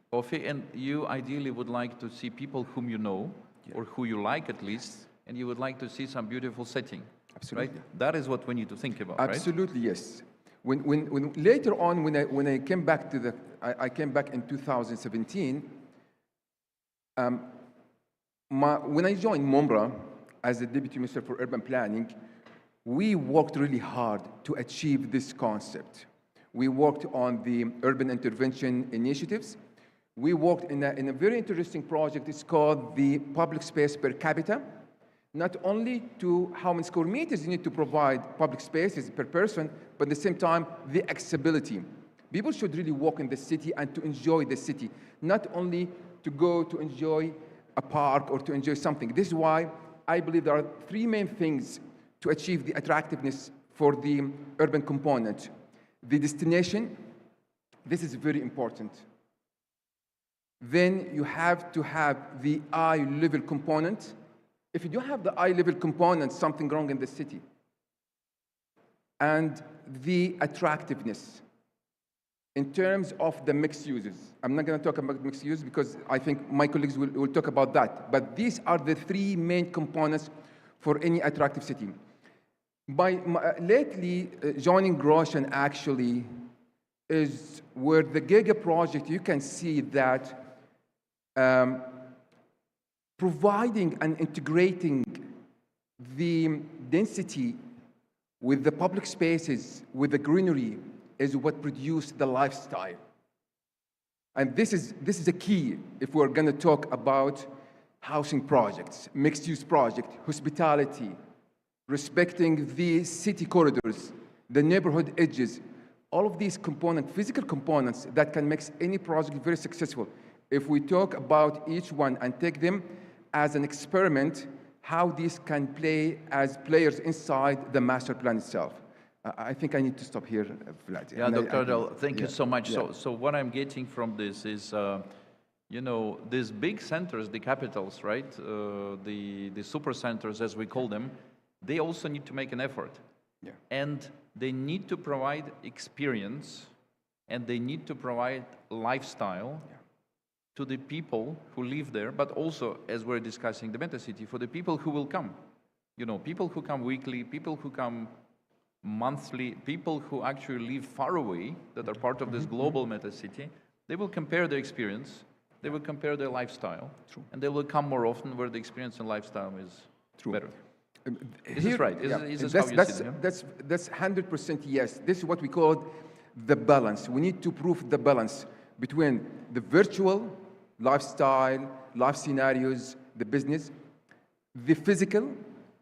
coffee. And you ideally would like to see people whom you know, or who you like at least, and you would like to see some beautiful setting. Absolutely. Right? That is what we need to think about, Absolutely, yes. When later on, when I came back to the, I came back in 2017. When I joined MOMRA as the Deputy Minister for Urban Planning, we worked really hard to achieve this concept. We worked on the urban intervention initiatives. We worked in a very interesting project. It's called the public space per capita. Not only to how many square meters you need to provide public spaces per person, but at the same time, the accessibility. People should really walk in the city and to enjoy the city, not only to go to enjoy a park or to enjoy something. This is why I believe there are three main things to achieve the attractiveness for the urban component. The destination, this is very important. Then you have to have the eye level component. If you don't have the eye level component, something wrong in the city. And the attractiveness in terms of the mixed uses. I'm not going to talk about mixed use because I think my colleagues will talk about that. But these are the three main components for any attractive city. Lately, joining Groshan actually is where the Giga project, you can see that providing and integrating the density with the public spaces, with the greenery, is what produced the lifestyle. And this is a key if we're going to talk about housing projects, mixed-use project, hospitality, respecting the city corridors, the neighborhood edges, all of these components, physical components that can make any project very successful. If we talk about each one and take them as an experiment, how these can play as players inside the master plan itself. I think I need to stop here, Vlad. Yeah, Dr. Adel, thank you so much. Yeah. So what I'm getting from this is, you know, these big centers, the capitals, right? The super centers, as we call them, they also need to make an effort. Yeah. And they need to provide experience, and they need to provide lifestyle to the people who live there, but also, as we're discussing the meta city, for the people who will come. You know, people who come weekly, people who come monthly, people who actually live far away, that are part of this global meta city, they will compare their experience, they will compare their lifestyle, and they will come more often where the experience and lifestyle is better. Is this right? Is this how you see it? That's 100% yes. This is what we call the balance. We need to prove the balance between the virtual lifestyle, life scenarios, the business, the physical,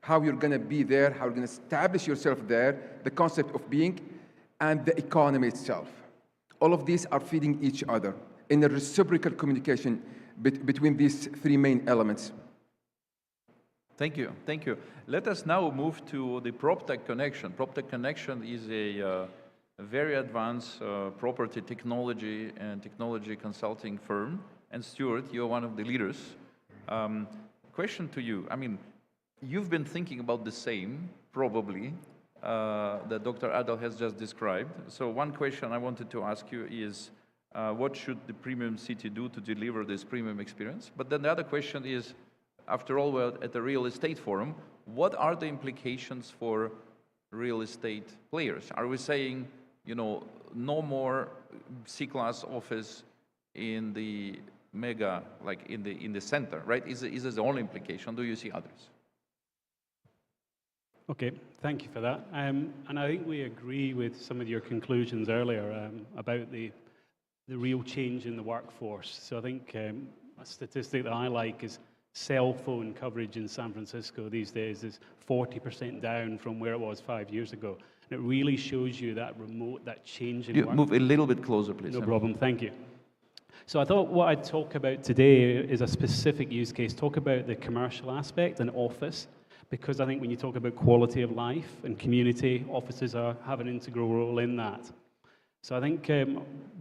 how you're going to be there, how you're going to establish yourself there, the concept of being, and the economy itself. All of these are feeding each other in a reciprocal communication between these three main elements. Thank you. Thank you. Let us now move to the PropTech Connection. PropTech Connection is a very advanced property technology and technology consulting firm. And Stuart, you're one of the leaders. Question to you. I mean, you've been thinking about the same, probably, that Dr. Adel has just described. So one question I wanted to ask you is, what should the premium city do to deliver this premium experience? But then the other question is, after all, we're at a real estate forum, what are the implications for real estate players? Are we saying, you know, no more C-class office in the mega, like in the center, right? Is this the only implication? Do you see others? Okay, thank you for that. And I think we agree with some of your conclusions earlier about the real change in the workforce. So I think a statistic that I like is cell phone coverage in San Francisco these days is 40% down from where it was 5 years ago. And it really shows you that remote, that change in work. Move a little bit closer, please. No problem, thank you. So I thought what I'd talk about today is a specific use case, talk about the commercial aspect and office, because I think when you talk about quality of life and community, offices have an integral role in that. So I think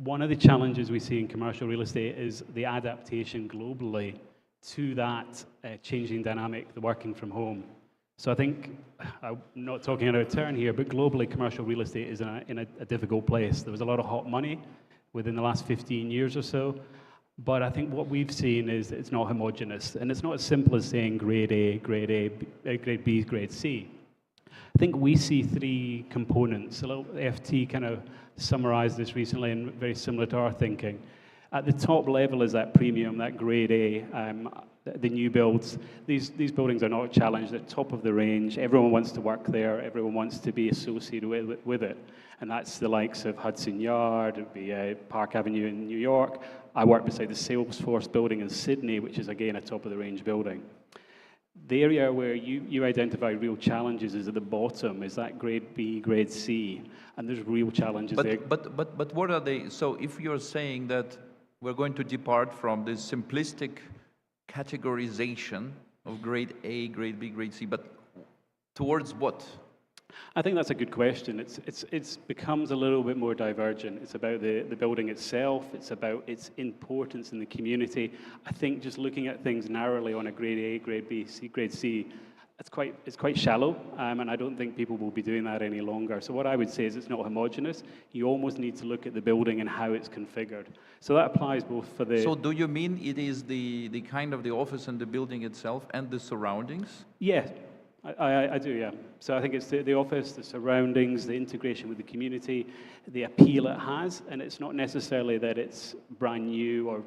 one of the challenges we see in commercial real estate is the adaptation globally to that changing dynamic, the working from home. So I think, I'm not talking out of turn here, but globally commercial real estate is in a difficult place. There was a lot of hot money within the last 15 years or so, but I think what we've seen is it's not homogenous, and it's not as simple as saying grade A, grade B, grade C. I think we see three components. A little FT kind of summarized this recently and very similar to our thinking. At the top level is that premium, that grade A, the new builds. These buildings are not challenged, at top of the range. Everyone wants to work there. Everyone wants to be associated with it. And that's the likes of Hudson Yard, it'd be Park Avenue in New York. I work beside the Salesforce building in Sydney, which is again a top of the range building. The area where you identify real challenges is at the bottom, is that grade B, grade C, and there's real challenges there. But what are they? So if you're saying that we're going to depart from this simplistic categorization of grade A, grade B, grade C, but towards what? I think that's a good question. It's becomes a little bit more divergent. It's about the building itself. It's about its importance in the community. I think just looking at things narrowly on a grade A, grade B, grade C, it's quite shallow, and I don't think people will be doing that any longer. So what I would say is it's not homogenous. You almost need to look at the building and how it's configured. So that applies both for the... So do you mean it is the kind of the office and the building itself and the surroundings? Yeah, I do, yeah. So I think it's the office, the surroundings, the integration with the community, the appeal it has, and it's not necessarily that it's brand new or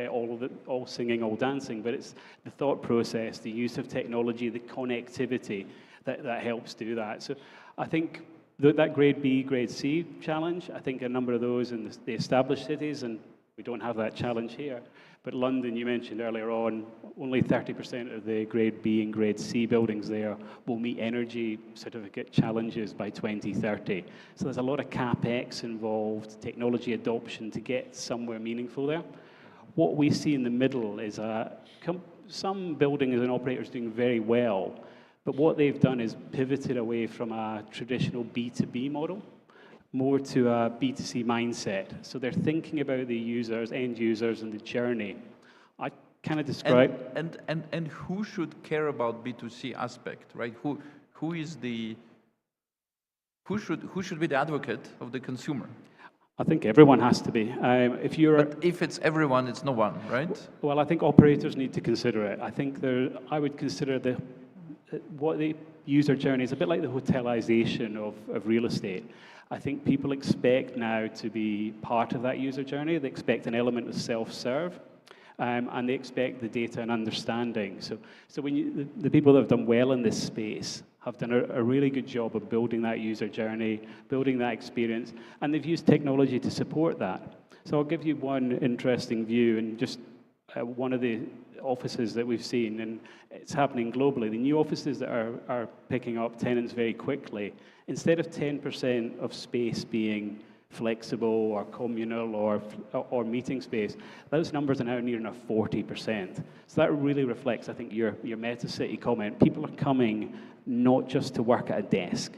all singing, all dancing, but it's the thought process, the use of technology, the connectivity that helps do that. So I think that grade B, grade C challenge, I think a number of those in the established cities, and we don't have that challenge here, but London, you mentioned earlier on, only 30% of the grade B and grade C buildings there will meet energy certificate challenges by 2030. So there's a lot of CapEx involved, technology adoption to get somewhere meaningful there. What we see in the middle is some buildings and operators doing very well, but what they've done is pivoted away from a traditional B2B model, more to a B2C mindset. So they're thinking about the users, end users, and the journey. I kind of describe... And who should care about B2C aspect, right? Who should be the advocate of the consumer? I think everyone has to be. But if it's everyone, it's no one, right? Well, I think operators need to consider it. I think I would consider what the user journey is a bit like the hotelization of real estate. I think people expect now to be part of that user journey. They expect an element of self-serve, and they expect the data and understanding. So when the people that have done well in this space have done a really good job of building that user journey, building that experience, and they've used technology to support that. So I'll give you one interesting view, and just one of the offices that we've seen, and it's happening globally. The new offices that are picking up tenants very quickly, instead of 10% of space being flexible or communal or meeting space, those numbers are now nearing a 40%. So that really reflects, I think, your meta-city comment. People are coming not just to work at a desk.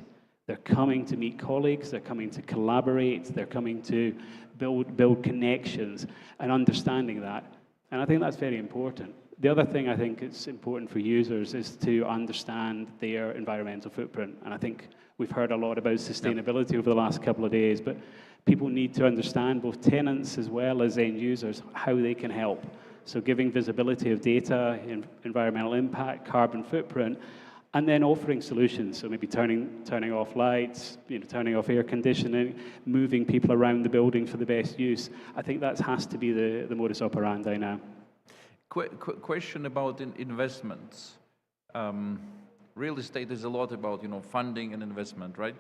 They're coming to meet colleagues, they're coming to collaborate, they're coming to build connections and understanding that. And I think that's very important. The other thing I think it's important for users is to understand their environmental footprint. And I think we've heard a lot about sustainability over the last couple of days, but people need to understand, both tenants as well as end users, how they can help. So giving visibility of data, environmental impact, carbon footprint, and then offering solutions. So maybe turning off lights, turning off air conditioning, moving people around the building for the best use. I think that has to be the modus operandi now. Question about investments. Real estate is a lot about funding and investment, right?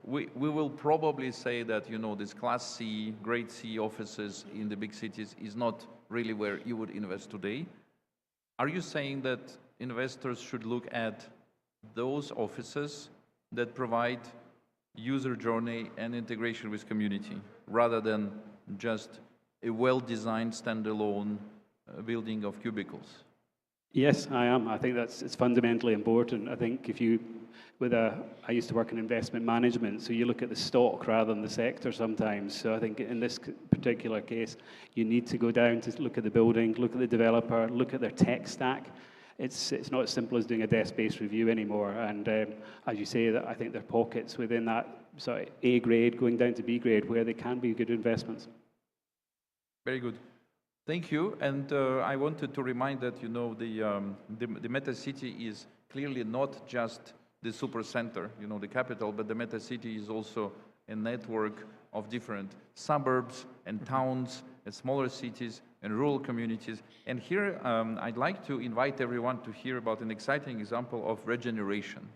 We will probably say that this Class C, Grade C offices in the big cities is not really where you would invest today. Are you saying that investors should look at those offices that provide user journey and integration with community, rather than just a well-designed standalone building of cubicles? Yes, I am. I think it's fundamentally important. I think if you, I used to work in investment management, so you look at the stock rather than the sector sometimes. So I think in this particular case, you need to go down to look at the building, look at the developer, look at their tech stack. It's not as simple as doing a desk-based review anymore. And as you say, that I think there are pockets within that sort of A grade going down to B grade where they can be good investments. Very good. Thank you. And I wanted to remind that, you know, the Meta City is clearly not just the super center, you know, the capital, but the Meta City is also a network of different suburbs and towns and smaller cities and rural communities. And here I'd like to invite everyone to hear about an exciting example of regeneration.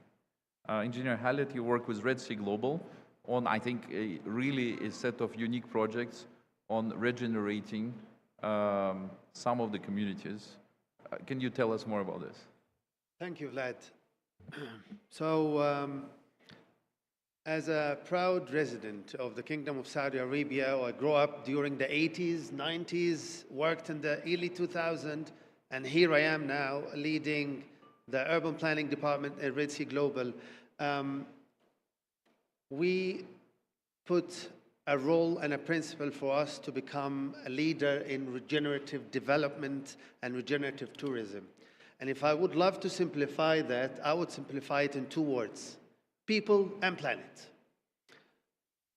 Engineer Hallett, you work with Red Sea Global on, I think, really a set of unique projects on regenerating some of the communities. Can you tell us more about this? Thank you, Vlad. So, as a proud resident of the Kingdom of Saudi Arabia, I grew up during the 80s, 90s, worked in the early 2000s, and here I am now leading the urban planning department at Red Sea Global. We put a role and a principle for us to become a leader in regenerative development and regenerative tourism. And if I would love to simplify that, I would simplify it in two words: people and planet.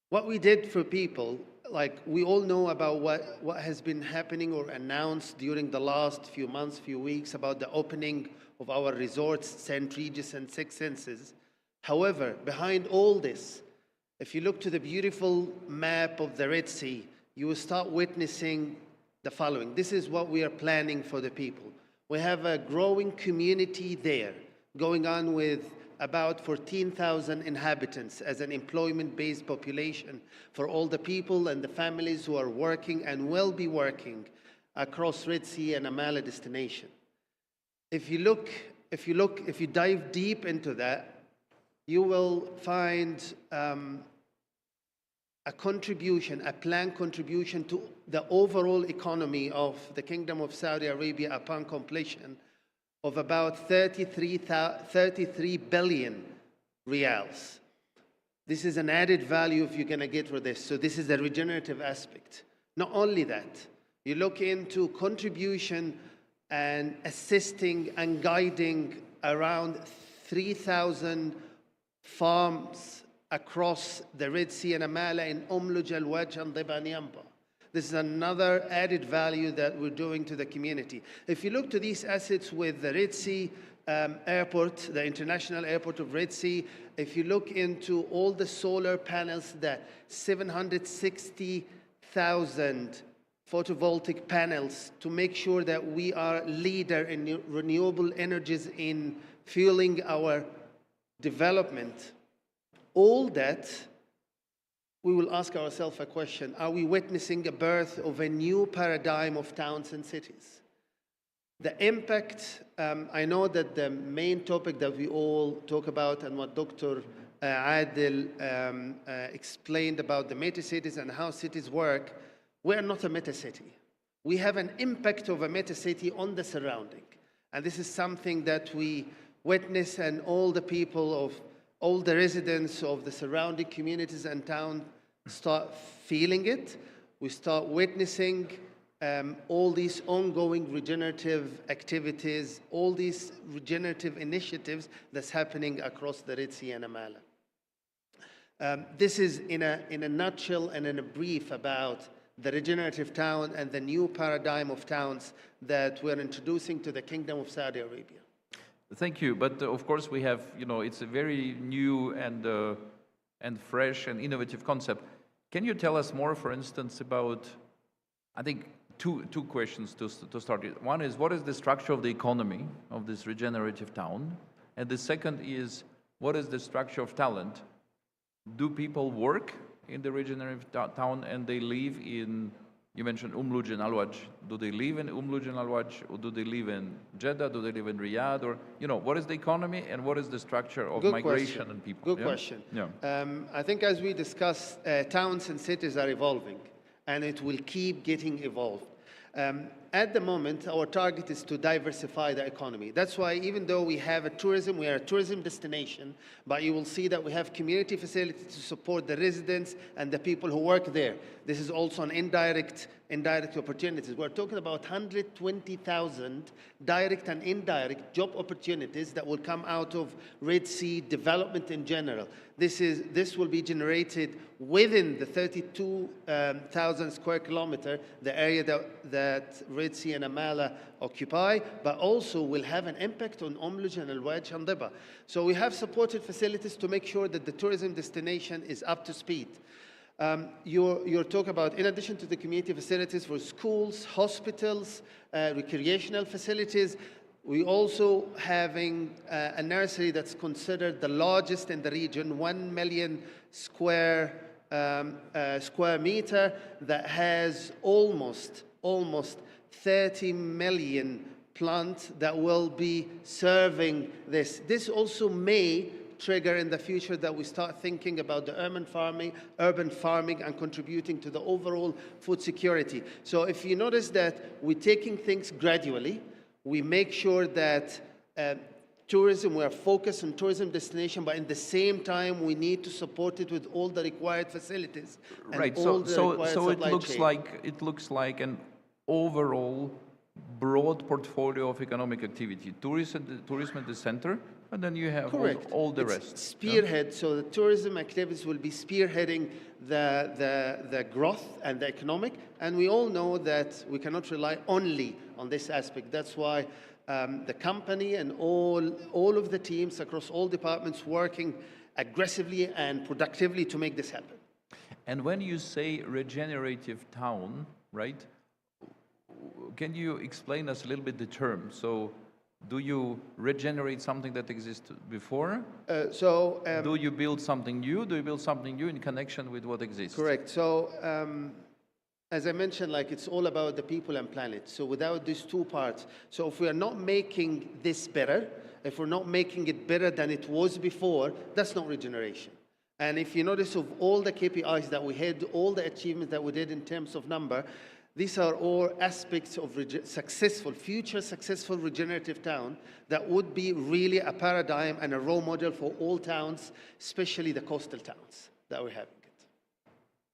What we did for people, like we all know about what has been happening or announced during the last few months, few weeks, about the opening of our resorts, St. Regis and Six Senses. However, behind all this, if you look to the beautiful map of the Red Sea, you will start witnessing the following. This is what we are planning for the people. We have a growing community there, going on with about 14,000 inhabitants as an employment-based population for all the people and the families who are working and will be working across Red Sea and Amala destination. If you dive deep into that, you will find a planned contribution to the overall economy of the Kingdom of Saudi Arabia upon completion of about 33 billion riyals. This is an added value if you're going to get with this. So this is the regenerative aspect. Not only that, you look into contribution and assisting and guiding around 3,000 farms across the Red Sea and Amala in Umluj, Al-Wajh, and Diban Yamba. This is another added value that we're doing to the community. If you look to these assets with the Red Sea airport, the international airport of Red Sea, if you look into all the solar panels, the 760,000 photovoltaic panels to make sure that we are leader in renewable energies in fueling our development, all that, we will ask ourselves a question: are we witnessing a birth of a new paradigm of towns and cities? The impact, I know that the main topic that we all talk about and what Dr. Adil explained about the meta cities and how cities work, we are not a meta city. We have an impact of a meta city on the surrounding. And this is something that we witness, and all the people of all the residents of the surrounding communities and towns start feeling it. We start witnessing all these ongoing regenerative activities, all these regenerative initiatives that's happening across the Red Sea and Amala. This is in a nutshell and in a brief about the regenerative town and the new paradigm of towns that we're introducing to the Kingdom of Saudi Arabia. Thank you. But of course, we have, you know, it's a very new and fresh and innovative concept. Can you tell us more, for instance, about, I think, two questions to start with. One is, what is the structure of the economy of this regenerative town? And the second is, what is the structure of talent? Do people work in the regenerative town and they live in, you mentioned Umluj and Al-Wajh. Do they live in Umluj and Al-Wajh, or do they live in Jeddah? Do they live in Riyadh? Or, you know, what is the economy and what is the structure of migration and people? Good question. I think as we discussed, towns and cities are evolving. and it will keep getting evolved. At the moment, our target is to diversify the economy. That's why even though we have we are a tourism destination, but you will see that we have community facilities to support the residents and the people who work there. This is also an indirect opportunities. We're talking about 120,000 direct and indirect job opportunities that will come out of Red Sea development in general. This will be generated within the 32,000 square kilometer, the area that Red Sea and Amala occupy, but also will have an impact on Omluj and Al-Waj and Diba. So we have supported facilities to make sure that the tourism destination is up to speed. You're talking about, in addition to the community facilities for schools, hospitals, recreational facilities, we also having a nursery that's considered the largest in the region, 1 million square meter, that has almost 30 million plants that will be serving this. This also may trigger in the future that we start thinking about the urban farming and contributing to the overall food security. So if you notice that we're taking things gradually, we make sure that tourism, we are focused on tourism destination, but at the same time, we need to support it with all the required facilities. Right, so it looks like an overall broad portfolio of economic activity. Tourism at the center, and then you have all the rest. Spearhead, so the tourism activities will be spearheading the growth and the economic, and we all know that we cannot rely only on this aspect. That's why the company and all of the teams across all departments working aggressively and productively to make this happen. And when you say regenerative town, right, can you explain us a little bit the term? So do you regenerate something that existed before? Do you build something new? Do you build something new in connection with what exists? Correct. So as I mentioned, like, it's all about the people and planet. So without these two parts, so if we are not making this better, if we're not making it better than it was before, that's not regeneration. And if you notice, of all the KPIs that we had, all the achievements that we did in terms of number, these are all aspects of future successful regenerative town that would be really a paradigm and a role model for all towns, especially the coastal towns that we're having.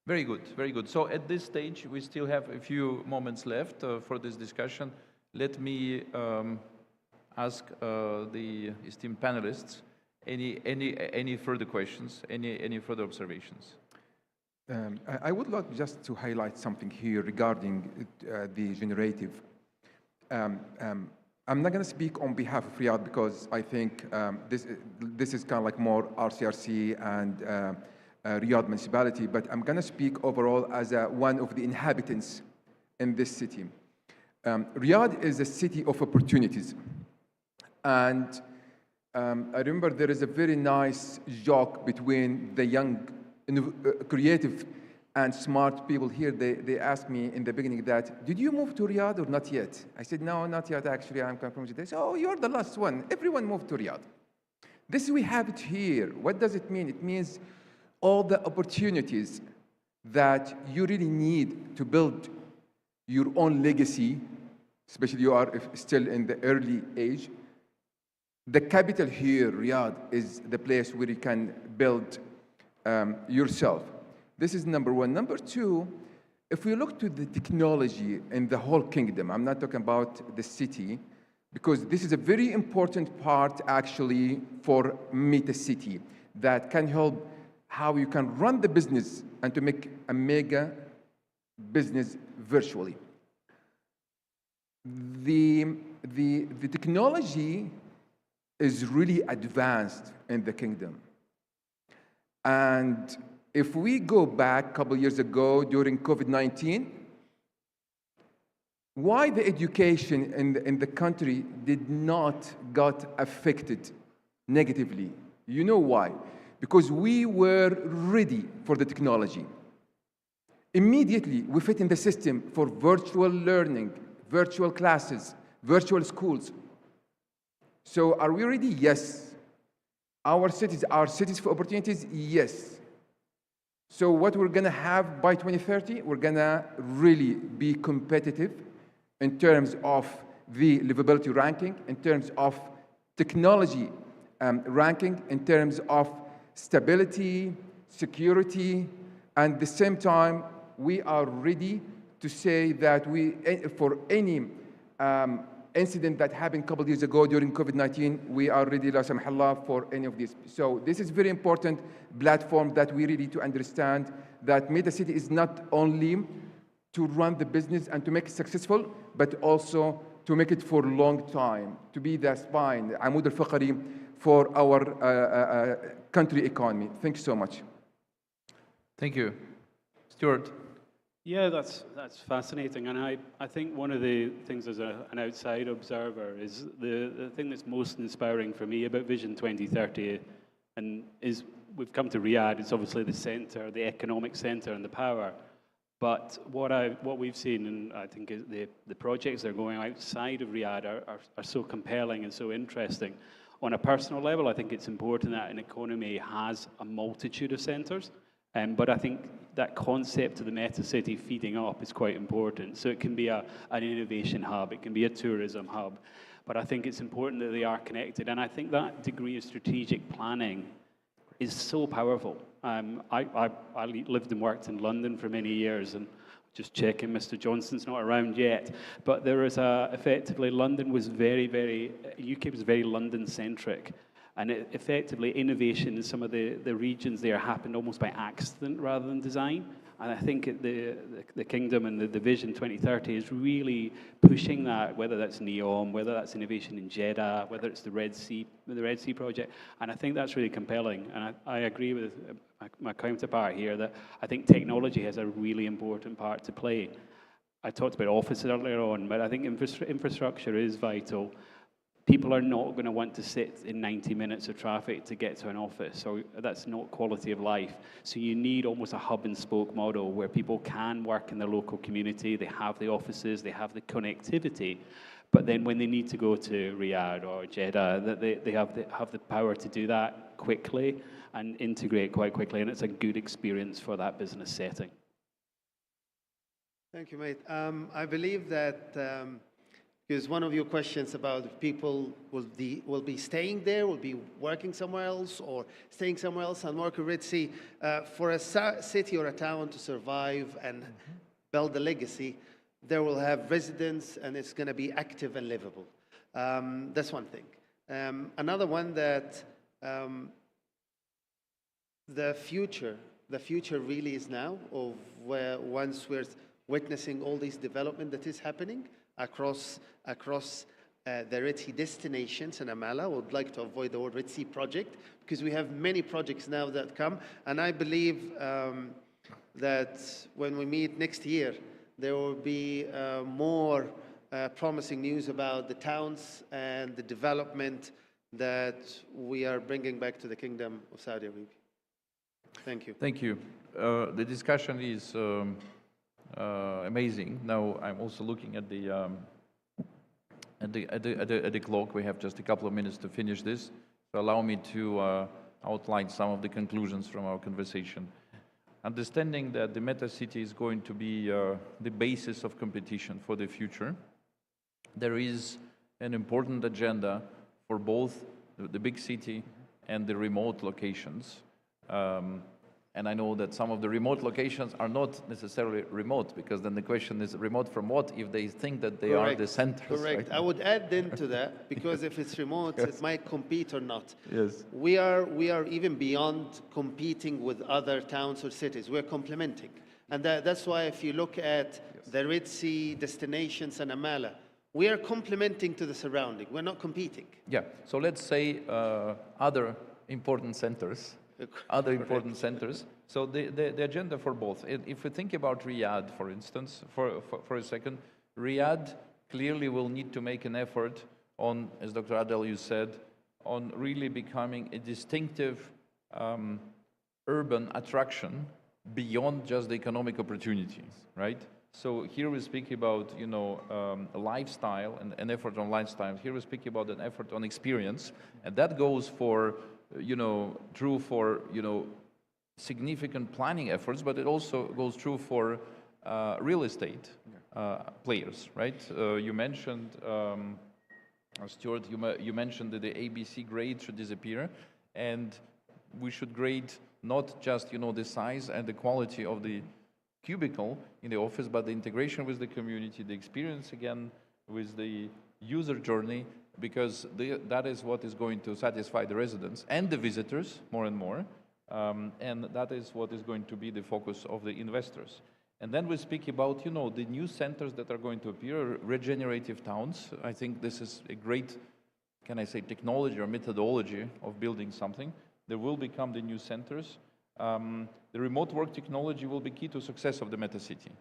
Very good, very good. So at this stage, we still have a few moments left for this discussion. Let me ask the esteemed panelists any further questions, any further observations. I would like just to highlight something here regarding the generative. I'm not going to speak on behalf of Riyadh because I think this is kind of like more RCRC and Riyadh municipality, but I'm going to speak overall as one of the inhabitants in this city. Riyadh is a city of opportunities. And I remember there is a very nice joke between the young creative and smart people here. They asked me in the beginning that, did you move to Riyadh or not yet? I said, no, not yet, actually, I'm coming from Jeddah. They said, oh, you're the last one. Everyone moved to Riyadh. This we have it here. What does it mean? It means all the opportunities that you really need to build your own legacy, especially you are still in the early age. The capital here, Riyadh, is the place where you can build yourself. This is number one. Number two, if we look to the technology in the whole kingdom, I'm not talking about the city, because this is a very important part actually for Meta City that can help how you can run the business and to make a mega business virtually. The technology is really advanced in the kingdom. And if we go back a couple years ago during COVID-19, why the education in the country did not got affected negatively? You know why? Because we were ready for the technology. Immediately, we fit in the system for virtual learning, virtual classes, virtual schools. So are we ready? Yes. Our cities are cities for opportunities? Yes. So what we're going to have by 2030, we're going to really be competitive in terms of the livability ranking, in terms of technology ranking, in terms of stability, security, and at the same time, we are ready to say that for any incident that happened a couple of years ago during COVID-19, we are ready, la samhallah, for any of this. So this is very important platform that we really need to understand that MetaCity is not only to run the business and to make it successful, but also to make it for a long time, to be the spine, Amud al-Faqari, for our country economy. Thank you so much. Thank you. Stuart. Yeah, that's fascinating. And I think one of the things as an outside observer is the thing that's most inspiring for me about Vision 2030 and is we've come to Riyadh. It's obviously the center, the economic center and the power. But what we've seen, and I think is the projects that are going outside of Riyadh are so compelling and so interesting. On a personal level, I think it's important that an economy has a multitude of centers. But I think that concept of the meta city feeding up is quite important. So it can be an innovation hub, it can be a tourism hub, but I think it's important that they are connected. And I think that degree of strategic planning is so powerful. I lived and worked in London for many years, and just checking Mr. Johnson's not around yet, but there was effectively London was UK was very London-centric. And effectively, innovation in some of the regions there happened almost by accident rather than design. And I think the Kingdom and the Vision 2030 is really pushing that, whether that's NEOM, whether that's innovation in Jeddah, whether it's the Red Sea project. And I think that's really compelling. And I agree with my counterpart here that I think technology has a really important part to play. I talked about offices earlier on, but I think infrastructure is vital. People are not going to want to sit in 90 minutes of traffic to get to an office, so that's not quality of life. So you need almost a hub and spoke model where people can work in the local community, they have the offices, they have the connectivity, but then when they need to go to Riyadh or Jeddah, that they have the power to do that quickly and integrate quite quickly, and it's a good experience for that business setting. Thank you, mate. I believe that because one of your questions about if people will be staying there, will be working somewhere else, or staying somewhere else and work at Red Sea. For a city or a town to survive and build a legacy, there will have residents, and it's going to be active and livable. That's one thing. Another one that the future really is now, of where once we're witnessing all this development that is happening across the Red Sea destinations in Amala. I would like to avoid the word Red Sea project because we have many projects now that come, and I believe that when we meet next year, there will be more promising news about the towns and the development that we are bringing back to the Kingdom of Saudi Arabia. Thank you. Thank you. The discussion is amazing. Now I'm also looking at the clock. We have just a couple of minutes to finish this. So allow me to outline some of the conclusions from our conversation. Understanding that the meta city is going to be the basis of competition for the future, there is an important agenda for both the big city and the remote locations. And I know that some of the remote locations are not necessarily remote, because then the question is remote from what if they think that they are the centers? Correct. Right? I would add then to that, because if it's remote, yes, it might compete or not. Yes. We are even beyond competing with other towns or cities. We're complementing. And that's why if you look at the Red Sea destinations and Amala, we are complementing to the surrounding. We're not competing. Yeah. So let's say other important centers. Other important centers. So the agenda for both. If we think about Riyadh, for instance, for a second, Riyadh clearly will need to make an effort on, as Dr. Adel, you said, on really becoming a distinctive urban attraction beyond just the economic opportunities, right? So here we speak about, a lifestyle and an effort on lifestyle. Here we speak about an effort on experience, and that goes for true for, significant planning efforts, but it also goes true for real estate players, right? You mentioned, Stuart, you mentioned that the ABC grade should disappear, and we should grade not just, the size and the quality of the cubicle in the office, but the integration with the community, the experience again with the user journey, because that is what is going to satisfy the residents and the visitors more and more, and that is what is going to be the focus of the investors. And then we speak about, the new centers that are going to appear, regenerative towns. I think this is a great, can I say, technology or methodology of building something. There will become the new centers. The remote work technology will be key to success of the metacity,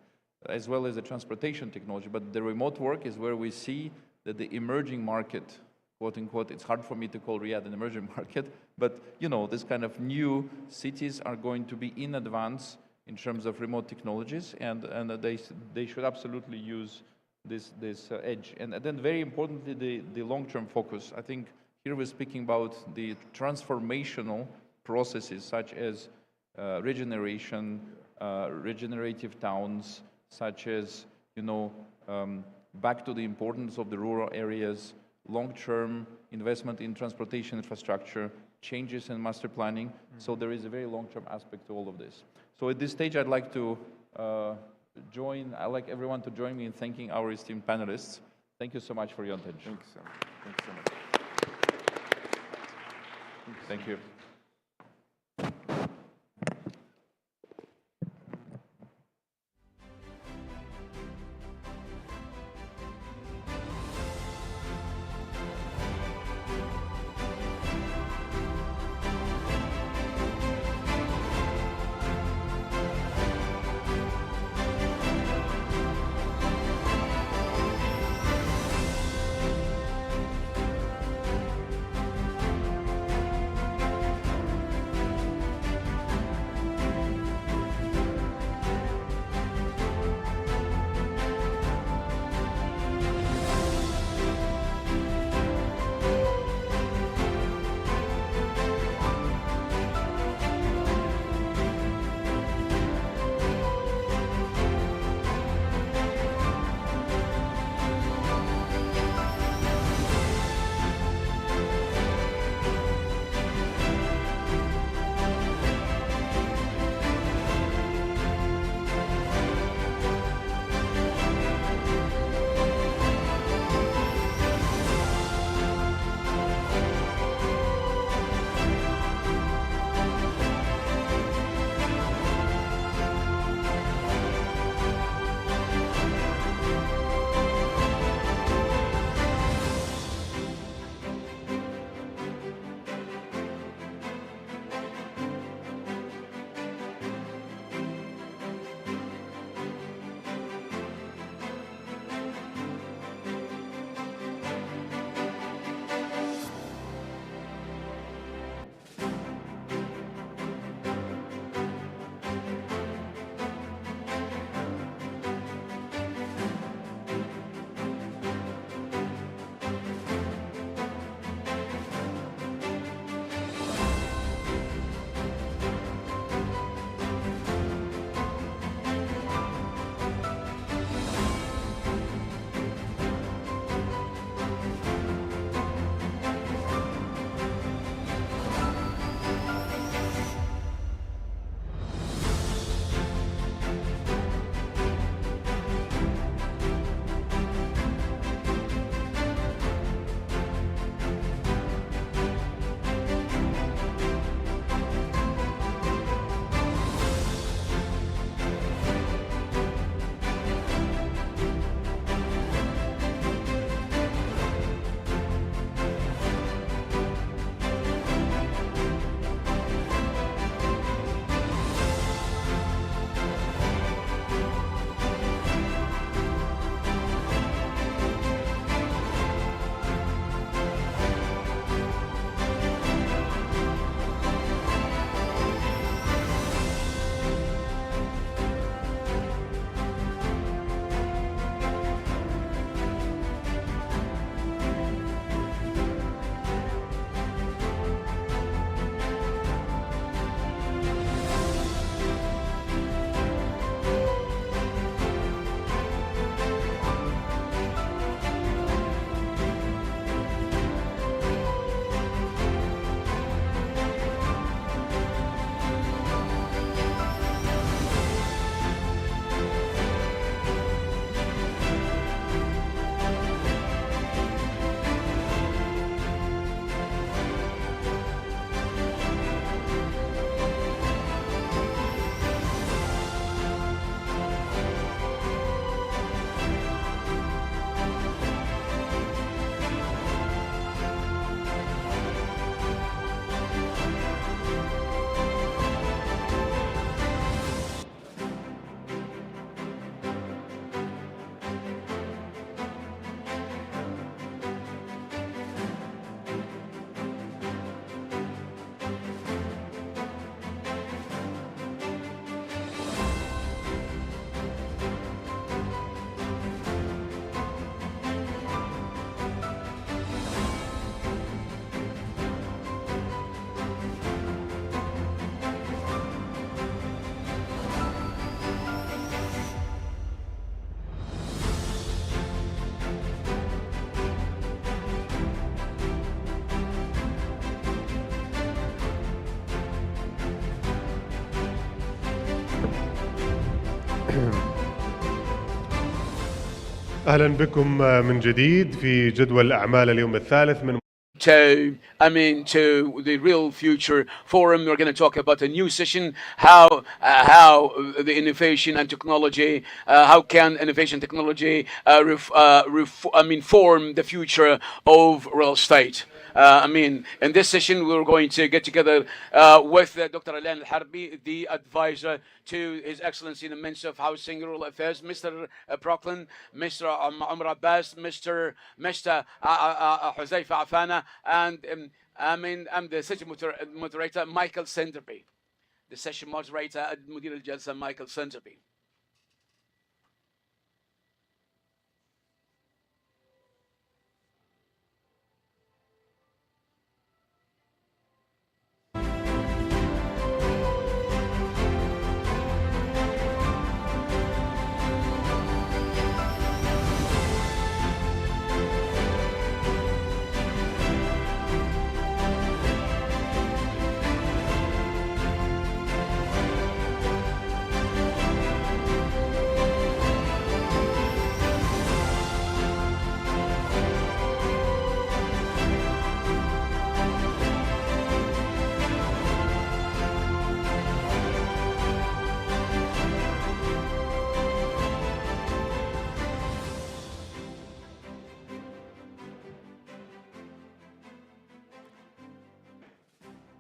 as well as the transportation technology. But the remote work is where we see that the emerging market, quote unquote, it's hard for me to call Riyadh an emerging market, but this kind of new cities are going to be in advance in terms of remote technologies, and they should absolutely use this edge. And then very importantly, the long-term focus. I think here we're speaking about the transformational processes such as regeneration, regenerative towns, such as, back to the importance of the rural areas, long-term investment in transportation infrastructure, changes in master planning. So there is a very long-term aspect to all of this. So at this stage, I'd like to I'd like everyone to join me in thanking our esteemed panelists. Thank you so much for your attention. Thanks so much. Thank you. أهلا بكم من جديد في جدول أعمال اليوم الثالث من to the Real Future Forum. We're going to talk about a new session, how the innovation and technology, how can innovation technology form the future of real estate. In this session, we're going to get together with Dr. Alan Al-Harbi, the advisor to His Excellency the Minister of Housing and Rural Affairs, Mr. Brooklyn, Mr. Umar Abbas, Mr. Huzaifa Afana, and I'm the session moderator, Michael Senderby. The session moderator, Mudir al-Jalsa, Michael Senderby.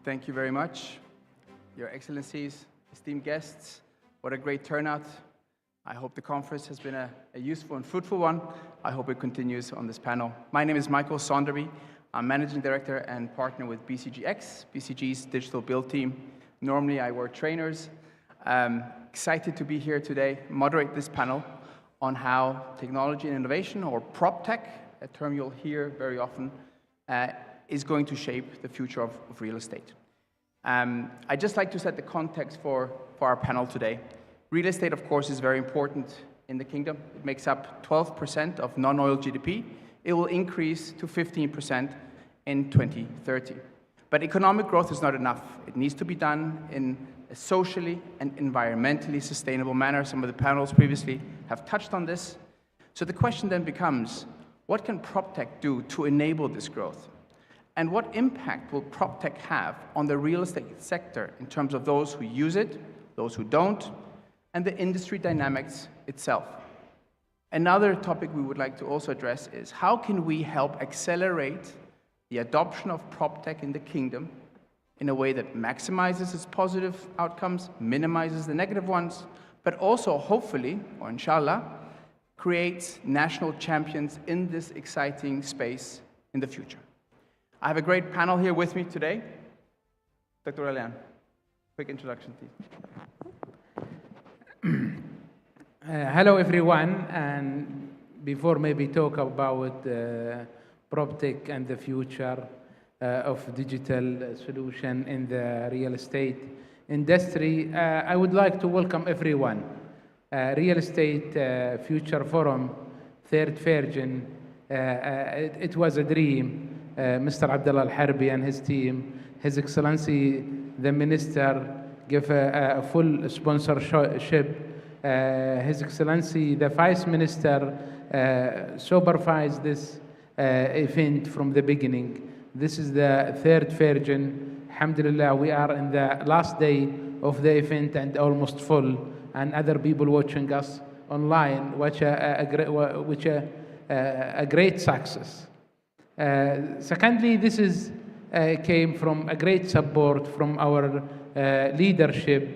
Thank you very much, Your Excellencies, esteemed guests. What a great turnout. I hope the conference has been a useful and fruitful one. I hope it continues on this panel. My name is Michael Sonderby. I'm Managing Director and partner with BCGX, BCG's digital build team. Normally, I work trainers. Excited to be here today, moderate this panel on how technology and innovation, or PropTech, a term you'll hear very often, is going to shape the future of real estate. I'd just like to set the context for our panel today. Real estate, of course, is very important in the kingdom. It makes up 12% of non-oil GDP. It will increase to 15% in 2030. But economic growth is not enough. It needs to be done in a socially and environmentally sustainable manner. Some of the panels previously have touched on this. So the question then becomes, what can PropTech do to enable this growth? And what impact will PropTech have on the real estate sector in terms of those who use it, those who don't, and the industry dynamics itself? Another topic we would like to also address is how can we help accelerate the adoption of PropTech in the kingdom in a way that maximizes its positive outcomes, minimizes the negative ones, but also hopefully, or inshallah, creates national champions in this exciting space in the future. I have a great panel here with me today. Dr. Alian, quick introduction, please. Hello, everyone. And before maybe talk about PropTech and the future of digital solution in the real estate industry, I would like to welcome everyone. Real Estate Future Forum, third version. It was a dream. Mr. Abdullah Al-Harbi and his team, His Excellency the Minister, gave a full sponsorship. His Excellency the Vice Minister supervised this event from the beginning. This is the third version. Alhamdulillah, we are in the last day of the event and almost full, and other people watching us online, which a great success. Secondly, this is came from a great support from our leadership.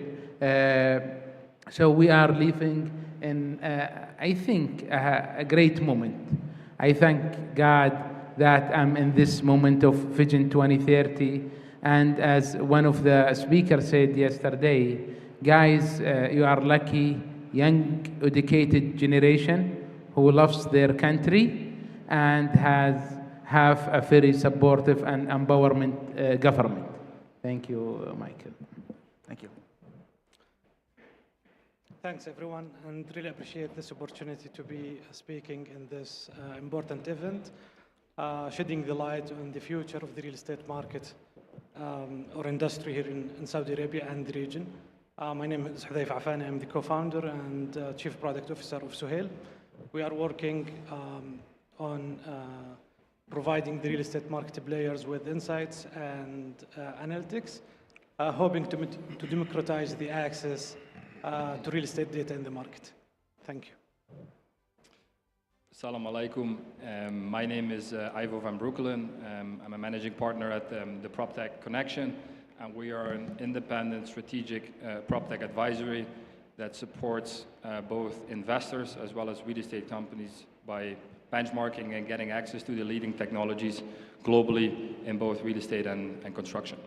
So we are living in, I think, a great moment. I thank God that I'm in this moment of Vision 2030. And as one of the speakers said yesterday, guys, you are lucky, young, educated generation who loves their country and have a very supportive and empowerment government. Thank you, Michael. Thank you. Thanks, everyone, and really appreciate this opportunity to be speaking in this important event, shedding the light on the future of the real estate market or industry here in Saudi Arabia and the region. My name is Hudayf Afani. I'm the co-founder and chief product officer of Suhail. We are working on providing the real estate market players with insights and analytics, hoping to democratize the access to real estate data in the market. Thank you. Assalamu alaikum. My name is Ivo van Broekelen. I'm a managing partner at the PropTech Connection, and we are an independent strategic PropTech advisory that supports both investors as well as real estate companies by benchmarking and getting access to the leading technologies globally in both real estate and construction.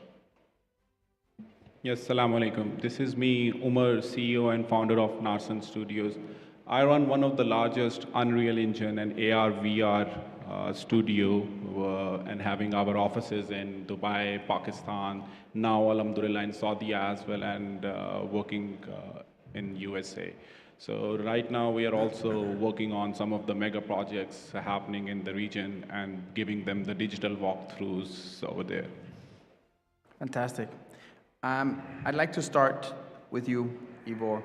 Yes, Assalamu alaikum. This is me, Umar, CEO and founder of Narsan Studios. I run one of the largest Unreal Engine and AR, VR studio and having our offices in Dubai, Pakistan, now Alhamdulillah in Saudi as well, and working in USA. So right now we are also working on some of the mega projects happening in the region and giving them the digital walkthroughs over there. Fantastic. I'd like to start with you, Ivor.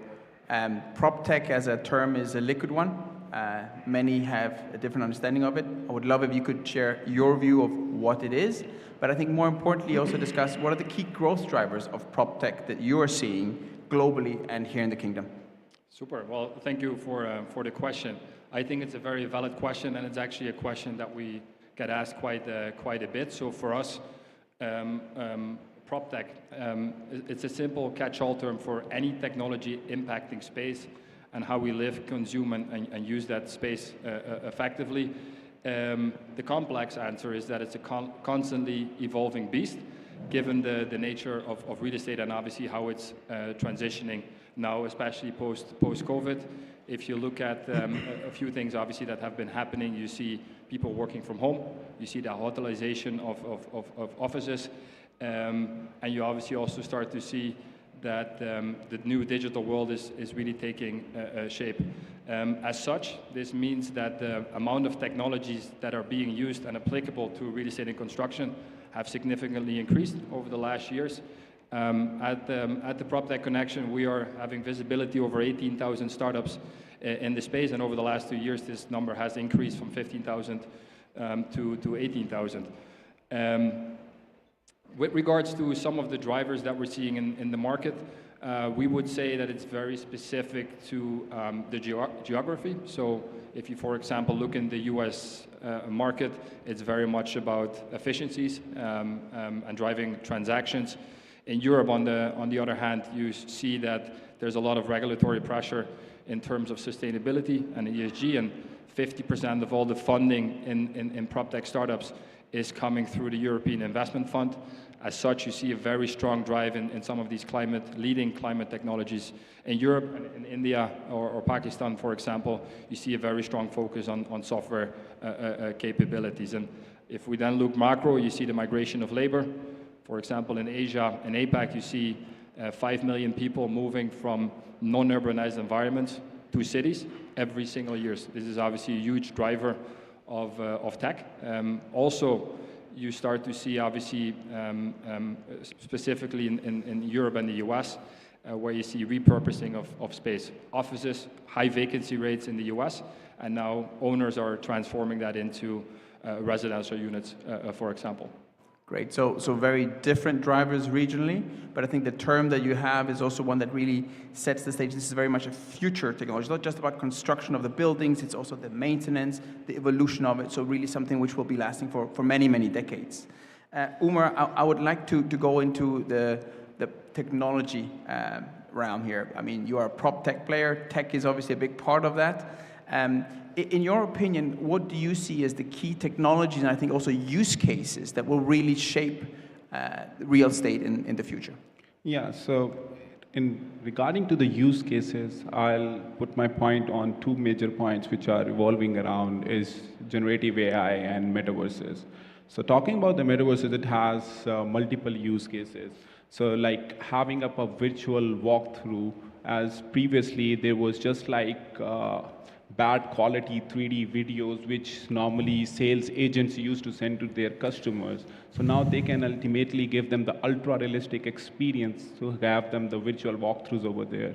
PropTech as a term is a liquid one. Many have a different understanding of it. I would love if you could share your view of what it is, but I think more importantly also discuss what are the key growth drivers of PropTech that you are seeing globally and here in the Kingdom. Super. Well, thank you for the question. I think it's a very valid question, and it's actually a question that we get asked quite a bit. So for us, PropTech, it's a simple catch-all term for any technology impacting space and how we live, consume, and use that space effectively. The complex answer is that it's a constantly evolving beast, given the nature of real estate and obviously how it's transitioning now, especially post-COVID. If you look at a few things, obviously, that have been happening, you see people working from home, you see the hotelization of offices, and you obviously also start to see that the new digital world is really taking shape. As such, this means that the amount of technologies that are being used and applicable to real estate and construction have significantly increased over the last years. At the PropTech Connection, we are having visibility over 18,000 startups in the space, and over the last 2 years, this number has increased from 15,000 to 18,000. With regards to some of the drivers that we're seeing in the market, we would say that it's very specific to the geography. So if you, for example, look in the US market, it's very much about efficiencies and driving transactions. In Europe, on the other hand, you see that there's a lot of regulatory pressure in terms of sustainability and ESG, and 50% of all the funding in PropTech startups is coming through the European Investment Fund. As such, you see a very strong drive in some of these leading climate technologies. In Europe and in India or Pakistan, for example, you see a very strong focus on software capabilities. And if we then look macro, you see the migration of labor. For example, in Asia and APAC, you see 5 million people moving from non-urbanized environments to cities every single year. This is obviously a huge driver of tech. Also, you start to see, obviously, specifically in Europe and the US, where you see repurposing of space. Offices, high vacancy rates in the US, and now owners are transforming that into residential units, for example. Great. So very different drivers regionally, but I think the term that you have is also one that really sets the stage. This is very much a future technology. It's not just about construction of the buildings, it's also the maintenance, the evolution of it, so really something which will be lasting for many, many decades. Umar, I would like to go into the technology realm here. I mean, you are a prop tech player. Tech is obviously a big part of that. In your opinion, what do you see as the key technologies and I think also use cases that will really shape real estate in the future? Yeah, so regarding to the use cases, I'll put my point on two major points which are evolving around is generative AI and metaverses. So talking about the metaverses, it has multiple use cases. So like having up a virtual walkthrough, as previously there was just like bad quality 3D videos, which normally sales agents used to send to their customers. So now they can ultimately give them the ultra-realistic experience to have them the virtual walkthroughs over there.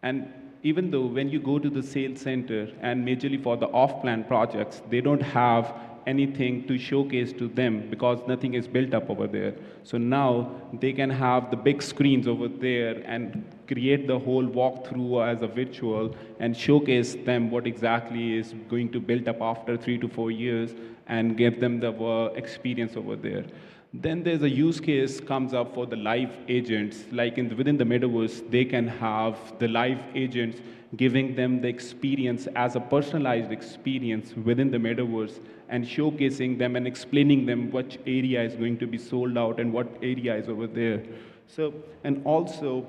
And even though when you go to the sales center, and majorly for the off-plan projects, they don't have anything to showcase to them because nothing is built up over there. So now they can have the big screens over there and create the whole walkthrough as a virtual and showcase them what exactly is going to build up after 3 to 4 years and give them the experience over there. Then there's a use case comes up for the live agents, like within the metaverse, they can have the live agents giving them the experience as a personalized experience within the metaverse and showcasing them and explaining them which area is going to be sold out and what area is over there. So, and also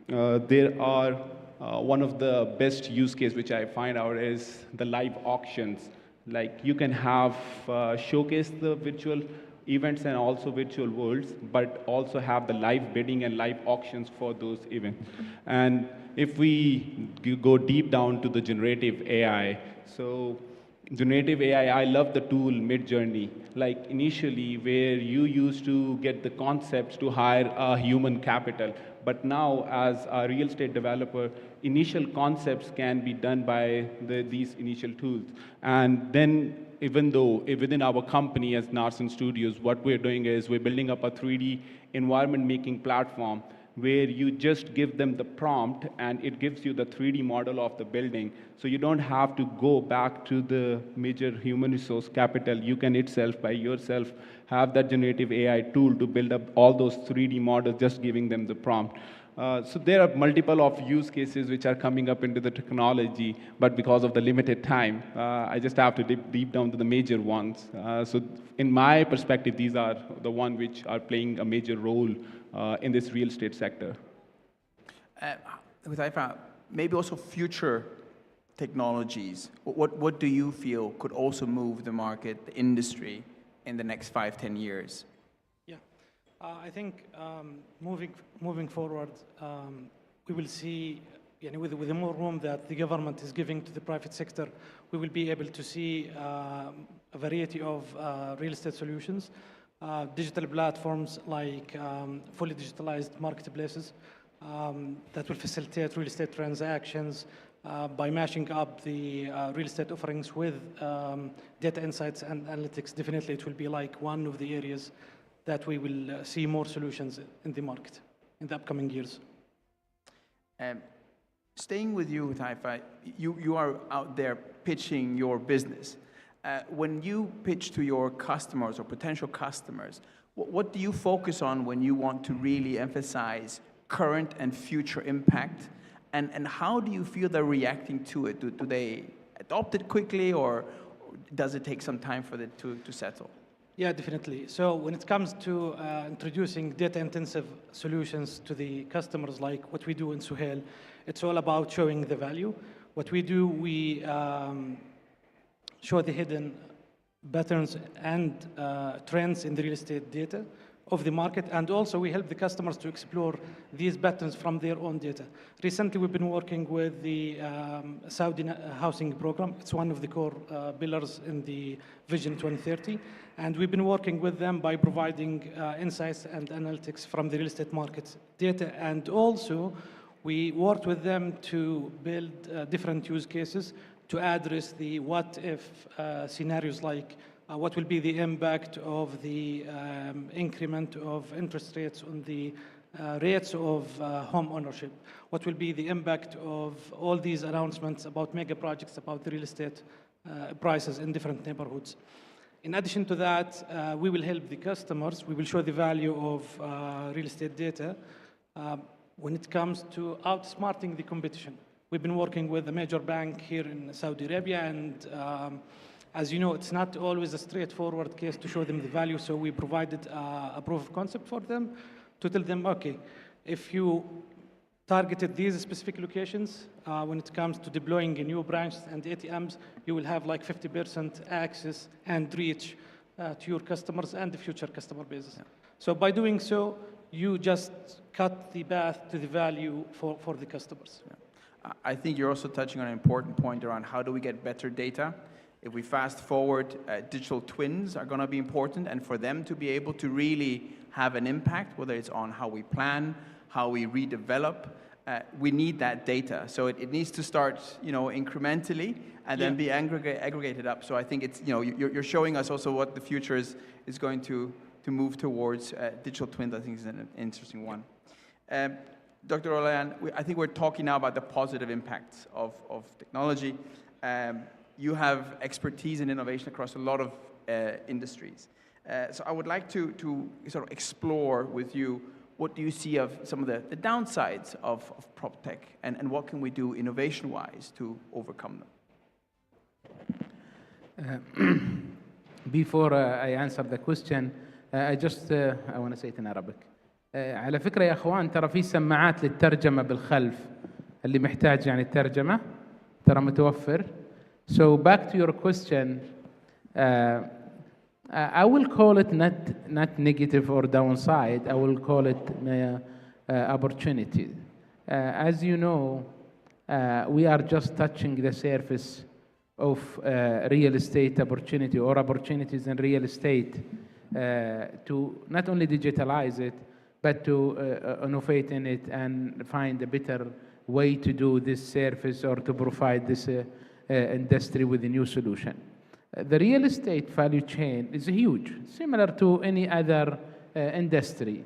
there are one of the best use case which I find out is the live auctions. Like you can have showcase the virtual events and also virtual worlds, but also have the live bidding and live auctions for those events. And if we go deep down to the generative AI, so generative AI, I love the tool Midjourney. Like initially where you used to get the concepts to hire a human capital, but now as a real estate developer, initial concepts can be done by these initial tools. And then even though within our company as Narsen Studios, what we're doing is we're building up a 3D environment making platform where you just give them the prompt and it gives you the 3D model of the building. So you don't have to go back to the major human resource capital. You can itself, by yourself, have that generative AI tool to build up all those 3D models, just giving them the prompt. So there are multiple of use cases which are coming up into the technology, but because of the limited time, I just have to dip deep down to the major ones. So in my perspective, these are the ones which are playing a major role in this real estate sector. Maybe also future technologies. What do you feel could also move the market, the industry, in the next 5-10 years? I think moving forward, we will see, with the more room that the government is giving to the private sector, we will be able to see a variety of real estate solutions, digital platforms like fully digitalized marketplaces that will facilitate real estate transactions by mashing up the real estate offerings with data insights and analytics. Definitely, it will be like one of the areas that we will see more solutions in the market in the upcoming years. Staying with you, Haifa, you are out there pitching your business. When you pitch to your customers or potential customers, what do you focus on when you want to really emphasize current and future impact? And how do you feel they're reacting to it? Do they adopt it quickly, or does it take some time for it to settle? Yeah, definitely. So when it comes to introducing data-intensive solutions to the customers, like what we do in Suhail, it's all about showing the value. What we do, we show the hidden patterns and trends in the real estate data of the market, and also we help the customers to explore these patterns from their own data. Recently, we've been working with the Saudi housing program. It's one of the core pillars in the Vision 2030, and we've been working with them by providing insights and analytics from the real estate market data, and also we worked with them to build different use cases to address the what-if scenarios, like what will be the impact of the increment of interest rates on the rates of home ownership? What will be the impact of all these announcements about mega projects, about the real estate prices in different neighborhoods? In addition to that, we will help the customers. We will show the value of real estate data when it comes to outsmarting the competition. We've been working with a major bank here in Saudi Arabia, and as you know, it's not always a straightforward case to show them the value, so we provided a proof of concept for them to tell them, okay, if you targeted these specific locations, when it comes to deploying a new branches and ATMs, you will have like 50% access and reach to your customers and the future customer base. Yeah. So by doing so, you just cut the path to the value for the customers. Yeah. I think you're also touching on an important point around how do we get better data. If we fast forward, digital twins are going to be important, and for them to be able to really have an impact, whether it's on how we plan, how we redevelop, we need that data. So it needs to start, incrementally, and then be aggregated up. So I think it's, you're showing us also what the future is going to move towards. Digital twins, I think, is an interesting one. Dr. Olayan, I think we're talking now about the positive impacts of technology. You have expertise and innovation across a lot of industries. So I would like to sort of explore with you, what do you see of some of the downsides of prop tech, and what can we do innovation-wise to overcome them? Before I answer the question, I want to say it in Arabic. على فكرة يا أخوان، ترى في سماعات للترجمة بالخلف، اللي محتاج يعني الترجمة ترى متوفر. So back to your question, I will call it not negative or downside. I will call it opportunity. As you know, we are just touching the surface of real estate opportunity or opportunities in real estate to not only digitalize it, but to innovate in it and find a better way to do this service or to provide this industry with a new solution. The real estate value chain is huge, similar to any other industry.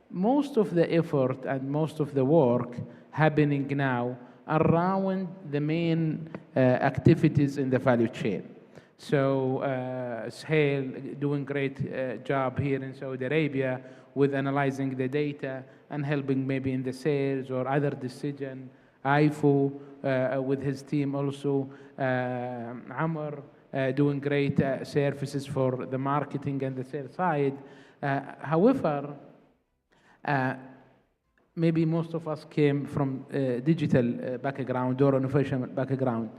Most of the effort and most of the work happening now around the main activities in the value chain. So Suhail doing great job here in Saudi Arabia with analyzing the data and helping maybe in the sales or other decision. Aifu with his team also. Amr doing great services for the marketing and the sales side. However, maybe most of us came from digital background or innovation background,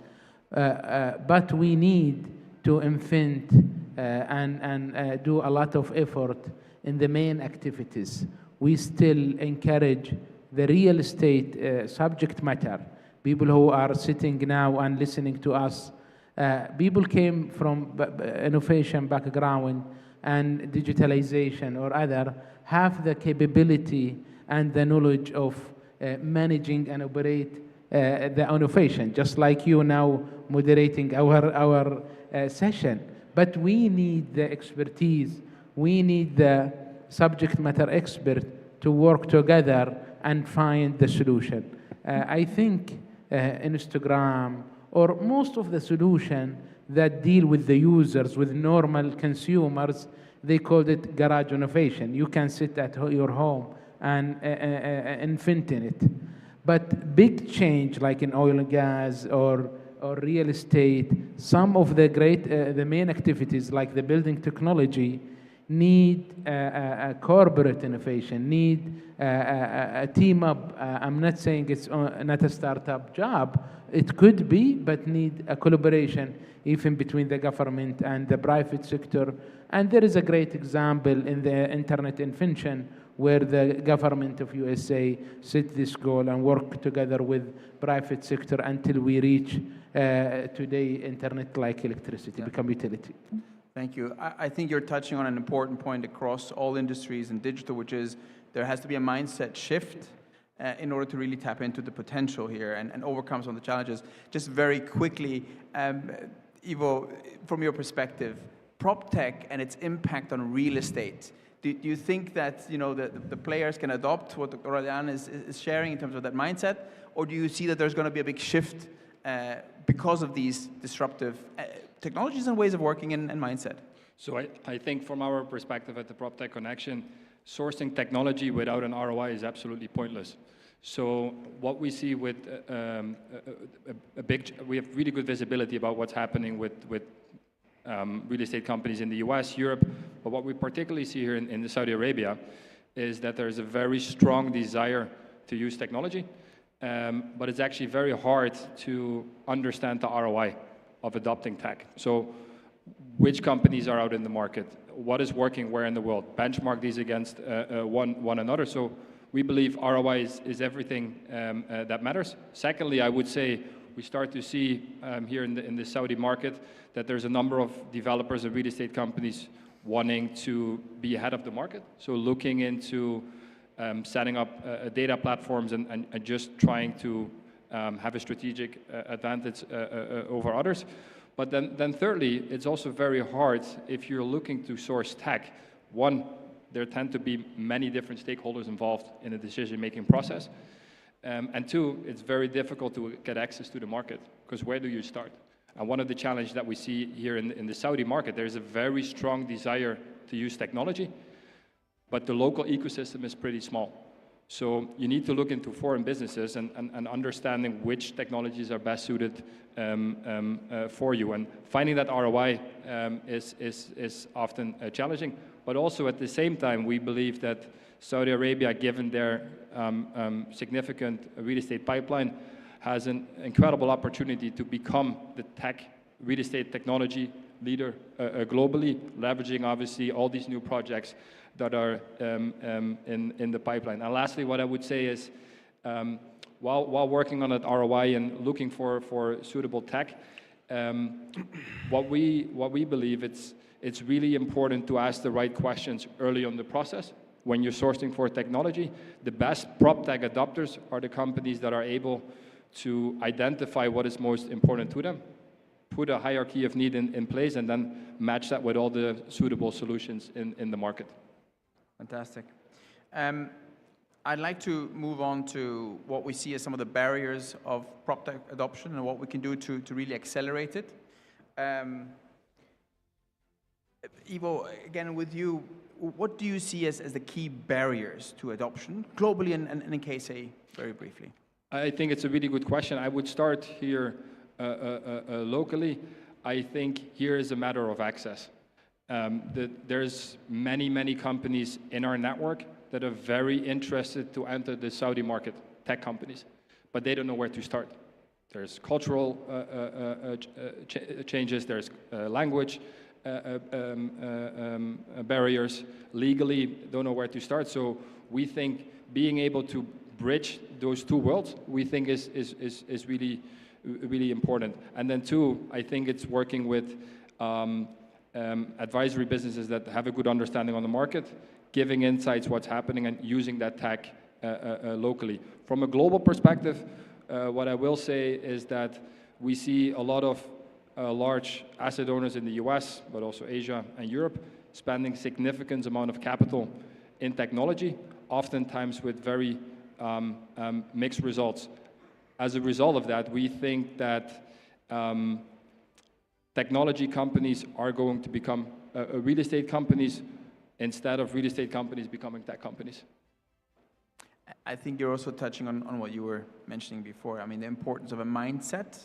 but we need to invent and do a lot of effort in the main activities. We still encourage the real estate subject matter. People who are sitting now and listening to us, people came from innovation background and digitalization or other, have the capability and the knowledge of managing and operate the innovation, just like you now moderating our session. But we need the expertise, we need the subject matter expert to work together and find the solution. I think Instagram or most of the solution that deal with the users, with normal consumers, they called it garage innovation. You can sit at your home and invent in it. But big change like in oil and gas or real estate, some of the the main activities like the building technology need a corporate innovation, need a team up. I'm not saying it's not a startup job. It could be, but need a collaboration even between the government and the private sector. And there is a great example in the internet invention where the government of USA set this goal and work together with private sector until we reach today internet like electricity, become utility. Thank you. I think you're touching on an important point across all industries and digital, which is there has to be a mindset shift in order to really tap into the potential here and overcome some of the challenges. Just very quickly, Ivo, from your perspective, prop tech and its impact on real estate, do you think that the players can adopt what Dr. Olayan is sharing in terms of that mindset, or do you see that there's going to be a big shift because of these disruptive technologies and ways of working and mindset? So I think from our perspective at the PropTech Connection, sourcing technology without an ROI is absolutely pointless. So what we see with we have really good visibility about what's happening with real estate companies in the US, Europe, but what we particularly see here in Saudi Arabia is that there's a very strong desire to use technology, but it's actually very hard to understand the ROI of adopting tech. So which companies are out in the market? What is working where in the world? Benchmark these against one another. So we believe ROI is everything that matters. Secondly, I would say we start to see here in the Saudi market that there's a number of developers and real estate companies wanting to be ahead of the market. So looking into setting up data platforms and just trying to have a strategic advantage over others. But then thirdly, it's also very hard if you're looking to source tech. One, there tend to be many different stakeholders involved in the decision-making process. And two, it's very difficult to get access to the market, because where do you start? And one of the challenges that we see here in the Saudi market, there's a very strong desire to use technology, but the local ecosystem is pretty small. So you need to look into foreign businesses and understanding which technologies are best suited for you. And finding that ROI is often challenging. But also at the same time, we believe that Saudi Arabia, given their significant real estate pipeline, has an incredible opportunity to become the real estate technology leader globally, leveraging obviously all these new projects that are in the pipeline. And lastly, what I would say is, while working on that ROI and looking for suitable tech, what we believe it's really important to ask the right questions early on the process. When you're sourcing for technology, the best prop tech adopters are the companies that are able to identify what is most important to them, put a hierarchy of need in place, and then match that with all the suitable solutions in the market. Fantastic. I'd like to move on to what we see as some of the barriers of prop tech adoption and what we can do to really accelerate it. Ivo, again with you, what do you see as the key barriers to adoption globally and in KSA, very briefly? I think it's a really good question. I would start here locally. I think here is a matter of access. There's many companies in our network that are very interested to enter the Saudi market, tech companies, but they don't know where to start. There's cultural changes, there's language barriers, legally don't know where to start. So we think being able to bridge those two worlds, we think is really important. And then two, I think it's working with advisory businesses that have a good understanding on the market, giving insights what's happening and using that tech locally. From a global perspective, what I will say is that we see a lot of large asset owners in the US, but also Asia and Europe, spending significant amount of capital in technology, oftentimes with very mixed results. As a result of that, we think that technology companies are going to become real estate companies instead of real estate companies becoming tech companies. I think you're also touching on what you were mentioning before. I mean, the importance of a mindset,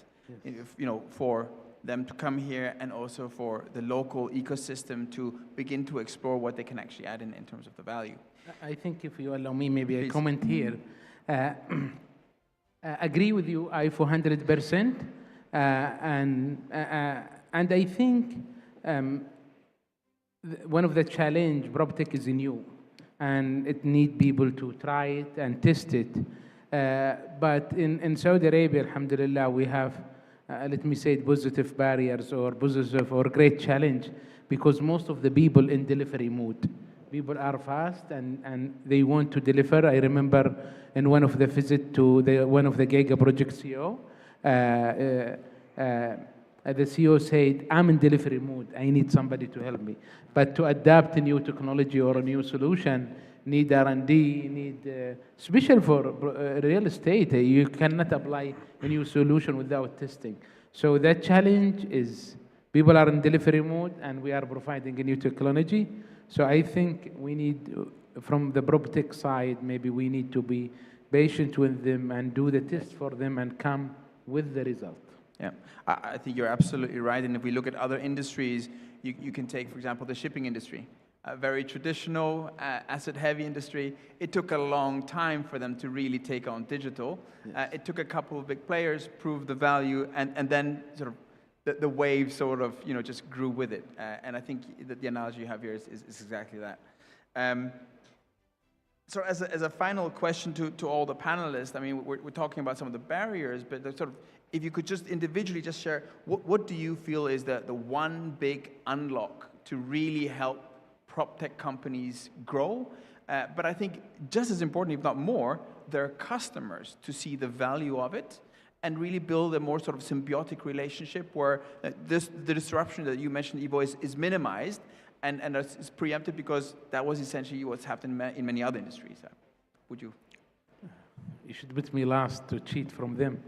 for them to come here and also for the local ecosystem to begin to explore what they can actually add in terms of the value. I think if you allow me maybe a comment here. Agree with you, I 400%. And I think one of the challenge, PropTech is new, and it need people to try it and test it. But in Saudi Arabia, alhamdulillah, we have, let me say, positive barriers or positive or great challenge, because most of the people in delivery mode. People are fast and they want to deliver. I remember in one of the visits to one of the Giga project CEO, the CEO said, I'm in delivery mode, I need somebody to help me. But to adapt a new technology or a new solution, need R&D, need, especially for real estate, you cannot apply a new solution without testing. So that challenge is, people are in delivery mode and we are providing a new technology. So I think we need, from the PropTech side, maybe we need to be patient with them and do the test for them and come with the result. Yeah, I think you're absolutely right. And if we look at other industries, you can take, for example, the shipping industry, a very traditional asset-heavy industry. It took a long time for them to really take on digital. Yes. It took a couple of big players, prove the value, and then sort of the wave sort of, just grew with it. And I think that the analogy you have here is exactly that. So as a final question to all the panelists, I mean, we're talking about some of the barriers, but sort of, if you could just individually just share, what do you feel is the one big unlock to really help prop tech companies grow? But I think just as important, if not more, their customers to see the value of it and really build a more sort of symbiotic relationship where the disruption that you mentioned, Ivo, is minimized and is preempted, because that was essentially what's happened in many other industries. Would you? You should put me last to cheat from them.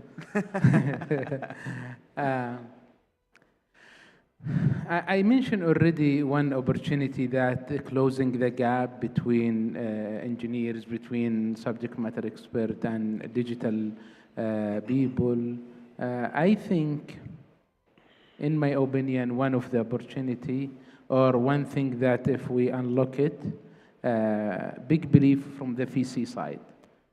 I mentioned already one opportunity, that closing the gap between engineers, between subject matter expert and digital people. I think, in my opinion, one of the opportunity, or one thing that if we unlock it, big belief from the VC side,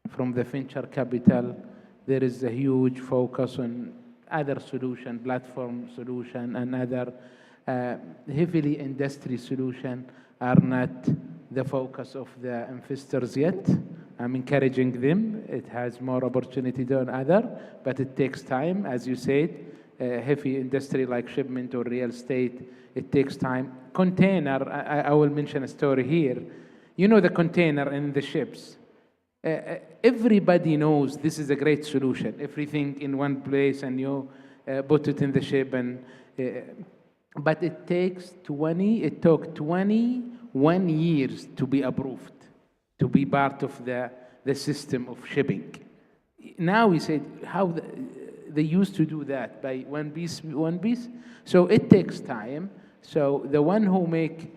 from the venture capital, there is a huge focus on other solution, platform solution, and other heavily industry solution are not the focus of the investors yet. I'm encouraging them. It has more opportunity than other, but it takes time, as you said. Heavy industry like shipment or real estate, it takes time. Container, I will mention a story here. You know the container in the ships. Everybody knows this is a great solution. Everything in one place, and you put it in the ship. But it took 21 years to be approved, to be part of the system of shipping. Now we said how they used to do that by one piece. So it takes time. So the one who make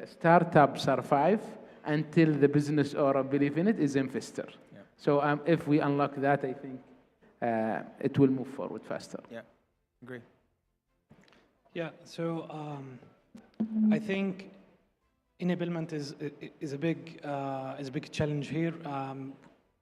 startup survive until the business owner believe in it is investor. Yeah. So if we unlock that, I think it will move forward faster. Yeah, agree. Yeah, so I think enablement is a big challenge here.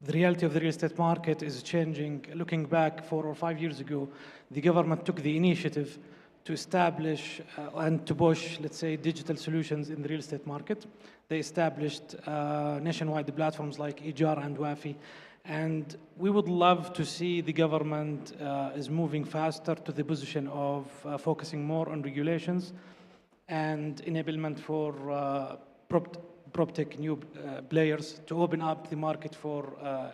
The reality of the real estate market is changing. Looking back 4 or 5 years ago, the government took the initiative to establish and to push, let's say, digital solutions in the real estate market. They established nationwide platforms like EJAR and WAFI. And we would love to see the government is moving faster to the position of focusing more on regulations and enablement for PropTech new players, to open up the market for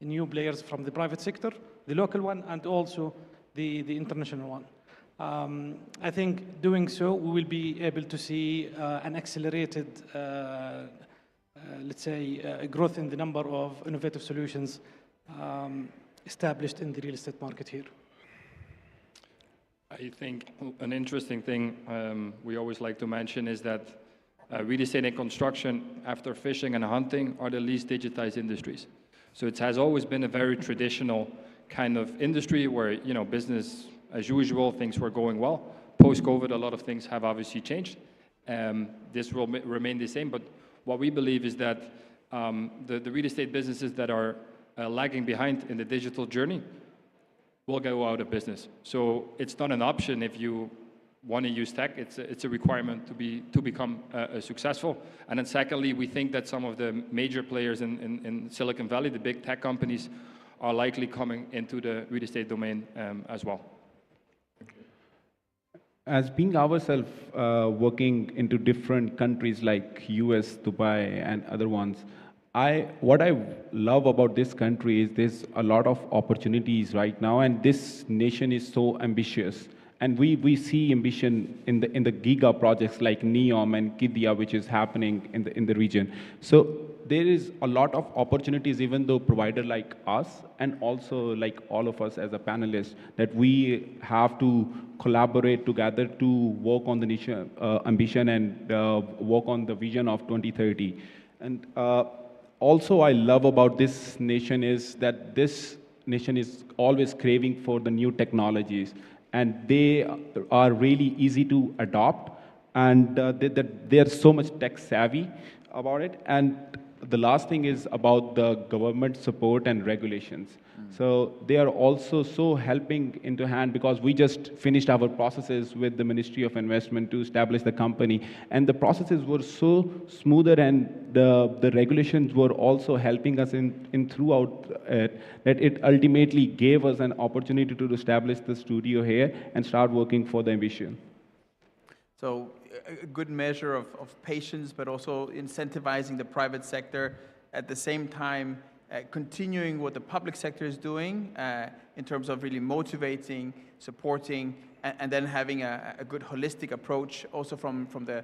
new players from the private sector, the local one, and also the international one. I think doing so, we will be able to see an accelerated, let's say, growth in the number of innovative solutions established in the real estate market here. I think an interesting thing we always like to mention is that real estate and construction, after fishing and hunting, are the least digitized industries. So it has always been a very traditional kind of industry where, you know, business as usual, things were going well. Post-COVID, a lot of things have obviously changed. This will remain the same, but what we believe is that the real estate businesses that are lagging behind in the digital journey will go out of business. So it's not an option if you want to use tech. It's a requirement to become successful. And then secondly, we think that some of the major players in Silicon Valley, the big tech companies, are likely coming into the real estate domain as well. As being ourselves working into different countries like US, Dubai, and other ones, what I love about this country is there's a lot of opportunities right now, and this nation is so ambitious. And we see ambition in the giga projects like NEOM and Qiddiya, which is happening in the region. So there is a lot of opportunities, even though provider like us, and also like all of us as a panelist, that we have to collaborate together to work on the nation ambition and work on the vision of 2030. And also I love about this nation is that this nation is always craving for the new technologies, and they are really easy to adopt, and they're so much tech savvy about it. And the last thing is about the government support and regulations. So they are also so helping into hand because we just finished our processes with the Ministry of Investment to establish the company. And the processes were so smoother and the regulations were also helping us in throughout it, that it ultimately gave us an opportunity to establish the studio here and start working for the ambition. So a good measure of patience, but also incentivizing the private sector at the same time, continuing what the public sector is doing in terms of really motivating, supporting, and then having a good holistic approach also from the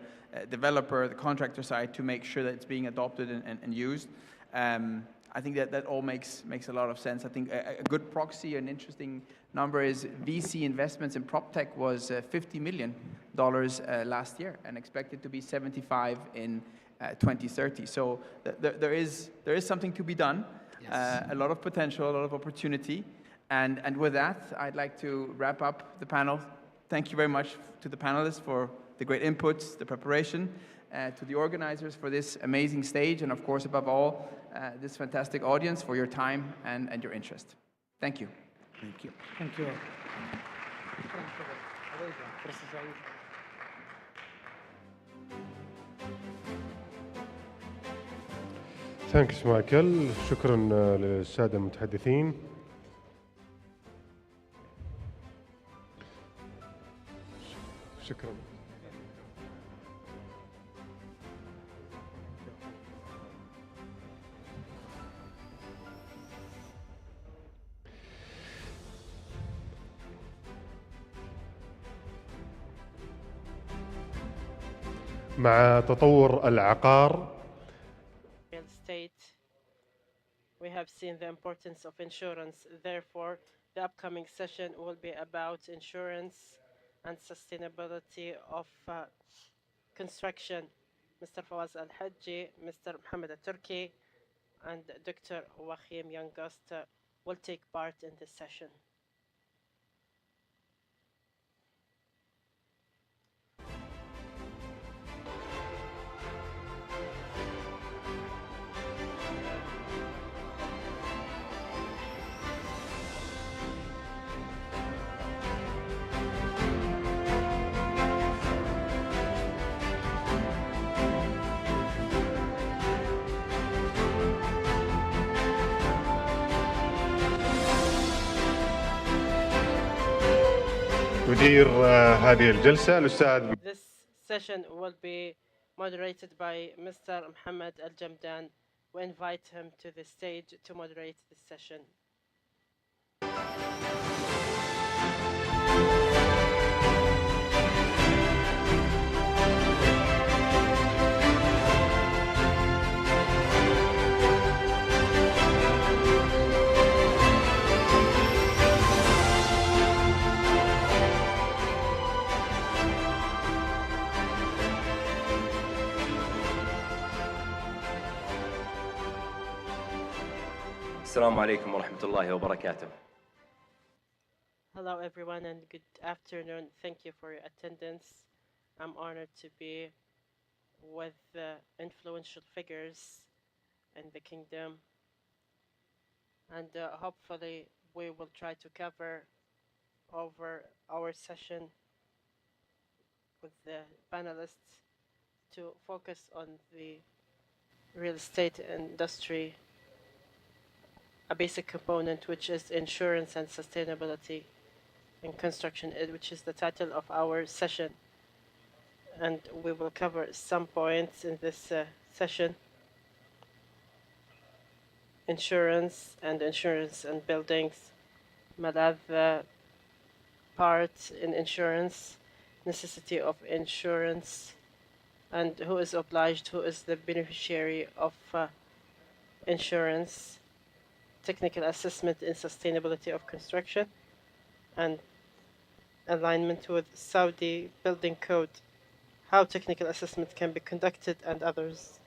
developer, the contractor side to make sure that it's being adopted and used. I think that all makes a lot of sense. I think a good proxy, an interesting number is VC investments in PropTech was $50 million last year and expected to be 75 in 2030. So there is something to be done, yes. A lot of potential, a lot of opportunity. And with that, I'd like to wrap up the panel. Thank you very much to the panelists for the great inputs, the preparation, to the organizers for this amazing stage, and of course, above all, this fantastic audience for your time and your interest. Thank you. Thank you. Thank you. ثانكس مايكل، شكرا للسادة المتحدثين. شكرا. مع تطور العقار real estate, we have seen the importance of insurance. Therefore, the upcoming session will be about insurance and sustainability of construction. Mr. Fawaz Al-Hajji, Mr. Mohammed Al-Turki, and Dr. Waheem Youngust will take part in this session. يدير هذه الجلسة الأستاذ. This session will be moderated by Mr. Mohammed Al-Jamdan. We invite him to the stage to moderate this session. السلام عليكم ورحمة الله وبركاته. Hello everyone and good afternoon. Thank you for your attendance. I'm honored to be with influential figures in the kingdom, and hopefully we will try to cover over our session with the panelists to focus on the real estate industry, a basic component which is insurance and sustainability in construction, which is the title of our session. And we will cover some points in this session. Insurance and buildings, Malav part in insurance, necessity of insurance, and who is obliged, who is the beneficiary of insurance, technical assessment in sustainability of construction, and alignment with Saudi building code, how technical assessment can be conducted, and others.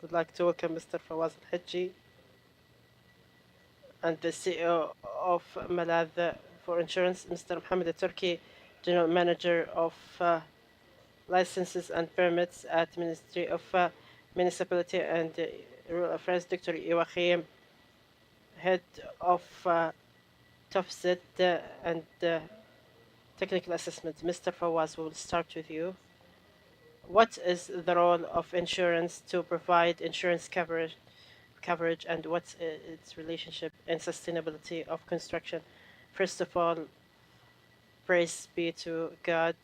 Would like to welcome Mr. Fawaz Al-Hajji and the CEO of Malad for Insurance, Mr. Mohammed Al-Turki, General Manager of Licenses and Permits at Ministry of Municipality and Rural Affairs, Dr. Joachim, Head of Tafsit and Technical Assessment. Mr. Fawaz, we'll start with you. What is the role of insurance to provide insurance coverage and what's its relationship and sustainability of construction? First of all, praise be to God.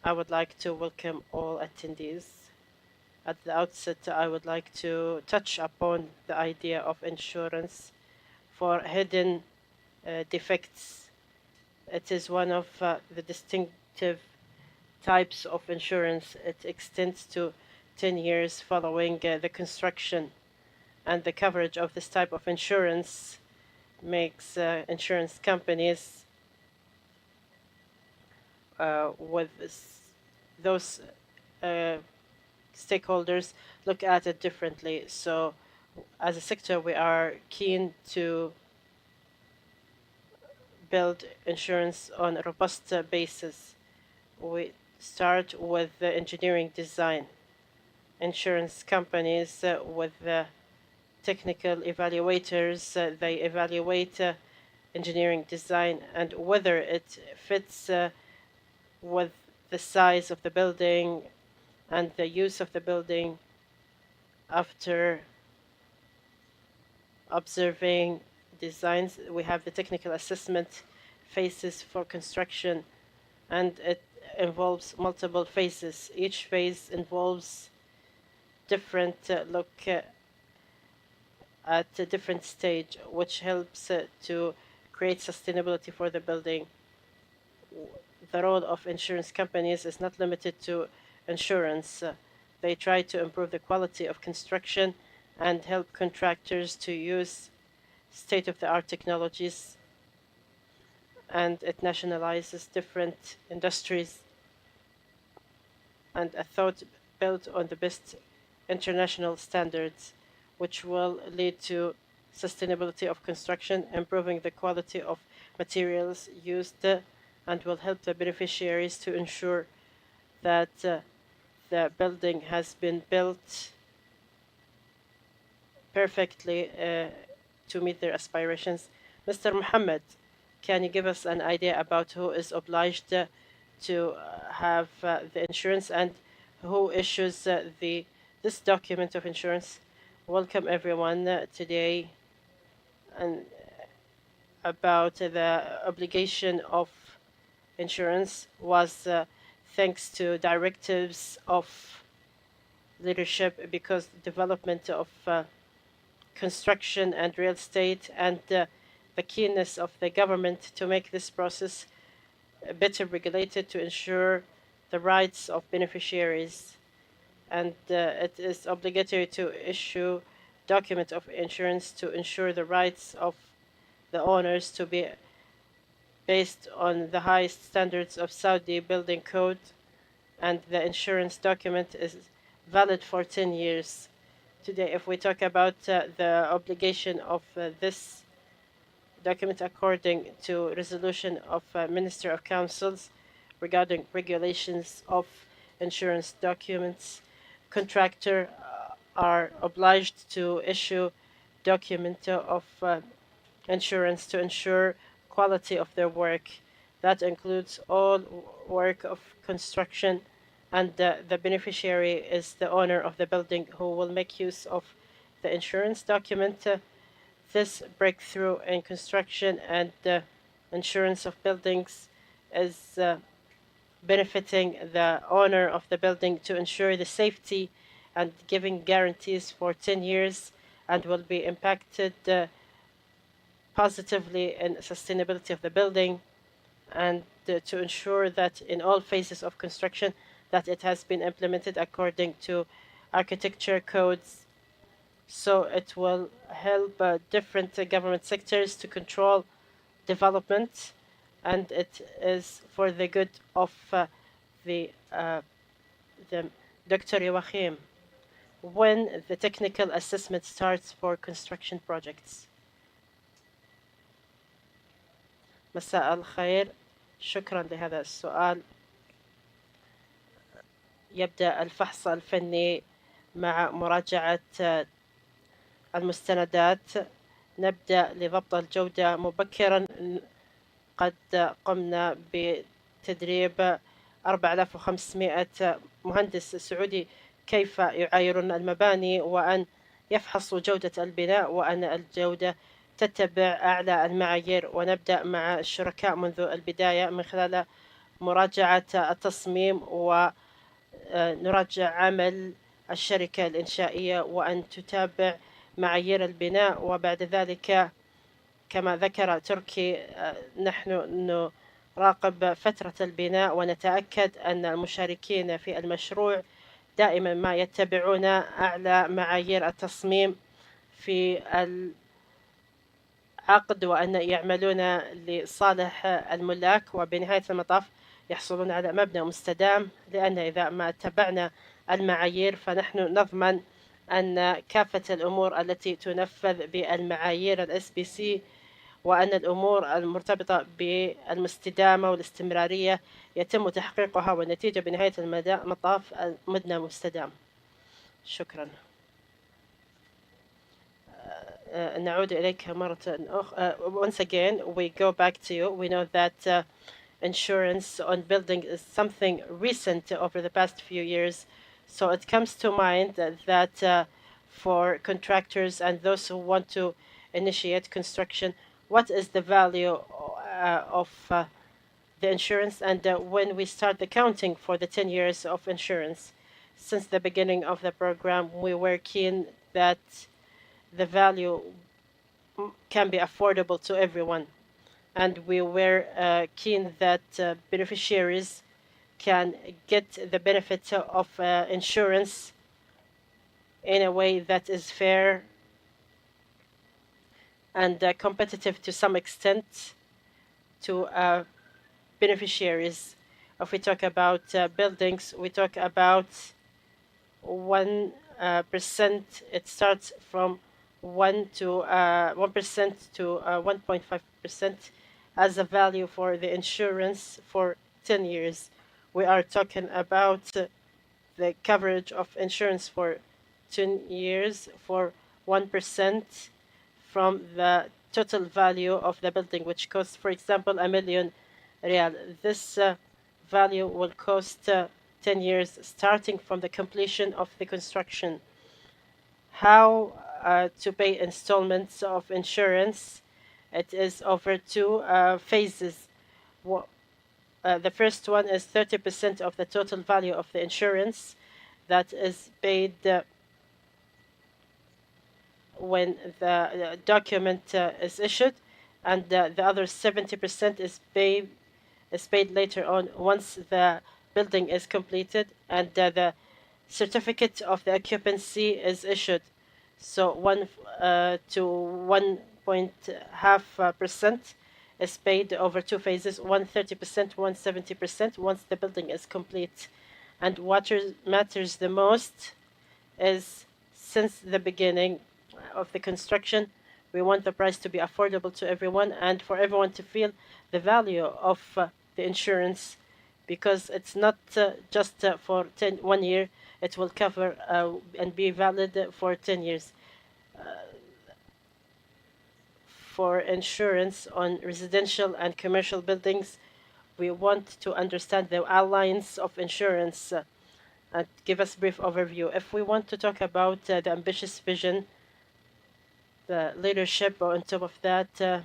I would like to welcome all attendees. At the outset, I would like to touch upon the idea of insurance for hidden defects. It is one of the distinctive types of insurance. It extends to 10 years following the construction, and the coverage of this type of insurance makes insurance companies with those stakeholders look at it differently. So as a sector, we are keen to build insurance on a robust basis. We start with the engineering design. Insurance companies with the technical evaluators, they evaluate engineering design and whether it fits with the size of the building and the use of the building. After observing designs, we have the technical assessment phases for construction, and it involves multiple phases. Each phase involves different look at a different stage, which helps to create sustainability for the building. The role of insurance companies is not limited to insurance. They try to improve the quality of construction and help contractors to use state-of-the-art technologies, and it nationalizes different industries and a thought built on the best international standards, which will lead to sustainability of construction, improving the quality of materials used, and will help the beneficiaries to ensure that the building has been built perfectly to meet their aspirations. Mr. Mohammed, can you give us an idea about who is obliged to have the insurance and who issues this document of insurance? Welcome everyone today, and about the obligation of insurance was thanks to directives of leadership, because development of construction and real estate and the keenness of the government to make this process better regulated to ensure the rights of beneficiaries. And it is obligatory to issue document of insurance to ensure the rights of the owners to be based on the highest standards of Saudi building code, and the insurance document is valid for 10 years. Today, if we talk about the obligation of this document according to resolution of Minister of Councils regarding regulations of insurance documents, contractor are obliged to issue document of insurance to ensure quality of their work. That includes all work of construction, and the beneficiary is the owner of the building who will make use of the insurance document. This breakthrough in construction and insurance of buildings is benefiting the owner of the building to ensure the safety and giving guarantees for 10 years, and will be impacted positively in sustainability of the building, and to ensure that in all phases of construction that it has been implemented according to architecture codes. So it will help different government sectors to control development, and it is for the good of the Dr. Joachim. When the technical assessment starts for construction projects. مساء الخير، شكرا لهذا السؤال. يبدأ الفحص الفني مع مراجعة المستندات. نبدأ لضبط الجودة مبكرا. قد قمنا بتدريب 4500 مهندس سعودي كيف يعايرون المباني وأن يفحصوا جودة البناء وأن الجودة تتبع أعلى المعايير. ونبدأ مع الشركاء منذ البداية من خلال مراجعة التصميم ونراجع عمل الشركة الإنشائية وأن تتابع معايير البناء. وبعد ذلك كما ذكر تركي نحن نراقب فترة البناء ونتأكد أن المشاركين في المشروع دائما ما يتبعون أعلى معايير التصميم في العقد وأن يعملون لصالح الملاك وبنهاية المطاف يحصلون على مبنى مستدام. لأن إذا ما اتبعنا المعايير فنحن نضمن أن كافة الأمور التي تنفذ بالمعايير الSBC وأن الأمور المرتبطة بالمستدامة والاستمرارية يتم تحقيقها والنتيجة بنهاية المطاف مبنى مستدام. شكرا. نعود إليك مرة أخرى. Once again, we go back to you. We know that insurance on building is something recent over the past few years. So it comes to mind that for contractors and those who want to initiate construction, what is the value of the insurance? And when we start the counting for the 10 years of insurance, since the beginning of the program, we were keen that the value can be affordable to everyone. And we were keen that beneficiaries can get the benefit of insurance in a way that is fair and competitive to some extent to beneficiaries. If we talk about buildings, we talk about 1%. It starts from 1% to 1.5% as a value for the insurance for 10 years. We are talking about the coverage of insurance for 10 years for 1% from the total value of the building, which costs, for example, $1 million. This value will cost 10 years starting from the completion of the construction. How to pay installments of insurance? It is over two phases. The first one is 30% of the total value of the insurance that is paid when the document is issued, and the other 70% is paid later on once the building is completed and the certificate of the occupancy is issued. So 1 to 1.5% is paid over two phases, 130%, 170% once the building is complete. And what matters the most is since the beginning of the construction, we want the price to be affordable to everyone and for everyone to feel the value of the insurance, because it's not just for 1 year, it will cover and be valid for 10 years. For insurance on residential and commercial buildings, we want to understand the outlines of insurance and give us a brief overview. If we want to talk about the ambitious vision, the leadership, on top of that,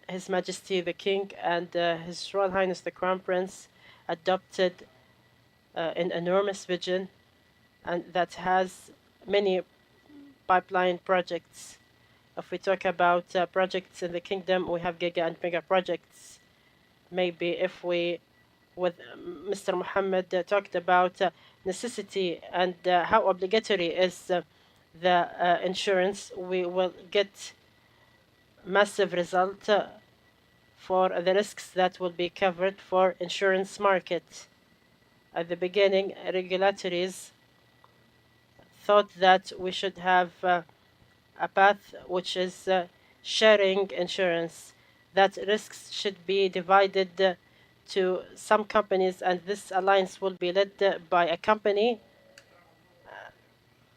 His Majesty the King and His Royal Highness the Crown Prince adopted an enormous vision, and that has many pipeline projects. If we talk about projects in the kingdom, we have giga and mega projects. Maybe if we, with Mr. Mohammed, talked about necessity and how obligatory is the insurance, we will get massive result for the risks that will be covered for insurance market. At the beginning, regulators thought that we should have a path which is sharing insurance, that risks should be divided to some companies, and this alliance will be led by a company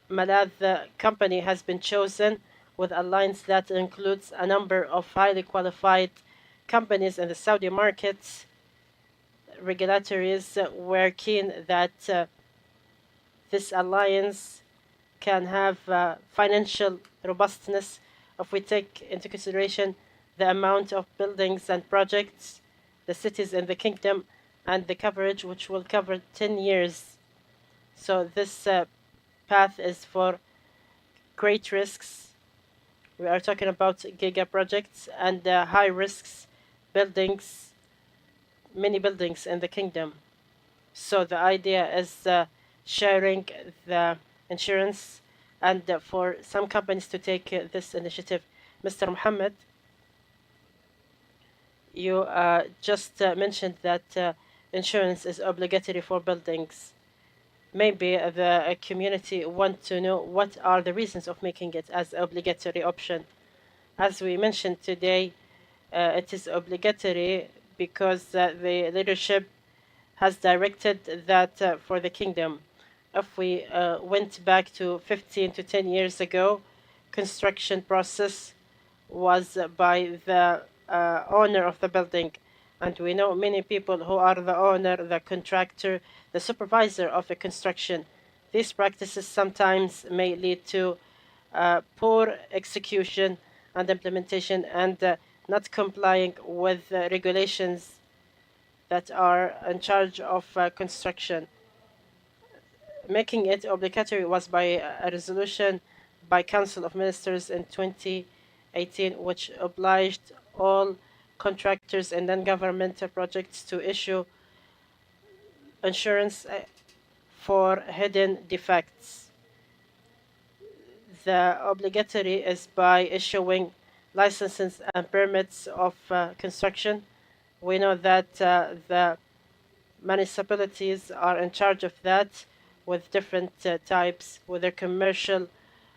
Malath company has been chosen with alliance that includes a number of highly qualified companies in the Saudi markets. Regulators were keen that this alliance can have financial robustness if we take into consideration the amount of buildings and projects, the cities in the kingdom, and the coverage, which will cover 10 years. So this path is for great risks. We are talking about giga projects and high risks buildings, many buildings in the kingdom. So the idea is sharing the insurance and for some companies to take this initiative. Mr. Mohammed, you just mentioned that insurance is obligatory for buildings. Maybe the community want to know what are the reasons of making it as obligatory option. As we mentioned today, it is obligatory because the leadership has directed that for the kingdom. If we went back to 15 to 10 years ago, construction process was by the owner of the building. And we know many people who are the owner, the contractor, the supervisor of the construction. These practices sometimes may lead to poor execution and implementation and not complying with regulations that are in charge of construction. Making it obligatory was by a resolution by Council of Ministers in 2018, which obliged all contractors and non-governmental projects to issue insurance for hidden defects. The obligatory is by issuing licenses and permits of construction. We know that the municipalities are in charge of that with different types, whether commercial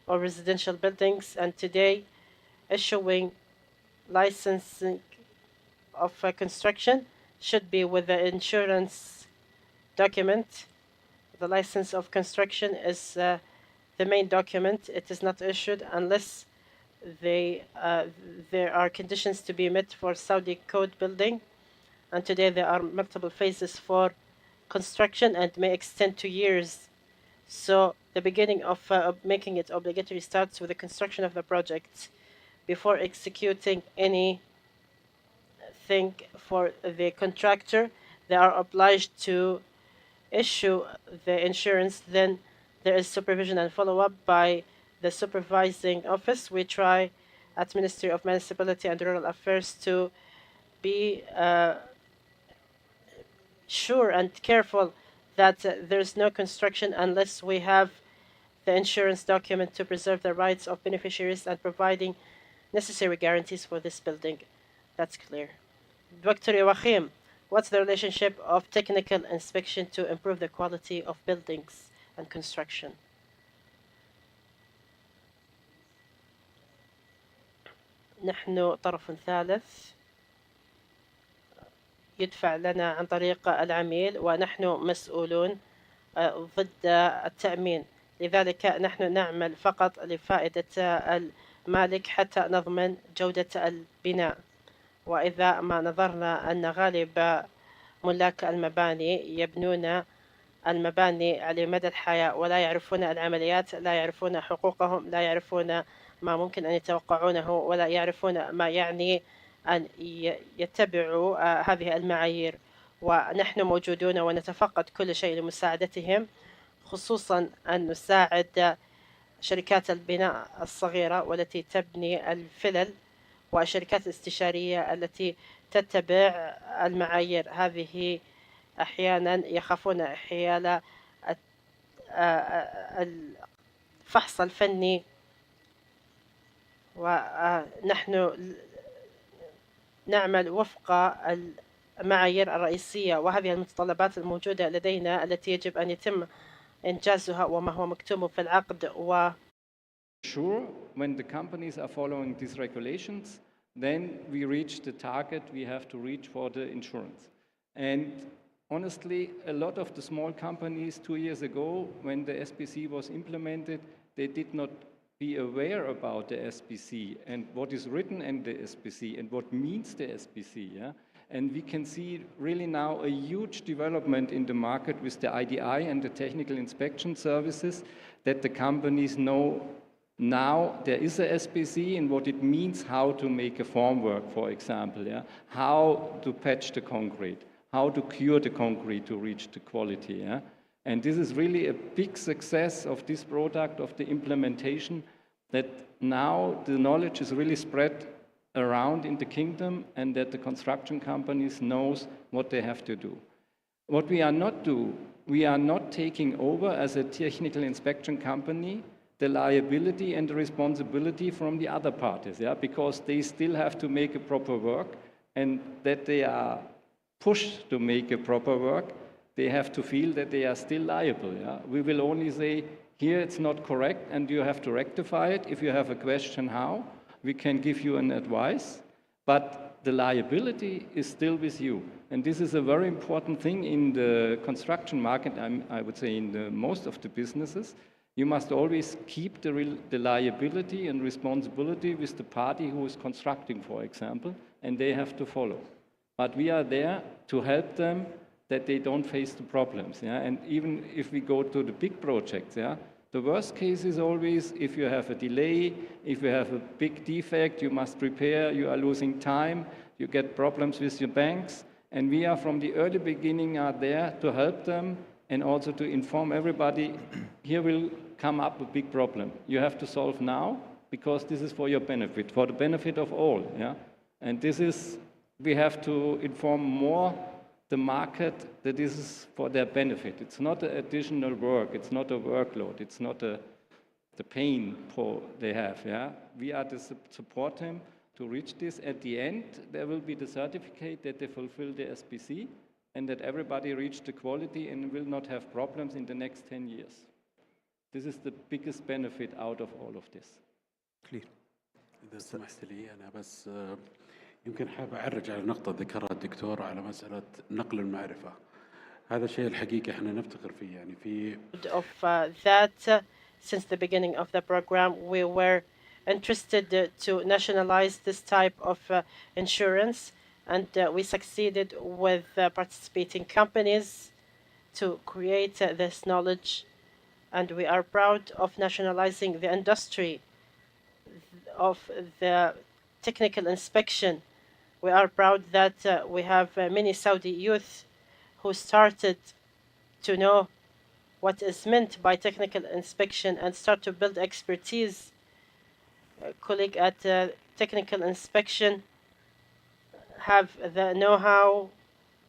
or residential buildings. And today, issuing licensing of construction should be with the insurance document. The license of construction is the main document. It is not issued unless there are conditions to be met for Saudi code building. And today there are multiple phases for construction and may extend to years. So the beginning of making it obligatory starts with the construction of the project. Before executing anything for the contractor, they are obliged to issue the insurance. Then there is supervision and follow-up by the supervising office. We try at Ministry of Municipality and Rural Affairs to be sure and careful that there's no construction unless we have the insurance document to preserve the rights of beneficiaries and providing necessary guarantees for this building. That's clear. Dr. Joachim, what's the relationship of technical inspection to improve the quality of buildings and construction? نحن طرف ثالث يدفع لنا عن طريق العميل ونحن مسؤولون ضد التأمين. لذلك نحن نعمل فقط لفائدة المالك حتى نضمن جودة البناء. وإذا ما نظرنا أن غالب ملاك المباني يبنون المباني على مدى الحياة ولا يعرفون العمليات، لا يعرفون حقوقهم، لا يعرفون ما ممكن أن يتوقعونه، ولا يعرفون ما يعني أن يتبعوا هذه المعايير. ونحن موجودون ونتفقد كل شيء لمساعدتهم، خصوصا أن نساعد شركات البناء الصغيرة والتي تبني الفلل والشركات الاستشارية التي تتبع المعايير. هذه أحيانا يخافون حيال الفحص الفني، ونحن نعمل وفق المعايير الرئيسية وهذه المتطلبات الموجودة لدينا التي يجب أن يتم إنجازها وما هو مكتوب في العقد. Sure, when the companies are following these regulations, then we reach the target we have to reach for the insurance. And honestly, a lot of the small companies 2 years ago, when the SPC was implemented, they did not be aware about the SPC and what is written in the SPC and what means the SPC. Yeah? And we can see really now a huge development in the market with the IDI and the technical inspection services, that the companies know now there is a SPC and what it means, how to make a formwork, for example, yeah? How to patch the concrete, how to cure the concrete to reach the quality. Yeah? And this is really a big success of this product, of the implementation, that now the knowledge is really spread around in the kingdom and that the construction companies knows what they have to do. What we are not doing, we are not taking over as a technical inspection company the liability and the responsibility from the other parties, yeah? Because they still have to make a proper work, and that they are pushed to make a proper work, they have to feel that they are still liable. Yeah? We will only say, here it's not correct and you have to rectify it. If you have a question how, we can give you an advice, but the liability is still with you. And this is a very important thing in the construction market, I would say in most of the businesses. You must always keep the liability and responsibility with the party who is constructing, for example, and they have to follow. But we are there to help them that they don't face the problems. Yeah? And even if we go to the big projects, yeah, the worst case is always if you have a delay, if you have a big defect, you must repair, you are losing time, you get problems with your banks, and we are from the early beginning are there to help them and also to inform everybody, here will come up a big problem. You have to solve now, because this is for your benefit, for the benefit of all. Yeah? And this is, we have to inform more the market that this is for their benefit. It's not an additional work, it's not a workload, it's not the pain they have. Yeah? We are to support them to reach this. At the end, there will be the certificate that they fulfill the SPC, and that everybody reached the quality and will not have problems in the next 10 years. This is the biggest benefit out of all of this. Clear. إذا سمحت لي أنا بس يمكن حابب أعرج على نقطة ذكرها الدكتور على مسألة نقل المعرفة. هذا الشيء الحقيقي إحنا نفتخر فيه يعني في. Of that, since the beginning of the program, we were interested to nationalize this type of insurance. And we succeeded with participating companies to create this knowledge. And we are proud of nationalizing the industry of the technical inspection. We are proud that we have many Saudi youth who started to know what is meant by technical inspection and start to build expertise. A colleague at technical inspection have the know-how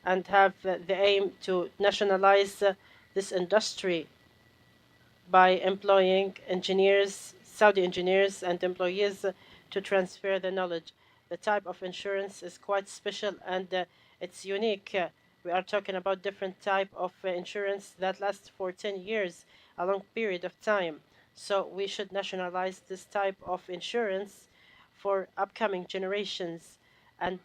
and have the aim to nationalize this industry by employing engineers, Saudi engineers and employees to transfer the knowledge. The type of insurance is quite special and it's unique. We are talking about different type of insurance that lasts for 10 years, a long period of time. So we should nationalize this type of insurance for upcoming generations. And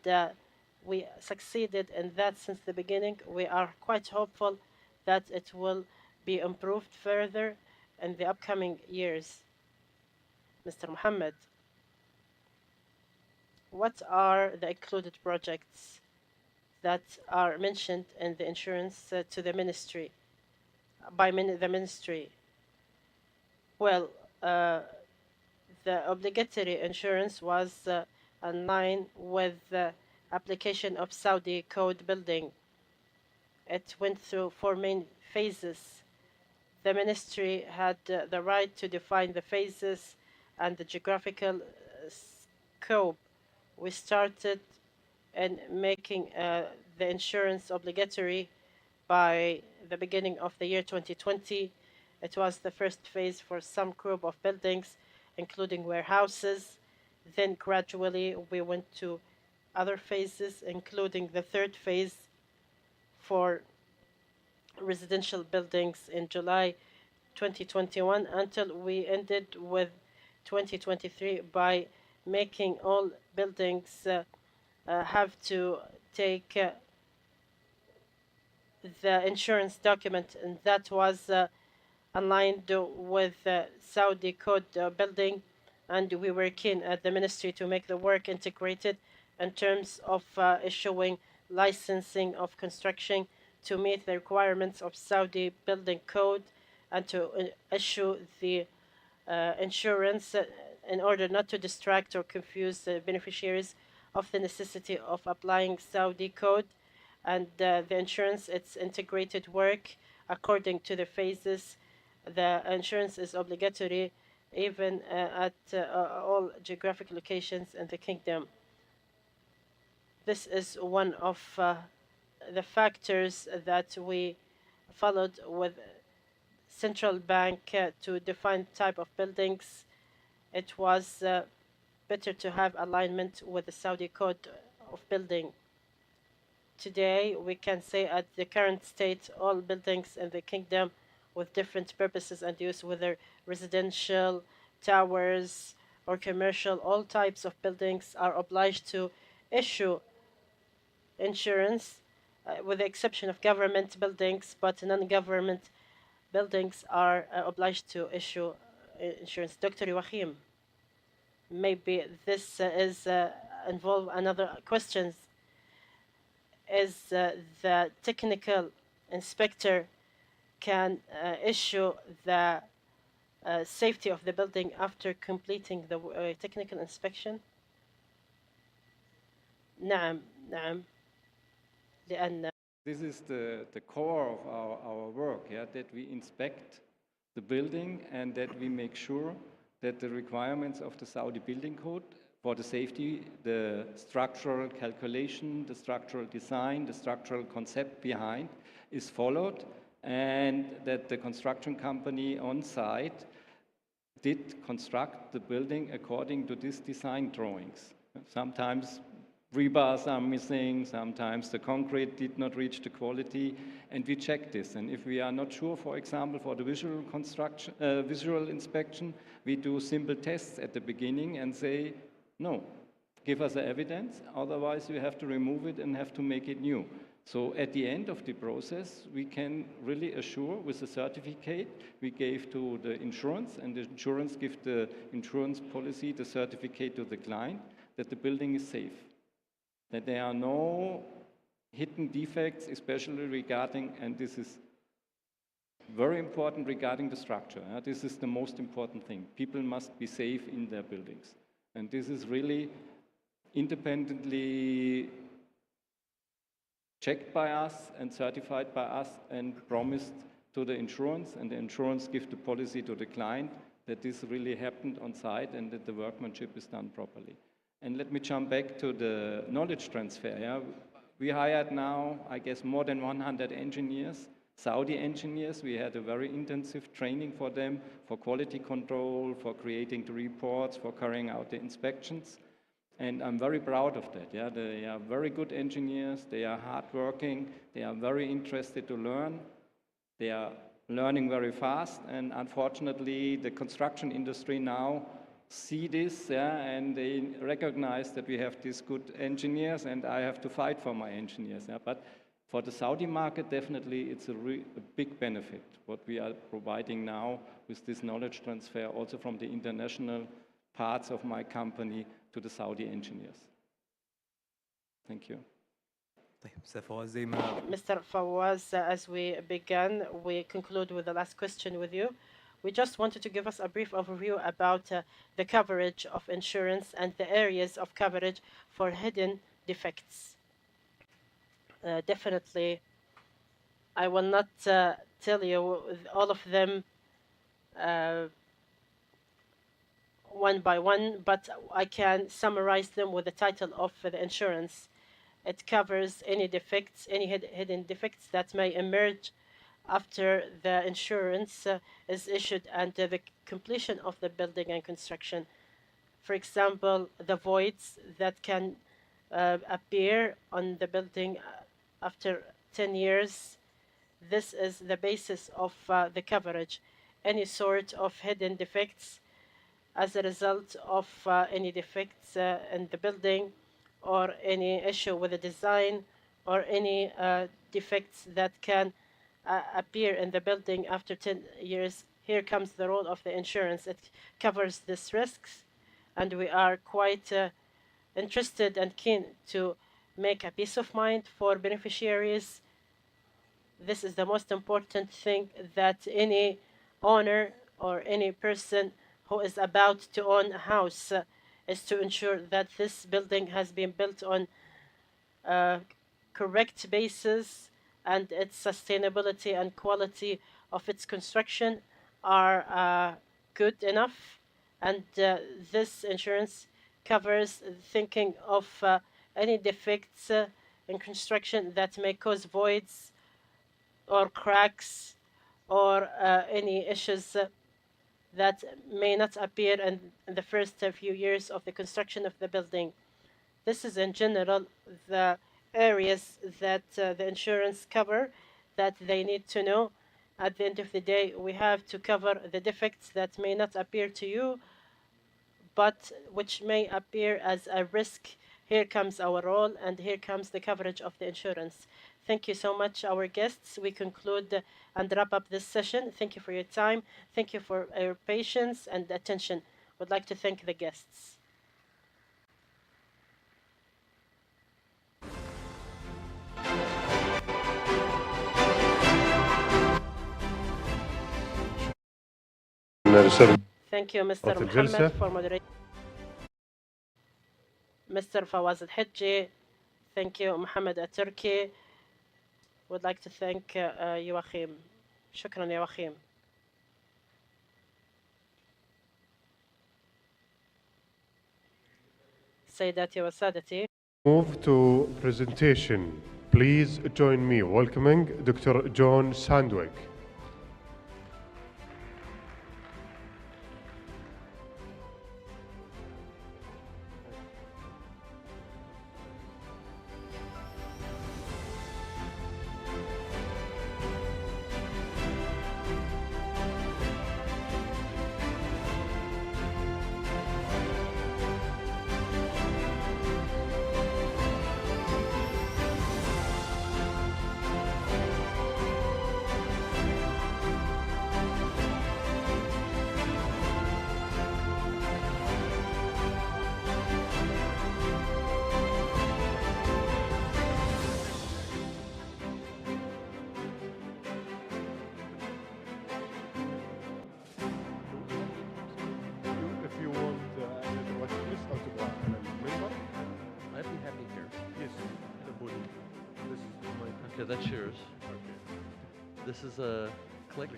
we succeeded in that since the beginning. We are quite hopeful that it will be improved further in the upcoming years. Mr. Mohammed, what are the included projects that are mentioned in the insurance to the ministry, by the ministry? Well, the obligatory insurance was in line with the application of Saudi code building. It went through 4 main phases. The ministry had the right to define the phases and the geographical scope. We started in making the insurance obligatory by the beginning of the year 2020. It was the first phase for some group of buildings, including warehouses. Then gradually we went to other phases, including the third phase for residential buildings in July 2021, until we ended with 2023 by making all buildings have to take the insurance document, and that was aligned with Saudi code building, and we were keen at the ministry to make the work integrated in terms of issuing licensing of construction to meet the requirements of Saudi building code and to issue the insurance in order not to distract or confuse the beneficiaries of the necessity of applying Saudi code. And the insurance, it's integrated work according to the phases. The insurance is obligatory even at all geographic locations in the kingdom. This is one of the factors that we followed with central bank to define type of buildings. It was better to have alignment with the Saudi code of building. Today, we can say at the current state, all buildings in the kingdom with different purposes and use, whether residential, towers, or commercial, all types of buildings are obliged to issue insurance, with the exception of government buildings, but non-government buildings are obliged to issue insurance. Dr. Joachim, maybe this is involve another questions. Is the technical inspector can issue the safety of the building after completing the technical inspection? نعم نعم لأن This is the core of our work, yeah, that we inspect the building and that we make sure that the requirements of the Saudi building code for the safety, the structural calculation, the structural design, the structural concept behind is followed, and that the construction company on site did construct the building according to these design drawings. Sometimes rebars are missing, sometimes the concrete did not reach the quality, and we check this. And if we are not sure, for example, for the visual construction, visual inspection, we do simple tests at the beginning and say, no, give us the evidence, otherwise you have to remove it and have to make it new. So at the end of the process, we can really assure with the certificate we gave to the insurance, and the insurance gives the insurance policy, the certificate to the client, that the building is safe, that there are no hidden defects, especially regarding, and this is very important, regarding the structure. This is the most important thing. People must be safe in their buildings. And this is really independently checked by us and certified by us and promised to the insurance, and the insurance gives the policy to the client that this really happened on site and that the workmanship is done properly. And let me jump back to the knowledge transfer. Yeah? We hired now, I guess, more than 100 engineers, Saudi engineers. We had a very intensive training for them, for quality control, for creating the reports, for carrying out the inspections. And I'm very proud of that. Yeah? They are very good engineers, they are hardworking, they are very interested to learn, they are learning very fast, and unfortunately the construction industry now see this, yeah, and they recognize that we have these good engineers and I have to fight for my engineers. Yeah? But for the Saudi market, definitely it's a big benefit, what we are providing now with this knowledge transfer, also from the international parts of my company to the Saudi engineers. Thank you. Mr. Fawaz, as we began, we conclude with the last question with you. We just wanted to give us a brief overview about the coverage of insurance and the areas of coverage for hidden defects. Definitely, I will not tell you all of them one by one, but I can summarize them with the title of the insurance. It covers any defects, any hidden defects that may emerge after the insurance is issued and the completion of the building and construction. For example, the voids that can appear on the building after 10 years. This is the basis of the coverage. Any sort of hidden defects as a result of any defects in the building, or any issue with the design, or any defects that can appear in the building after 10 years, here comes the role of the insurance. It covers these risks, and we are quite interested and keen to make a peace of mind for beneficiaries. This is the most important thing that any owner or any person who is about to own a house is to ensure that this building has been built on a correct basis, and its sustainability and quality of its construction are good enough. And this insurance covers thinking of any defects in construction that may cause voids or cracks or any issues that may not appear in the first few years of the construction of the building. This is in general the areas that the insurance cover that they need to know. At the end of the day, we have to cover the defects that may not appear to you, but which may appear as a risk. Here comes our role, and here comes the coverage of the insurance. Thank you so much, our guests. We conclude and wrap up this session. Thank you for your time. Thank you for your patience and attention. Would like to thank the guests. Thank you, Mr. Mohammed, for moderating. Mr. Fawaz Al-Hijji, thank you, Mohammed Al-Turki. Would like to thank Joachim. شكرا Joachim. سيداتي وسادتي. Move to presentation. Please join me welcoming Dr. John Sandwick. Okay, that's yours. Okay. This is a click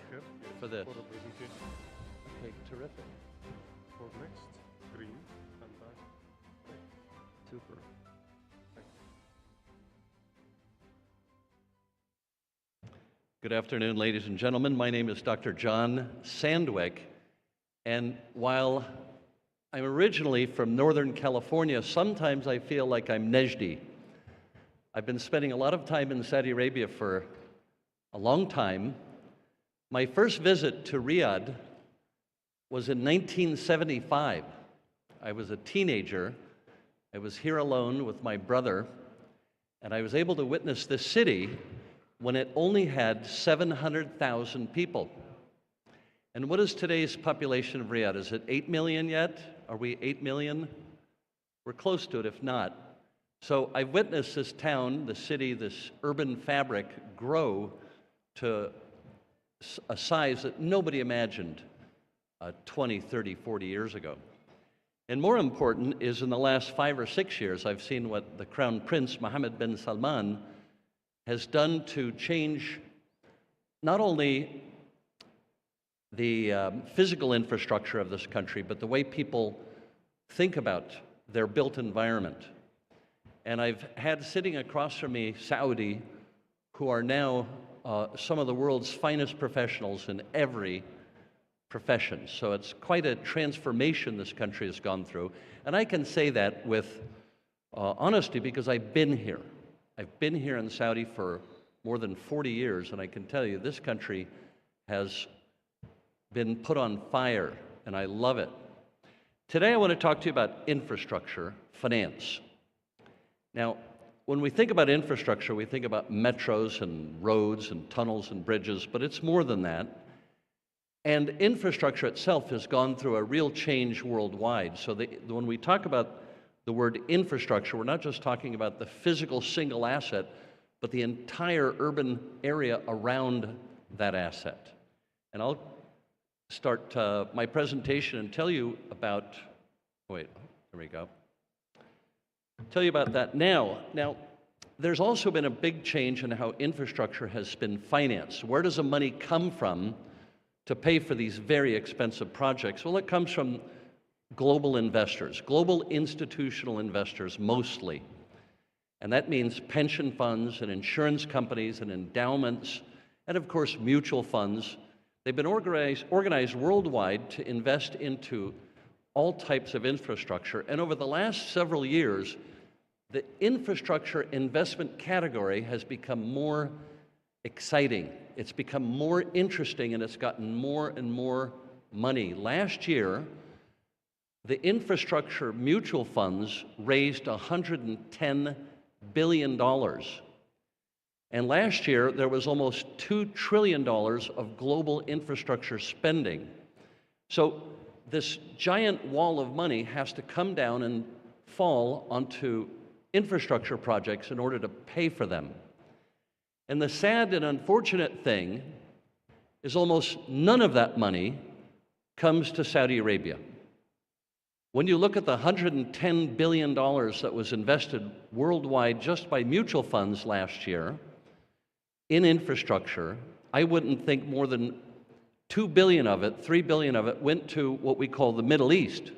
for this. For the presentation. Okay, terrific. For next, green and back. Super. Good afternoon, ladies and gentlemen. My name is Dr. John Sandwick, and while I'm originally from Northern California, sometimes I feel like I'm Nejdi. I've been spending a lot of time in Saudi Arabia for a long time. My first visit to Riyadh was in 1975. I was a teenager. I was here alone with my brother, and I was able to witness this city when it only had 700,000 people. And what is today's population of Riyadh? Is it 8 million yet? Are we 8 million? We're close to it, if not. So I've witnessed this town, the city, this urban fabric grow to a size that nobody imagined 20, 30, 40 years ago. And more important is in the last 5 or 6 years, I've seen what the Crown Prince, Mohammed bin Salman, has done to change not only the physical infrastructure of this country, but the way people think about their built environment. And I've had sitting across from me Saudi, who are now some of the world's finest professionals in every profession. So it's quite a transformation this country has gone through. And I can say that with honesty because I've been here. I've been here in Saudi for more than 40 years, and I can tell you this country has been put on fire, and I love it. Today I want to talk to you about infrastructure, finance. Now, when we think about infrastructure, we think about metros and roads and tunnels and bridges, but it's more than that. And infrastructure itself has gone through a real change worldwide. So when we talk about the word infrastructure, we're not just talking about the physical single asset, but the entire urban area around that asset. And I'll start my presentation and tell you about, wait, there we go. Tell you about that now. Now, there's also been a big change in how infrastructure has been financed. Where does the money come from to pay for these very expensive projects? Well, it comes from global investors, global institutional investors mostly. And that means pension funds and insurance companies and endowments, and of course mutual funds. They've been organized worldwide to invest into all types of infrastructure. And over the last several years, the infrastructure investment category has become more exciting. It's become more interesting, and it's gotten more and more money. Last year, the infrastructure mutual funds raised $110 billion. And last year, there was almost $2 trillion of global infrastructure spending. So this giant wall of money has to come down and fall onto infrastructure projects in order to pay for them. And the sad and unfortunate thing is almost none of that money comes to Saudi Arabia. When you look at the $110 billion that was invested worldwide just by mutual funds last year in infrastructure, I wouldn't think more than $2 billion of it, $3 billion of it went to what we call the Middle East.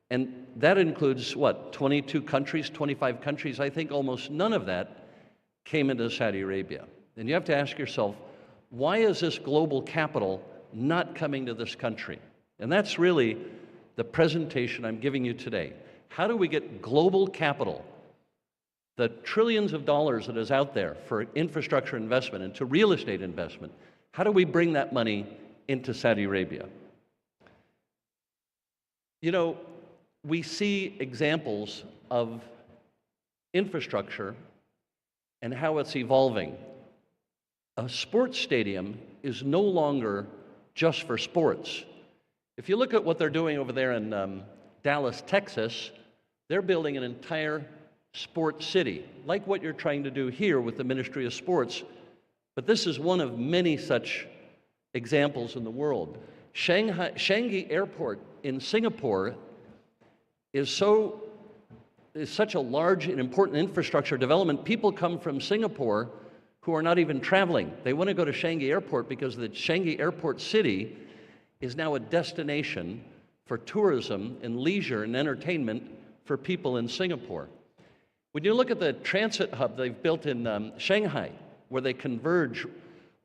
And that includes, what, 22 countries, 25 countries? I think almost none of that came into Saudi Arabia. And you have to ask yourself, why is this global capital not coming to this country? And that's really the presentation I'm giving you today. How do we get global capital, the trillions of dollars that is out there for infrastructure investment and to real estate investment, how do we bring that money into Saudi Arabia? You know, we see examples of infrastructure and how it's evolving. A sports stadium is no longer just for sports. If you look at what they're doing over there in Dallas, Texas, they're building an entire sports city, like what you're trying to do here with the Ministry of Sports. But this is one of many such examples in the world. Changi Airport in Singapore is such a large and important infrastructure development. People come from Singapore who are not even traveling. They want to go to Changi Airport because the Changi Airport city is now a destination for tourism and leisure and entertainment for people in Singapore. When you look at the transit hub they've built in Shanghai, where they converge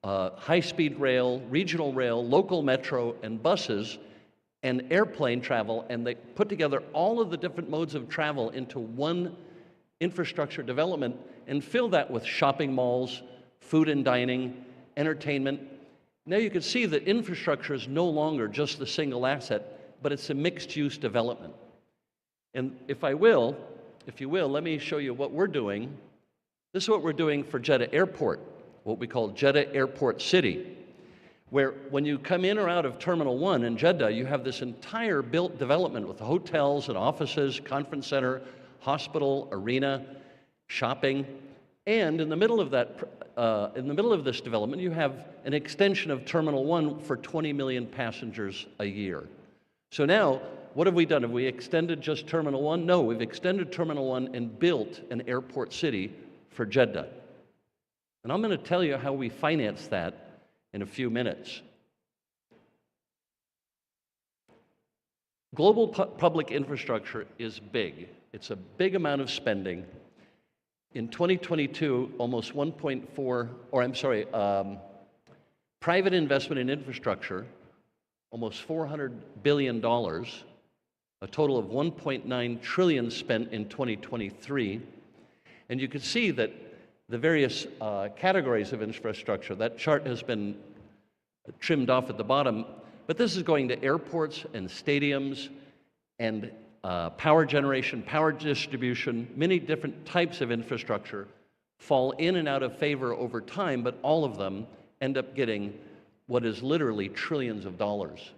high-speed rail, regional rail, local metro, and buses, and airplane travel, and they put together all of the different modes of travel into one infrastructure development and fill that with shopping malls, food and dining, entertainment. Now you can see that infrastructure is no longer just the single asset, but it's a mixed-use development. And if you will, let me show you what we're doing. This is what we're doing for Jeddah Airport, what we call Jeddah Airport City, where when you come in or out of Terminal 1 in Jeddah, you have this entire built development with hotels and offices, conference center, hospital, arena, shopping, and in the middle of this development, you have an extension of Terminal 1 for 20 million passengers a year. So now, what have we done? Have we extended just Terminal 1? No, we've extended Terminal 1 and built an airport city for Jeddah. And I'm going to tell you how we finance that in a few minutes. Global public infrastructure is big. It's a big amount of spending. In 2022, almost private investment in infrastructure, almost $400 billion, a total of $1.9 trillion spent in 2023. And you can see that the various categories of infrastructure, that chart has been trimmed off at the bottom, but this is going to airports and stadiums and power generation, power distribution, many different types of infrastructure fall in and out of favor over time, but all of them end up getting what is literally trillions of dollars.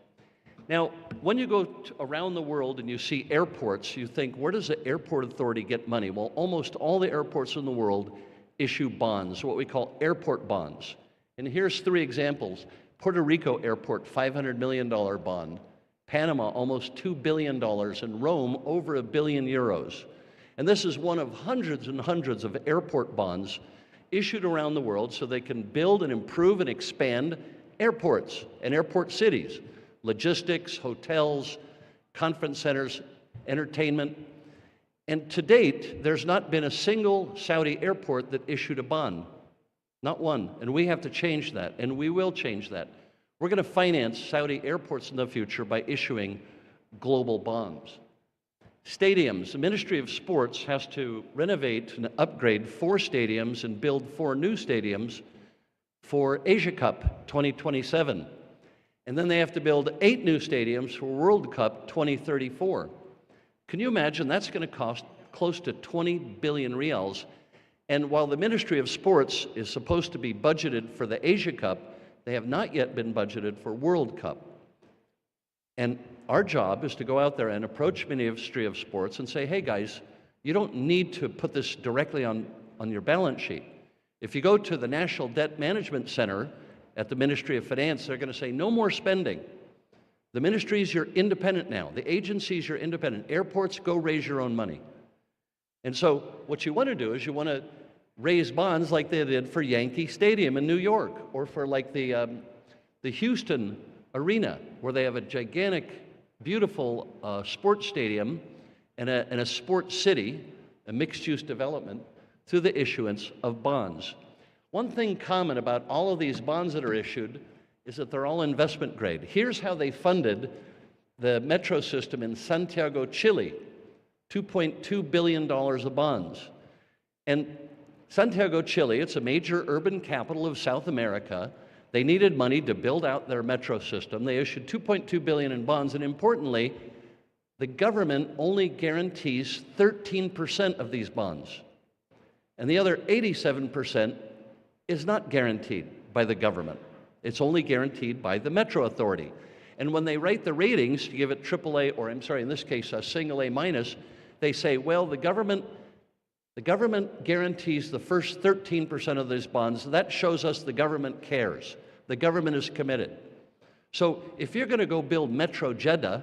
Now, when you go around the world and you see airports, you think, where does the airport authority get money? Well, almost all the airports in the world issue bonds, what we call airport bonds. And here's 3 examples. Puerto Rico Airport, $500 million bond. Panama, almost $2 billion. And Rome, over €1 billion. And this is one of hundreds and hundreds of airport bonds issued around the world so they can build and improve and expand airports and airport cities, logistics, hotels, conference centers, entertainment. And to date, there's not been a single Saudi airport that issued a bond. Not one. And we have to change that, and we will change that. We're going to finance Saudi airports in the future by issuing global bonds. Stadiums. The Ministry of Sports has to renovate and upgrade 4 stadiums and build 4 new stadiums for Asia Cup 2027. And then they have to build 8 new stadiums for World Cup 2034. Can you imagine? That's going to cost close to 20 billion riyals. And while the Ministry of Sports is supposed to be budgeted for the Asia Cup, they have not yet been budgeted for World Cup. And our job is to go out there and approach Ministry of Sports and say, hey guys, you don't need to put this directly on your balance sheet. If you go to the National Debt Management Center at the Ministry of Finance, they're going to say, no more spending. The ministries, you're independent now. The agencies, you're independent. Airports, go raise your own money. And so what you want to do is you want to raise bonds like they did for Yankee Stadium in New York, or for like the Houston Arena, where they have a gigantic, beautiful sports stadium and a sports city, a mixed-use development, through the issuance of bonds. One thing common about all of these bonds that are issued is that they're all investment grade. Here's how they funded the metro system in Santiago, Chile, $2.2 billion of bonds. And Santiago, Chile, it's a major urban capital of South America. They needed money to build out their metro system. They issued $2.2 billion in bonds, and importantly, the government only guarantees 13% of these bonds. And the other 87% is not guaranteed by the government. It's only guaranteed by the Metro Authority. And when they write the ratings to give it AAA, or I'm sorry, in this case, a single A minus, they say, well, the government guarantees the first 13% of these bonds. That shows us the government cares. The government is committed. So if you're going to go build Metro Jeddah,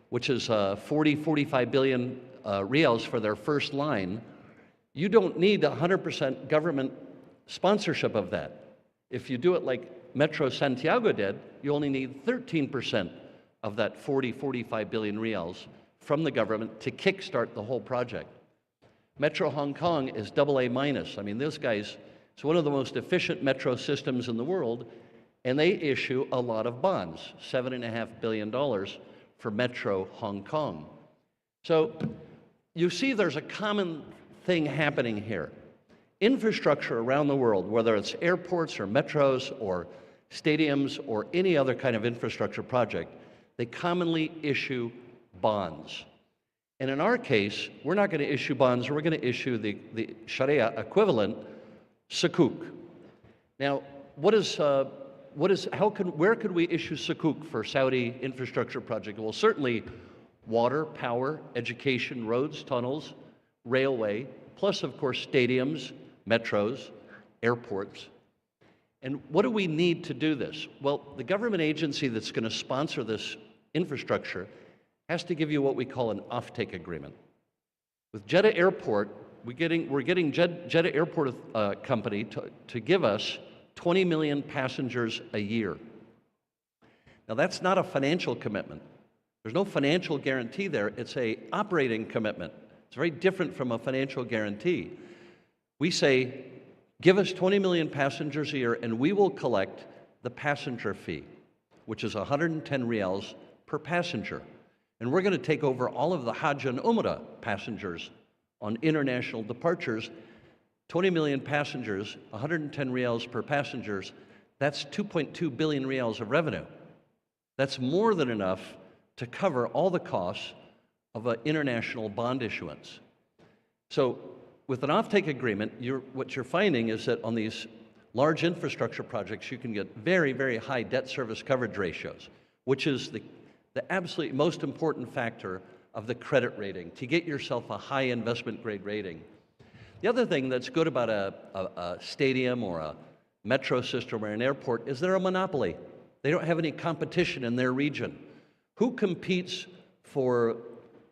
which is 45 billion riyals for their first line, you don't need 100% government sponsorship of that. If you do it like Metro Santiago did, you only need 13% of that 45 billion riyals from the government to kickstart the whole project. Metro Hong Kong is AA minus. I mean, those guys, it's one of the most efficient metro systems in the world, and they issue a lot of bonds, $7.5 billion for Metro Hong Kong. So you see there's a common thing happening here. Infrastructure around the world, whether it's airports or metros or stadiums or any other kind of infrastructure project, they commonly issue bonds. And in our case, we're not going to issue bonds, we're going to issue the Sharia equivalent, sukuk. Now, where could we issue sukuk for Saudi infrastructure project? Well, certainly water, power, education, roads, tunnels, railway, plus of course stadiums, metros, airports. And what do we need to do this? Well, the government agency that's going to sponsor this infrastructure has to give you what we call an offtake agreement. With Jeddah Airport, we're getting Jeddah Airport Company to give us 20 million passengers a year. Now that's not a financial commitment. There's no financial guarantee there. It's an operating commitment. It's very different from a financial guarantee. We say, give us 20 million passengers a year and we will collect the passenger fee, which is 110 riyals per passenger. And we're going to take over all of the Hajj and Umrah passengers on international departures. 20 million passengers, 110 riyals per passengers, that's 2.2 billion riyals of revenue. That's more than enough to cover all the costs of an international bond issuance. So with an offtake agreement, what you're finding is that on these large infrastructure projects, you can get very, very high debt service coverage ratios, which is the absolutely most important factor of the credit rating, to get yourself a high investment grade rating. The other thing that's good about a stadium or a metro system or an airport is they're a monopoly. They don't have any competition in their region. Who competes for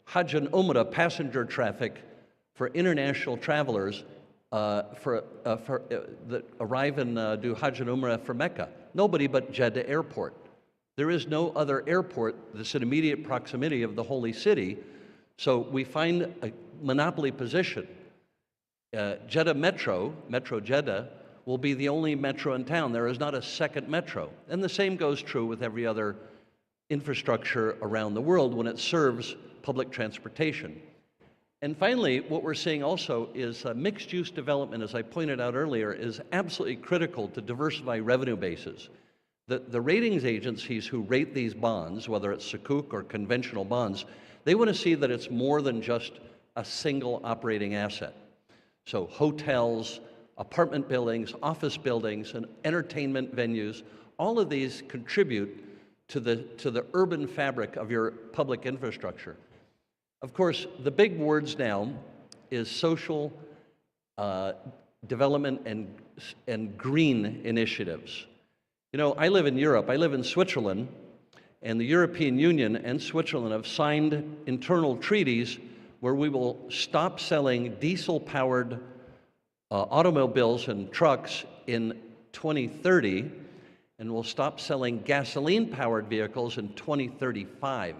Hajj and Umrah passenger traffic for international travelers that arrive and do Hajj and Umrah for Mecca? Nobody but Jeddah Airport. There is no other airport that's in immediate proximity of the holy city, so we find a monopoly position. Jeddah Metro Jeddah, will be the only metro in town. There is not a second metro. And the same goes true with every other infrastructure around the world when it serves public transportation. And finally, what we're seeing also is mixed-use development, as I pointed out earlier, is absolutely critical to diversify revenue bases. The ratings agencies who rate these bonds, whether it's Sukuk or conventional bonds, they want to see that it's more than just a single operating asset. So hotels, apartment buildings, office buildings, and entertainment venues, all of these contribute to the urban fabric of your public infrastructure. Of course, the big words now is social development and green initiatives. You know, I live in Europe, I live in Switzerland, and the European Union and Switzerland have signed internal treaties where we will stop selling diesel-powered automobiles and trucks in 2030, and we'll stop selling gasoline-powered vehicles in 2035.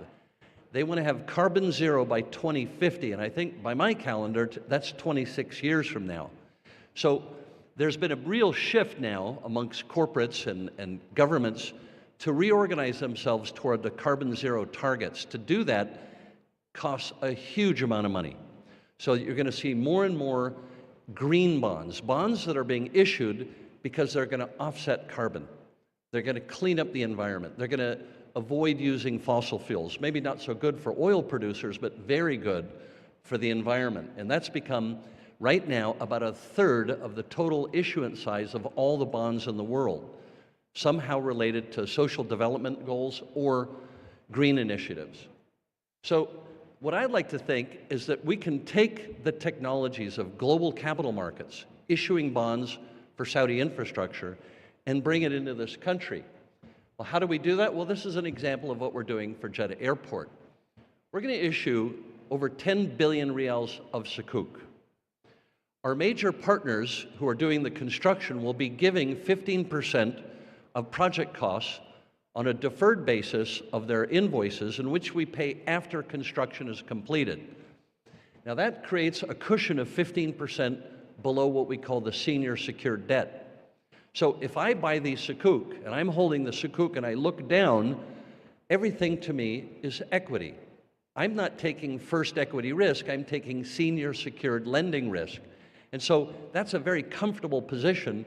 They want to have carbon zero by 2050, and I think by my calendar, that's 26 years from now. So there's been a real shift now amongst corporates and governments to reorganize themselves toward the carbon zero targets. To do that costs a huge amount of money. So you're going to see more and more green bonds, bonds that are being issued because they're going to offset carbon. They're going to clean up the environment. They're going to avoid using fossil fuels. Maybe not so good for oil producers, but very good for the environment. And that's become, right now, about a third of the total issuance size of all the bonds in the world, somehow related to social development goals or green initiatives. So what I'd like to think is that we can take the technologies of global capital markets, issuing bonds for Saudi infrastructure, and bring it into this country. Well, how do we do that? Well, this is an example of what we're doing for Jeddah Airport. We're going to issue over 10 billion riyals of Sukuk. Our major partners who are doing the construction will be giving 15% of project costs on a deferred basis of their invoices, in which we pay after construction is completed. Now that creates a cushion of 15% below what we call the senior secured debt. So if I buy these Sukuk, and I'm holding the Sukuk and I look down, everything to me is equity. I'm not taking first equity risk, I'm taking senior secured lending risk. And so that's a very comfortable position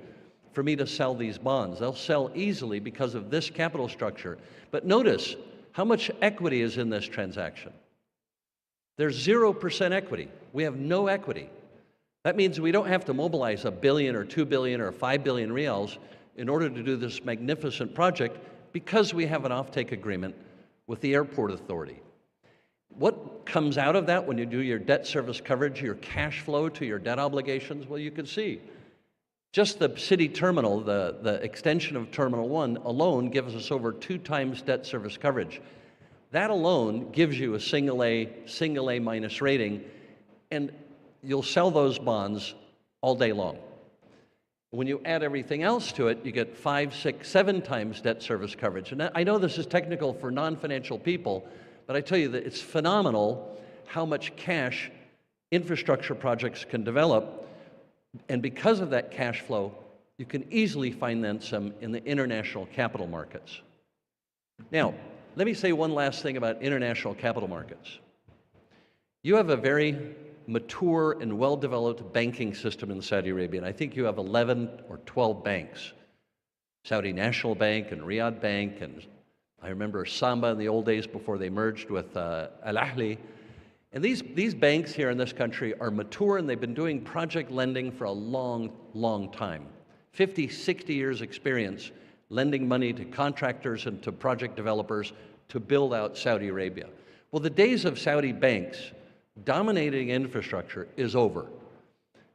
for me to sell these bonds. They'll sell easily because of this capital structure. But notice how much equity is in this transaction. There's 0% equity. We have no equity. That means we don't have to mobilize $1 billion or $2 billion or 5 billion riyals in order to do this magnificent project, because we have an offtake agreement with the airport authority. What comes out of that when you do your debt service coverage, your cash flow to your debt obligations? Well, you can see. Just the city terminal, the extension of Terminal 1 alone gives us over 2 times debt service coverage. That alone gives you a single A minus rating, and you'll sell those bonds all day long. When you add everything else to it, you get 5, 6, 7 times debt service coverage. And I know this is technical for non-financial people, but I tell you that it's phenomenal how much cash infrastructure projects can develop. And because of that cash flow, you can easily find then some in the international capital markets. Now, let me say one last thing about international capital markets. You have a very mature and well-developed banking system in Saudi Arabia, and I think you have 11 or 12 banks. Saudi National Bank and Riyadh Bank and I remember Samba in the old days before they merged with Al Ahli. And these banks here in this country are mature, and they've been doing project lending for a long, long time. 50, 60 years experience lending money to contractors and to project developers to build out Saudi Arabia. Well, the days of Saudi banks dominating infrastructure is over.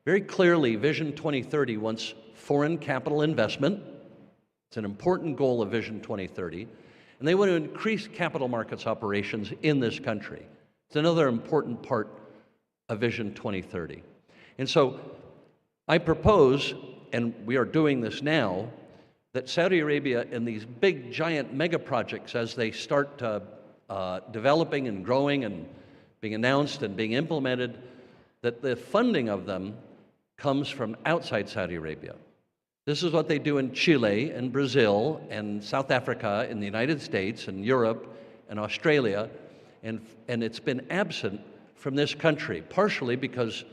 Very clearly, Vision 2030 wants foreign capital investment. It's an important goal of Vision 2030. And they want to increase capital markets operations in this country. It's another important part of Vision 2030. And so I propose, and we are doing this now, that Saudi Arabia in these big, giant mega projects, as they start developing and growing and being announced and being implemented, that the funding of them comes from outside Saudi Arabia. This is what they do in Chile and Brazil and South Africa, in the United States and Europe and Australia, and it's been absent from this country, partially because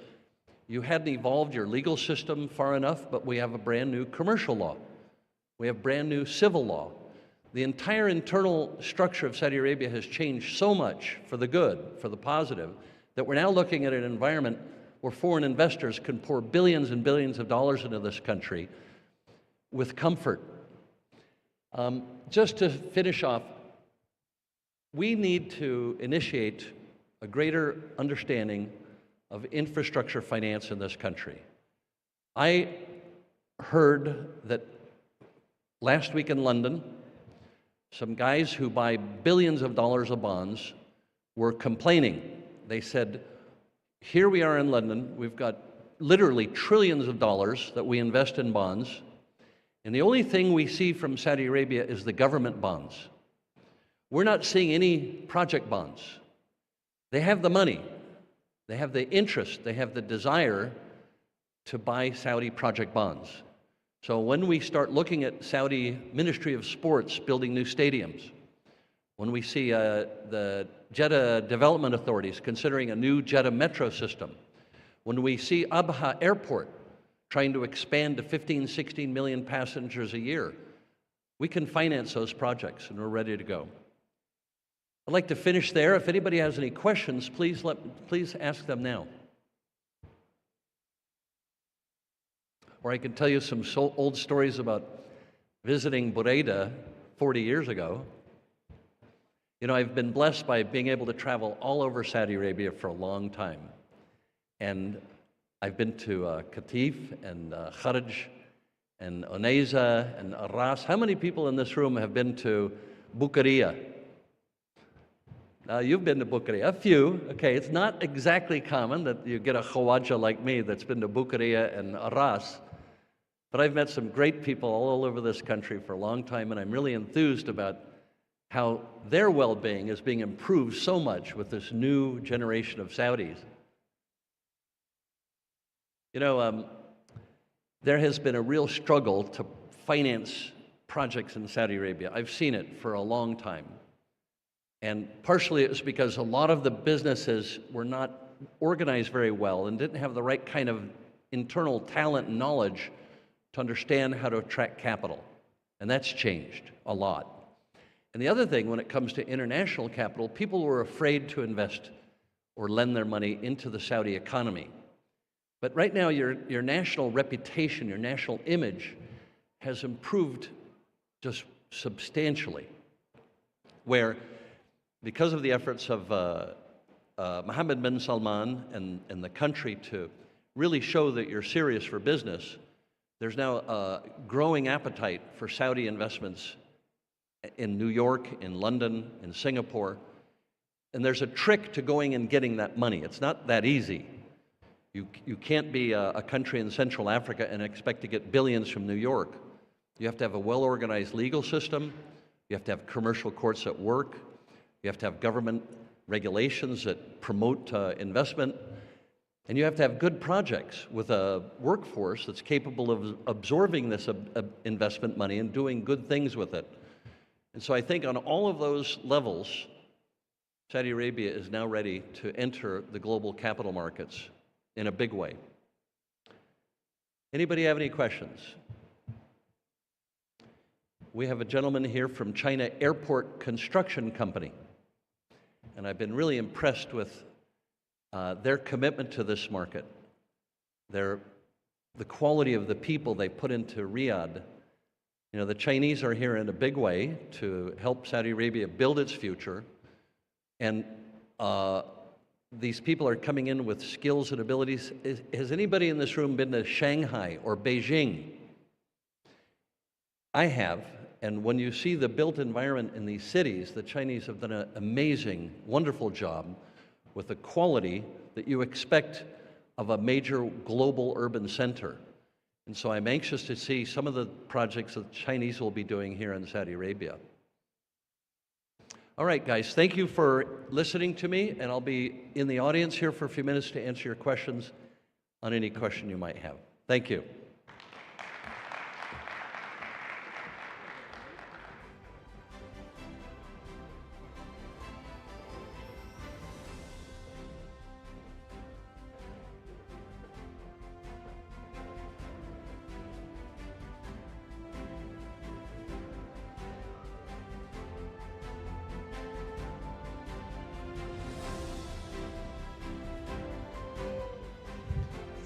you hadn't evolved your legal system far enough, but we have a brand new commercial law. We have brand new civil law. The entire internal structure of Saudi Arabia has changed so much for the good, for the positive, that we're now looking at an environment where foreign investors can pour billions and billions of dollars into this country with comfort. Just to finish off, we need to initiate a greater understanding of infrastructure finance in this country. I heard that last week in London, some guys who buy billions of dollars of bonds were complaining. They said, here we are in London, we've got literally trillions of dollars that we invest in bonds, and the only thing we see from Saudi Arabia is the government bonds. We're not seeing any project bonds. They have the money, they have the interest, they have the desire to buy Saudi project bonds. So when we start looking at Saudi Ministry of Sports building new stadiums, when we see the Jeddah Development Authorities considering a new Jeddah metro system, when we see Abha Airport trying to expand to 15, 16 million passengers a year, we can finance those projects, and we're ready to go. I'd like to finish there. If anybody has any questions, please ask them now. Or I can tell you some old stories about visiting Buraydah 40 years ago. You know, I've been blessed by being able to travel all over Saudi Arabia for a long time. And I've been to Qatif and Kharj and Unayza and Arras. How many people in this room have been to Bukaria? Now, you've been to Bukaria. A few. Okay, it's not exactly common that you get a Khawaja like me that's been to Bukaria and Arras. But I've met some great people all over this country for a long time, and I'm really enthused about how their well-being is being improved so much with this new generation of Saudis. You know, there has been a real struggle to finance projects in Saudi Arabia. I've seen it for a long time. And partially it was because a lot of the businesses were not organized very well and didn't have the right kind of internal talent and knowledge to understand how to attract capital. And that's changed a lot. And the other thing, when it comes to international capital, people were afraid to invest or lend their money into the Saudi economy. But right now, your national reputation, your national image has improved just substantially, where because of the efforts of Mohammed bin Salman and the country to really show that you're serious for business, there's now a growing appetite for Saudi investments in New York, in London, in Singapore. And there's a trick to going and getting that money. It's not that easy. You can't be a country in Central Africa and expect to get billions from New York. You have to have a well-organized legal system. You have to have commercial courts that work. You have to have government regulations that promote investment. And you have to have good projects with a workforce that's capable of absorbing this investment money and doing good things with it. And so I think on all of those levels, Saudi Arabia is now ready to enter the global capital markets in a big way. Anybody have any questions? we have a gentleman here from China Airport Construction Company. And I've been really impressed with their commitment to this market, the quality of the people they put into Riyadh. You know, the Chinese are here in a big way to help Saudi Arabia build its future. And these people are coming in with skills and abilities. Has anybody in this room been to Shanghai or Beijing? I have. And when you see the built environment in these cities, the Chinese have done an amazing, wonderful job with the quality that you expect of a major global urban center. And so I'm anxious to see some of the projects that the Chinese will be doing here in Saudi Arabia. All right, guys, thank you for listening to me, and I'll be in the audience here for a few minutes to answer your questions on any question you might have. Thank you.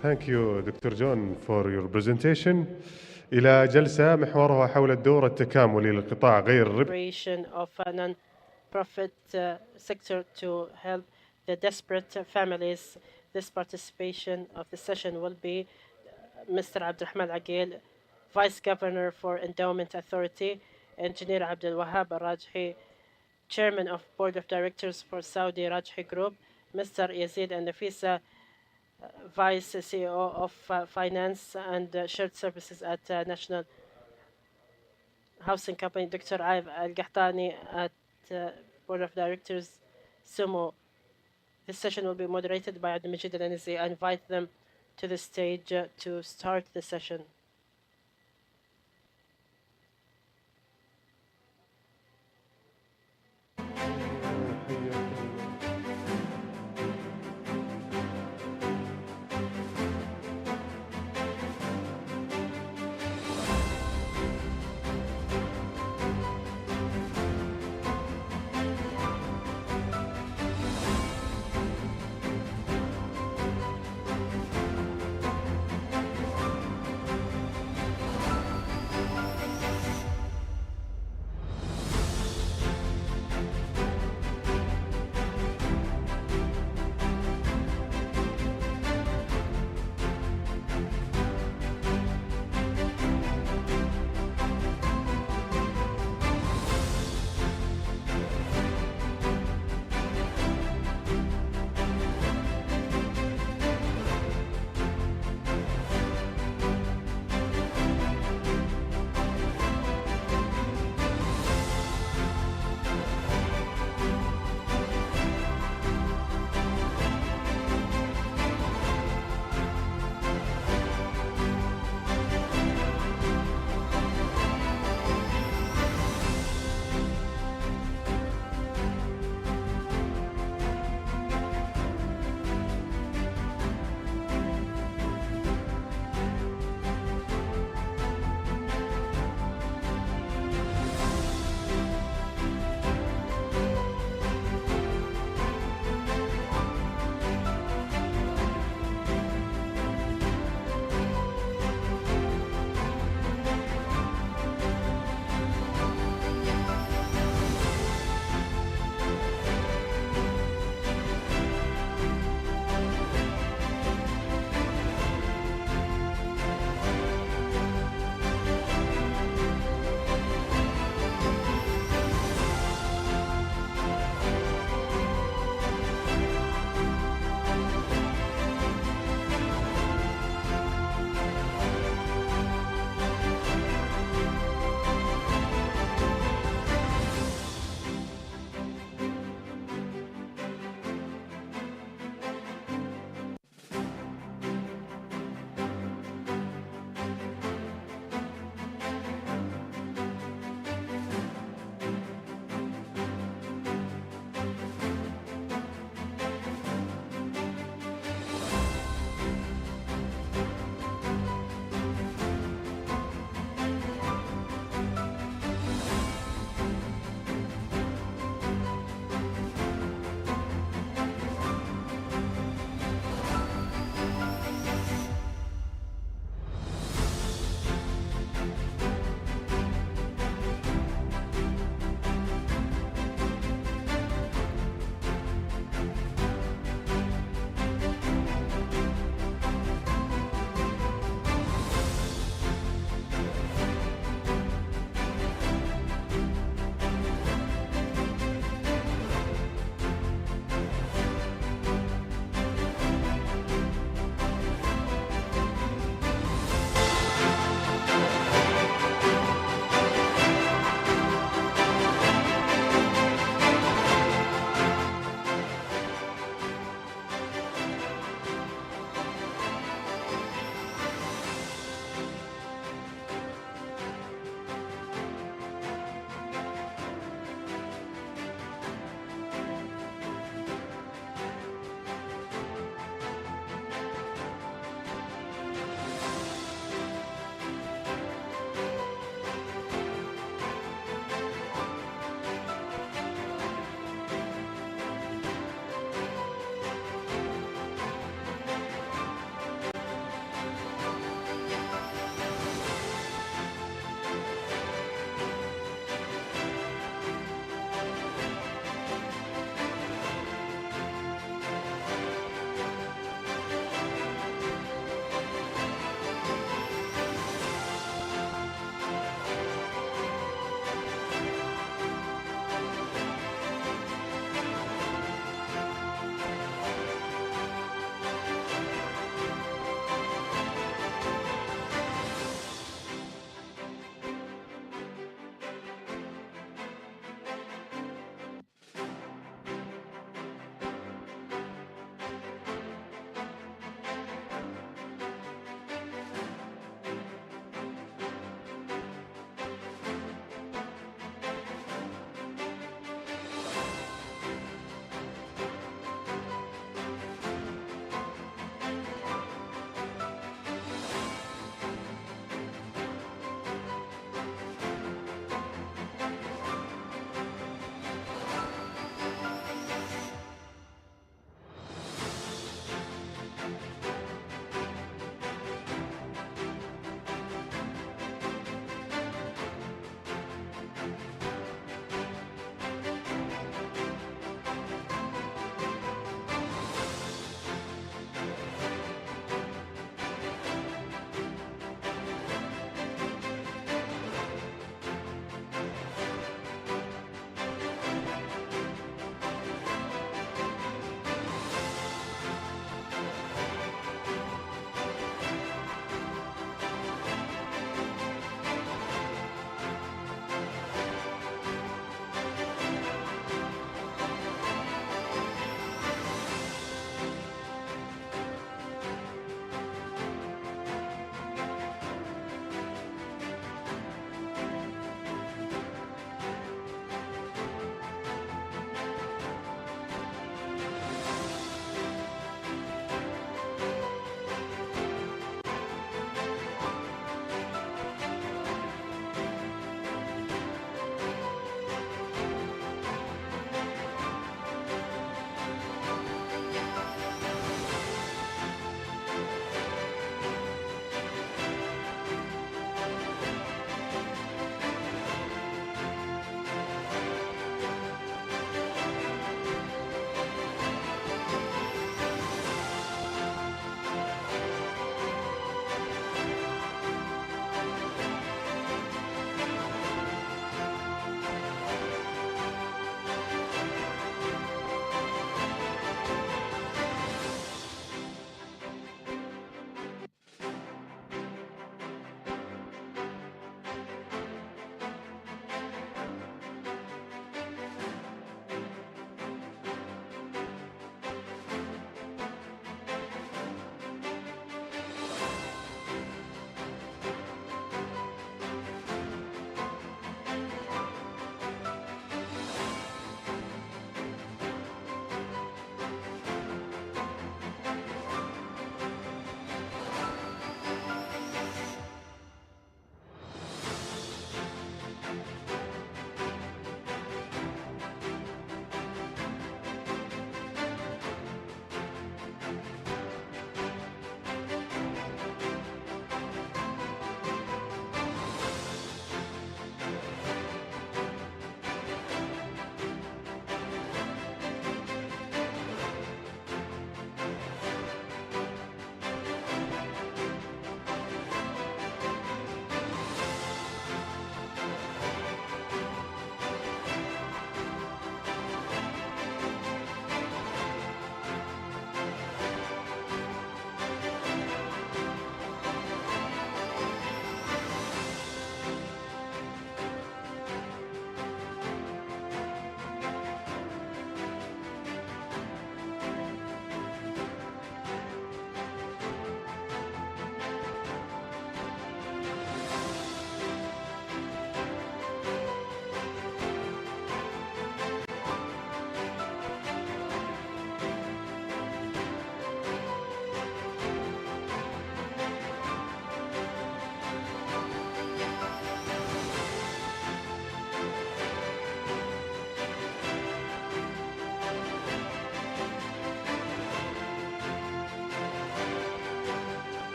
Thank you, Dr. John, for your presentation. إلى جلسة محورها حول الدور التكاملي للقطاع غير الربحي. Creation of a non-profit sector to help the desperate families. This participation of the session will be Mr. Abdulrahman Aqil, Vice Governor for Endowment Authority, Engineer Abdul Wahab Al-Rajhi, Chairman of Board of Directors for Saudi Rajhi Group, Mr. Yazid and Nafisa, Vice CEO of Finance and Shared Services at National Housing Company, Dr. Aib Al-Qahtani at Board of Directors, Sumo. This session will be moderated by Abdul Majid Al-Anizi. I invite them to the stage to start the session.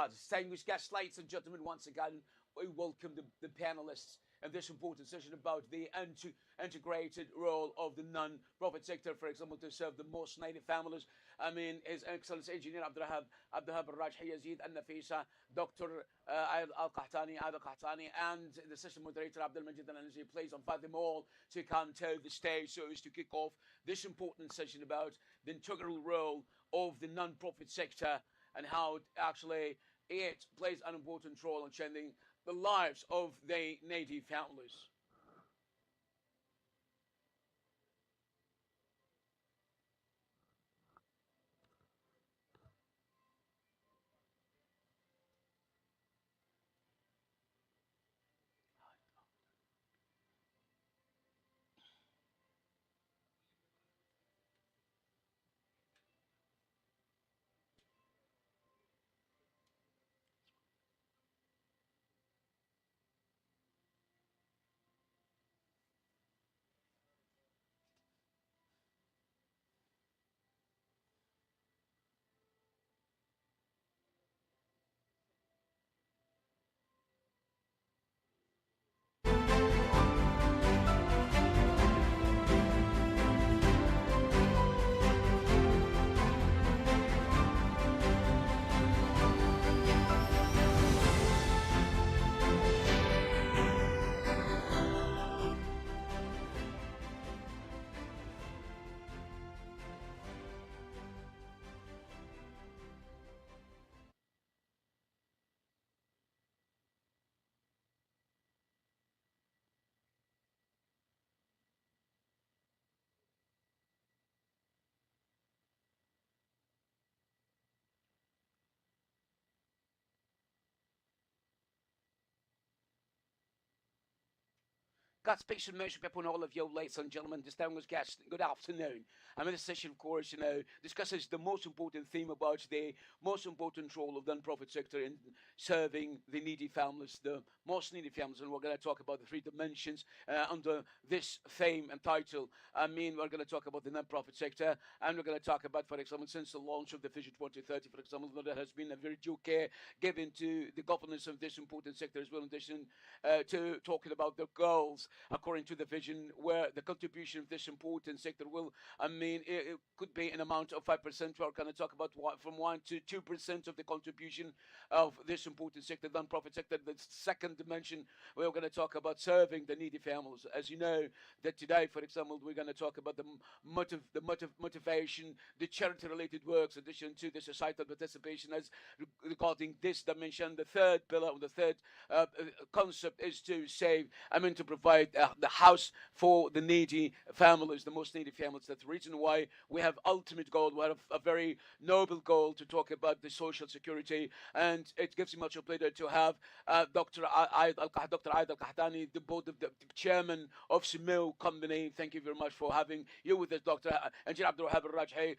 Distinguished guests, ladies and gentlemen, once again, we welcome the panelists in this important session about the integrated role of the non-profit sector, for example, to serve the most native families. I mean, His Excellency Engineer Abdulhab Al-Rajhi Yazid Al-Nafisa, Dr. Al-Qahtani, and the session moderator Abdul Majid Al-Anzi. Please invite them all to come to the stage so as to kick off this important session about the integral role of the non-profit sector and how it plays an important role in changing the lives of the native families. God's peace and mercy be upon all of you, ladies and gentlemen, distinguished guests. Good afternoon. This session, of course, discusses the most important theme about the most important role of the non-profit sector in serving the needy families, the most needy families. And we're going to talk about the three dimensions under this theme and title. We're going to talk about the non-profit sector, and we're going to talk about, for example, since the launch of the Vision 2030, for example, there has been a very due care given to the governance of this important sector as well, in addition to talking about the goals according to the vision, where the contribution of this important sector will, it could be an amount of 5%. We're going to talk about from 1 to 2% of the contribution of this important sector, the non-profit sector. The second dimension, we're going to talk about serving the needy families. As you know, that today, for example, we're going to talk about the motivation, the charity-related works, in addition to the societal participation as regarding this dimension. The third pillar, or the third concept is to save, to provide the house for the needy families, the most needy families. That's the reason why we have ultimate goal. We have a very noble goal to talk about the social security, and it gives me much pleasure to have Dr. Aid Al-Qahtani, the board of the chairman of Simil Company. Thank you very much for having you with us, Dr. Engineer Abdulwahab Al-Rajhi,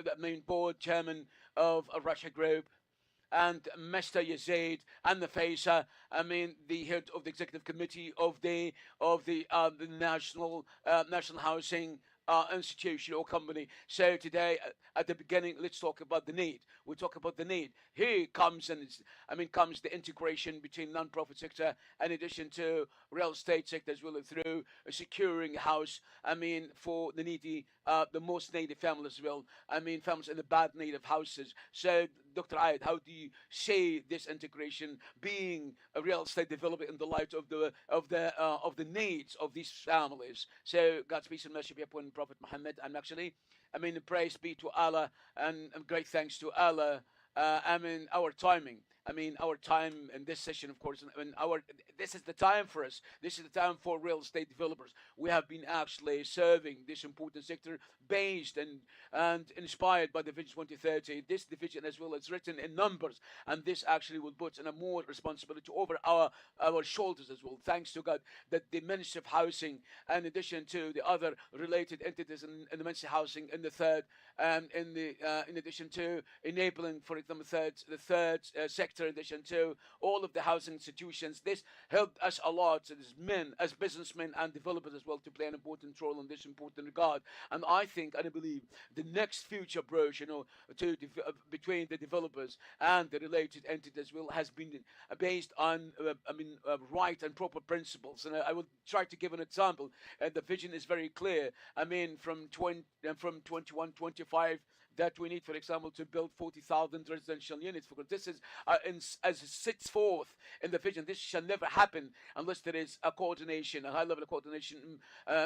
the main board chairman of Al-Rajhi Group, and Mr. Yazid and the Faisa, the head of the executive committee of the national housing institution or company. So today, at the beginning, let's talk about the need. We talk about the need. Here comes comes the integration between non-profit sector, in addition to real estate sector as well, through securing a house. For the needy, the most needy families as well. Families in the bad need of houses. So, Dr. Aid, how do you see this integration being a real estate developer in the light of the needs of these families? So, God's peace and mercy be upon Prophet Muhammad. And actually, praise be to Allah, and great thanks to Allah. Our timing. Our time in this session, of course, this is the time for us. This is the time for real estate developers. We have been actually serving this important sector based and inspired by the Vision 2030. This division as well is written in numbers, and this actually will put in a more responsibility over our shoulders as well. Thanks to God that the Ministry of Housing, in addition to the other related entities in the Ministry of Housing, in the third, in addition to enabling, for example, the third sector sector, in addition to all of the housing institutions. This helped us a lot as men, as businessmen and developers as well, to play an important role in this important regard. And I think and I believe the next future approach, between the developers and the related entities will has been based on, right and proper principles. And I will try to give an example. The vision is very clear. I mean, from 21, 25, that we need, for example, to build 40,000 residential units. Because this is, as it sits forth in the vision, this shall never happen unless there is a coordination, a high level of coordination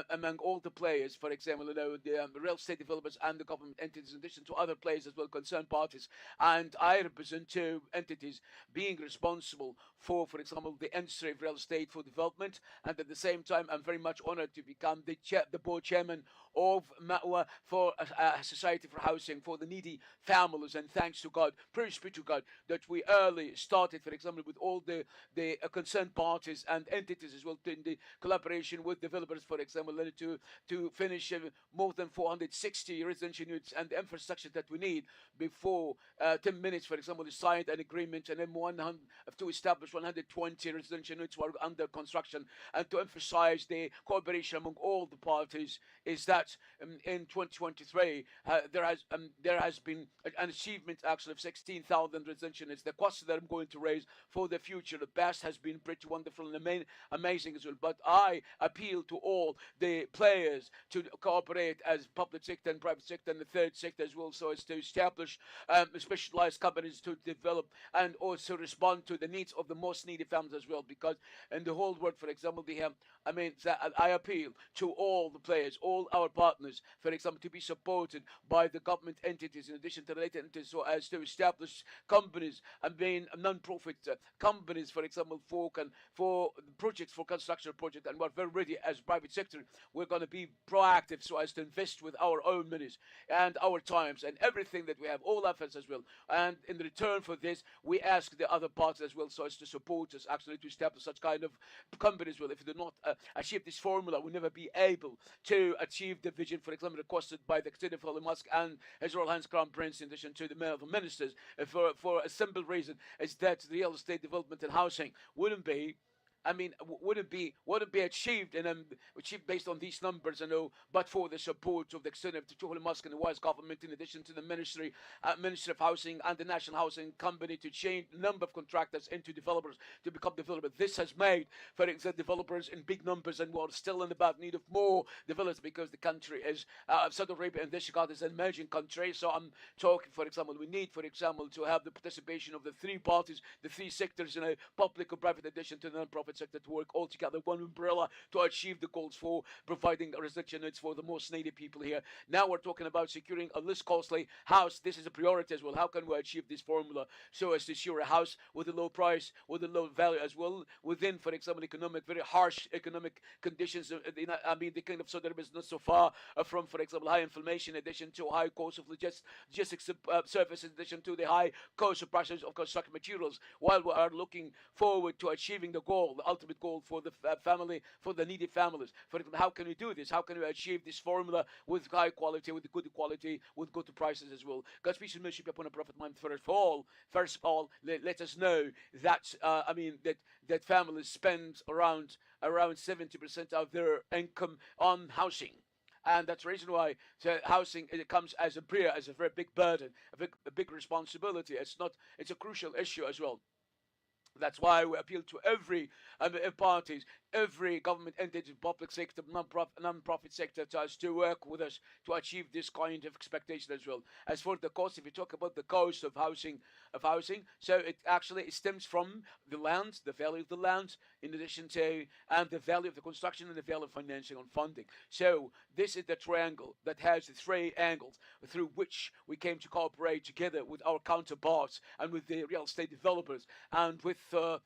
among all the players. For example, the real estate developers and the government entities, in addition to other players as well, concerned parties. And I represent two entities being responsible for example, the industry of real estate for development. And at the same time, I'm very much honored to become the board chairman of MAWA for a society for housing for the needy families. And thanks to God, praise be to God, that we early started, for example, with all the concerned parties and entities as well, in the collaboration with developers, for example, to finish more than 460 residential units and the infrastructure that we need before 10 minutes, for example, is signed an agreement, and then to establish 120 residential units were under construction. And to emphasize the cooperation among all the parties is that in 2023 there has been an achievement actually of 16,000 residential units. The costs that I'm going to raise for the future, the past has been pretty wonderful and amazing as well. But I appeal to all the players to cooperate as public sector and private sector and the third sector as well, so as to establish specialized companies to develop and also respond to the needs of the most needy families as well. Because in the whole world, for example, I appeal to all the players, all our partners, for example, to be supported by the government entities in addition to related entities, so as to establish companies and being non-profit companies, for example, for projects, for construction projects. And we're very ready as private sector. We're going to be proactive so as to invest with our own monies and our times and everything that we have, all efforts as well. And in return for this, we ask the other parties as well so as to support us actually to establish such kind of companies. Well, if we do not achieve this formula, we'll never be able to achieve the vision, for example, requested by the Executive of Musk and His Royal Highness Crown Prince, in addition to the Mayor of the Ministers, for a simple reason, is that real estate development and housing wouldn't be achieved achieved based on these numbers, but for the support of the Executive to Holy Musk and the wise government, in addition to the Ministry of Housing and the National Housing Company, to change the number of contractors into developers to become developers. This has made, for example, developers in big numbers, and we're still in about need of more developers because the country is Saudi Arabia in this regard is an emerging country. So I'm talking, for example, we need, for example, to have the participation of the three parties, the three sectors, public or private, addition to the non-profit sector, to work all together, one umbrella, to achieve the goals for providing residential units for the most needy people here. Now we're talking about securing a less costly house. This is a priority as well. How can we achieve this formula so as to secure a house with a low price, with a low value as well, within, for example, very harsh economic conditions? The kind of Saudi Arabia is not so far from, for example, high inflation, in addition to high cost of logistics services, in addition to the high cost of prices of construction materials, while we are looking forward to achieving the goal, the ultimate goal for the family, for the needy families. For example, how can we do this? How can we achieve this formula with high quality, with good quality, with good prices as well? God's peace and mercy be upon the Prophet Muhammad. First of all, let us know that that families spend around 70% of their income on housing. And that's the reason why housing, it comes as a very big burden, a big responsibility. It's a crucial issue as well. That's why we appeal to every parties, every government entity, public sector, non-profit sector, to work with us to achieve this kind of expectation as well. As for the cost, if you talk about the cost of housing, so it actually stems from the land, the value of the land, in addition to and the value of the construction and the value of financing and funding. So this is the triangle that has the three angles through which we came to cooperate together with our counterparts and with the real estate developers and with the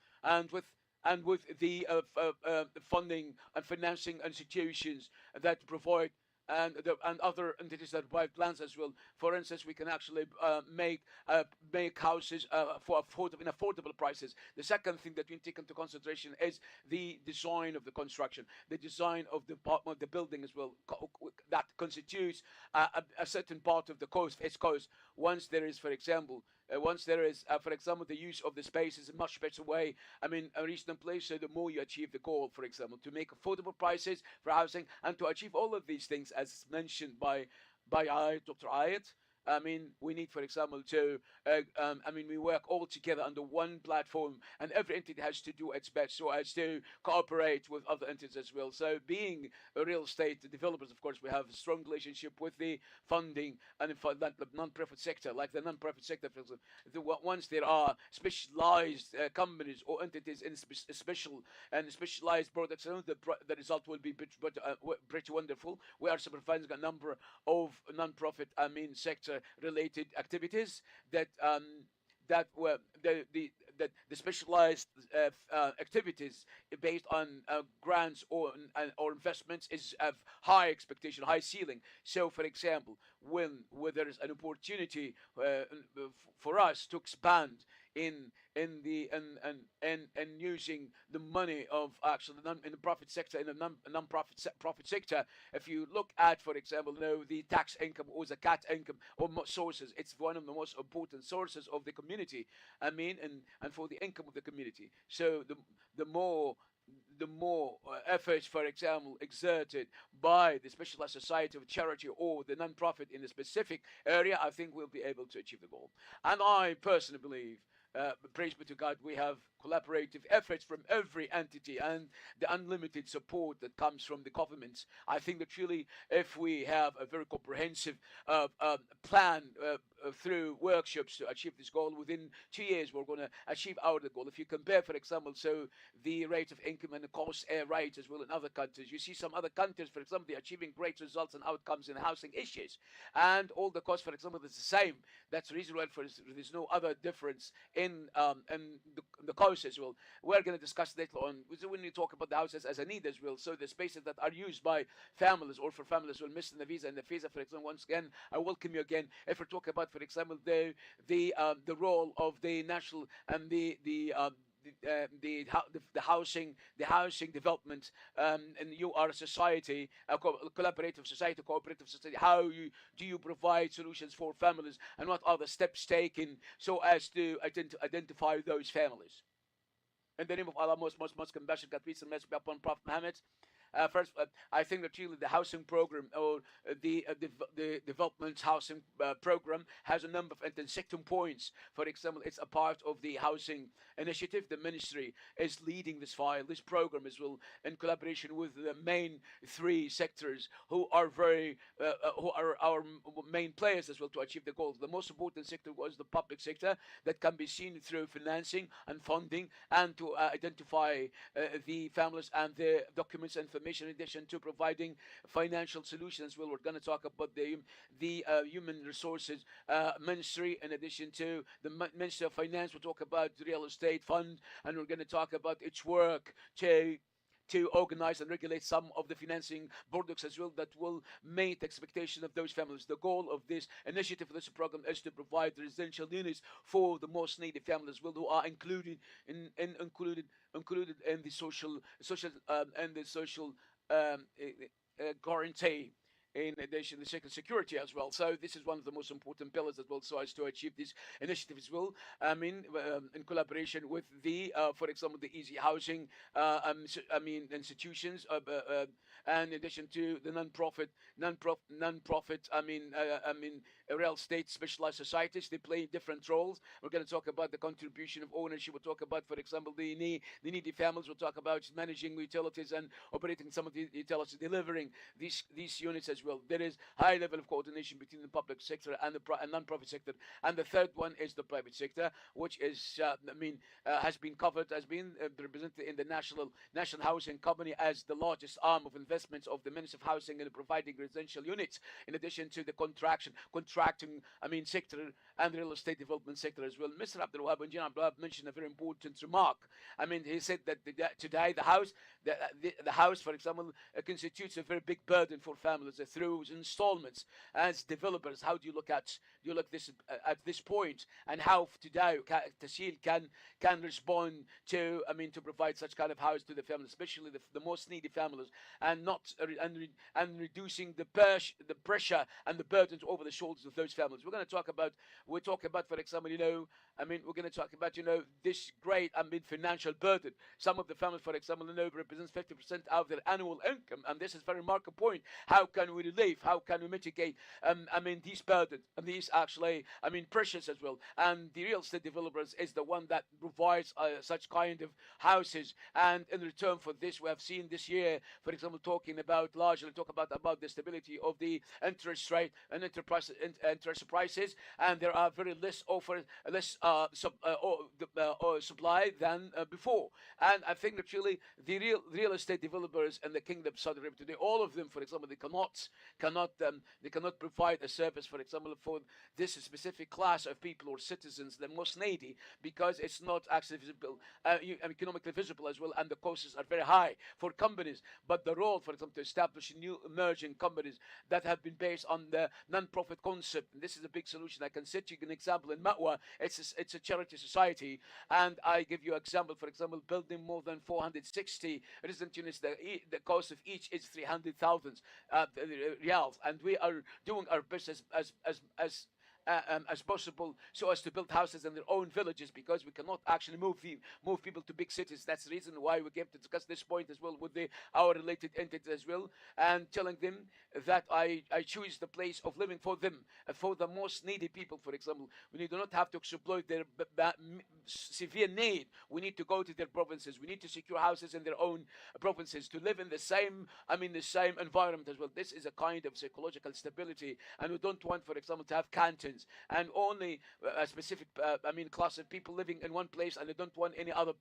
funding and financing institutions that provide and other entities that provide plans as well. For instance, we can actually make houses for affordable prices. The second thing that we take into consideration is the design of the construction, the design of the building as well. That constitutes a certain part of the cost. Its cost. Once there is, for example, once there is, for example, the use of the space is a much better way. I mean, a reasonable place, so the more you achieve the goal, for example, to make affordable prices for housing and to achieve all of these things, as mentioned by Dr. Ayat. I mean, we need, for example, to, I mean, we work all together under one platform, and every entity has to do its best so as to cooperate with other entities as well. So being a real estate developers, of course, we have a strong relationship with the funding and the non-profit sector, like the non-profit sector, for example. Once there are specialized companies or entities in special and specialized products, the result will be pretty wonderful. We are supervising a number of non-profit, I mean, sector related activities that that were the specialized activities based on grants or investments is of high expectation, high ceiling. So, for example, when there is an opportunity for us to expand in using the money of actually in the profit sector, in the non-profit profit sector, if you look at, for example, the tax income or the CAT income or sources, it's one of the most important sources of the community. I mean, and for the income of the community. So the more efforts, for example, exerted by the specialized society of charity or the non-profit in a specific area, I think we'll be able to achieve the goal. And I personally believe, praise be to God, we have collaborative efforts from every entity and the unlimited support that comes from the governments. I think that really, if we have a very comprehensive plan through workshops to achieve this goal, within 2 years we're going to achieve our goal. If you compare, for example, so the rate of income and the cost rate as well in other countries, you see some other countries, for example, they're achieving great results and outcomes in housing issues, and all the costs, for example, is the same. That's the reason why there's no other difference in the cost as well. We're going to discuss later on when we talk about the houses as a need as well. So the spaces that are used by families or for families who are missing the visa and the visa, for example, once again, I welcome you again. If we talk about, for example, the role of the national and the housing development, and you are a society, a collaborative society, cooperative society. How do you provide solutions for families, and what are the steps taken so as to identify those families? In the name of Allah, most compassionate, God, peace and mercy be upon Prophet Muhammad. First, I think that really the housing program or the development housing program has a number of intersecting points. For example, it's a part of the housing initiative. The ministry is leading this program as well, in collaboration with the main 3 sectors who are who are our main players as well to achieve the goals. The most important sector was the public sector, that can be seen through financing and funding, and to identify the families and their documents and information, in addition to providing financial solutions. Well, we're going to talk about the human resources ministry, in addition to the Ministry of Finance. We'll talk about the real estate fund, and we're going to talk about its work to organize and regulate some of the financing products as well that will meet the expectation of those families. The goal of this initiative, this program, is to provide residential units for the most needy families, well, who are included in the social guarantee. In addition, the security as well. So this is one of the most important pillars as well, so as to achieve this initiative as well. I mean, in collaboration with for example, the easy housing, institutions, and in addition to the non-profit, real estate specialized societies. They play different roles. We're going to talk about the contribution of ownership. We'll talk about, for example, the needy families. We'll talk about managing utilities and operating some of the utilities, delivering these units as well. There is high level of coordination between the public sector and the non-profit sector. And the third one is the private sector, which is has been represented in the National Housing Company as the largest arm of investments of the Ministry of Housing and providing residential units, in addition to the contracting sector and the real estate development sector as well. Mr. Abdul Wahab, Engineer Abdul Wahab, mentioned a very important remark. He said that today the house, for example, constitutes a very big burden for families through installments. As developers, how do you look at this at this point, and how today Tasil can respond to provide such kind of house to the families, especially the most needy families, and reducing the pressure and the burdens over the shoulders with those families. We're talking about, for example, we're going to talk about, this great, financial burden. Some of the families, for example, represents 50% of their annual income, and this is a very remarkable point. How can we relieve? How can we mitigate, these burdens? And these actually, precious as well. And the real estate developers is the one that provides such kind of houses. And in return for this, we have seen this year, for example, largely talk about the stability of the interest rate and interest prices, and there are very less supply than before. And I think that really the real estate developers in the Kingdom of Saudi Arabia today, all of them, for example, they cannot provide a service, for example, for this specific class of people or citizens, the most needy, because it's not actually visible, economically visible as well, and the costs are very high for companies. But the role, for example, to establish new emerging companies that have been based on the non-profit concept, and this is a big solution. I can set you an example in Matwa. It's a charity society, and I give you an example. For example, building more than 460 resident units. The cost of each is 300,000 riyals, and we are doing our best as possible so as to build houses in their own villages, because we cannot actually move people to big cities. That's the reason why we came to discuss this point as well with our related entities as well, and telling them that I choose the place of living for them, for the most needy people. For example, we do not have to exploit their severe need. We need to go to their provinces. We need to secure houses in their own provinces to live in the same environment as well. This is a kind of psychological stability, and we don't want, for example, to have cantons and only a specific class of people living in one place, and they don't want any other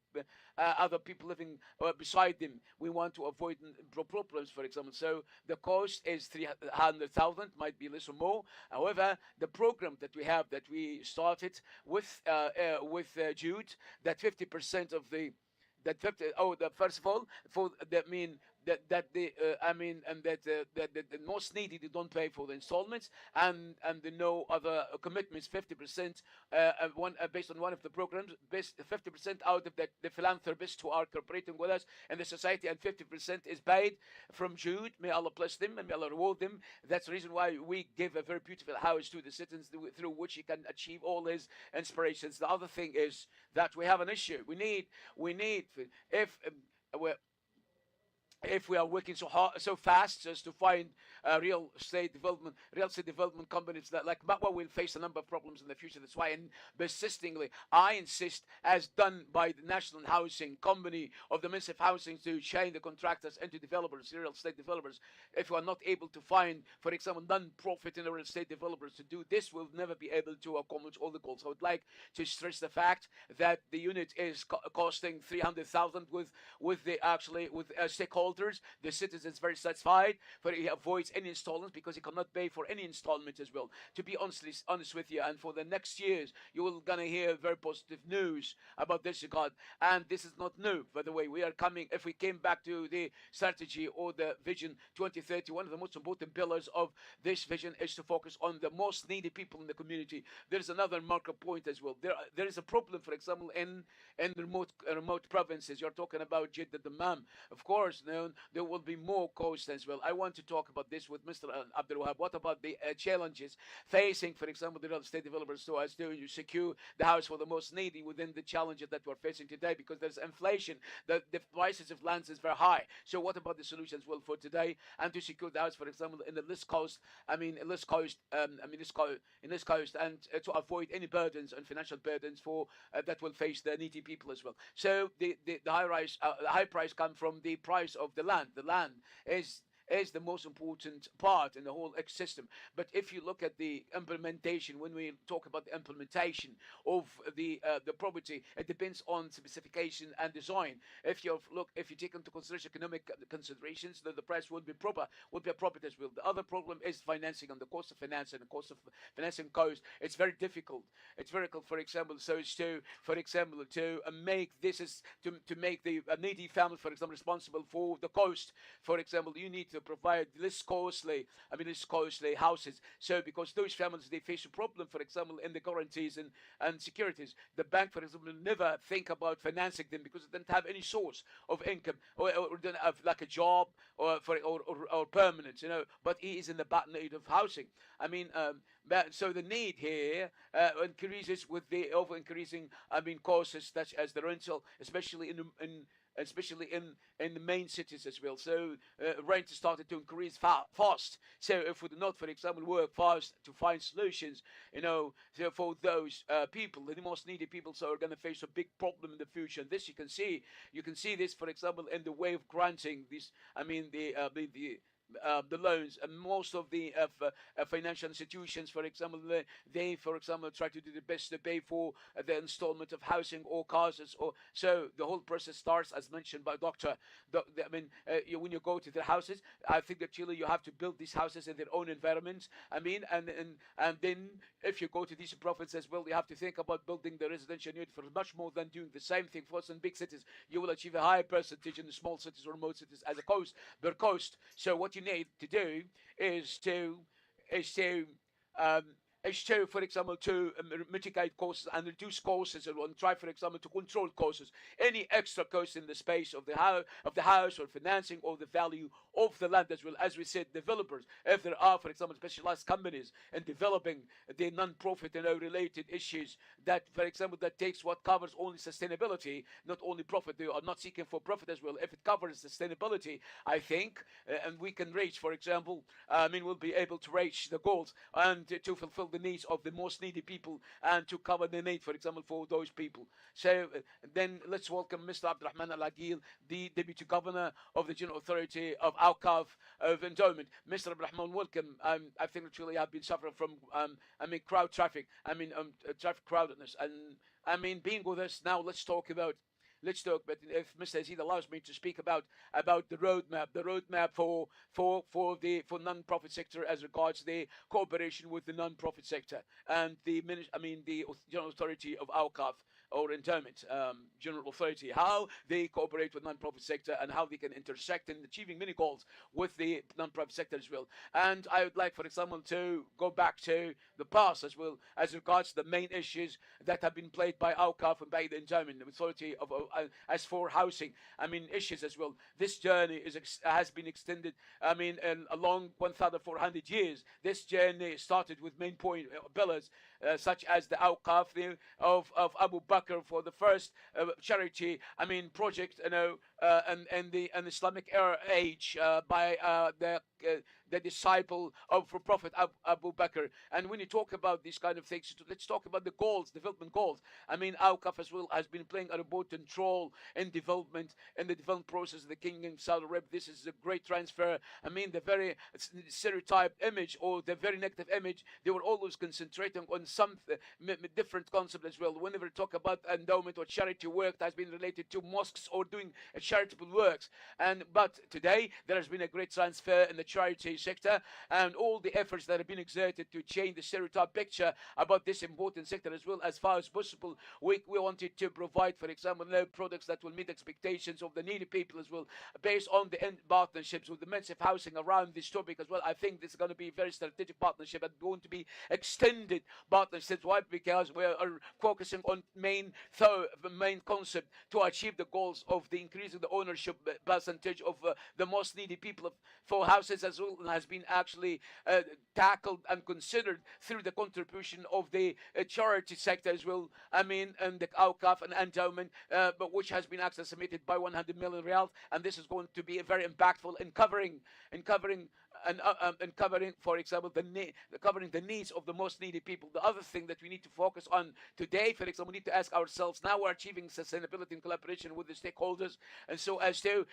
people living beside them. We want to avoid problems, for example. So the cost is 300,000, might be less or more. However, the program that we started with Jude, that 50% of the first of all, that the most needy, they don't pay for the installments, and the no other commitments. 50% based on one of the programs, 50% out of the philanthropists who are cooperating with us in the society, and 50% is paid from Jude. May Allah bless them and may Allah reward them. That's the reason why we give a very beautiful house to the citizens, through which he can achieve all his inspirations. The other thing is that we have an issue. We need if we are working so fast just to find real estate development companies that like Matwa will face a number of problems in the future. That's why, and persistingly, I insist, as done by the National Housing Company of the Ministry of Housing, to change the contractors into developers, real estate developers. If we are not able to find, for example, non-profit in real estate developers to do this, we'll never be able to accomplish all the goals. I would like to stress the fact that the unit is costing 300,000 with stakeholders. The citizen is very satisfied, but he avoids any installments because he cannot pay for any installment as well. To be honest with you, and for the next years, you will gonna hear very positive news about this regard. And this is not new, by the way. We are coming. If we came back to the strategy or the vision 2030, one of the most important pillars of this vision is to focus on the most needy people in the community. There is another marker point as well. There is a problem, for example, in remote provinces. You're talking about Jeddah, Dammam. Of course, there will be more cost as well. I want to talk about this with Mr. Abdul Wahab. What about the challenges facing, for example, the real estate developers so as to secure the house for the most needy within the challenges that we're facing today? Because there's inflation, the prices of lands is very high. So what about the solutions for today and to secure the house, for example, in the list coast, and to avoid any burdens and financial burdens for that will face the needy people as well. So the high price comes from the price of the land. The land is the most important part in the whole ecosystem. But if you look at the implementation, when we talk about the implementation of the property, it depends on specification and design. If you take into consideration economic considerations, then the price will be appropriate as well. The other problem is financing and the cost of financing. The cost of financing cost. It's very difficult. It's very difficult, for example, to make the needy family, for example, responsible for the cost. For example, you need to provide less costly houses. So because those families, they face a problem, for example, in the guarantees and securities. The bank, for example, will never think about financing them because they don't have any source of income or don't have like a job or permanent, but he is in the bad need of housing. I mean, so the need here increases with the over increasing, costs such as the rental, especially in the main cities as well. So rent started to increase fast. So if we do not, for example, work fast to find solutions, so for those people, the most needy people, so are going to face a big problem in the future. And this you can see this, for example, in the way of granting this. The loans, and most of the financial institutions, for example, they try to do the best to pay for the installment of housing or cars, or so the whole process starts, as mentioned by Doctor. When you go to the houses, I think that Chile, you have to build these houses in their own environments. And then if you go to these provinces as well, you have to think about building the residential unit for much more than doing the same thing for us in big cities. You will achieve a higher percentage in the small cities or remote cities as a cost. So what you need to do is to, for example, to mitigate costs and reduce costs and try, for example, to control costs. Any extra cost in the space of the house or financing or the value of the land as well. As we said, developers, if there are, for example, specialized companies in developing the non-profit related issues that, for example, that takes what covers only sustainability, not only profit. They are not seeking for profit as well. If it covers sustainability, I think, and we can reach, for example, we'll be able to reach the goals and to fulfill the needs of the most needy people and to cover the need, for example, for those people. So then let's welcome Mr. Abdurrahman Al-Aqil, the Deputy Governor of the General Authority of Awqaf of Endowment. Mr. Abdurrahman, welcome. I think actually I've been suffering from, crowd traffic, traffic crowdedness. And being with us now, let's talk about, if Mr. Aziz allows me to speak about the roadmap for non-profit sector as regards the cooperation with the non-profit sector and the General Authority of Awqaf or Endowment, General Authority, how they cooperate with non-profit sector and how they can intersect in achieving many goals with the non-profit sector as well. And I would like, for example, to go back to the past as well as regards the main issues that have been played by Awqaf and by the Endowment Authority of as for housing, issues as well. This journey has been extended, along 1,400 years. This journey started with main point pillars, such as the Awqaf of Abu Bakr for the first charity, project, and the Islamic age by the disciple of Prophet Abu Bakr. And when you talk about these kind of things, let's talk about the goals, development goals. Awqaf as well has been playing an important role in the development process of the Kingdom of Saudi Arabia. This is a great transfer. The very stereotyped image or the very negative image, they were always concentrating on some different concept as well. Whenever we talk about endowment or charity work that has been related to mosques or doing charitable works. But today, there has been a great transfer in the charity sector and all the efforts that have been exerted to change the stereotype picture about this important sector as well as far as possible. We wanted to provide, for example, products that will meet expectations of the needy people as well, based on the end partnerships with the massive housing around this topic as well. I think this is going to be a very strategic partnership and going to be extended partnerships. Why? Because we are focusing on main concept to achieve the goals of the increasing the ownership percentage of the most needy people for houses as well, has been actually tackled and considered through the contribution of the charity sector as well. And the Awqaf and endowment, but which has been actually submitted by 100 million riyals, and this is going to be very impactful in covering, for example, covering the needs of the most needy people. The other thing that we need to focus on today, for example, we need to ask ourselves, now we're achieving sustainability in collaboration with the stakeholders, and so as to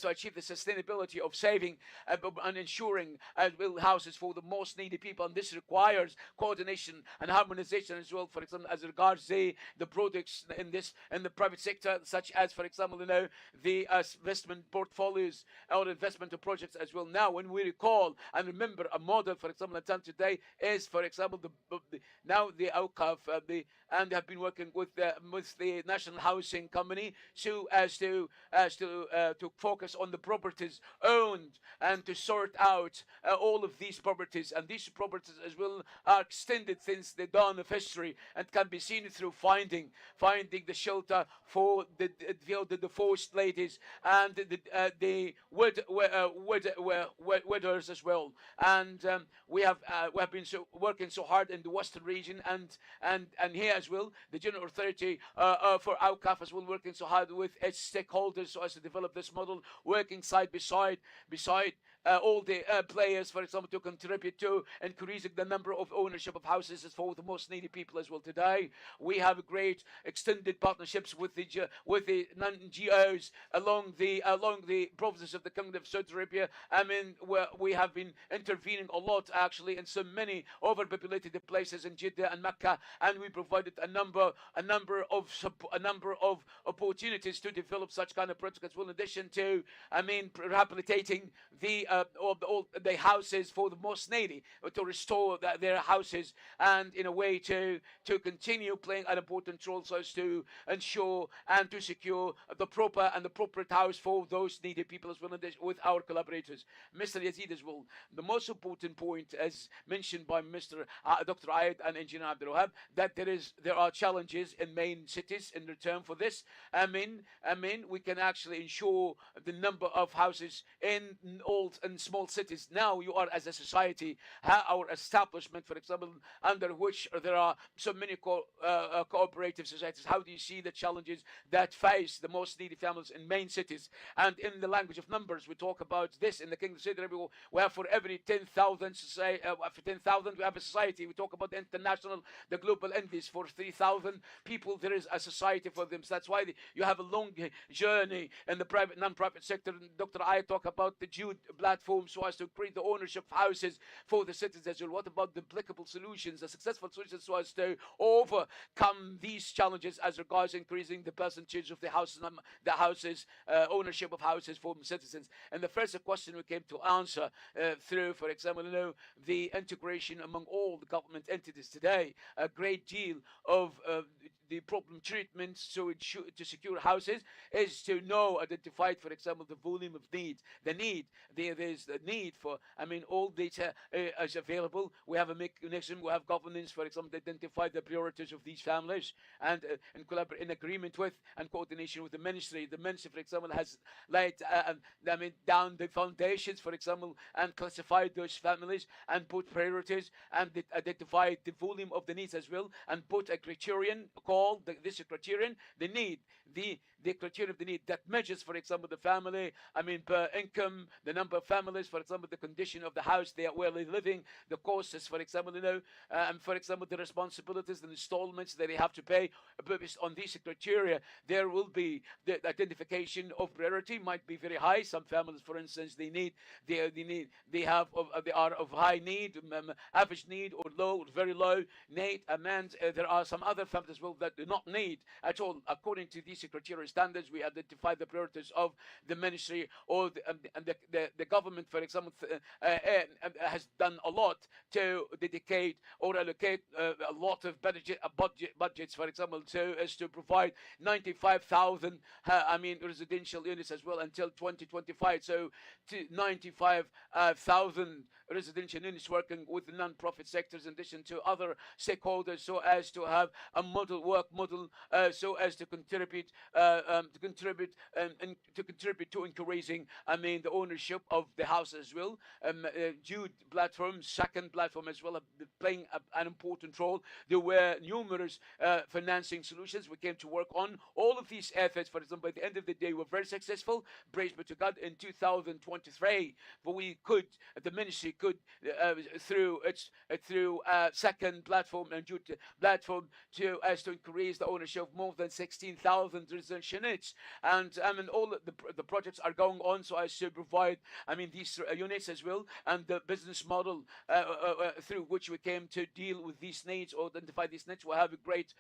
achieve the sustainability of saving and ensuring houses for the most needy people, and this requires coordination and harmonization as well, for example, as regards the products in the private sector, such as, for example, the investment portfolios or investment projects as well. Now, when we recall all. And remember, a model, for example, in town today is, for example, now the Awqaf, and have been working with the National Housing Company so as to focus on the properties owned and to sort out all of these properties. And these properties as well are extended since the dawn of history and can be seen through finding the shelter for the divorced ladies and the widows as well. And we have been working so hard in the Western region and here as well. The General Authority for Awqaf as well working so hard with its stakeholders so as to develop this model, working side by side beside all the players, for example, to contribute to increasing the number of ownership of houses for the most needy people as well. Today, we have great extended partnerships with the non-NGOs along the provinces of the Kingdom of Saudi Arabia. I mean, we have been intervening a lot actually in so many overpopulated places in Jeddah and Mecca, and we provided a number of opportunities to develop such kind of projects as well. In addition to, I mean, rehabilitating all the houses for the most needy, to restore their houses, and in a way to continue playing an important role so as to ensure and to secure the proper and appropriate house for those needy people as well, with our collaborators. Mr. Yazid as well, the most important point, as mentioned by Mr. Dr. Ayed and Engineer Abdul Wahab, that there are challenges in main cities in return for this. I mean, we can actually ensure the number of houses in old and small cities. Now you are, as a society, our establishment, for example, under which there are so many cooperative societies. How do you see the challenges that face the most needy families in main cities? And in the language of numbers, we talk about this in the Kingdom of Saudi Arabia. We have for every 10,000 we have a society. We talk about the international, the global indices. For 3,000 people, there is a society for them. So that's why you have a long journey in the private, non-profit sector. Dr. Ayed talk about the Jude platform so as to create the ownership of houses for the citizens as well. What about the applicable solutions, the successful solutions so as to overcome these challenges as regards increasing the percentage of the houses, ownership of houses for citizens? And the first question we came to answer through, for example, the integration among all the government entities today, a great deal of the problem treatment to secure houses is to identify, for example, the volume of needs. There's the need for, I mean, all data is available. We have a mechanism, we have governance, for example, to identify the priorities of these families and in agreement with and coordination with the ministry. The ministry, for example, has laid down the foundations, for example, and classified those families and put priorities and identified the volume of the needs as well, and put a criterion called this criterion, the need, the criterion of the need that measures, for example, the family, I mean, per income, the number of families, for example, the condition of the house where they're living, the costs, for example, and for example, the responsibilities, the installments that they have to pay. Based on these criteria, there will be the identification of priority might be very high. Some families, for instance, they are of high need, average need, or low, or very low need, and there are some other families as well that do not need at all. According to these criteria standards, we identify the priorities of the ministry or the government, for example, has done a lot to dedicate or allocate a lot of budgets, for example, as to provide 95,000 residential units as well until 2025. So to 95,000 residential units working with the non-profit sectors in addition to other stakeholders, so as to have a work model so as to contribute to increasing the ownership of the house as well. Jude platform, second platform as well, playing an important role. There were numerous financing solutions we came to work on. All of these efforts, for example, by the end of the day, were very successful. Praise be to God. In 2023, but the ministry could through second platform and Jude platform to increase the ownership of more than 16,000 residential units. And I mean, all the projects are going on so as to provide, I mean, these units as well, and the business model through which we came to deal with these needs or identify these needs. We have a great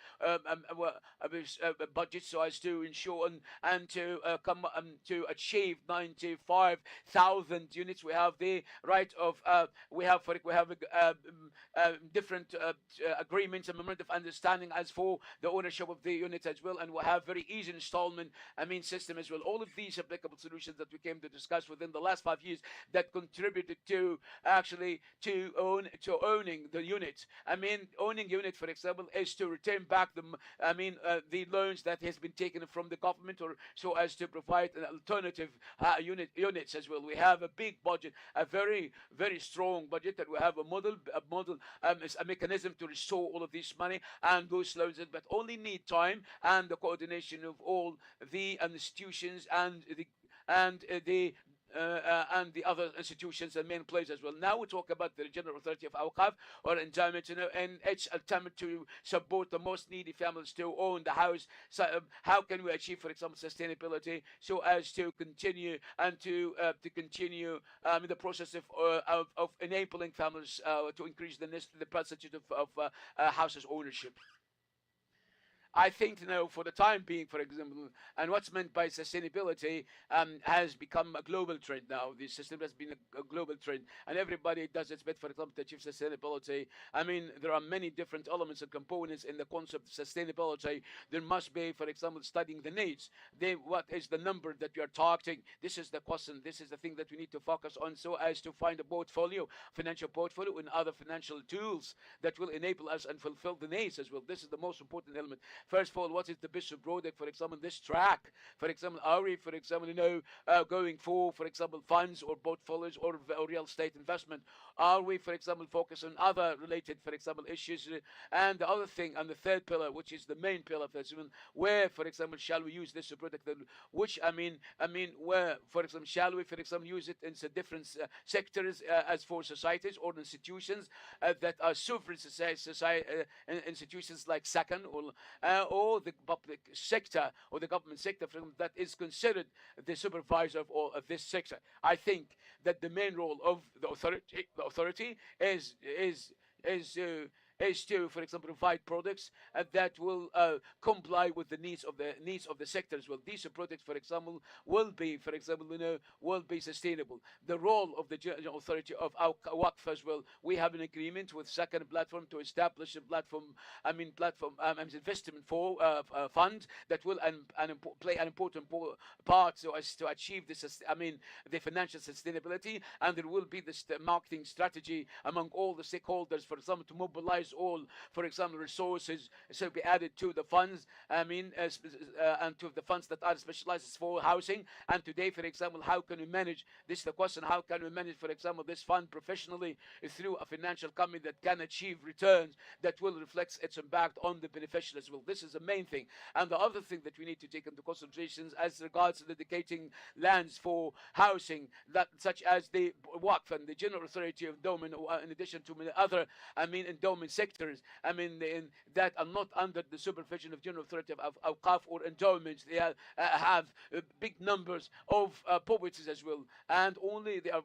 budget so as to ensure and to come to achieve 95,000 units. We have the right of we have different agreements and memorandum of understanding as for the ownership of the unit as well, and we have very easy installment system as well. All of these applicable solutions that we came to discuss within the last 5 years that contributed to actually to owning the unit. I mean, owning unit, for example, is to return back the loans that has been taken from the government, or so as to provide an alternative units as well. We have a big budget, a very strong budget, that we have a mechanism to restore all of this money and those loans, but only need time and the coordination of all the institutions and the other institutions and main players as well. Now we talk about the General Authority of Awqaf or endowment, and its attempt to support the most needy families to own the house. So how can we achieve, for example, sustainability so as to continue and to continue the process of enabling families to increase the percentage of houses ownership? I think, for the time being, for example, and what's meant by sustainability has become a global trend now. The sustainability has been a global trend, and everybody does its bit, for example, to achieve sustainability. I mean, there are many different elements and components in the concept of sustainability. There must be, for example, studying the needs. What is the number that we are targeting? This is the question. This is the thing that we need to focus on so as to find a portfolio, financial portfolio, and other financial tools that will enable us and fulfill the needs as well. This is the most important element. First of all, what is the business product, for example, this track? For example, are we, for example, going for example, funds or portfolios or real estate investment? Are we, for example, focus on other related, for example, issues? And the other thing, and the third pillar, which is the main pillar, for example, where, for example, shall we use this product? Which, where, for example, shall we, for example, use it in different sectors as for societies or institutions that are sovereign institutions like SACAN or the public sector or the government sector, for example, that is considered the supervisor of all of this sector. I think that the main role of the authority is to, for example, provide products that will comply with the needs of the sector as well. These products, for example, will be, will be sustainable. The role of the General Authority of Waqf as well. We have an agreement with Second Platform to establish a platform, investment for fund that will play an important part so as to achieve this. The financial sustainability, and there will be this marketing strategy among all the stakeholders, for example, to mobilize all, for example, resources so be added to the funds, and to the funds that are specialized for housing. And today, for example, how can we manage this is the question, how can we manage, for example, this fund professionally through a financial company that can achieve returns that will reflect its impact on the beneficiary as well. This is the main thing. And the other thing that we need to take into consideration as regards to dedicating lands for housing, that such as the Waqf and the General Authority of Endowment, in addition to many other endowment sectors, that are not under the supervision of General Authority of Awqaf or endowments. They have big numbers of properties as well, and only they are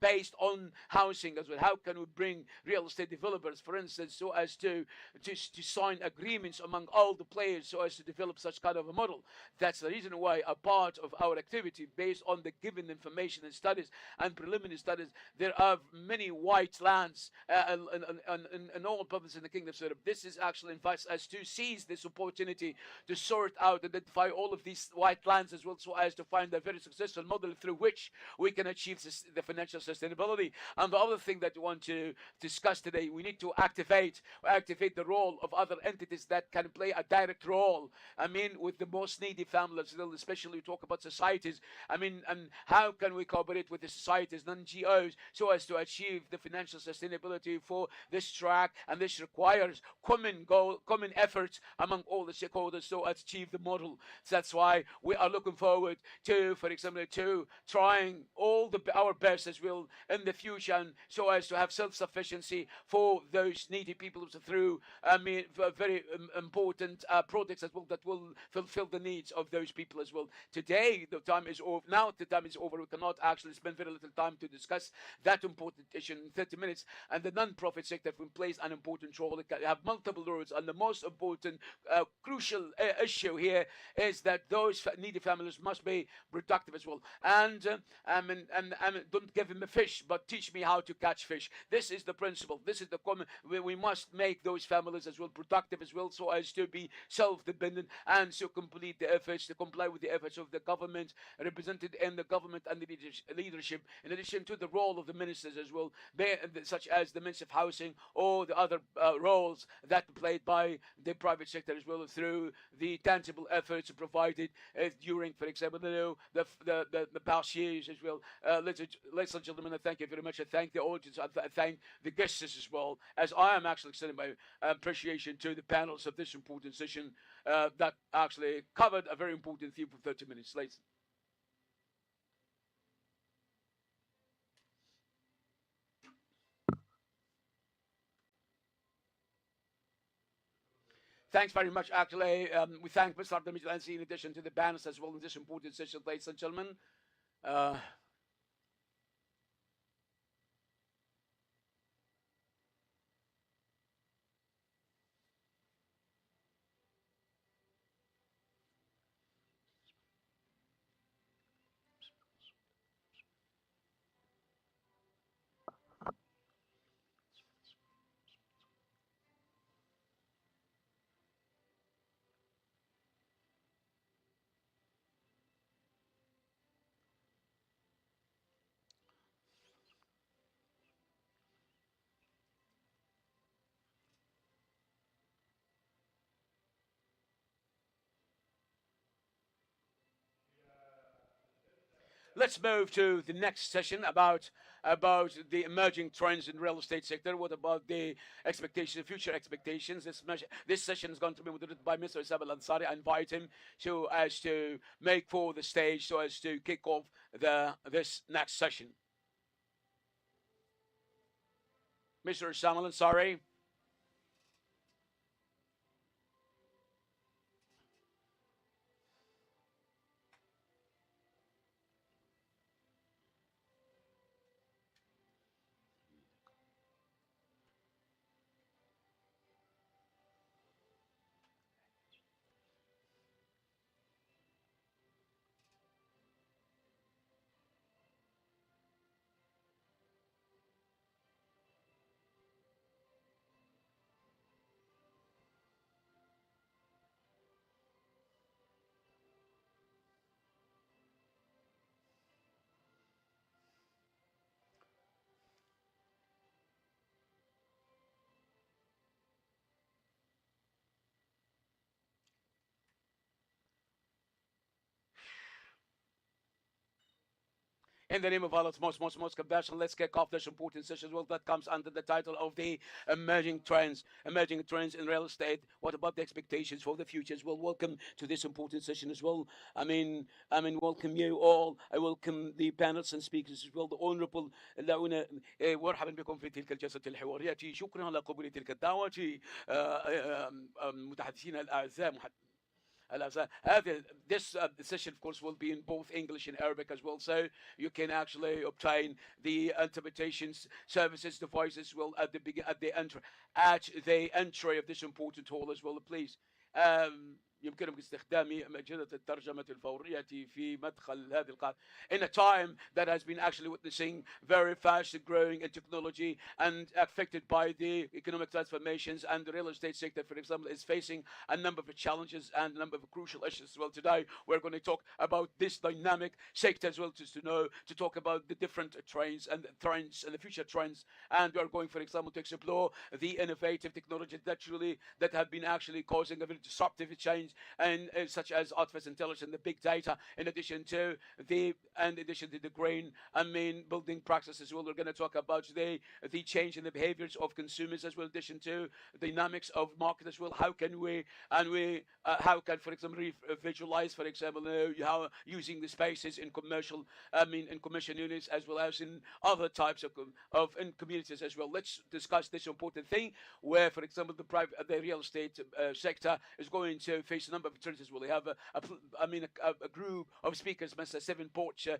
based on housing as well. How can we bring real estate developers, for instance, so as to sign agreements among all the players so as to develop such kind of a model? That's the reason why a part of our activity, based on the given information and studies and preliminary studies, there are many white lands in all provinces in the Kingdom of Saudi. This is actually invites us to seize this opportunity to sort out, identify all of these white lands as well, so as to find a very successful model through which we can achieve the financial sustainability. And the other thing that we want to discuss today, we need to activate the role of other entities that can play a direct role. With the most needy families, especially we talk about societies. And how can we cooperate with the societies, non-NGOs, so as to achieve the financial sustainability for this track, and this requires common goal, common efforts among all the stakeholders so as to achieve the model. So that's why we are looking forward to, for example, to trying our best as well in the future, and so as to have self-sufficiency for those needy people through, very important products as well that will fulfill the needs of those people as well. Today, the time is over. Now the time is over. We cannot actually spend very little time to discuss that important issue in 30 minutes. And the non-profit sector plays an important role. It have multiple roles, and the most important, crucial issue here is that those needy families must be productive as well. And don't give him a fish, but teach me how to catch fish. This is the principle. This is the common. We must make those families as well productive as well, so as to be self-dependent and so complete the efforts to comply with the efforts of the government represented in the government and the leadership. In addition to the role of the ministers as well, such as the Minister of Housing or the other roles that are played by the private sector as well through the tangible efforts provided during, for example, the past years as well. Ladies and gentlemen, I thank you very much. I thank the audience. I thank the guests as well, as I am actually extending my appreciation to the panels of this important session that actually covered a very important theme for 30 minutes. Ladies. Thanks very much. Actually, we thank Mr. Abdelmajid in addition to the panels as well in this important session, ladies and gentlemen. Let's move to the next session about the emerging trends in real estate sector. What about the expectations, future expectations? This session is going to be moderated by Mr. Isabel Ansari. I invite him so as to make for the stage so as to kick off this next session. Mr. Isabel Ansari. In the name of Allah's most compassion, let's kick off this important session as well that comes under the title of the emerging trends in real estate. What about the expectations for the future as well? Welcome to this important session as well. Welcome you all. I welcome the panels and speakers as well. The honorable مرحبا بكم في تلك الجلسة الحوارية. شكرا على قبول تلك الدعوة. متحدثين الأعزاء. This session, of course, will be in both English and Arabic as well, so you can actually obtain the interpretation services devices will at the entry of this important hall as well. Please. يمكنكم استخدام أجهزة الترجمة الفورية في مدخل هذه القاعة. In a time that has been actually witnessing very fast growing in technology and affected by the economic transformations, and the real estate sector, for example, is facing a number of challenges and a number of crucial issues as well. Today, we're going to talk about this dynamic sector as well, to talk about the different trends and the future trends. And we are going, for example, to explore the innovative technologies that have been actually causing a very disruptive change and such as artificial intelligence and the big data, in addition to the green, building practices as well. We're going to talk about the change in the behaviors of consumers as well, in addition to the dynamics of market as well. How can we for example visualize, for example, how using the spaces in commercial units as well as in other types of in communities as well. Let's discuss this important thing where, for example, the real estate sector is going to face a number of challenges. Well, they have a group of speakers, Mr. Stephen Borcher,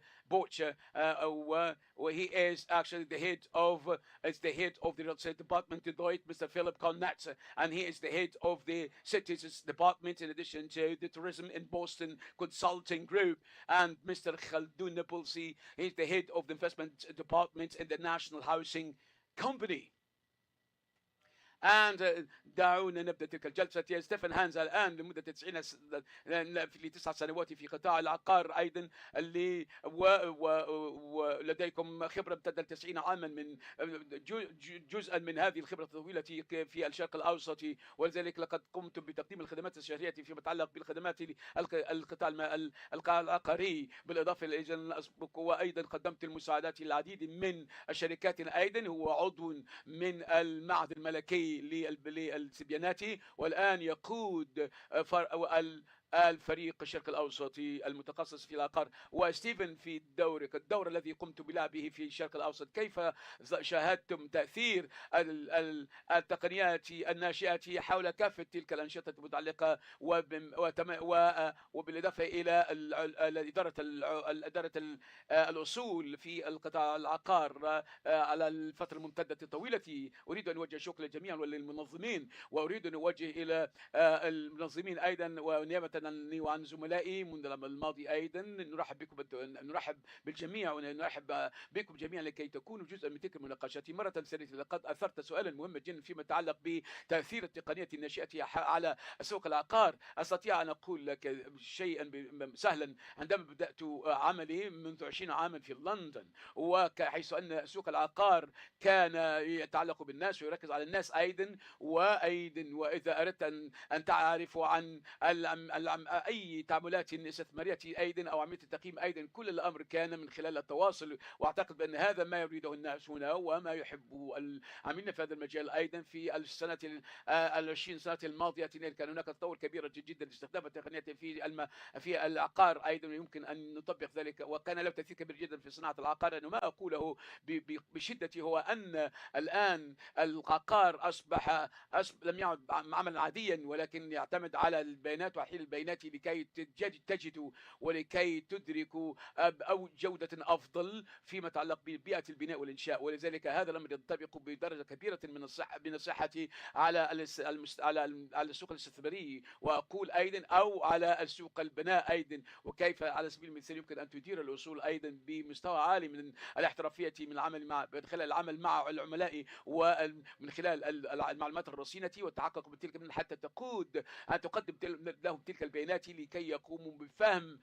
where he is actually the head of the real estate department, Deloitte, Mr. Philip Connat, and he is the head of the cities department, in addition to the tourism in Boston consulting group, and Mr. Khaldoun Napolsi, he's the head of the investment department in the National Housing Company. And دعونا نبدا تلك الجلسه. يا ستيفن هانز الان لمده 9 سنوات في قطاع العقار ايضا، اللي ولديكم خبره امتدت 90 عاما، من جزءا من هذه الخبره الطويله في الشرق الاوسط، ولذلك لقد قمتم بتقديم الخدمات الشهريه فيما يتعلق بالخدمات القطاع العقاري، بالاضافه الى الاسبق، وايضا قدمت المساعدات للعديد من الشركات. ايضا هو عضو من المعهد الملكي للسبياناتي، والآن يقود الفريق الشرق الأوسطي المتخصص في العقار. وستيفن، في الدور الذي قمت بلعبه في الشرق الأوسط، كيف شاهدتم تأثير التقنيات الناشئة حول كافة تلك الأنشطة المتعلقة، وبالإضافة إلى إدارة الأصول في القطاع العقار على الفترة الممتدة الطويلة؟ أريد أن أوجه شكر للجميع وللمنظمين، وأريد أن أوجه إلى المنظمين أيضا، ونيابة عني وعن زملائي منذ الماضي أيضا نرحب بالجميع، ونرحب بكم جميعا لكي تكونوا جزءا من تلك المناقشات. مرة ثانية، لقد أثرت سؤالا مهما جدا فيما يتعلق بتأثير التقنية الناشئة على سوق العقار. أستطيع أن أقول لك شيئا سهلا. عندما بدأت عملي منذ 20 عاما في لندن، وحيث أن سوق العقار كان يتعلق بالناس ويركز على الناس أيضا، وإذا أردت أن تعرف عن أي تعاملات استثمارية أيضا أو عملية التقييم أيضا، كل الأمر كان من خلال التواصل. وأعتقد بأن هذا ما يريده الناس هنا وما يحبه العاملين في هذا المجال أيضا. في السنة 20 سنة الماضية كان هناك تطور كبير جدا لاستخدام التقنية في العقار أيضا، ويمكن أن نطبق ذلك، وكان له تأثير كبير جدا في صناعة العقار. أنه ما أقوله بشدة هو أن الآن العقار أصبح لم يعد عملا عاديا، ولكن يعتمد على البيانات وحيل البيانات لكي تجدوا ولكي تدركوا أو جودة أفضل فيما يتعلق ببيئة البناء والإنشاء. ولذلك هذا الأمر ينطبق بدرجة كبيرة من الصحة على السوق الاستثماري، وأقول أيضا أو على السوق البناء أيضا، وكيف على سبيل المثال يمكن أن تدير الأصول أيضا بمستوى عالي من الاحترافية من العمل من خلال العمل مع العملاء، ومن خلال المعلومات الرصينة والتحقق من تلك، حتى أن تقدم لهم تلك البيانات لكي يقوموا بفهم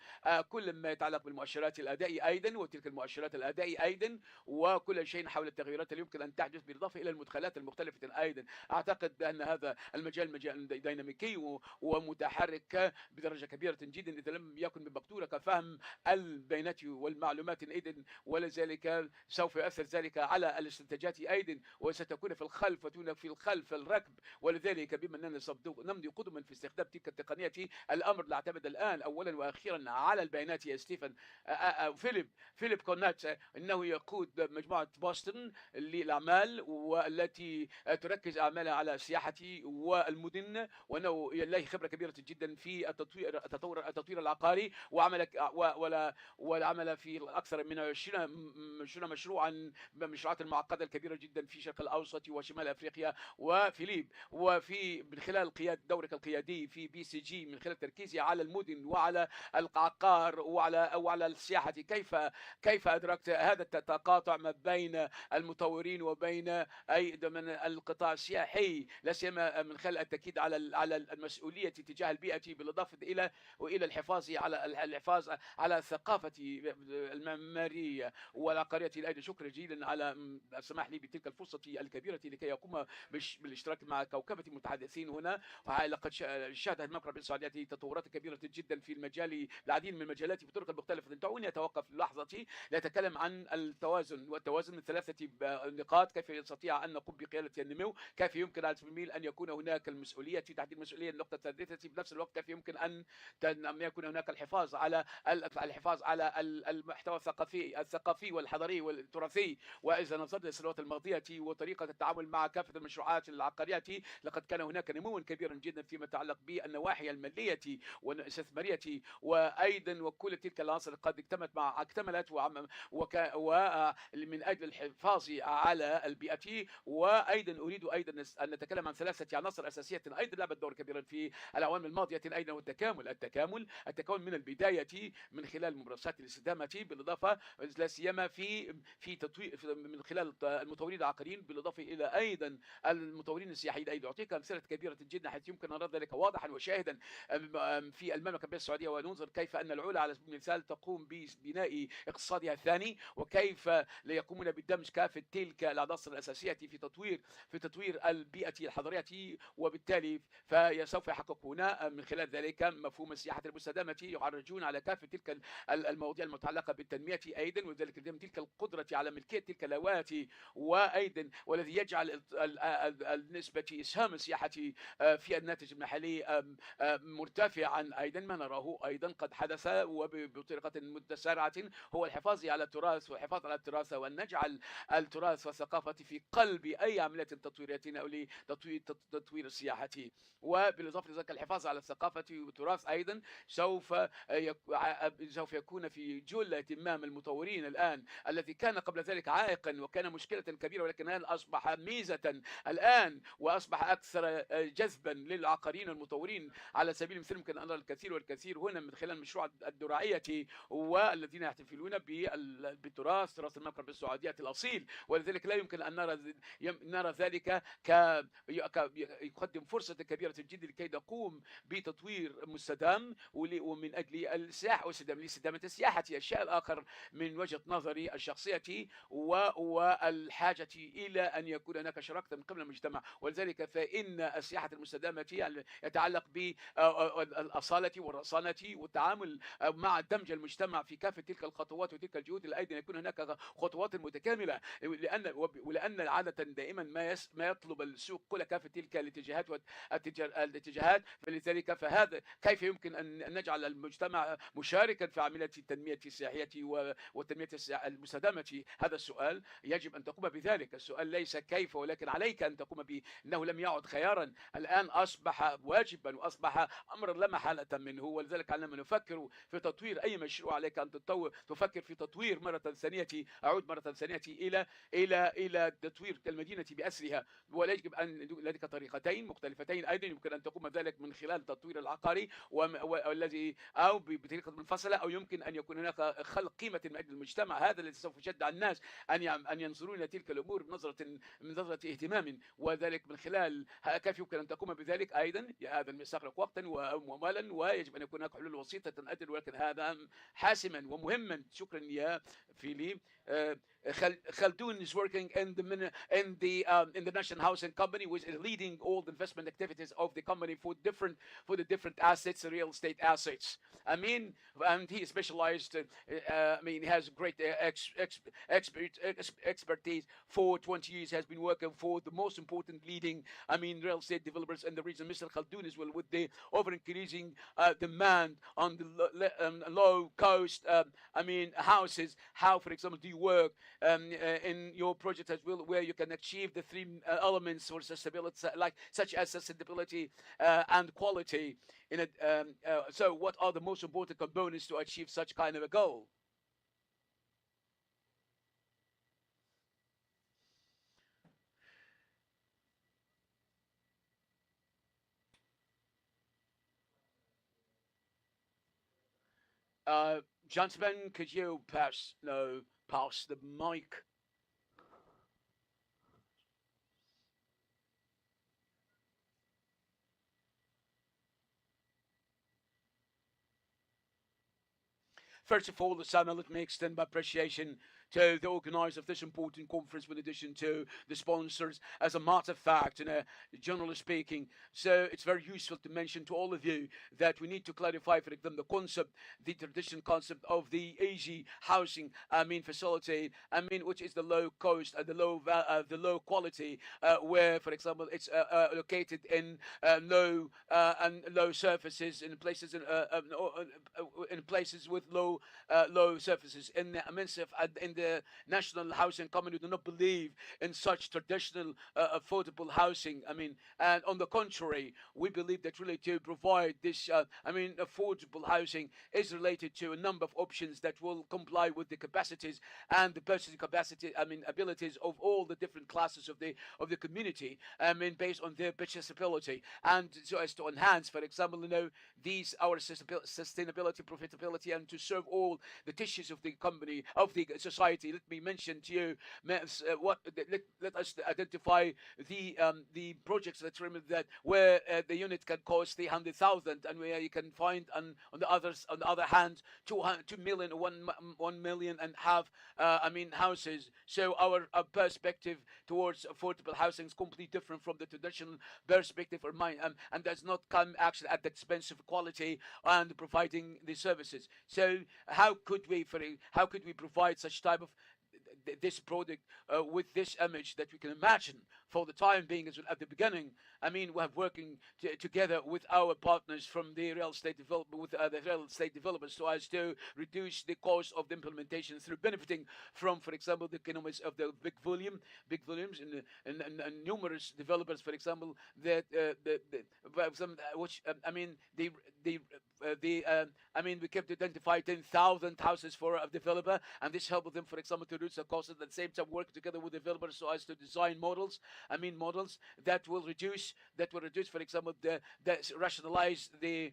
كل ما يتعلق بالمؤشرات الأداء أيضا، وتلك المؤشرات الأداء أيضا، وكل شيء حول التغيرات اللي يمكن أن تحدث، بالإضافة إلى المدخلات المختلفة أيضا. أعتقد بأن هذا المجال مجال ديناميكي ومتحرك بدرجة كبيرة جدا، إذا لم يكن بمقدورة فهم البيانات والمعلومات أيضا، ولذلك سوف يؤثر ذلك على الاستنتاجات أيضا، وستكون في الخلف في الركب. ولذلك بما أننا نمضي قدما في استخدام تلك التقنية، الأمر لا يعتمد الآن أولا وأخيرا على البيانات. يا ستيفن، فيليب كونات إنه يقود مجموعة بوسطن للأعمال، والتي تركز أعمالها على السياحة والمدن، وأنه له خبرة كبيرة جدا في التطوير العقاري، وعمل في أكثر من 20 مشروعا، مشروعات المعقدة الكبيرة جدا في الشرق الأوسط وشمال أفريقيا. وفيليب، من خلال دورك القيادي في BCG، من خلال تركيزه على المدن وعلى العقار وعلى السياحة، كيف أدركت هذا التقاطع ما بين المطورين وبين من القطاع السياحي، لا سيما من خلال التأكيد على المسؤولية تجاه البيئة، بالإضافة إلى الحفاظ على الثقافة المعمارية والعقارية أيضا. شكرا جزيلا على السماح لي بتلك الفرصة الكبيرة لكي يقوم بالاشتراك مع كوكبة المتحدثين هنا. لقد شاهد الموقع بالسعودية تطورات كبيرة جدا في المجال، العديد من المجالات في الطرق المختلفة. دعوني أتوقف لحظتي لأتكلم عن التوازن، والتوازن من ثلاثة نقاط: كيف نستطيع أن نقوم بقيادة النمو، كيف يمكن على سبيل المثال أن يكون هناك المسؤولية في تحديد المسؤولية. النقطة الثالثة بنفس الوقت كيف يمكن أن يكون هناك الحفاظ على المحتوى الثقافي والحضاري والتراثي. وإذا نظرنا للسنوات الماضية وطريقة التعامل مع كافة المشروعات العقارية، لقد كان هناك نمو كبير جدا فيما يتعلق بالنواحي المالية والاستثمارية، وأيضا وكل تلك العناصر قد اكتملت ومن أجل الحفاظ على البيئة. وأيضا أريد أيضا أن نتكلم عن ثلاثة عناصر أساسية أيضا لعبت دور كبيرا في الأعوام الماضية أيضا، التكامل من البداية من خلال ممارسات الاستدامة، بالإضافة لا سيما في تطوير من خلال المطورين العقاريين، بالإضافة إلى أيضا المطورين السياحيين. أيضا أعطيك أمثلة كبيرة جدا حيث يمكن أن نرى ذلك واضحا وشاهدا في المملكة العربية السعودية، وننظر كيف أن العلا على سبيل المثال تقوم ببناء اقتصادها الثاني، وكيف يقومون بدمج كافة تلك العناصر الأساسية في تطوير البيئة الحضرية، وبالتالي فسوف يحققون من خلال ذلك مفهوم السياحة المستدامة، يعرجون على كافة تلك المواضيع المتعلقة بالتنمية أيضا، وذلك لديهم تلك القدرة على ملكية تلك الأواتي، وأيضا والذي يجعل النسبة إسهام السياحة في الناتج المحلي مرتفعا. أيضا ما نراه أيضا قد حدث وبطريقة متسارعة هو الحفاظ على التراث والحفاظ على التراث، وأن نجعل التراث والثقافة في قلب أي عملية تطويرية أو لتطوير السياحة. وبالإضافة لذلك الحفاظ على الثقافة والتراث أيضا سوف يكون في جل اهتمام المطورين الآن، الذي كان قبل ذلك عائقا وكان مشكلة كبيرة، ولكن الآن أصبح ميزة الآن، وأصبح أكثر جذبا للعقاريين والمطورين. على سبيل المثال يمكن أن نرى الكثير والكثير هنا من خلال مشروع الدراعية، والذين يحتفلون بالتراث، تراث المملكة العربية السعودية الأصيل، ولذلك لا يمكن أن نرى ذلك يقدم فرصة كبيرة جدا لكي نقوم بتطوير مستدام ومن أجل السياحة لاستدامة السياحة. الشيء الآخر من وجهة نظري الشخصية والحاجة إلى أن يكون هناك شراكة من قبل المجتمع، ولذلك فإن السياحة المستدامة يتعلق بالأصالة والرصانة والتعامل مع دمج المجتمع في كافة تلك الخطوات وتلك الجهود، أيضا يكون هناك خطوات متكاملة، ولأن عادة دائما ما يطلب السوق كل كافة تلك الاتجاهات، فلذلك فهذا كيف يمكن أن نجعل المجتمع مشاركا في عملية التنمية السياحية والتنمية المستدامة. هذا السؤال يجب أن تقوم بذلك. السؤال ليس كيف، ولكن عليك أن تقوم به. إنه لم يعد خيارا، الآن أصبح واجبا وأصبح أمرا لا محالة منه، ولذلك عندما نفكر في تطوير أي مشروع عليك أن تفكر في تطوير مرة ثانية، أعود مرة ثانية إلى تطوير المدينة بأسرها، ويجب أن لديك طريقتين مختلفتين أيضا يمكن أن تقوم ذلك من خلال التطوير العقاري والذي أو بطريقة منفصلة، أو يمكن أن يكون هناك خلق قيمة من أجل المجتمع. هذا الذي سوف يشجع الناس أن ينظرون إلى تلك الأمور من نظرة اهتمام، وذلك من خلال كيف يمكن أن تقوم بذلك. أيضا هذا يستغرق وقتا ومالا، ويجب أن يكون هناك حلول وسيطة أجل، ولكن هذا حاسما ومهما. شكرا يا فيلي. Khaldun is working in the National Housing Company, which is leading all the investment activities of the company for the different assets, real estate assets. I mean, and he specialized. He has great expertise. For 20 years, has been working for the most important leading, real estate developers in the region. Mr. Khaldun is with the over increasing demand on the low cost, houses. How, for example, do you work in your project as well, where you can achieve the three elements for sustainability, such as sustainability and quality? So, what are the most important components to achieve such kind of a goal? Gentlemen, could you pass the mic? First of all, Osama, let me extend my appreciation to the organizer of this important conference, in addition to the sponsors. As a matter of fact, generally speaking, so it's very useful to mention to all of you that we need to clarify for them the concept, the traditional concept of the easy housing, facility, which is the low cost and the low quality, where, for example, it's located in low surfaces, in places in places with low surfaces. In the national housing community, we do not believe in such traditional affordable housing. And on the contrary, we believe that really to provide this, affordable housing is related to a number of options that will comply with the capacities and the purchasing capacity, abilities of all the different classes of the community, based on their purchase ability, and so as to enhance, for example, these our sustainability, profitability, and to serve all the tissues of the company, of the society. Let me mention to you let us identify the projects that where the unit can cost 300,000, and where you can find on the other hand 2 million, 1 million and half houses. So our perspective towards affordable housing is completely different from the traditional perspective of mine, and does not come actually at the expense of quality and providing the services. So how could we provide such type of this product with this image that we can imagine for the time being as well at the beginning? We have working together with our partners from the real estate development, with the real estate developers, so as to reduce the cost of the implementation through benefiting from, for example, the economics of the big volumes and numerous developers, for example, that we kept identify 10,000 houses for a developer, and this helped them, for example, to reduce the cost. At the same time, work together with developers so as to design models that will reduce, for example, that rationalize the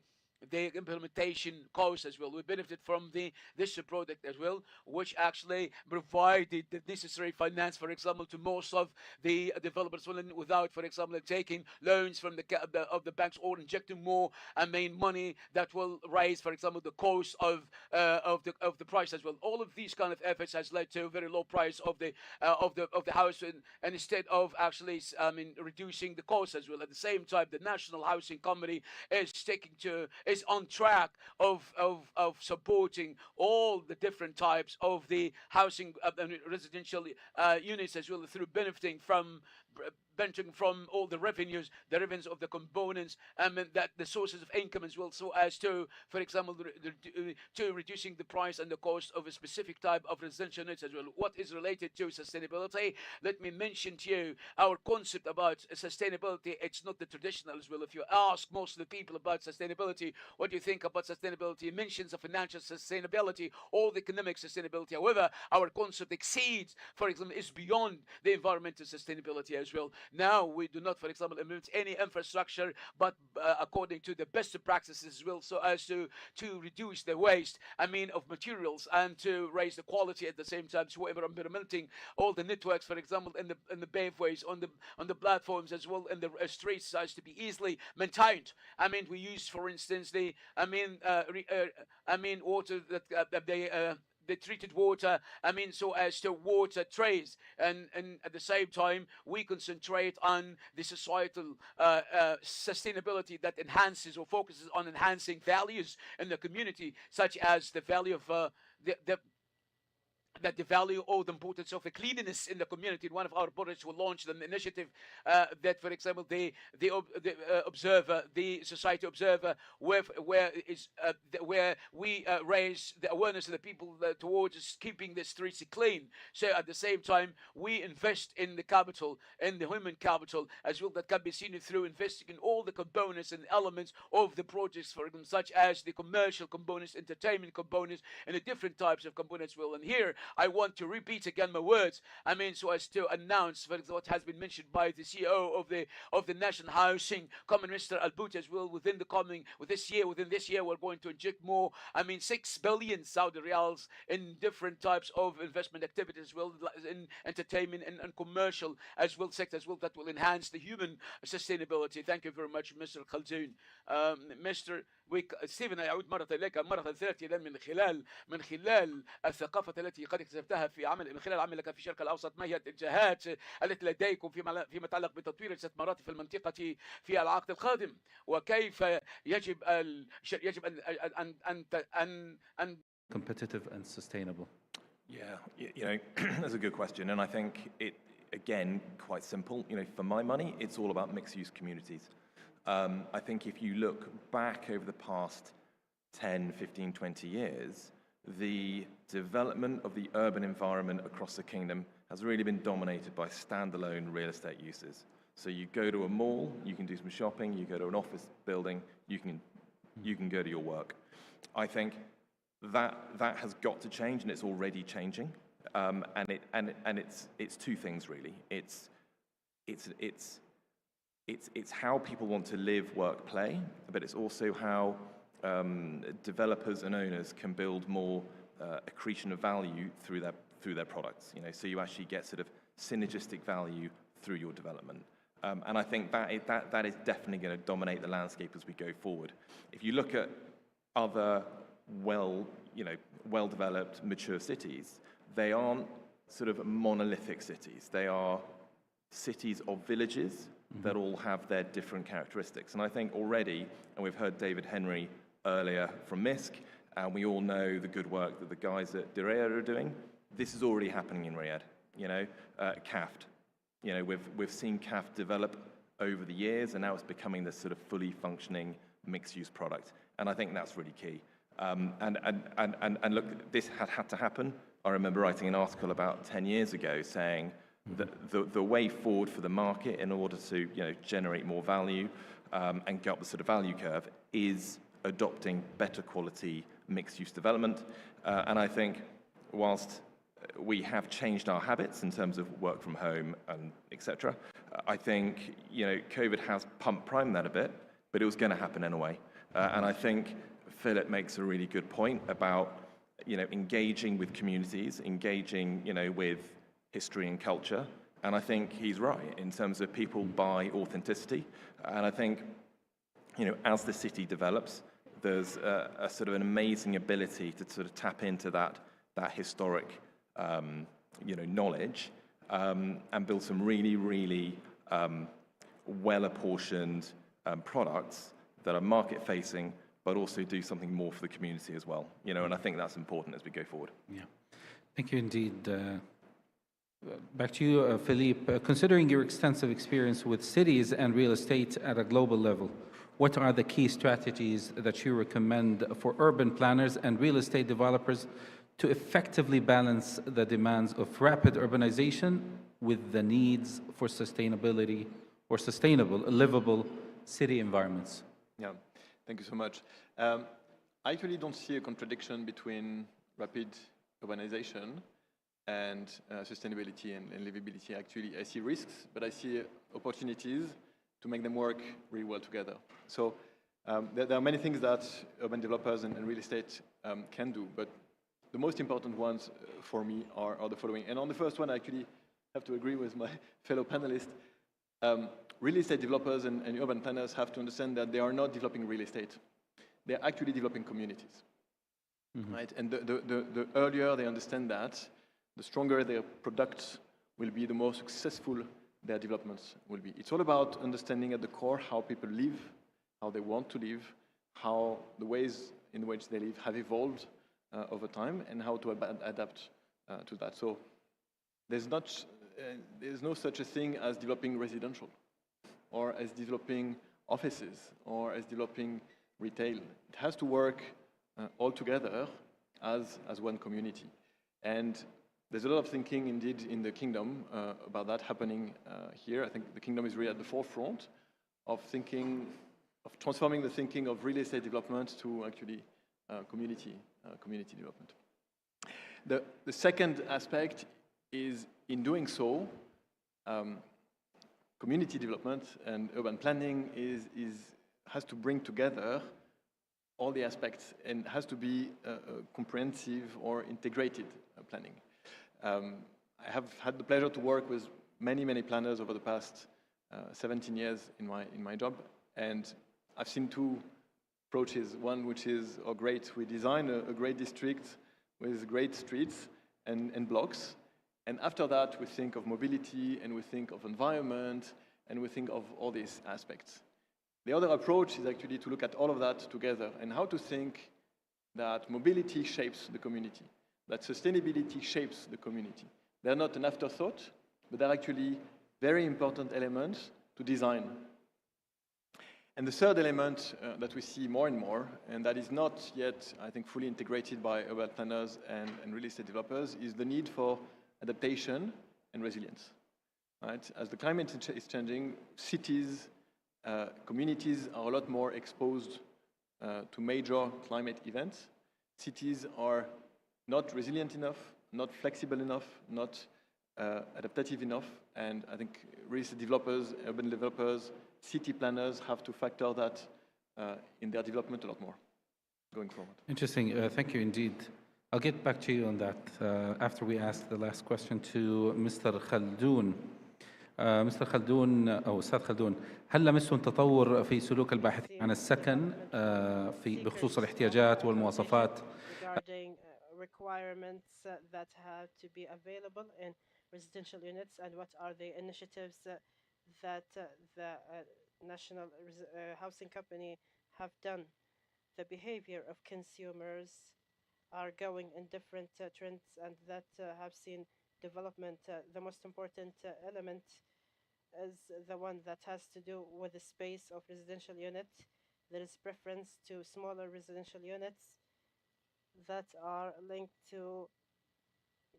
implementation cost as well. We benefit from this product as well, which actually provided the necessary finance, for example, to most of the developers without, for example, taking loans from the banks or injecting more money that will raise, for example, the cost of the price as well. All of these kind of efforts has led to a very low price of the house, and instead of actually reducing the cost as well. At the same time, the National Housing Company is on track of supporting all the different types of the housing residential units as well, through benefiting from all the revenues of the components, and that the sources of income as well, so as to, for example, to reducing the price and the cost of a specific type of residential units as well. What is related to sustainability? Let me mention to you our concept about sustainability. It's not the traditional as well. If you ask most of the people about sustainability, what do you think about sustainability? It mentions of financial sustainability or the economic sustainability. However, our concept exceeds, for example, is beyond the environmental sustainability as well. Now, we do not, for example, implement any infrastructure, but according to the best practices as well, so as to reduce the waste, of materials, and to raise the quality at the same time. So we're implementing all the networks, for example, in the paveways, on the platforms as well, in the streets, so as to be easily maintained. We use, for instance, the water that the treated water, so as to water trays, and at the same time we concentrate on the societal sustainability that enhances or focuses on enhancing values in the community, such as the value of the value or the importance of the cleanliness in the community. In one of our projects, we launched an initiative that, for example, the observer, the society observer, where we raise the awareness of the people towards keeping the streets clean. So at the same time, we invest in the capital, in the human capital as well, that can be seen through investing in all the components and elements of the projects, for example, such as the commercial components, entertainment components, and the different types of components. Well, and here I want to repeat again my words. So as to announce what has been mentioned by the CEO of the National Housing Common, Mr. Al-Bout, as well. Within this year, we're going to inject more. 6 billion Saudi riyals in different types of investment activities as well, in entertainment and commercial as well sectors as well, that will enhance the human sustainability. Thank you very much, Mr. Khaldoon. ستيفن أعود مرة إليك مرة ثانية من خلال الثقافة التي قد اكتسبتها من خلال عملك في الشرق الأوسط. ما هي الاتجاهات التي لديكم فيما يتعلق بتطوير الاستثمارات في المنطقة في العقد القادم، وكيف يجب أن competitive and sustainable? Yeah, that's a good question, and I think it, again, quite simple. For my money, it's all about mixed-use communities. I think if you look back over the past 10, 15, 20 years, the development of the urban environment across the kingdom has really been dominated by standalone real estate uses. So you go to a mall, you can do some shopping, you go to an office building, you can go to your work. I think that has got to change, and it's already changing. And it's two things really. It's how people want to live, work, play, but it's also how developers and owners can build more accretion of value through their products. So you actually get sort of synergistic value through your development. And I think that is definitely going to dominate the landscape as we go forward. If you look at other well-developed, mature cities, they aren't sort of monolithic cities. They are cities of villages that all have their different characteristics. And I think already, and we've heard David Henry earlier from MISC, and we all know the good work that the guys at Diriyah are doing. This is already happening in Riyadh. CAFT. We've seen CAFT develop over the years, and now it's becoming this sort of fully functioning mixed-use product. And I think that's really key. And look, this had to happen. I remember writing an article about 10 years ago saying that the way forward for the market in order to generate more value and get up the sort of value curve is adopting better quality mixed-use development. And I think whilst we have changed our habits in terms of work from home and etc., I think COVID has primed that a bit, but it was going to happen anyway. And I think Philip makes a really good point about engaging with communities, engaging with history and culture. And I think he's right in terms of people buy authenticity. And I think as the city develops, there's a sort of an amazing ability to sort of tap into that historic knowledge and build some really, really well-apportioned products that are market-facing, but also do something more for the community as well. And I think that's important as we go forward. Yeah, thank you indeed. Back to you, Philippe. Considering your extensive experience with cities and real estate at a global level, what are the key strategies that you recommend for urban planners and real estate developers to effectively balance the demands of rapid urbanization with the needs for sustainability or sustainable, livable city environments? Yeah, thank you so much. I actually don't see a contradiction between rapid urbanization and sustainability and livability. Actually, I see risks, but I see opportunities to make them work really well together. So there are many things that urban developers and real estate can do, but the most important ones for me are the following. And on the first one, I actually have to agree with my fellow panelists. Real estate developers and urban planners have to understand that they are not developing real estate. They're actually developing communities, right? And the earlier they understand that, the stronger their products will be, the more successful their developments will be. It's all about understanding at the core how people live, how they want to live, how the ways in which they live have evolved over time, and how to adapt to that. So there's no such a thing as developing residential, or as developing offices, or as developing retail. It has to work all together as one community. And there's a lot of thinking indeed in the kingdom about that happening here. I think the kingdom is really at the forefront of transforming the thinking of real estate development to actually community development. The second aspect is, in doing so, community development and urban planning has to bring together all the aspects and has to be comprehensive or integrated planning. I have had the pleasure to work with many planners over the past 17 years in my job, and I've seen two approaches. One which is, oh great, we design a great district with great streets and blocks. And after that, we think of mobility, and we think of environment, and we think of all these aspects. The other approach is actually to look at all of that together and how to think that mobility shapes the community, that sustainability shapes the community. They're not an afterthought, but they're actually very important elements to design. And the third element that we see more and more, and that is not yet, I think, fully integrated by urban planners and real estate developers, is the need for adaptation and resilience. Right? As the climate is changing, cities, communities are a lot more exposed to major climate events. Cities are not resilient enough, not flexible enough, not adaptive enough, and I think real estate developers, urban developers, city planners have to factor that in their development a lot more going forward. Interesting. Thank you indeed. I'll get back to you on that after we ask the last question to Mr. Khaldoun. مستر خلدون أو أستاذ خلدون، هل لمستم تطور في سلوك الباحثين عن السكن بخصوص الاحتياجات والمواصفات؟ Regarding requirements that have to be available in residential units, and what are the initiatives that the National Housing Company have done? The behavior of consumers are going in different trends, and that have seen development. The most important element is the one that has to do with the space of residential unit. There is preference to smaller residential units that are linked to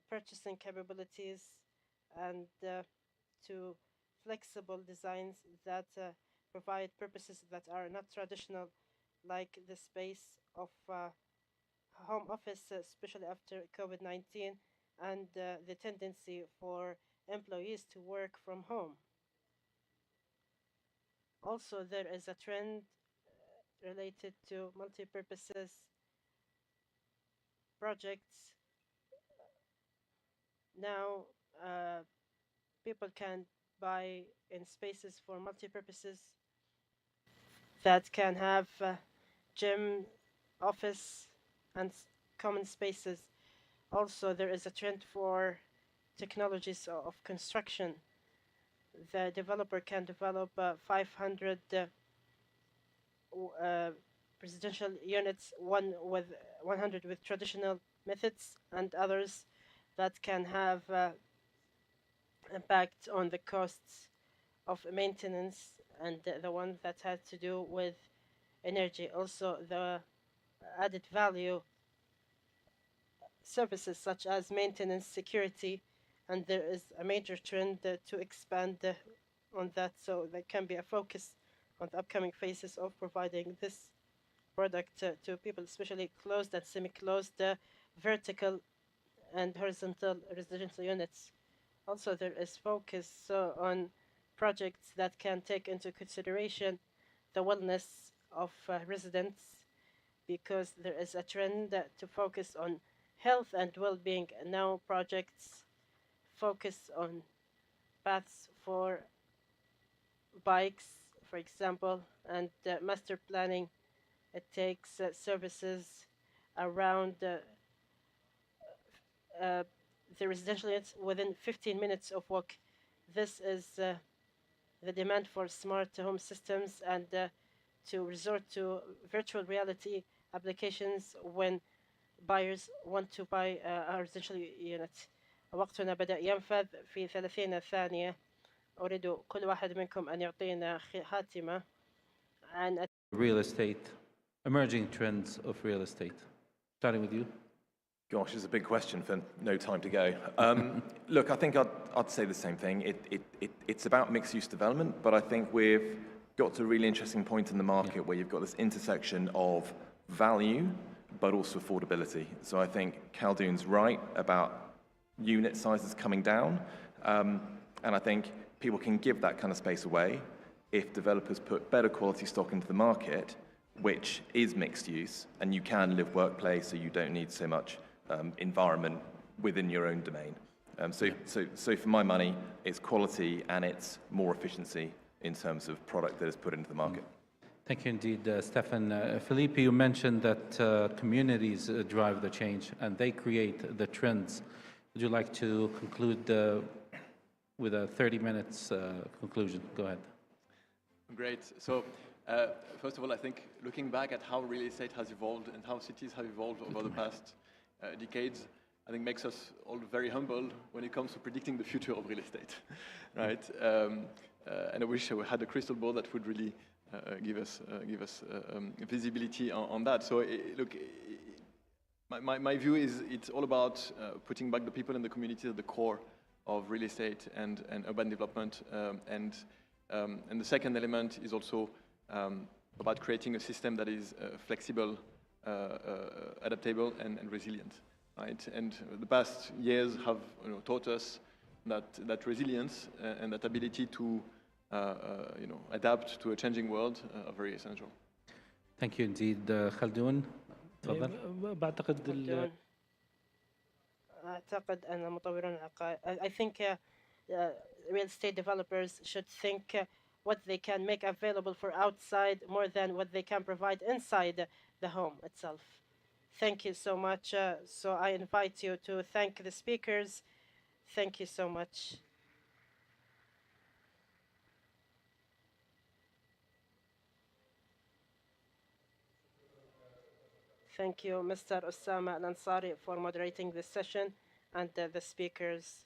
purchasing capabilities and to flexible designs that provide purposes that are not traditional, like the space of home office, especially after COVID-19, and the tendency for employees to work from home. Also, there is a trend related to multi-purposes projects. Now, people can buy in spaces for multi-purposes that can have gym, office, and common spaces. Also, there is a trend for technologies of construction. The developer can develop 500 residential units, 100 with traditional methods, and others that can have impact on the costs of maintenance, and the one that had to do with energy. Also, the added value services such as maintenance, security, and there is a major trend to expand on that, so there can be a focus on the upcoming phases of providing this product to people, especially closed and semi-closed vertical and horizontal residential units. Also, there is focus on projects that can take into consideration the wellness of residents, because there is a trend to focus on health and well-being. Now projects focus on paths for bikes, for example, and master planning. It takes services around the residential units within 15 minutes of walk. This is the demand for smart home systems, and to resort to virtual reality applications when buyers want to buy a residential unit. وقتنا بدأ ينفذ في 30 ثانية. أريد كل واحد منكم أن يعطينا خاتمة عن real estate, emerging trends of real estate. Starting with you. Gosh, it's a big question for no time to go. Look, I think I'd say the same thing. It's about mixed-use development, but I think we've got to a really interesting point in the market where you've got this intersection of value, but also affordability. So I think Khaldoun's right about unit sizes coming down, and I think people can give that kind of space away if developers put better quality stock into the market, which is mixed use, and you can live workplace, so you don't need so much environment within your own domain. So for my money, it's quality and it's more efficiency in terms of product that is put into the market. Thank you indeed, Stefan. Felipe, you mentioned that communities drive the change and they create the trends. Would you like to conclude with a 30 minutes conclusion? Go ahead. Great. So, first of all, I think looking back at how real estate has evolved and how cities have evolved over the past decades, I think makes us all very humble when it comes to predicting the future of real estate, right? And I wish I had a crystal ball that would really give us visibility on that. So look, my view is it's all about putting back the people and the community at the core of real estate and urban development. And the second element is also about creating a system that is flexible, adaptable, and resilient, right? And the past years have taught us that resilience and that ability to adapt to a changing world are very essential. Thank you indeed. خلدون تفضل. بعتقد أعتقد أن المطورون I think real estate developers should think what they can make available for outside more than what they can provide inside the home itself. Thank you so much. So I invite you to thank the speakers. Thank you so much. Thank you, Mr. Osama Al-Ansari, for moderating this session and the speakers.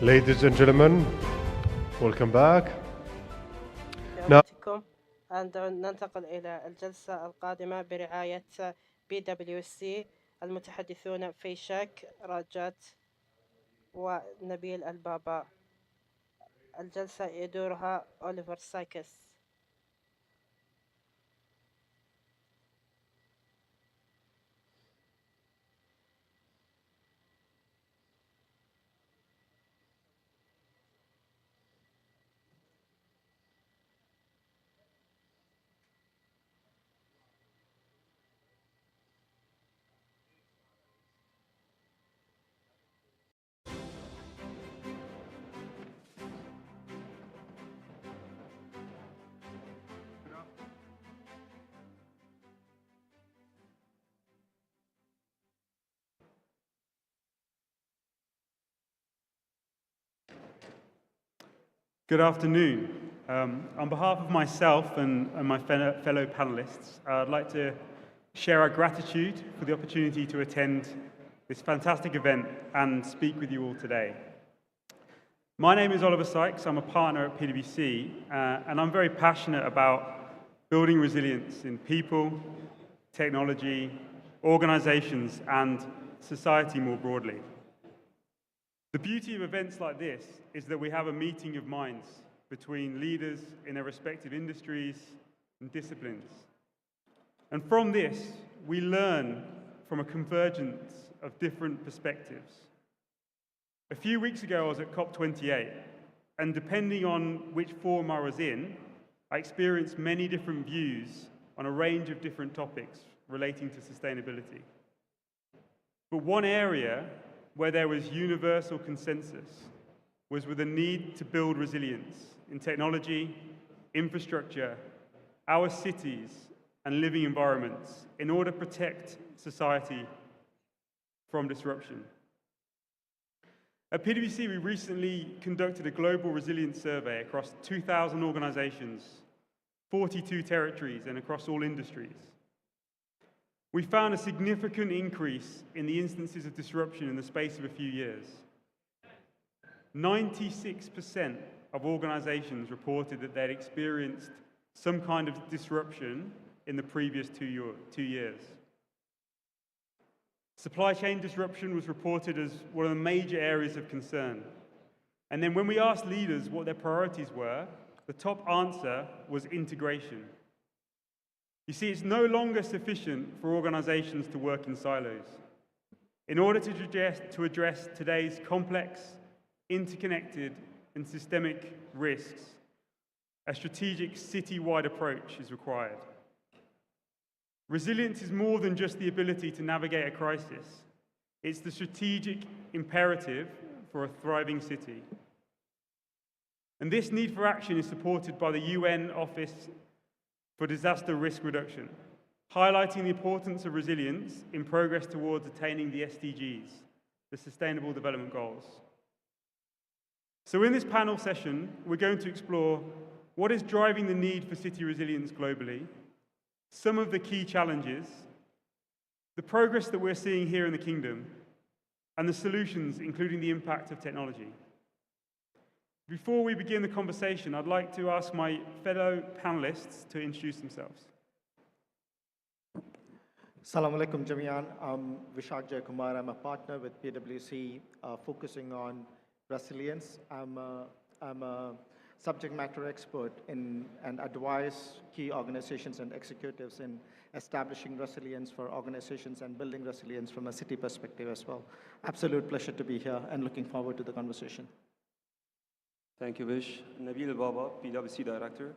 Ladies and gentlemen, welcome back. Now, ننتقل إلى الجلسة القادمة برعاية PwC. المتحدثون فيشاك راجات ونبيل البابا. الجلسة يدورها أوليفر سايكس. Good afternoon. On behalf of myself and my fellow panelists, I'd like to share our gratitude for the opportunity to attend this fantastic event and speak with you all today. My name is Oliver Sykes. I'm a partner at PwC, and I'm very passionate about building resilience in people, technology, organizations, and society more broadly. The beauty of events like this is that we have a meeting of minds between leaders in their respective industries and disciplines. And from this, we learn from a convergence of different perspectives. A few weeks ago, I was at COP28, and depending on which forum I was in, I experienced many different views on a range of different topics relating to sustainability. But one area where there was universal consensus was with the need to build resilience in technology, infrastructure, our cities, and living environments in order to protect society from disruption. At PwC, we recently conducted a global resilience survey across 2,000 organizations, 42 territories, and across all industries. We found a significant increase in the instances of disruption in the space of a few years. 96% of organizations reported that they'd experienced some kind of disruption in the previous 2 years. Supply chain disruption was reported as one of the major areas of concern. And then when we asked leaders what their priorities were, the top answer was integration. You see, it's no longer sufficient for organizations to work in silos. In order to address today's complex, interconnected, and systemic risks, a strategic city-wide approach is required. Resilience is more than just the ability to navigate a crisis. It's the strategic imperative for a thriving city. And this need for action is supported by the UN Office for Disaster Risk Reduction, highlighting the importance of resilience in progress towards attaining the SDGs, the Sustainable Development Goals. So in this panel session, we're going to explore what is driving the need for city resilience globally, some of the key challenges, the progress that we're seeing here in the Kingdom, and the solutions, including the impact of technology. Before we begin the conversation, I'd like to ask my fellow panelists to introduce themselves. Assalamu alaikum Jamian. I'm Vishak Jayakumar. I'm a partner with PwC focusing on resilience. I'm a subject matter expert in and advise key organizations and executives in establishing resilience for organizations and building resilience from a city perspective as well. Absolute pleasure to be here and looking forward to the conversation. Thank you, Vish. Nabil Baba, PwC Director.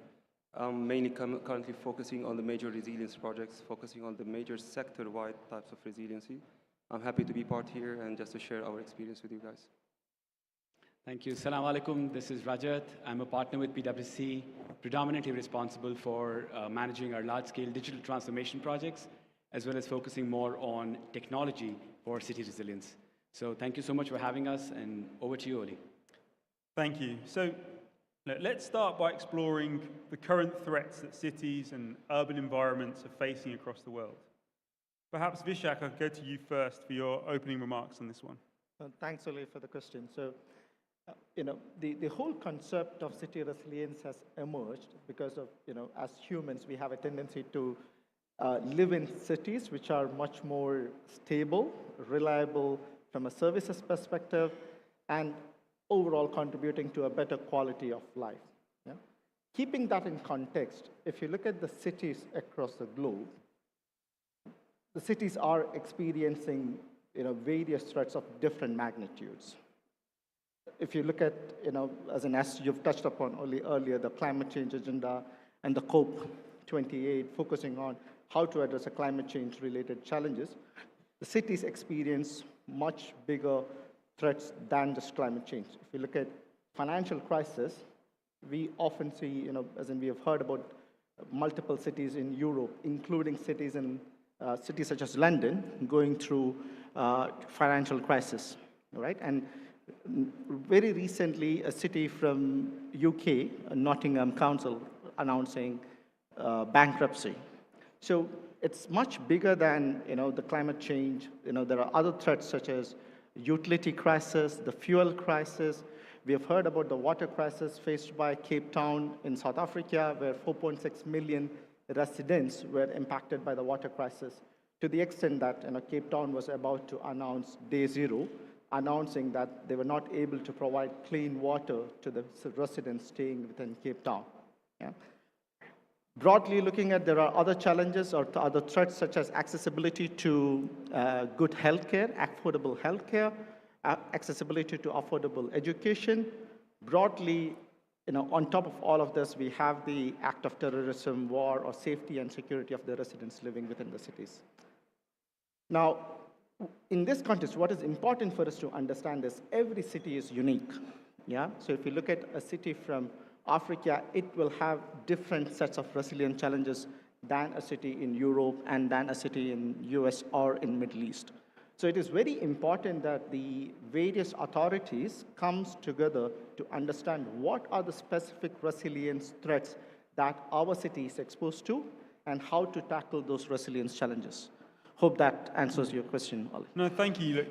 I'm mainly currently focusing on the major resilience projects, focusing on the major sector-wide types of resiliency. I'm happy to be part here and just to share our experience with you guys. Thank you. Assalamu alaikum. This is Rajat. I'm a partner with PwC, predominantly responsible for managing our large-scale digital transformation projects, as well as focusing more on technology for city resilience. So thank you so much for having us, and over to you, Oli. Thank you. So let's start by exploring the current threats that cities and urban environments are facing across the world. Perhaps, Vishak, I'll go to you first for your opening remarks on this one. Thanks, Oli, for the question. So, the whole concept of city resilience has emerged because of, as humans, we have a tendency to live in cities which are much more stable, reliable from a services perspective, and overall contributing to a better quality of life. Yeah? Keeping that in context, if you look at the cities across the globe, the cities are experiencing various threats of different magnitudes. If you look at, as you've touched upon earlier, the climate change agenda and the COP28 focusing on how to address the climate change related challenges, the cities experience much bigger threats than just climate change. If you look at financial crisis, we often see, as in we have heard about multiple cities in Europe, including cities such as London, going through financial crisis, right? And very recently, a city from UK, Nottingham Council, announcing bankruptcy. So it's much bigger than the climate change. There are other threats such as utility crisis, the fuel crisis. We have heard about the water crisis faced by Cape Town in South Africa, where 4.6 million residents were impacted by the water crisis, to the extent that Cape Town was about to announce day zero, announcing that they were not able to provide clean water to the residents staying within Cape Town. Yeah? Broadly looking at, there are other challenges or other threats such as accessibility to good healthcare, affordable healthcare, accessibility to affordable education. Broadly, on top of all of this, we have the act of terrorism, war, or safety and security of the residents living within the cities. Now, in this context, what is important for us to understand is every city is unique. Yeah. So if you look at a city from Africa, it will have different sets of resilient challenges than a city in Europe and than a city in US or in Middle East. So it is very important that the various authorities comes together to understand what are the specific resilience threats that our city is exposed to and how to tackle those resilience challenges. Hope that answers your question, Ali. No, thank you. Look,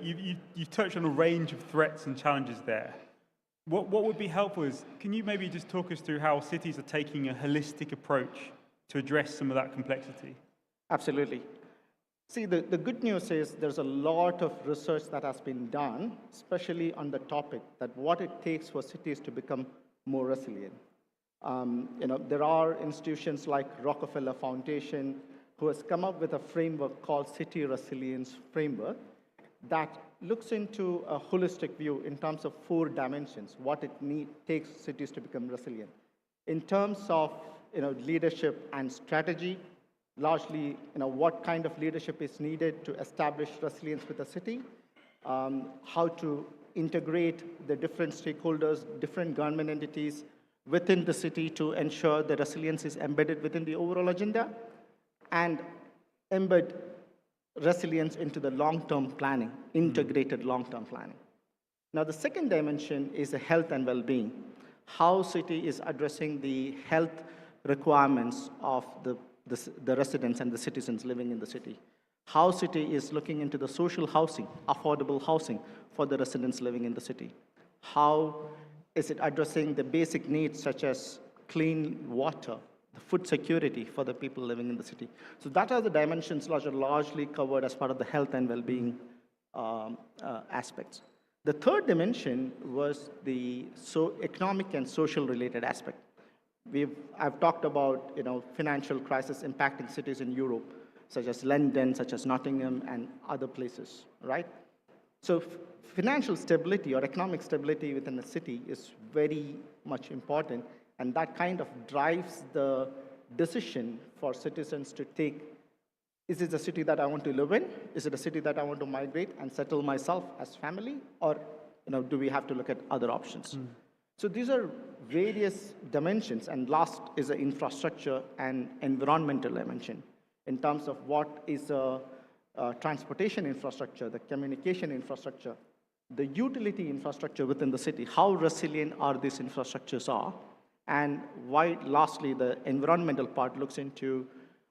you've touched on a range of threats and challenges there. What would be helpful is, can you maybe just talk us through how cities are taking a holistic approach to address some of that complexity? Absolutely. See, the good news is there's a lot of research that has been done, especially on the topic that what it takes for cities to become more resilient. There are institutions like Rockefeller Foundation who has come up with a framework called City Resilience Framework that looks into a holistic view in terms of 4 dimensions, what it takes cities to become resilient. In terms of leadership and strategy, largely what kind of leadership is needed to establish resilience with a city, how to integrate the different stakeholders, different government entities within the city to ensure the resilience is embedded within the overall agenda, and embed resilience into the long-term planning, integrated long-term planning. Now, the second dimension is the health and well-being. How city is addressing the health requirements of the residents and the citizens living in the city. How city is looking into the social housing, affordable housing for the residents living in the city. How is it addressing the basic needs such as clean water, the food security for the people living in the city. So that are the dimensions which are largely covered as part of the health and well-being aspects. The third dimension was the economic and social related aspect. I've talked about financial crisis impacting cities in Europe, such as London, such as Nottingham, and other places, right? So financial stability or economic stability within a city is very much important, and that kind of drives the decision for citizens to take, is it a city that I want to live in? Is it a city that I want to migrate and settle myself as family? Or do we have to look at other options? So these are various dimensions, and last is the infrastructure and environmental dimension in terms of what is a transportation infrastructure, the communication infrastructure, the utility infrastructure within the city, how resilient are these infrastructures are, and why, lastly, the environmental part looks into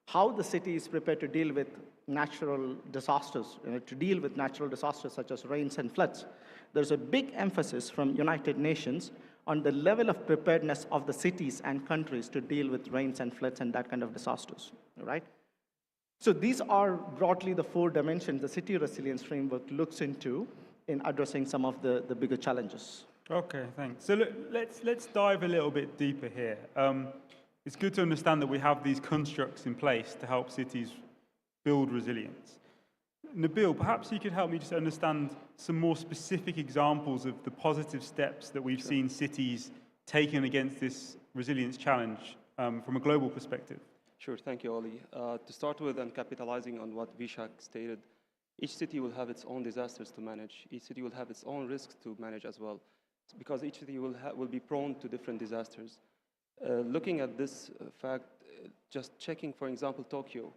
how the city is prepared to deal with natural disasters, such as rains and floods. There's a big emphasis from United Nations on the level of preparedness of the cities and countries to deal with rains and floods and that kind of disasters, right? So these are broadly the 4 dimensions the City Resilience Framework looks into in addressing some of the bigger challenges. Okay, thanks. So let's dive a little bit deeper here. It's good to understand that we have these constructs in place to help cities build resilience. Nabil, perhaps you could help me just understand some more specific examples of the positive steps that we've seen cities taken against this resilience challenge from a global perspective. Sure, thank you, Oli. To start with, and capitalizing on what Vishak stated, each city will have its own disasters to manage. Each city will have its own risks to manage as well, because each city will be prone to different disasters. Looking at this fact, just checking, for example, Tokyo.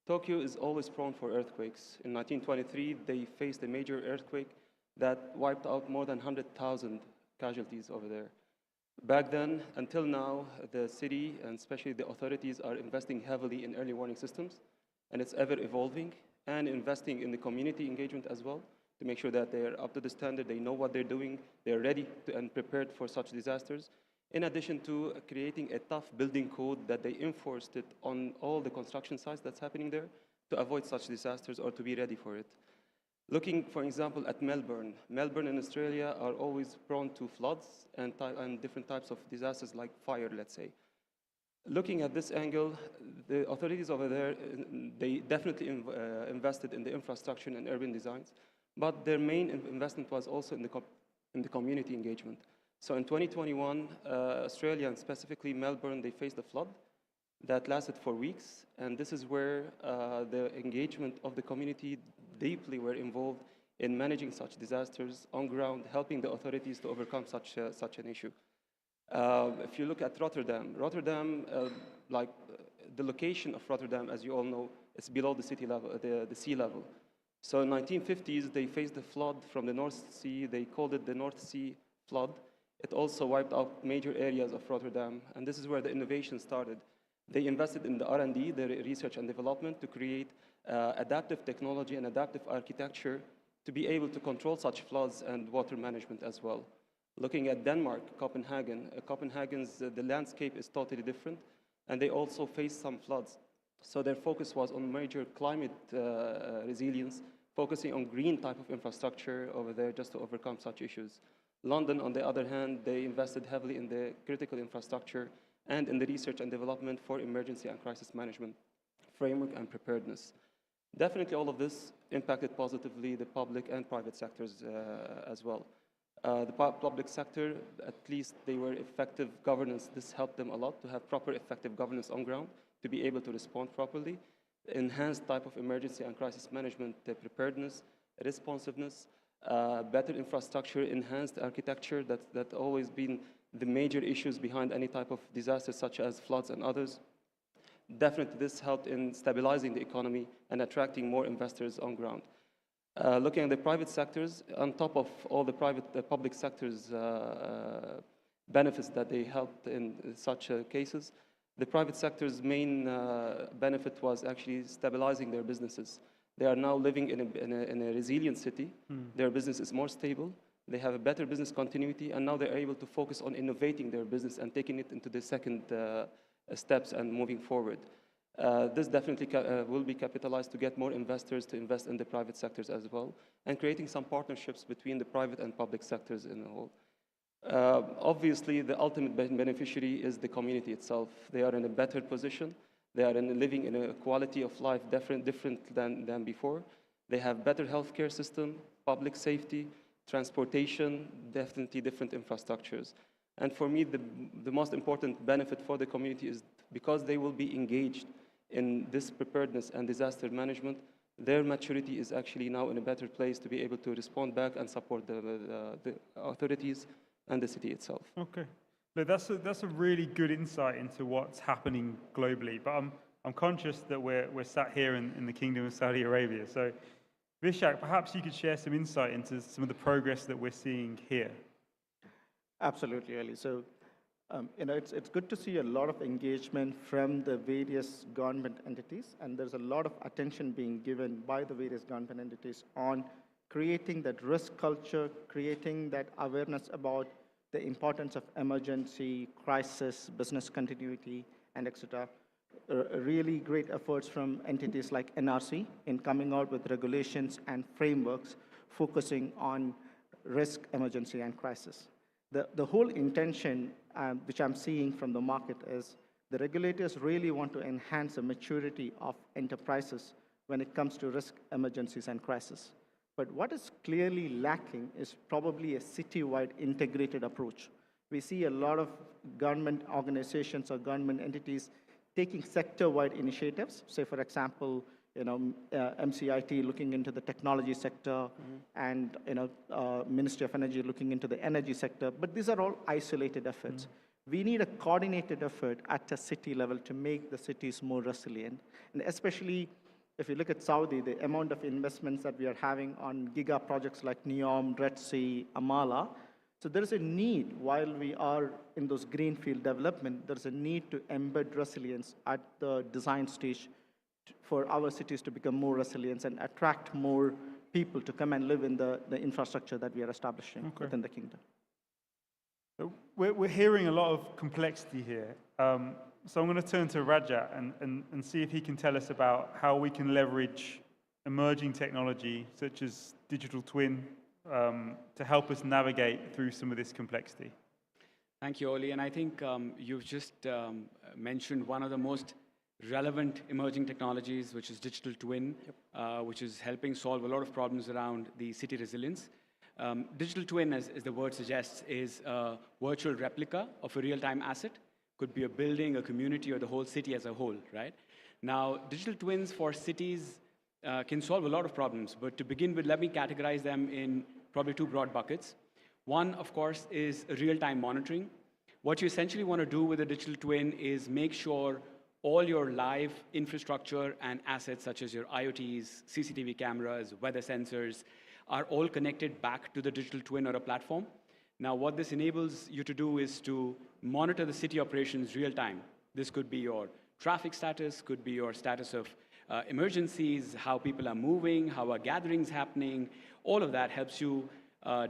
Tokyo is always prone for earthquakes. In 1923, they faced a major earthquake that wiped out more than 100,000 casualties over there. Back then, until now, the city, and especially the authorities, are investing heavily in early warning systems, and it's ever evolving, and investing in the community engagement as well, to make sure that they're up to the standard, they know what they're doing, they're ready and prepared for such disasters. In addition to creating a tough building code that they enforced it on all the construction sites that's happening there to avoid such disasters or to be ready for it. Looking, for example, at Melbourne. Melbourne in Australia are always prone to floods and different types of disasters like fire, let's say. Looking at this angle, the authorities over there, they definitely invested in the infrastructure and urban designs, but their main investment was also in the community engagement. So in 2021, Australia, and specifically Melbourne, they faced a flood that lasted for weeks, and this is where the engagement of the community deeply were involved in managing such disasters on ground, helping the authorities to overcome such an issue. If you look at Rotterdam, like the location of Rotterdam, as you all know, is below the city level, the sea level. So in 1950s, they faced a flood from the North Sea. They called it the North Sea flood. It also wiped out major areas of Rotterdam, and this is where the innovation started. They invested in the R&D, the research and development, to create adaptive technology and adaptive architecture to be able to control such floods and water management as well. Looking at Denmark, Copenhagen, the landscape is totally different, and they also faced some floods. So their focus was on major climate resilience, focusing on green type of infrastructure over there just to overcome such issues. London, on the other hand, they invested heavily in the critical infrastructure and in the research and development for emergency and crisis management framework and preparedness. Definitely all of this impacted positively the public and private sectors as well. The public sector, at least they were effective governance. This helped them a lot to have proper effective governance on ground, to be able to respond properly, enhanced type of emergency and crisis management preparedness, responsiveness, better infrastructure, enhanced architecture. That's always been the major issues behind any type of disaster such as floods and others. Definitely this helped in stabilizing the economy and attracting more investors on ground. Looking at the private sectors, on top of all the public sectors benefits that they helped in such cases, the private sector's main benefit was actually stabilizing their businesses. They are now living in a resilient city. Their business is more stable. They have a better business continuity, and now they're able to focus on innovating their business and taking it into the second steps and moving forward. This definitely will be capitalized to get more investors to invest in the private sectors as well, and creating some partnerships between the private and public sectors in the whole. Obviously, the ultimate beneficiary is the community itself. They are in a better position. They are living in a quality of life different than before. They have better healthcare system, public safety, transportation, definitely different infrastructures. And for me, the most important benefit for the community is because they will be engaged in this preparedness and disaster management, their maturity is actually now in a better place to be able to respond back and support the authorities and the city itself. Okay. Look, that's a really good insight into what's happening globally. But I'm conscious that we're sat here in the Kingdom of Saudi Arabia. So, Vishak, perhaps you could share some insight into some of the progress that we're seeing here. Absolutely, Ali. So, it's good to see a lot of engagement from the various government entities, and there's a lot of attention being given by the various government entities on creating that risk culture, creating that awareness about the importance of emergency, crisis, business continuity, and etc. Really great efforts from entities like NRC in coming out with regulations and frameworks focusing on risk, emergency, and crisis. The whole intention, which I'm seeing from the market, is the regulators really want to enhance the maturity of enterprises when it comes to risk, emergencies, and crisis. But what is clearly lacking is probably a city-wide integrated approach. We see a lot of government organizations or government entities taking sector-wide initiatives. Say, for example, MCIT looking into the technology sector, and Ministry of Energy looking into the energy sector. But these are all isolated efforts. We need a coordinated effort at a city level to make the cities more resilient, and especially if you look at Saudi, the amount of investments that we are having on giga projects like NEOM, Red Sea, Amala. So there is a need, while we are in those greenfield development, there's a need to embed resilience at the design stage for our cities to become more resilient and attract more people to come and live in the infrastructure that we are establishing within the kingdom. We're hearing a lot of complexity here. So I'm going to turn to Raja and see if he can tell us about how we can leverage emerging technology, such as digital twin, to help us navigate through some of this complexity. Thank you, Oli. And I think you've just mentioned one of the most relevant emerging technologies, which is digital twin, which is helping solve a lot of problems around the city resilience. Digital twin, as the word suggests, is a virtual replica of a real-time asset. Could be a building, a community, or the whole city as a whole, right? Now, digital twins for cities can solve a lot of problems, but to begin with, let me categorize them in probably two broad buckets. One, of course, is real-time monitoring. What you essentially want to do with a digital twin is make sure all your live infrastructure and assets such as your IoTs, CCTV cameras, weather sensors are all connected back to the digital twin or a platform. Now, what this enables you to do is to monitor the city operations real time. This could be your traffic status, could be your status of emergencies, how people are moving, how are gatherings happening. All of that helps you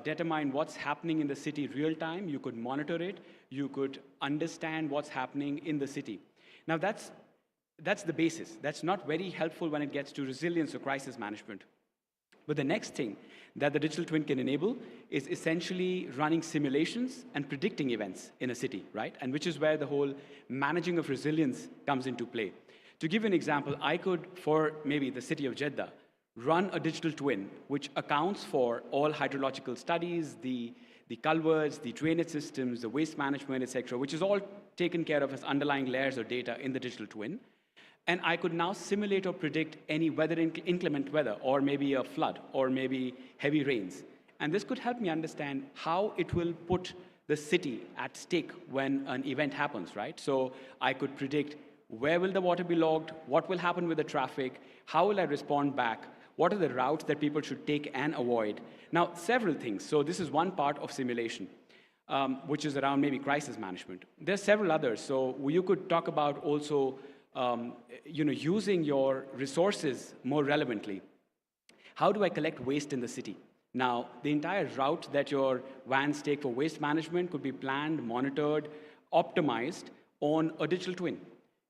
determine what's happening in the city real time. You could monitor it. You could understand what's happening in the city. Now, that's the basis. That's not very helpful when it gets to resilience or crisis management. But the next thing that the digital twin can enable is essentially running simulations and predicting events in a city, right? And which is where the whole managing of resilience comes into play. To give you an example, I could, for maybe the city of Jeddah, run a digital twin which accounts for all hydrological studies, the culverts, the drainage systems, the waste management, etc., which is all taken care of as underlying layers of data in the digital twin. And I could now simulate or predict any inclement weather, or maybe a flood, or maybe heavy rains. And this could help me understand how it will put the city at stake when an event happens, right? So I could predict where will the water be logged, what will happen with the traffic, how will I respond back, what are the routes that people should take and avoid. Now, several things. So this is one part of simulation, which is around maybe crisis management. There's several others. So you could talk about also using your resources more relevantly. How do I collect waste in the city? Now, the entire route that your vans take for waste management could be planned, monitored, optimized on a digital twin.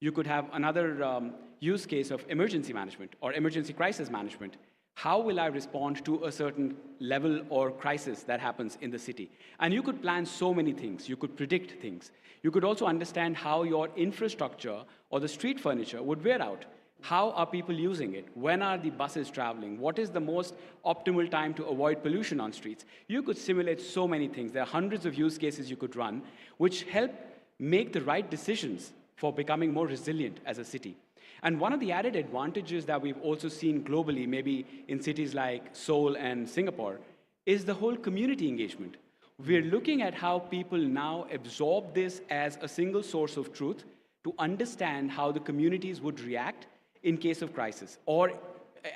You could have another use case of emergency management or emergency crisis management. How will I respond to a certain level or crisis that happens in the city? And you could plan so many things. You could predict things. You could also understand how your infrastructure or the street furniture would wear out. How are people using it? When are the buses traveling? What is the most optimal time to avoid pollution on streets? You could simulate so many things. There are hundreds of use cases you could run, which help make the right decisions for becoming more resilient as a city. And one of the added advantages that we've also seen globally, maybe in cities like Seoul and Singapore, is the whole community engagement. We're looking at how people now absorb this as a single source of truth to understand how the communities would react in case of crisis.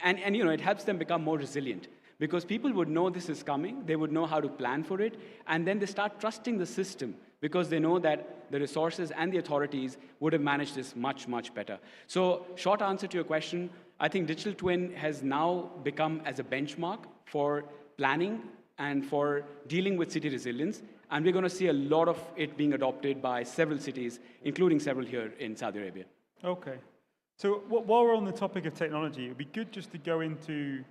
And it helps them become more resilient because people would know this is coming, they would know how to plan for it, and then they start trusting the system because they know that the resources and the authorities would have managed this much, much better. So, short answer to your question, I think digital twin has now become as a benchmark for planning and for dealing with city resilience, and we're going to see a lot of it being adopted by several cities, including several here in Saudi Arabia. Okay. So while we're on the topic of technology, it would be good just to go into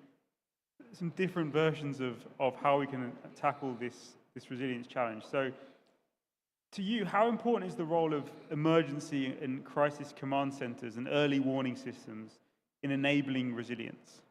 some different versions of how we can tackle this resilience challenge. So to you, how important is the role of emergency and crisis command centers and early warning systems in enabling resilience?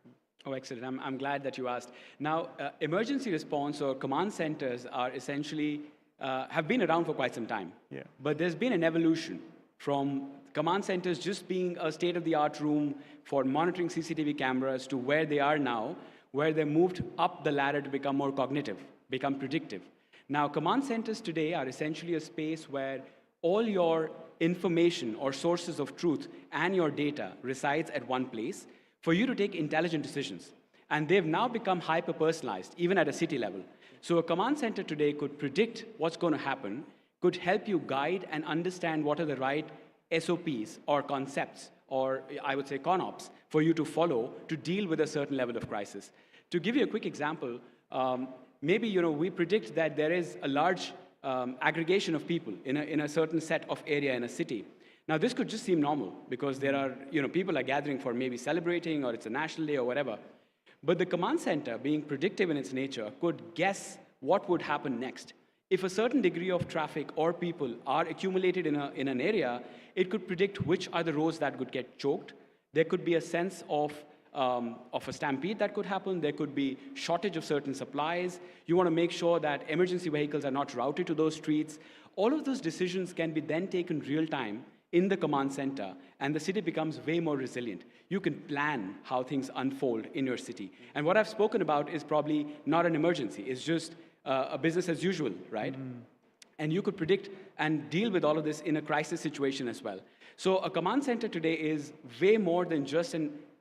Oh, excellent. I'm glad that you asked. Now, emergency response or command centers are essentially, have been around for quite some time. Yeah. But there's been an evolution from command centers just being a state-of-the-art room for monitoring CCTV cameras to where they are now, where they moved up the ladder to become more cognitive, become predictive. Now, command centers today are essentially a space where all your information or sources of truth and your data resides at one place for you to take intelligent decisions. And they've now become hyper-personalized, even at a city level. So a command center today could predict what's going to happen, could help you guide and understand what are the right SOPs or concepts, or I would say ConOps, for you to follow to deal with a certain level of crisis. To give you a quick example, maybe we predict that there is a large aggregation of people in a certain set of area in a city. Now, this could just seem normal because there are, people are gathering for maybe celebrating or it's a national day or whatever. But the command center, being predictive in its nature, could guess what would happen next. If a certain degree of traffic or people are accumulated in an area, it could predict which are the roads that could get choked. There could be a sense of a stampede that could happen. There could be shortage of certain supplies. You want to make sure that emergency vehicles are not routed to those streets. All of those decisions can be then taken real time in the command center, and the city becomes way more resilient. You can plan how things unfold in your city. And what I've spoken about is probably not an emergency. It's just a business as usual, right? Mm-hmm. And you could predict and deal with all of this in a crisis situation as well. So a command center today is way more than just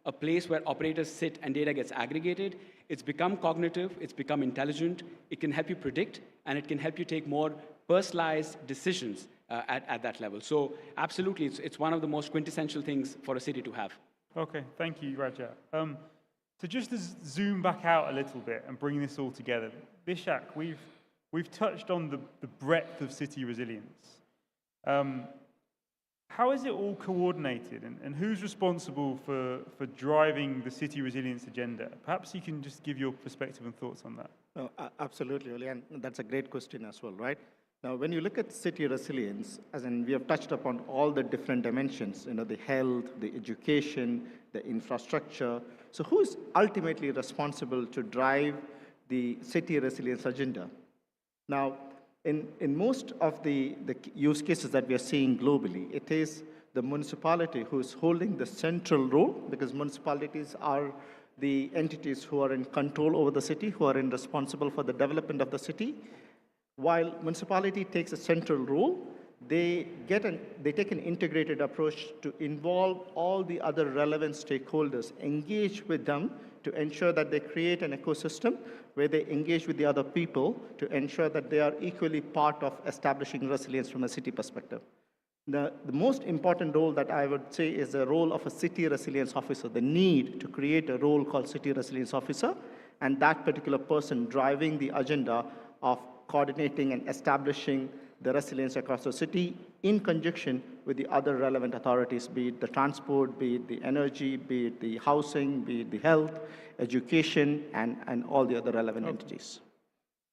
a place where operators sit and data gets aggregated. It's become cognitive, it's become intelligent, it can help you predict, and it can help you take more personalized decisions at that level. So absolutely, it's one of the most quintessential things for a city to have. Okay, thank you, Raja. So just to zoom back out a little bit and bring this all together, Vishak, we've touched on the breadth of city resilience. How is it all coordinated, and who's responsible for driving the city resilience agenda? Perhaps you can just give your perspective and thoughts on that. No, absolutely, Oli, and that's a great question as well, right? Now, when you look at city resilience, as in we have touched upon all the different dimensions, the health, the education, the infrastructure. So who's ultimately responsible to drive the city resilience agenda? Now, in most of the use cases that we are seeing globally, it is the municipality who's holding the central role, because municipalities are the entities who are in control over the city, who are responsible for the development of the city. While municipality takes a central role, they take an integrated approach to involve all the other relevant stakeholders, engage with them to ensure that they create an ecosystem where they engage with the other people to ensure that they are equally part of establishing resilience from a city perspective. The most important role that I would say is the role of a city resilience officer, the need to create a role called city resilience officer, and that particular person driving the agenda of coordinating and establishing the resilience across the city in conjunction with the other relevant authorities, be it the transport, be it the energy, be it the housing, be it the health, education, and all the other relevant entities.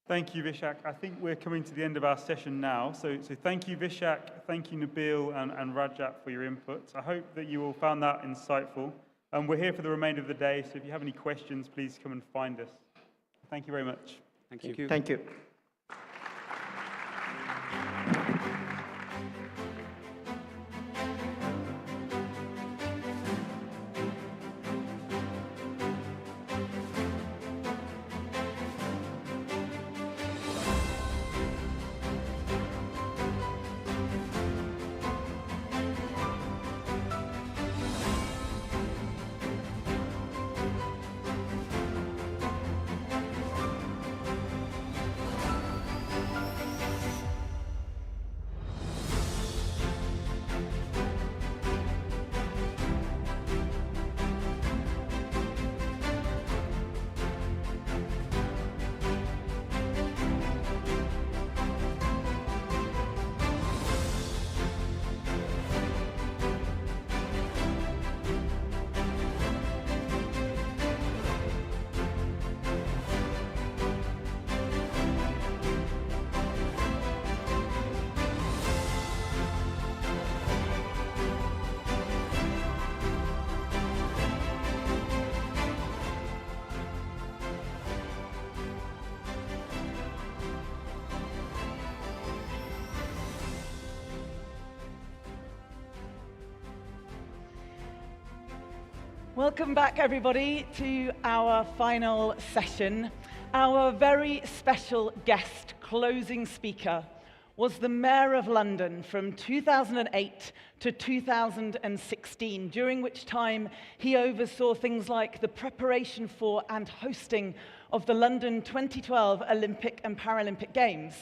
Thank you, Vishak. I think we're coming to the end of our session now. So thank you, Vishak. Thank you, Nabil and Rajat, for your inputs. I hope that you all found that insightful. We're here for the remainder of the day, so if you have any questions, please come and find us. Thank you very much. Thank you. Thank you. Welcome back, everybody, to our final session. Our very special guest closing speaker was the Mayor of London from 2008 to 2016, during which time he oversaw things like the preparation for and hosting of the London 2012 Olympic and Paralympic Games.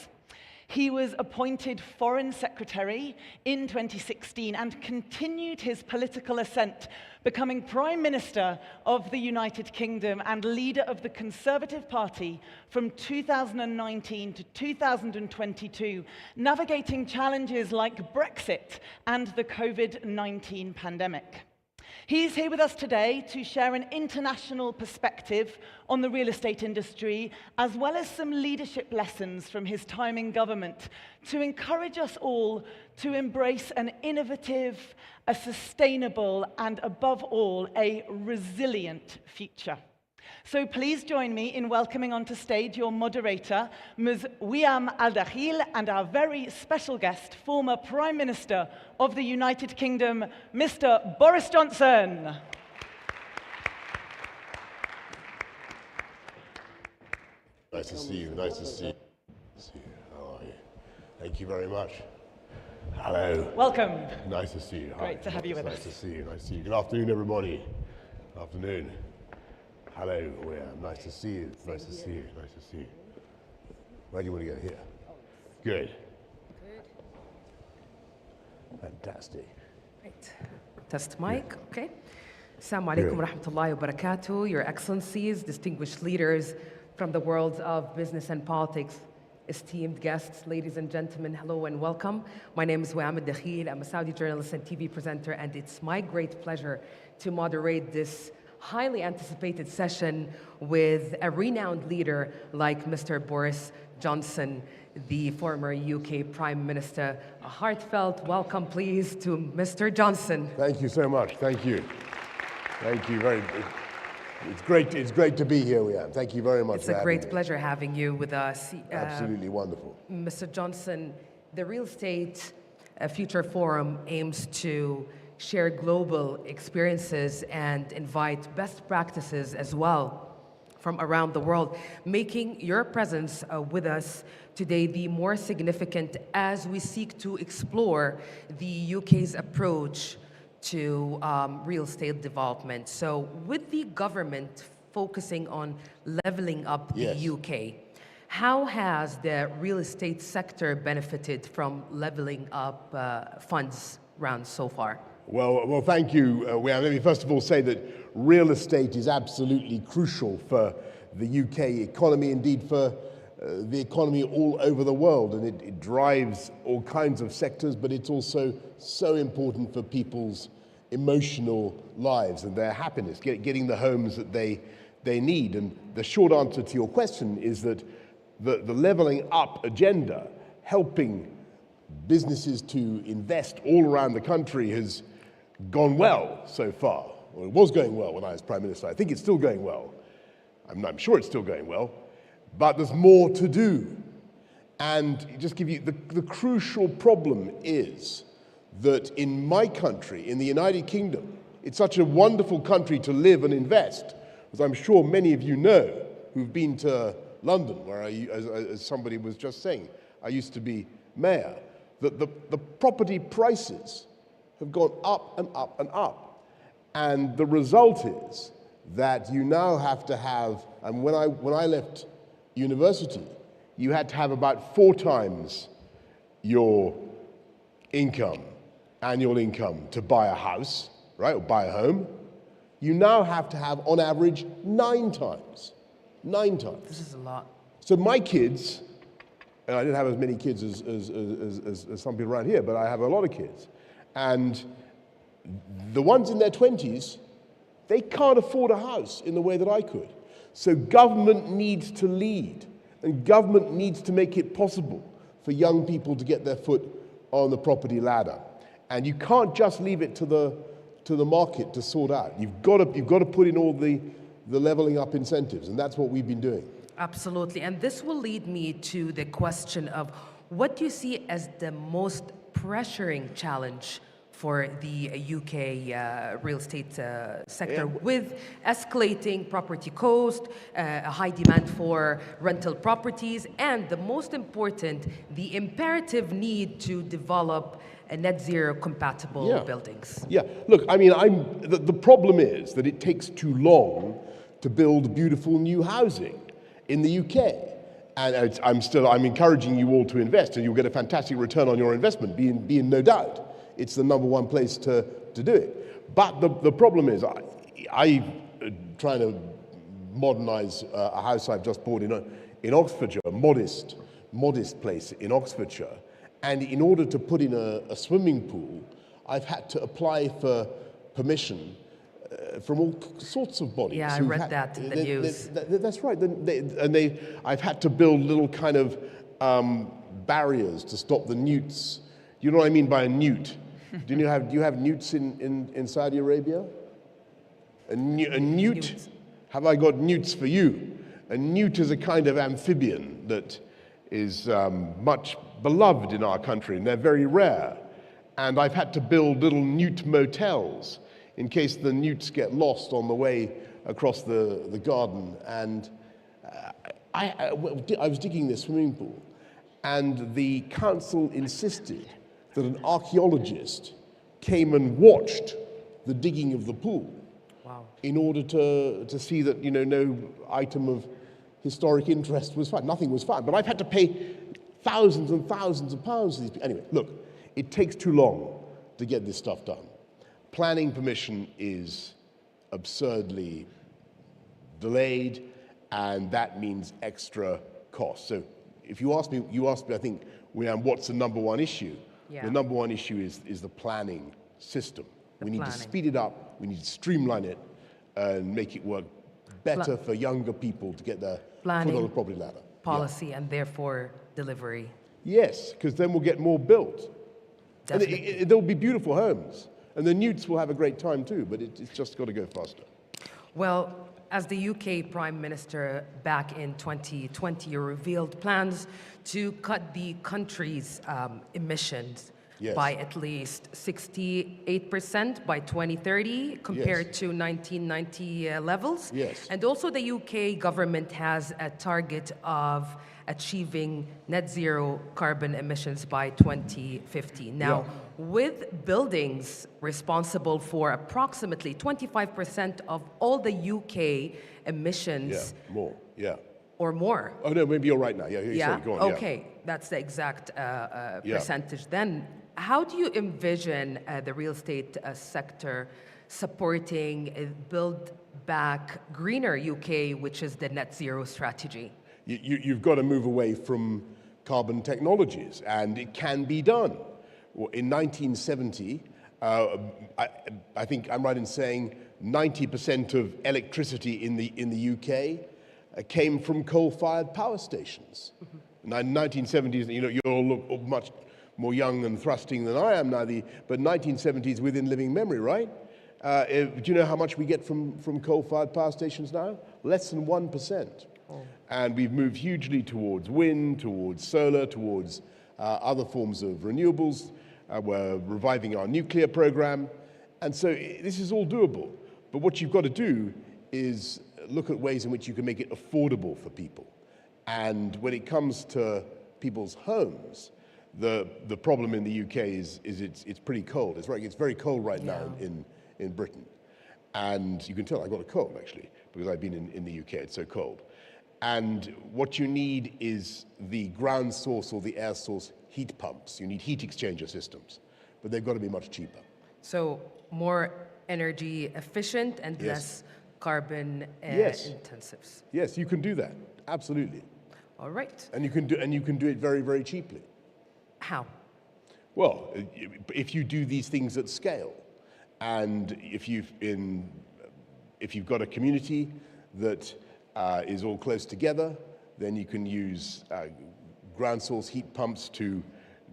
He was appointed Foreign Secretary in 2016 and continued his political ascent, becoming Prime Minister of the United Kingdom and leader of the Conservative Party from 2019 to 2022, navigating challenges like Brexit and the COVID-19 pandemic. He's here with us today to share an international perspective on the real estate industry, as well as some leadership lessons from his time in government, to encourage us all to embrace an innovative, a sustainable, and above all, a resilient future. So please join me in welcoming onto stage your moderator, Ms. Wiam Al-Dakhil, and our very special guest, former Prime Minister of the United Kingdom, Mr. Boris Johnson. Nice to see you. Nice to see you. How are you? Thank you very much. Hello. Welcome. Nice to see you. Great to have you with nice us. Nice to see you. Nice to see you. Good afternoon, everybody. Good afternoon. Hello. Nice to see you. Nice to see you. Nice to see you. Where do you want to go? Here. Good. Fantastic. Right. Test mic. Okay. Assalamu alaikum wa rahmatullahi wa barakatuh. Your Excellencies, distinguished leaders from the world of business and politics, esteemed guests, ladies and gentlemen, hello and welcome. My name is Wa'am al-Dakhil. I'm a Saudi journalist and TV presenter, and it's my great pleasure to moderate this highly anticipated session with a renowned leader like Mr. Boris Johnson, the former UK Prime Minister. A heartfelt welcome, please, to Mr. Johnson. Thank you so much. Thank you. Thank you very much. It's great to be here, Wa'am. Thank you very much. It's a great pleasure having you with us. Absolutely wonderful. Mr. Johnson, the Real Estate Future Forum aims to share global experiences and invite best practices as well from around the world, making your presence with us today the more significant as we seek to explore the UK's approach to real estate development. So with the government focusing on leveling up the UK, how has the real estate sector benefited from leveling up funds rounds so far? Well, thank you. Let me first of all say that real estate is absolutely crucial for the UK economy, indeed for the economy all over the world, and it drives all kinds of sectors, but it's also so important for people's emotional lives and their happiness, getting the homes that they need. And the short answer to your question is that the leveling up agenda, helping businesses to invest all around the country, has gone well so far. Well, it was going well when I was Prime Minister. I think it's still going well. I'm sure it's still going well, but there's more to do. And just give you the crucial problem is that in my country, in the United Kingdom, it's such a wonderful country to live and invest, as I'm sure many of you know who've been to London, where as somebody was just saying, I used to be mayor, that the property prices have gone up and up and up. And the result is that you now have to have, and when I left university, you had to have about 4 times your income, annual income, to buy a house, right, or buy a home. You now have to have, on average, 9 times. 9 times. This is a lot. So my kids, and I didn't have as many kids as some people around here, but I have a lot of kids. And the ones in their 20s, they can't afford a house in the way that I could. So government needs to lead, and government needs to make it possible for young people to get their foot on the property ladder. And you can't just leave it to the market to sort out. You've got to put in all the leveling up incentives, and that's what we've been doing. Absolutely, and this will lead me to the question of what do you see as the most pressuring challenge for the UK real estate sector, with escalating property cost, a high demand for rental properties, and the most important, the imperative need to develop net zero compatible buildings? Yeah, look, I mean, the problem is that it takes too long to build beautiful new housing in the UK. And I'm encouraging you all to invest, and you'll get a fantastic return on your investment, be in no doubt. It's the #1 place to do it. But the problem is, I'm trying to modernize a house I've just bought in Oxfordshire, a modest place in Oxfordshire. And in order to put in a swimming pool, I've had to apply for permission from all sorts of bodies. Yeah, I read that in the news. That's right. I've had to build little kind of barriers to stop the newts. You know what I mean by a newt? Do you have newts in Saudi Arabia? A newt? Have I got newts for you? A newt is a kind of amphibian that is much beloved in our country, and they're very rare. And I've had to build little newt motels in case the newts get lost on the way across the garden. And I was digging this swimming pool, And the council insisted that an archaeologist came and watched the digging of the pool in order to see that, you know, no item of historic interest was found. Nothing was found. But I've had to pay thousands and thousands of pounds to these people. Anyway, look, it takes too long to get this stuff done. Planning permission is absurdly delayed, and that means extra cost. So if you ask me, I think, what's the number one issue? Yeah. The number one issue is the planning system. We need to speed it up, we need to streamline it, and make it work better for younger people to get their foot on the property ladder. Policy and therefore delivery. Yes, because then we'll get more built. Definitely. And there'll be beautiful homes. And the newts will have a great time too, but it's just got to go faster. Well, as the UK Prime Minister back in 2020, you revealed plans to cut the country's emissions by at least 68% by 2030 compared to 1990 levels. Yes. And also the UK government has a target of achieving net zero carbon emissions by 2050. Now, with buildings responsible for approximately 25% of all the UK emissions. Or more. Oh, no, maybe you're right now. Sorry, go on. Okay, that's the exact percentage. Then, how do you envision the real estate sector supporting a Build Back Greener UK, which is the net zero strategy? You've got to move away from carbon technologies, and it can be done. In 1970, I think I'm right in saying 90% of electricity in the UK came from coal-fired power stations. In the 1970s, you know, you all look much more young and thrusting than I am now, but 1970s within living memory, right? Do you know how much we get from coal-fired power stations now? Less than 1%. And we've moved hugely towards wind, towards solar, towards other forms of renewables. We're reviving our nuclear program. And so this is all doable. But what you've got to do is look at ways in which you can make it affordable for people. And when it comes to people's homes, the problem in the UK is it's pretty cold. It's very cold right now in Britain. And you can tell I got a cold, actually, because I've been in the UK. It's so cold. And what you need is the ground source or the air source heat pumps. You need heat exchanger systems, but they've got to be much cheaper. So more energy efficient and less carbon intensive. Yes, you can do that. Absolutely. All right. And you can do it very, very cheaply. How? Well, if you do these things at scale, and if you've got a community that is all close together, then you can use ground source heat pumps to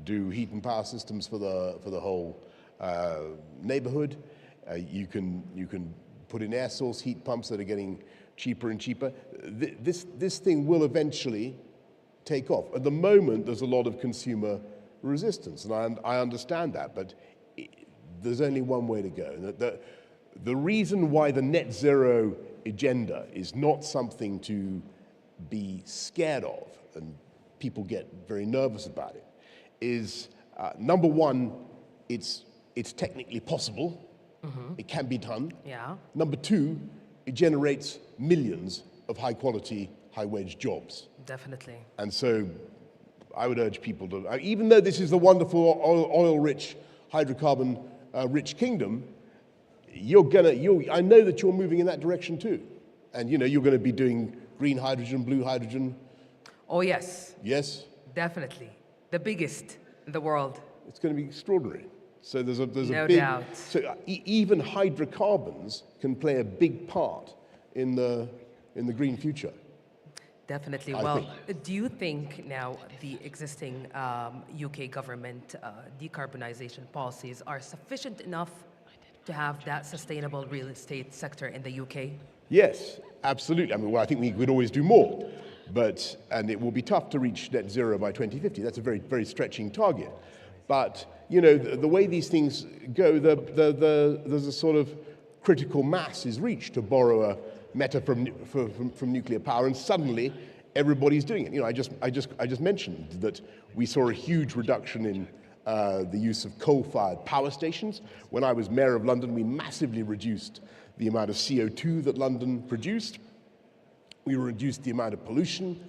do heat and power systems for the whole neighborhood. You can put in air source heat pumps that are getting cheaper and cheaper. This thing will eventually take off. At the moment, there's a lot of consumer resistance, and I understand that, but there's only one way to go. The reason why the net zero agenda is not something to be scared of, and people get very nervous about it, is number one, it's technically possible. It can be done. Yeah. Number two, it generates millions of high-quality, high-wage jobs. Definitely. And so I would urge people to, even though this is the wonderful oil-rich, hydrocarbon-rich kingdom, I know that you're moving in that direction too. And you're going to be doing green hydrogen, blue hydrogen. Oh, yes. Yes? Definitely. The biggest in the world. It's going to be extraordinary. So there's a no big doubt. So even hydrocarbons can play a big part in the green future. Definitely. Do you think now the existing UK government decarbonization policies are sufficient enough to have that sustainable real estate sector in the UK? Yes, absolutely. I mean, I think we could always do more, and it will be tough to reach net zero by 2050. That's a very, very stretching target. But the way these things go, there's a sort of critical mass is reached, to borrow a meta from nuclear power, and suddenly everybody's doing it. You know, I just mentioned that we saw a huge reduction in the use of coal-fired power stations. When I was mayor of London, we massively reduced the amount of CO2 that London produced. We reduced the amount of pollution,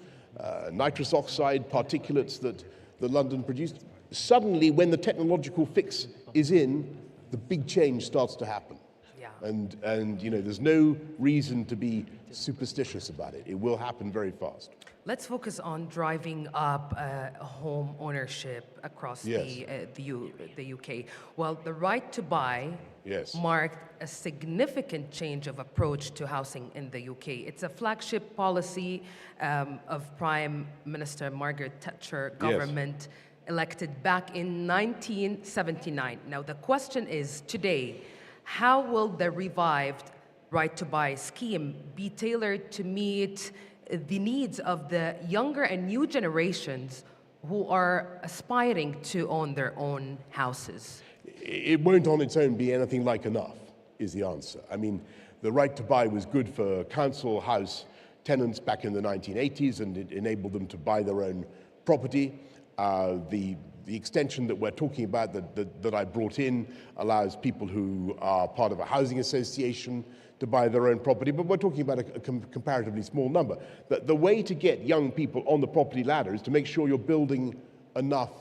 nitrous oxide, particulates that London produced. Suddenly, when the technological fix is in, the big change starts to happen. Yeah. And you know, there's no reason to be superstitious about it. It will happen very fast. Let's focus on driving up home ownership across Yes. the UK. Well, the right to buy Yes. marked a significant change of approach to housing in the UK. It's a flagship policy of Prime Minister Margaret Thatcher government elected back in 1979. Now, the question is today, how will the revived right to buy scheme be tailored to meet the needs of the younger and new generations who are aspiring to own their own houses? It won't on its own be anything like enough, is the answer. I mean, the right to buy was good for council house tenants back in the 1980s, and it enabled them to buy their own property. The extension that we're talking about that I brought in allows people who are part of a housing association to buy their own property, but we're talking about a comparatively small number. The way to get young people on the property ladder is to make sure you're building enough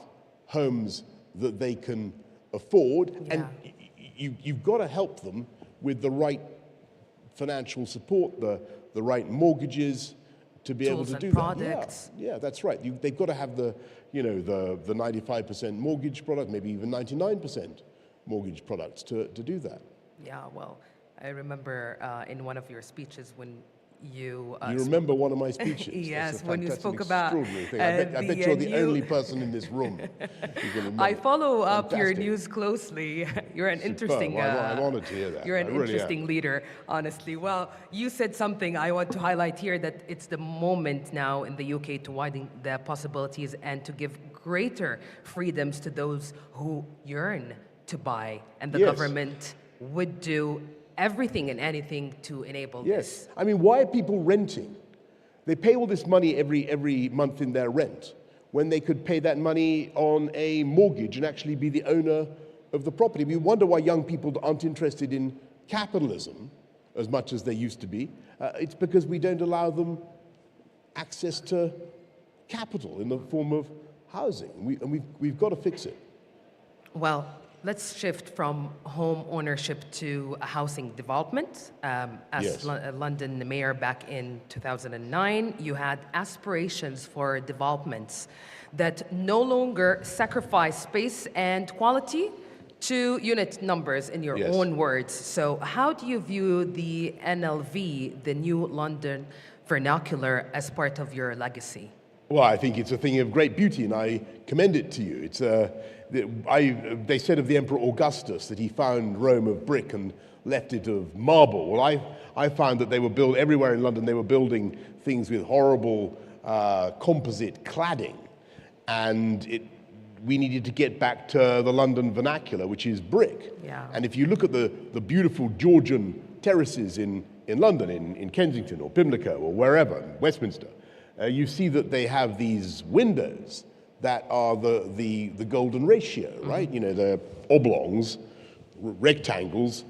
homes that they can afford, and you've got to help them with the right financial support, the right mortgages to be able to do products. that. Yeah, that's right. They've got to have the 95% mortgage product, maybe even 99% mortgage products to do that. Yeah, well, I remember in one of your speeches when you... you remember one of my speeches? Yes, when you that's spoke an about... extraordinary thing. I bet you're the only person in this room who can remember. I follow up your Fantastic. news closely. You're an Superb. interesting... I'm honored to hear that. You're an I really interesting am. leader, honestly. Well, you said something I want to highlight here, that it's the moment now in the UK to widen the possibilities and to give greater freedoms to those who yearn to buy. And the government would do everything and anything to enable this. I mean, why are people renting? They pay all this money every month in their rent when they could pay that money on a mortgage and actually be the owner of the property. We wonder why young people aren't interested in capitalism as much as they used to be. It's because we don't allow them access to capital in the form of housing. We've got to fix it. Well, let's shift from home ownership to housing development. As London mayor back in 2009, you had aspirations for developments that no longer sacrifice space and quality to unit numbers, in your own words. So how do you view the NLV, the New London Vernacular, as part of your legacy? Well, I think it's a thing of great beauty, and I commend it to you. It's they said of the Emperor Augustus that he found Rome of brick and left it of marble. Well, I found that they were built everywhere in London. They were building things with horrible composite cladding, and we needed to get back to the London vernacular, which is brick. Yeah. And if you look at the beautiful Georgian terraces in London, in Kensington or Pimlico or wherever, Westminster, you see that they have these windows that are the golden ratio, right? You know, they're oblongs, rectangles.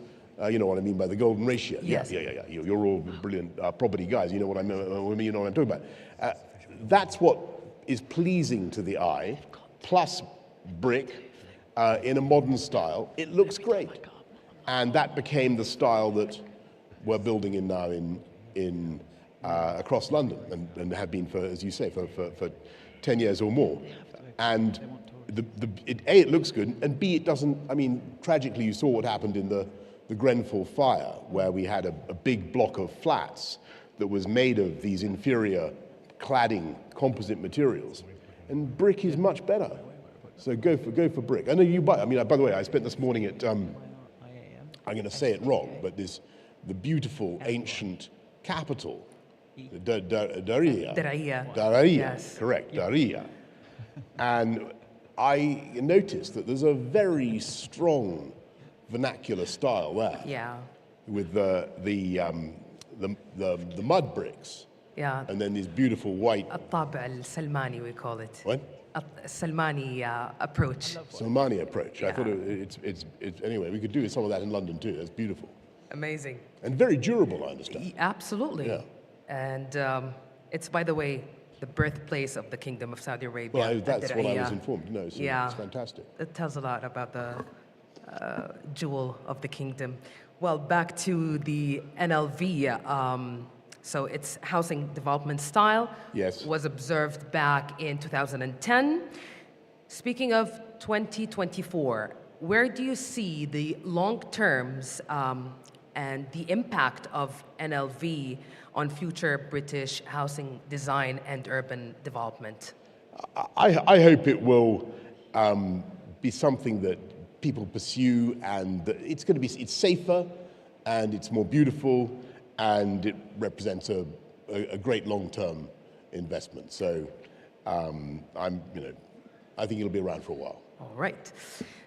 You know what I mean by the golden ratio. Yes. Yeah. You're all brilliant property guys. You know what I mean. You know what I'm talking about. That's what is pleasing to the eye. Plus brick in a modern style. It looks great, and that became the style that we're building in now in across London, and have been for, as you say, for 10 years or more. And it looks good, and B, it doesn't. I mean, tragically, you saw what happened in the Grenfell fire, where we had a big block of flats that was made of these inferior cladding composite materials. And brick is much better. So go for brick. I know you buy. I mean, by the way, I spent this morning at. I'm going to say it wrong, but the beautiful ancient capital, Darija. Yes. Correct, Darija. And I noticed that there's a very strong vernacular style there. Yeah. With the mud bricks Yeah. And then this beautiful white. الطابع السلماني we call it. What? Salmani approach. Salmani approach. I thought it's anyway. We could do some of that in London too. That's beautiful. Amazing. And very durable, I understand. Absolutely. Yeah. And it's, by the way, the birthplace of the Kingdom of Saudi Arabia. Well, that's what I was informed. No, so yeah, it's fantastic. It tells a lot about the jewel of the kingdom. Well, back to the NLV. So its housing development style was observed back in 2010. Speaking of 2024, where do you see the long terms and the impact of NLV on future British housing design and urban development? I hope it will be something that people pursue, and it's going to be safer, and it's more beautiful, and it represents a great long-term investment. So I think it'll be around for a while. All right.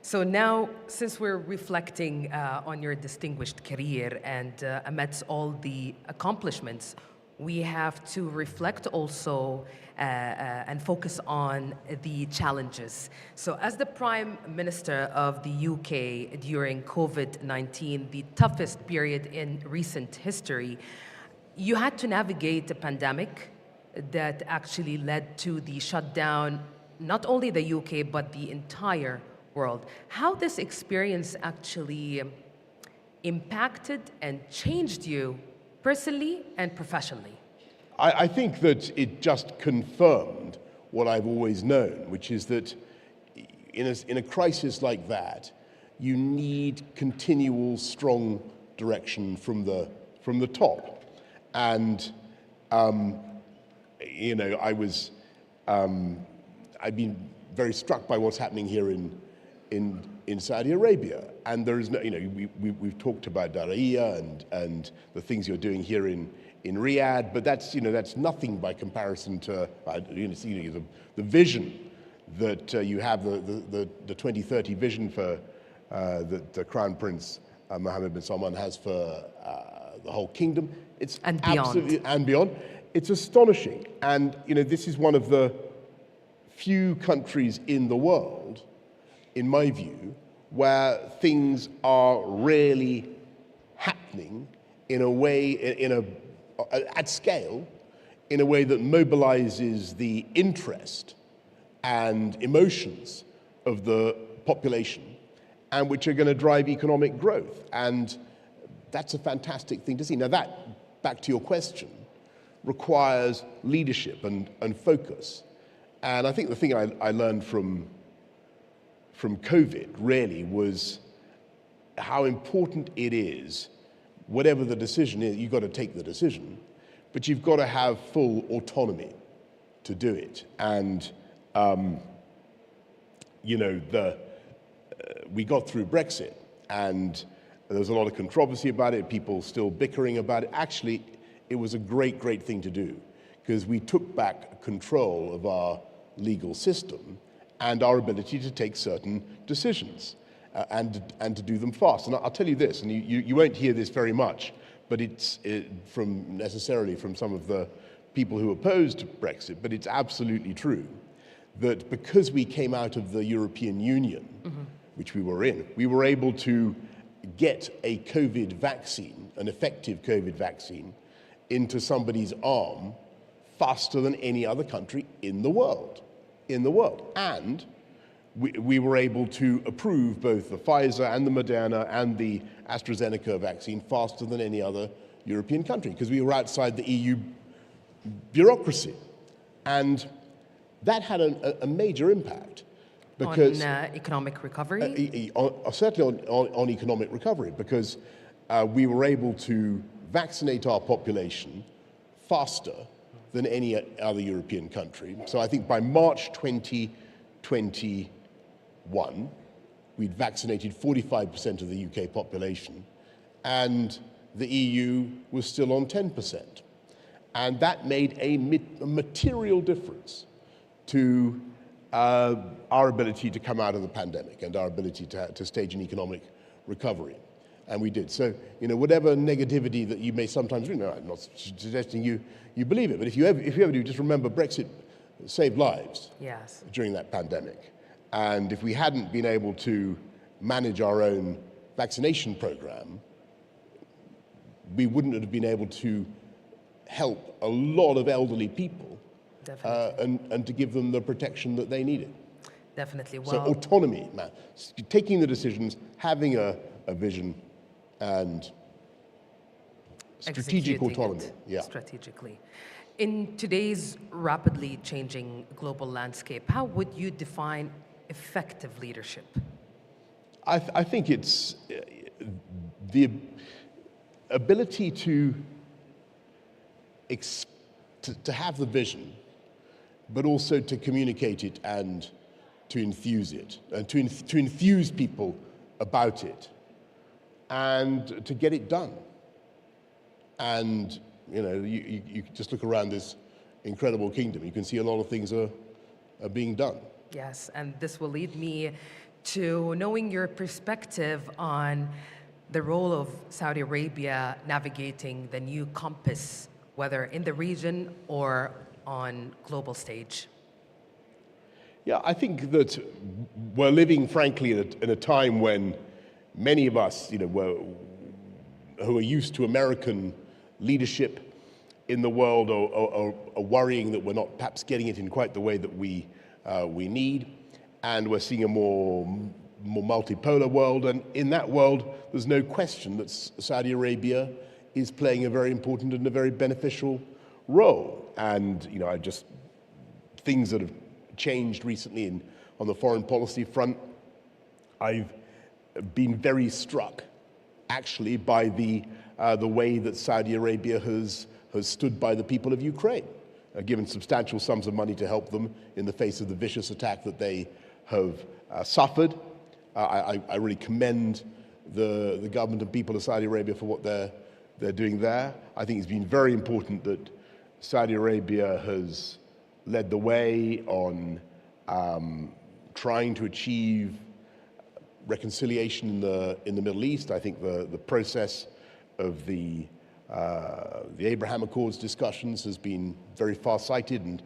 So now, since we're reflecting on your distinguished career and amidst all the accomplishments, we have to reflect also and focus on the challenges. So as the Prime Minister of the UK during COVID-19, the toughest period in recent history, you had to navigate a pandemic that actually led to the shutdown, not only the UK, but the entire world. How this experience actually impacted and changed you personally and professionally? I think that it just confirmed what I've always known, which is that in a crisis like that, you need continual, strong direction from the top. And I've been very struck by what's happening here in Saudi Arabia, and there is no, we've talked about Daraiya and the things you're doing here in Riyadh, but that's nothing by comparison to the vision that you have, the 2030 vision for that the Crown Prince Mohammed bin Salman has for the whole kingdom. It's and beyond. And beyond. It's astonishing, and this is one of the few countries in the world, in my view, where things are really happening in a way, at scale, in a way that mobilizes the interest and emotions of the population, and which are going to drive economic growth. And that's a fantastic thing to see. Now that, back to your question, requires leadership and focus. And I think the thing I learned from COVID really was how important it is, whatever the decision is, you've got to take the decision, but you've got to have full autonomy to do it. And, we got through Brexit, and there was a lot of controversy about it, people still bickering about it. Actually, it was a great, great thing to do, because we took back control of our legal system and our ability to take certain decisions and to do them fast. And I'll tell you this, and you won't hear this very much, but it's necessarily from some of the people who opposed Brexit, but it's absolutely true that because we came out of the European Union, which we were in, we were able to get a COVID vaccine, an effective COVID vaccine, into somebody's arm faster than any other country in the world. And we were able to approve both the Pfizer and the Moderna and the AstraZeneca vaccine faster than any other European country, because we were outside the EU bureaucracy. And that had a major impact. Because, on economic recovery? Certainly on economic recovery, because we were able to vaccinate our population faster than any other European country. So I think by March 2021, we'd vaccinated 45% of the UK population, and the EU was still on 10%. And that made a material difference to our ability to come out of the pandemic and our ability to stage an economic recovery. And we did. So, you know, whatever negativity that you may sometimes read, no, I'm not suggesting you believe it, but if you ever do, just remember Brexit saved lives during that pandemic. And if we hadn't been able to manage our own vaccination program, we wouldn't have been able to help a lot of elderly people and to give them the protection that they needed. Definitely. So autonomy, man, taking the decisions, having a vision, and strategic autonomy. Strategically. In today's rapidly changing global landscape, how would you define effective leadership? I think it's the ability to have the vision, but also to communicate it and to enthuse it, and to enthuse people about it, and to get it done. And you know, you just look around this incredible kingdom, you can see a lot of things are being done. Yes, and this will lead me to knowing your perspective on the role of Saudi Arabia navigating the new compass, whether in the region or on global stage. Yeah, I think that we're living, frankly, in a time when many of us, you know, who are used to American leadership in the world are worrying that we're not perhaps getting it in quite the way that we need, and we're seeing a more multipolar world. And in that world, there's no question that Saudi Arabia is playing a very important and a very beneficial role. And you know, things that have changed recently on the foreign policy front, I've been very struck, actually, by the way that Saudi Arabia has stood by the people of Ukraine, given substantial sums of money to help them in the face of the vicious attack that they have suffered. I really commend the government and people of Saudi Arabia for what they're doing there. I think it's been very important that Saudi Arabia has led the way on trying to achieve reconciliation in the Middle East. I think the process of the Abraham Accords discussions has been very far-sighted, and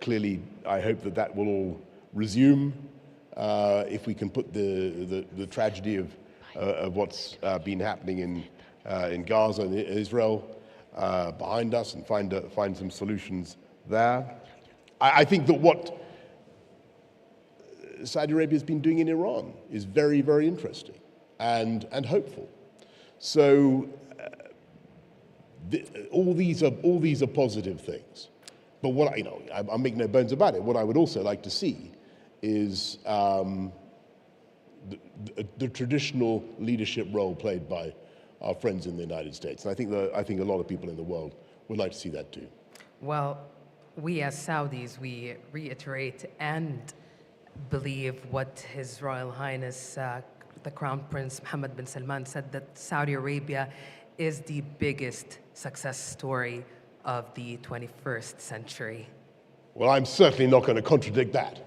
clearly I hope that will all resume if we can put the tragedy of what's been happening in Gaza and Israel behind us and find some solutions there. I think that what Saudi Arabia has been doing in Iran is very, very interesting and hopeful. So all these are positive things. But what I make no bones about it. What I would also like to see is the traditional leadership role played by our friends in the United States. And I think a lot of people in the world would like to see that too. Well, we as Saudis, we reiterate and believe what His Royal Highness, the Crown Prince Mohammed bin Salman said, that Saudi Arabia is the biggest success story of the 21st century. Well, I'm certainly not going to contradict that.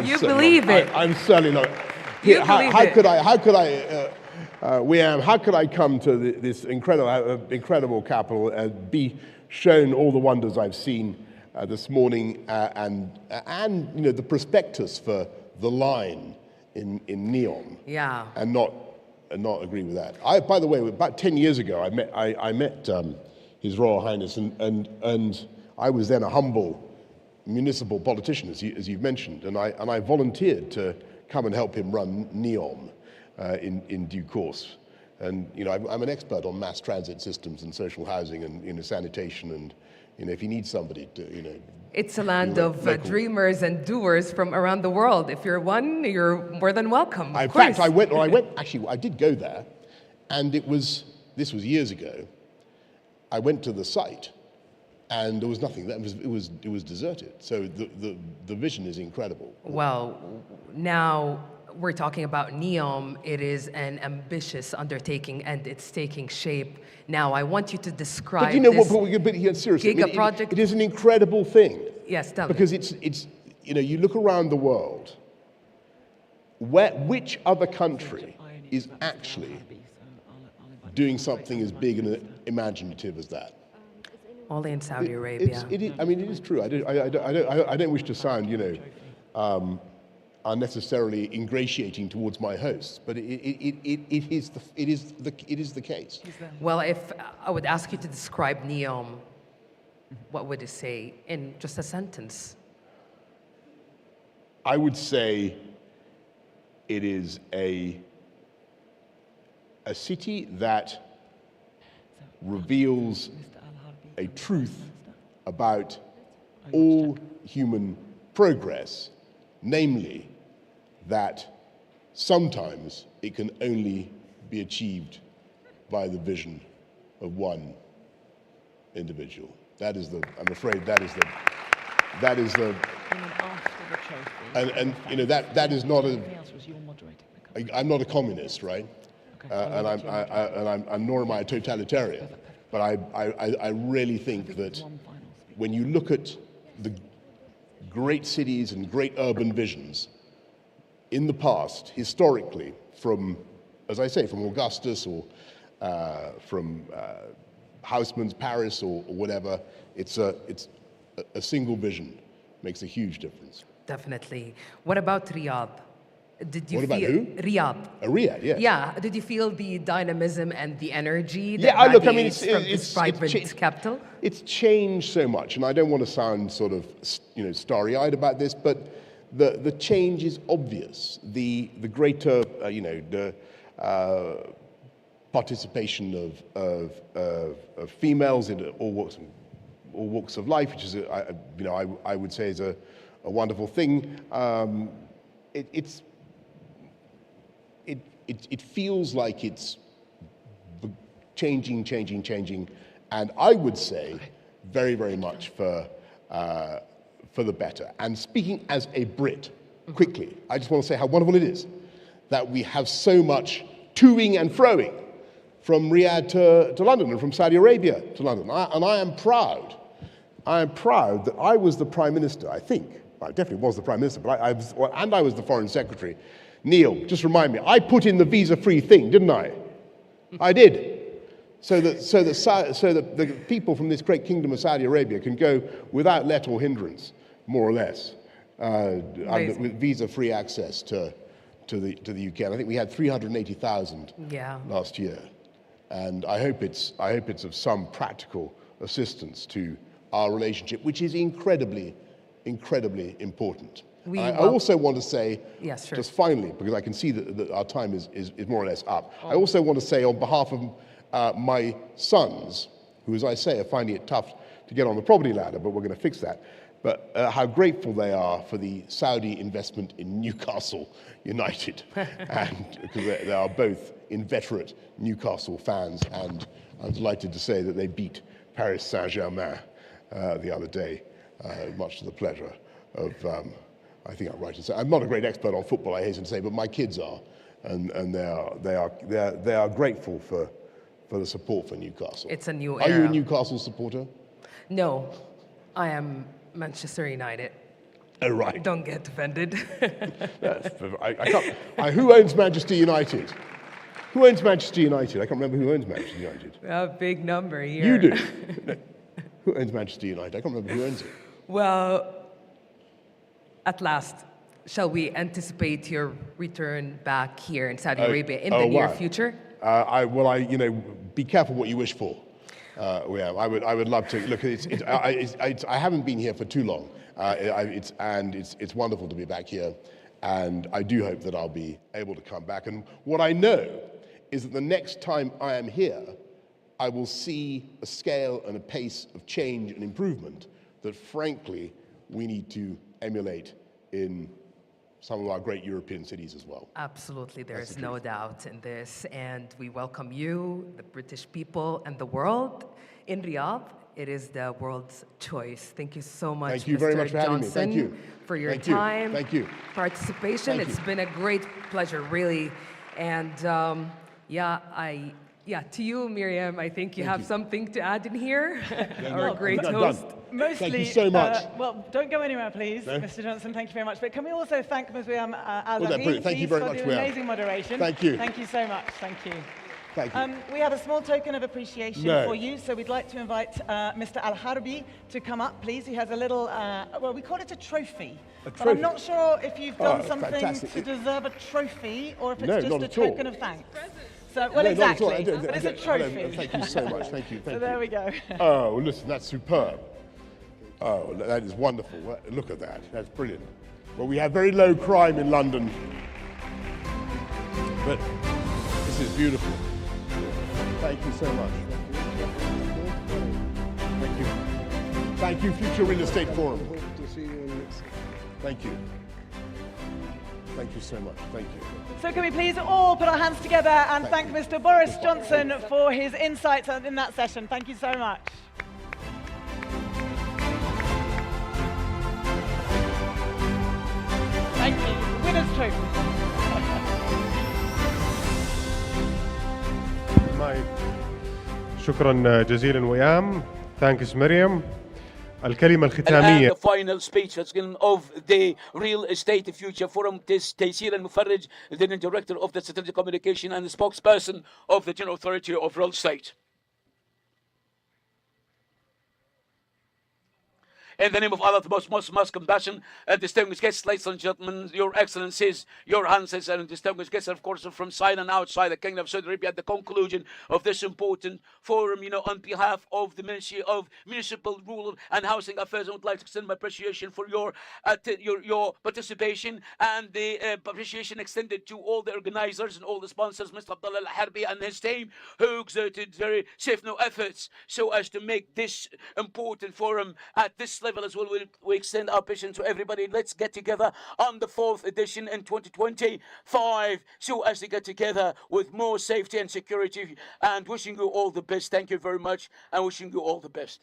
You believe it. I'm certainly not. How could I come to this incredible capital and be shown all the wonders I've seen this morning, and you know, the prospectus for the line in Neom, and not agree with that. By the way, about 10 years ago, I met His Royal Highness, and I was then a humble municipal politician, as you've mentioned, and I volunteered to come and help him run Neom in due course. And you know, I'm an expert on mass transit systems and social housing and sanitation, and you know, if you need somebody to, you know. It's a land of dreamers and doers from around the world. If you're one, you're more than welcome. In fact, I did go there, and this was years ago. I went to the site, and there was nothing there. It was deserted. So the vision is incredible. Well, now we're talking about Neom. It is an ambitious undertaking, and it's taking shape. Now, I want you to describe this seriously, giga project. It is an incredible thing. Yes, tell me. Because it's you know, you look around the world, which other country is actually doing something as big and imaginative as that? Only in Saudi Arabia. It is true. I don't wish to sound, unnecessarily ingratiating towards my hosts, but it is the case. Well, if I would ask you to describe NEOM, what would you say in just a sentence? I would say it is a city that reveals a truth about all human progress, namely that sometimes it can only be achieved by the vision of one individual. That is I'm afraid that is the, that is not I'm not a communist, right? And nor am I a totalitarian. But I really think that when you look at the great cities and great urban visions in the past, historically, from, as I say, from Augustus or from Haussmann's Paris or whatever, it's a single vision makes a huge difference. Definitely. What about Riyadh? Did you What about feel who? Riyadh? Riyadh, yes. Yeah. Did you feel the dynamism and the energy that Yeah, look, I mean, radiates from this vibrant capital? It's changed so much, and I don't want to sound sort of, starry-eyed about this, but the change is obvious. The greater, participation of females in all walks of life, which is, I would say, is a wonderful thing. It feels like it's changing, and I would say very, very much for the better. And speaking as a Brit, quickly, I just want to say how wonderful it is that we have so much toing and froing from Riyadh to London and from Saudi Arabia to London. And I am proud. I am proud that I was the Prime Minister, I think. I definitely was the Prime Minister, but I was the Foreign Secretary. Neil, just remind me, I put in the visa-free thing, didn't I? I did. So that the people from this great kingdom of Saudi Arabia can go without let or hindrance, more or less, with visa-free access to the UK. And I think we had 380,000 last year. And I hope it's of some practical assistance to our relationship, which is incredibly important. I also want to say, just finally, because I can see that our time is more or less up, I also want to say on behalf of my sons, who, as I say, are finding it tough to get on the property ladder, but we're going to fix that, but how grateful they are for the Saudi investment in Newcastle United, and because they are both inveterate Newcastle fans, and I'm delighted to say that they beat Paris Saint-Germain the other day, much to the pleasure of, I think I'm right to say, I'm not a great expert on football, I hasten to say, but my kids are, and they are grateful for the support for Newcastle. It's a new era. Are you a Newcastle supporter? No, I am Manchester United. Oh, right. Don't get offended. Who owns Manchester United? Who owns Manchester United? I can't remember who owns Manchester United. A big number here. You do. No. Who owns Manchester United? I can't remember who owns it. Well, at last, shall we anticipate your return back here in Saudi Arabia in the near future? Be careful what you wish for. I would love to. Look, I haven't been here for too long, it's wonderful to be back here, and I do hope that I'll be able to come back. And what I know is that the next time I am here, I will see a scale and a pace of change and improvement that, frankly, we need to emulate in some of our great European cities as well. Absolutely, there's no doubt in this. And we welcome you, the British people, and the world in Riyadh. It is the world's choice. Thank you so much, Thank you very much for having me. Thank you. For your time, Thank you. Participation. It's been a great pleasure, really. And I Yeah, to you, Miriam, I think you Thank have you. something to add in here. No, Our no, great I'm host. done. Mostly, Thank you so much. Well, don't go anywhere, please, No? Mr. Johnson. Thank you very much. But can we also thank Ms. Wiam Well done, brilliant. Thank you very for much, the Wiam. amazing moderation. Thank you. Thank you so much. Thank you. Thank you. We have a small token of appreciation No. for you, so we'd like to invite Mr. Al-Harbi to come up, please. He has a little, well, we call it a trophy. But I'm trophy? not sure if you've done Oh, something fantastic. to deserve a trophy or if it's No, just not a at all. token of thanks. So, well, No, not at all. exactly, but it's a trophy. Thank you so much. Thank you. Thank So you. there we go. Oh, listen, that's superb. Oh, that is wonderful. Look at that. That's brilliant. Well, we have very low crime in London, but this is beautiful. Thank you so much. Thank you. Thank you, Future Real Estate Forum. Thank you. Thank you so much. Thank you. So can we please all put our hands together and thank Mr. Boris Johnson for his insights in that session. Thank you so much. Thank you. Winner's trophy. شكرا جزيلا ويام. Thanks مريم. الكلمة And الختامية. the final speech of the Real Estate Future Forum is Taysir Al-Mufarrij, the Director of the Strategic Communication and the spokesperson of the General Authority of Real Estate. In the name of Allah, the most compassion and distinguished guests, ladies and gentlemen, your excellencies, your ancestors and distinguished guests, of course, from inside and outside the Kingdom of Saudi Arabia, at the conclusion of this important forum, on behalf of the Ministry of Municipal, Rural and Housing Affairs, I would like to extend my appreciation for your participation and the appreciation extended to all the organizers and all the sponsors, Mr. Abdullah Al-Harbi and his team, who exerted very safe efforts so as to make this important forum at this level as well. We extend our passion to everybody. Let's get together on the 4th edition in 2025 so as to get together with more safety and security, and wishing you all the best. Thank you very much and wishing you all the best.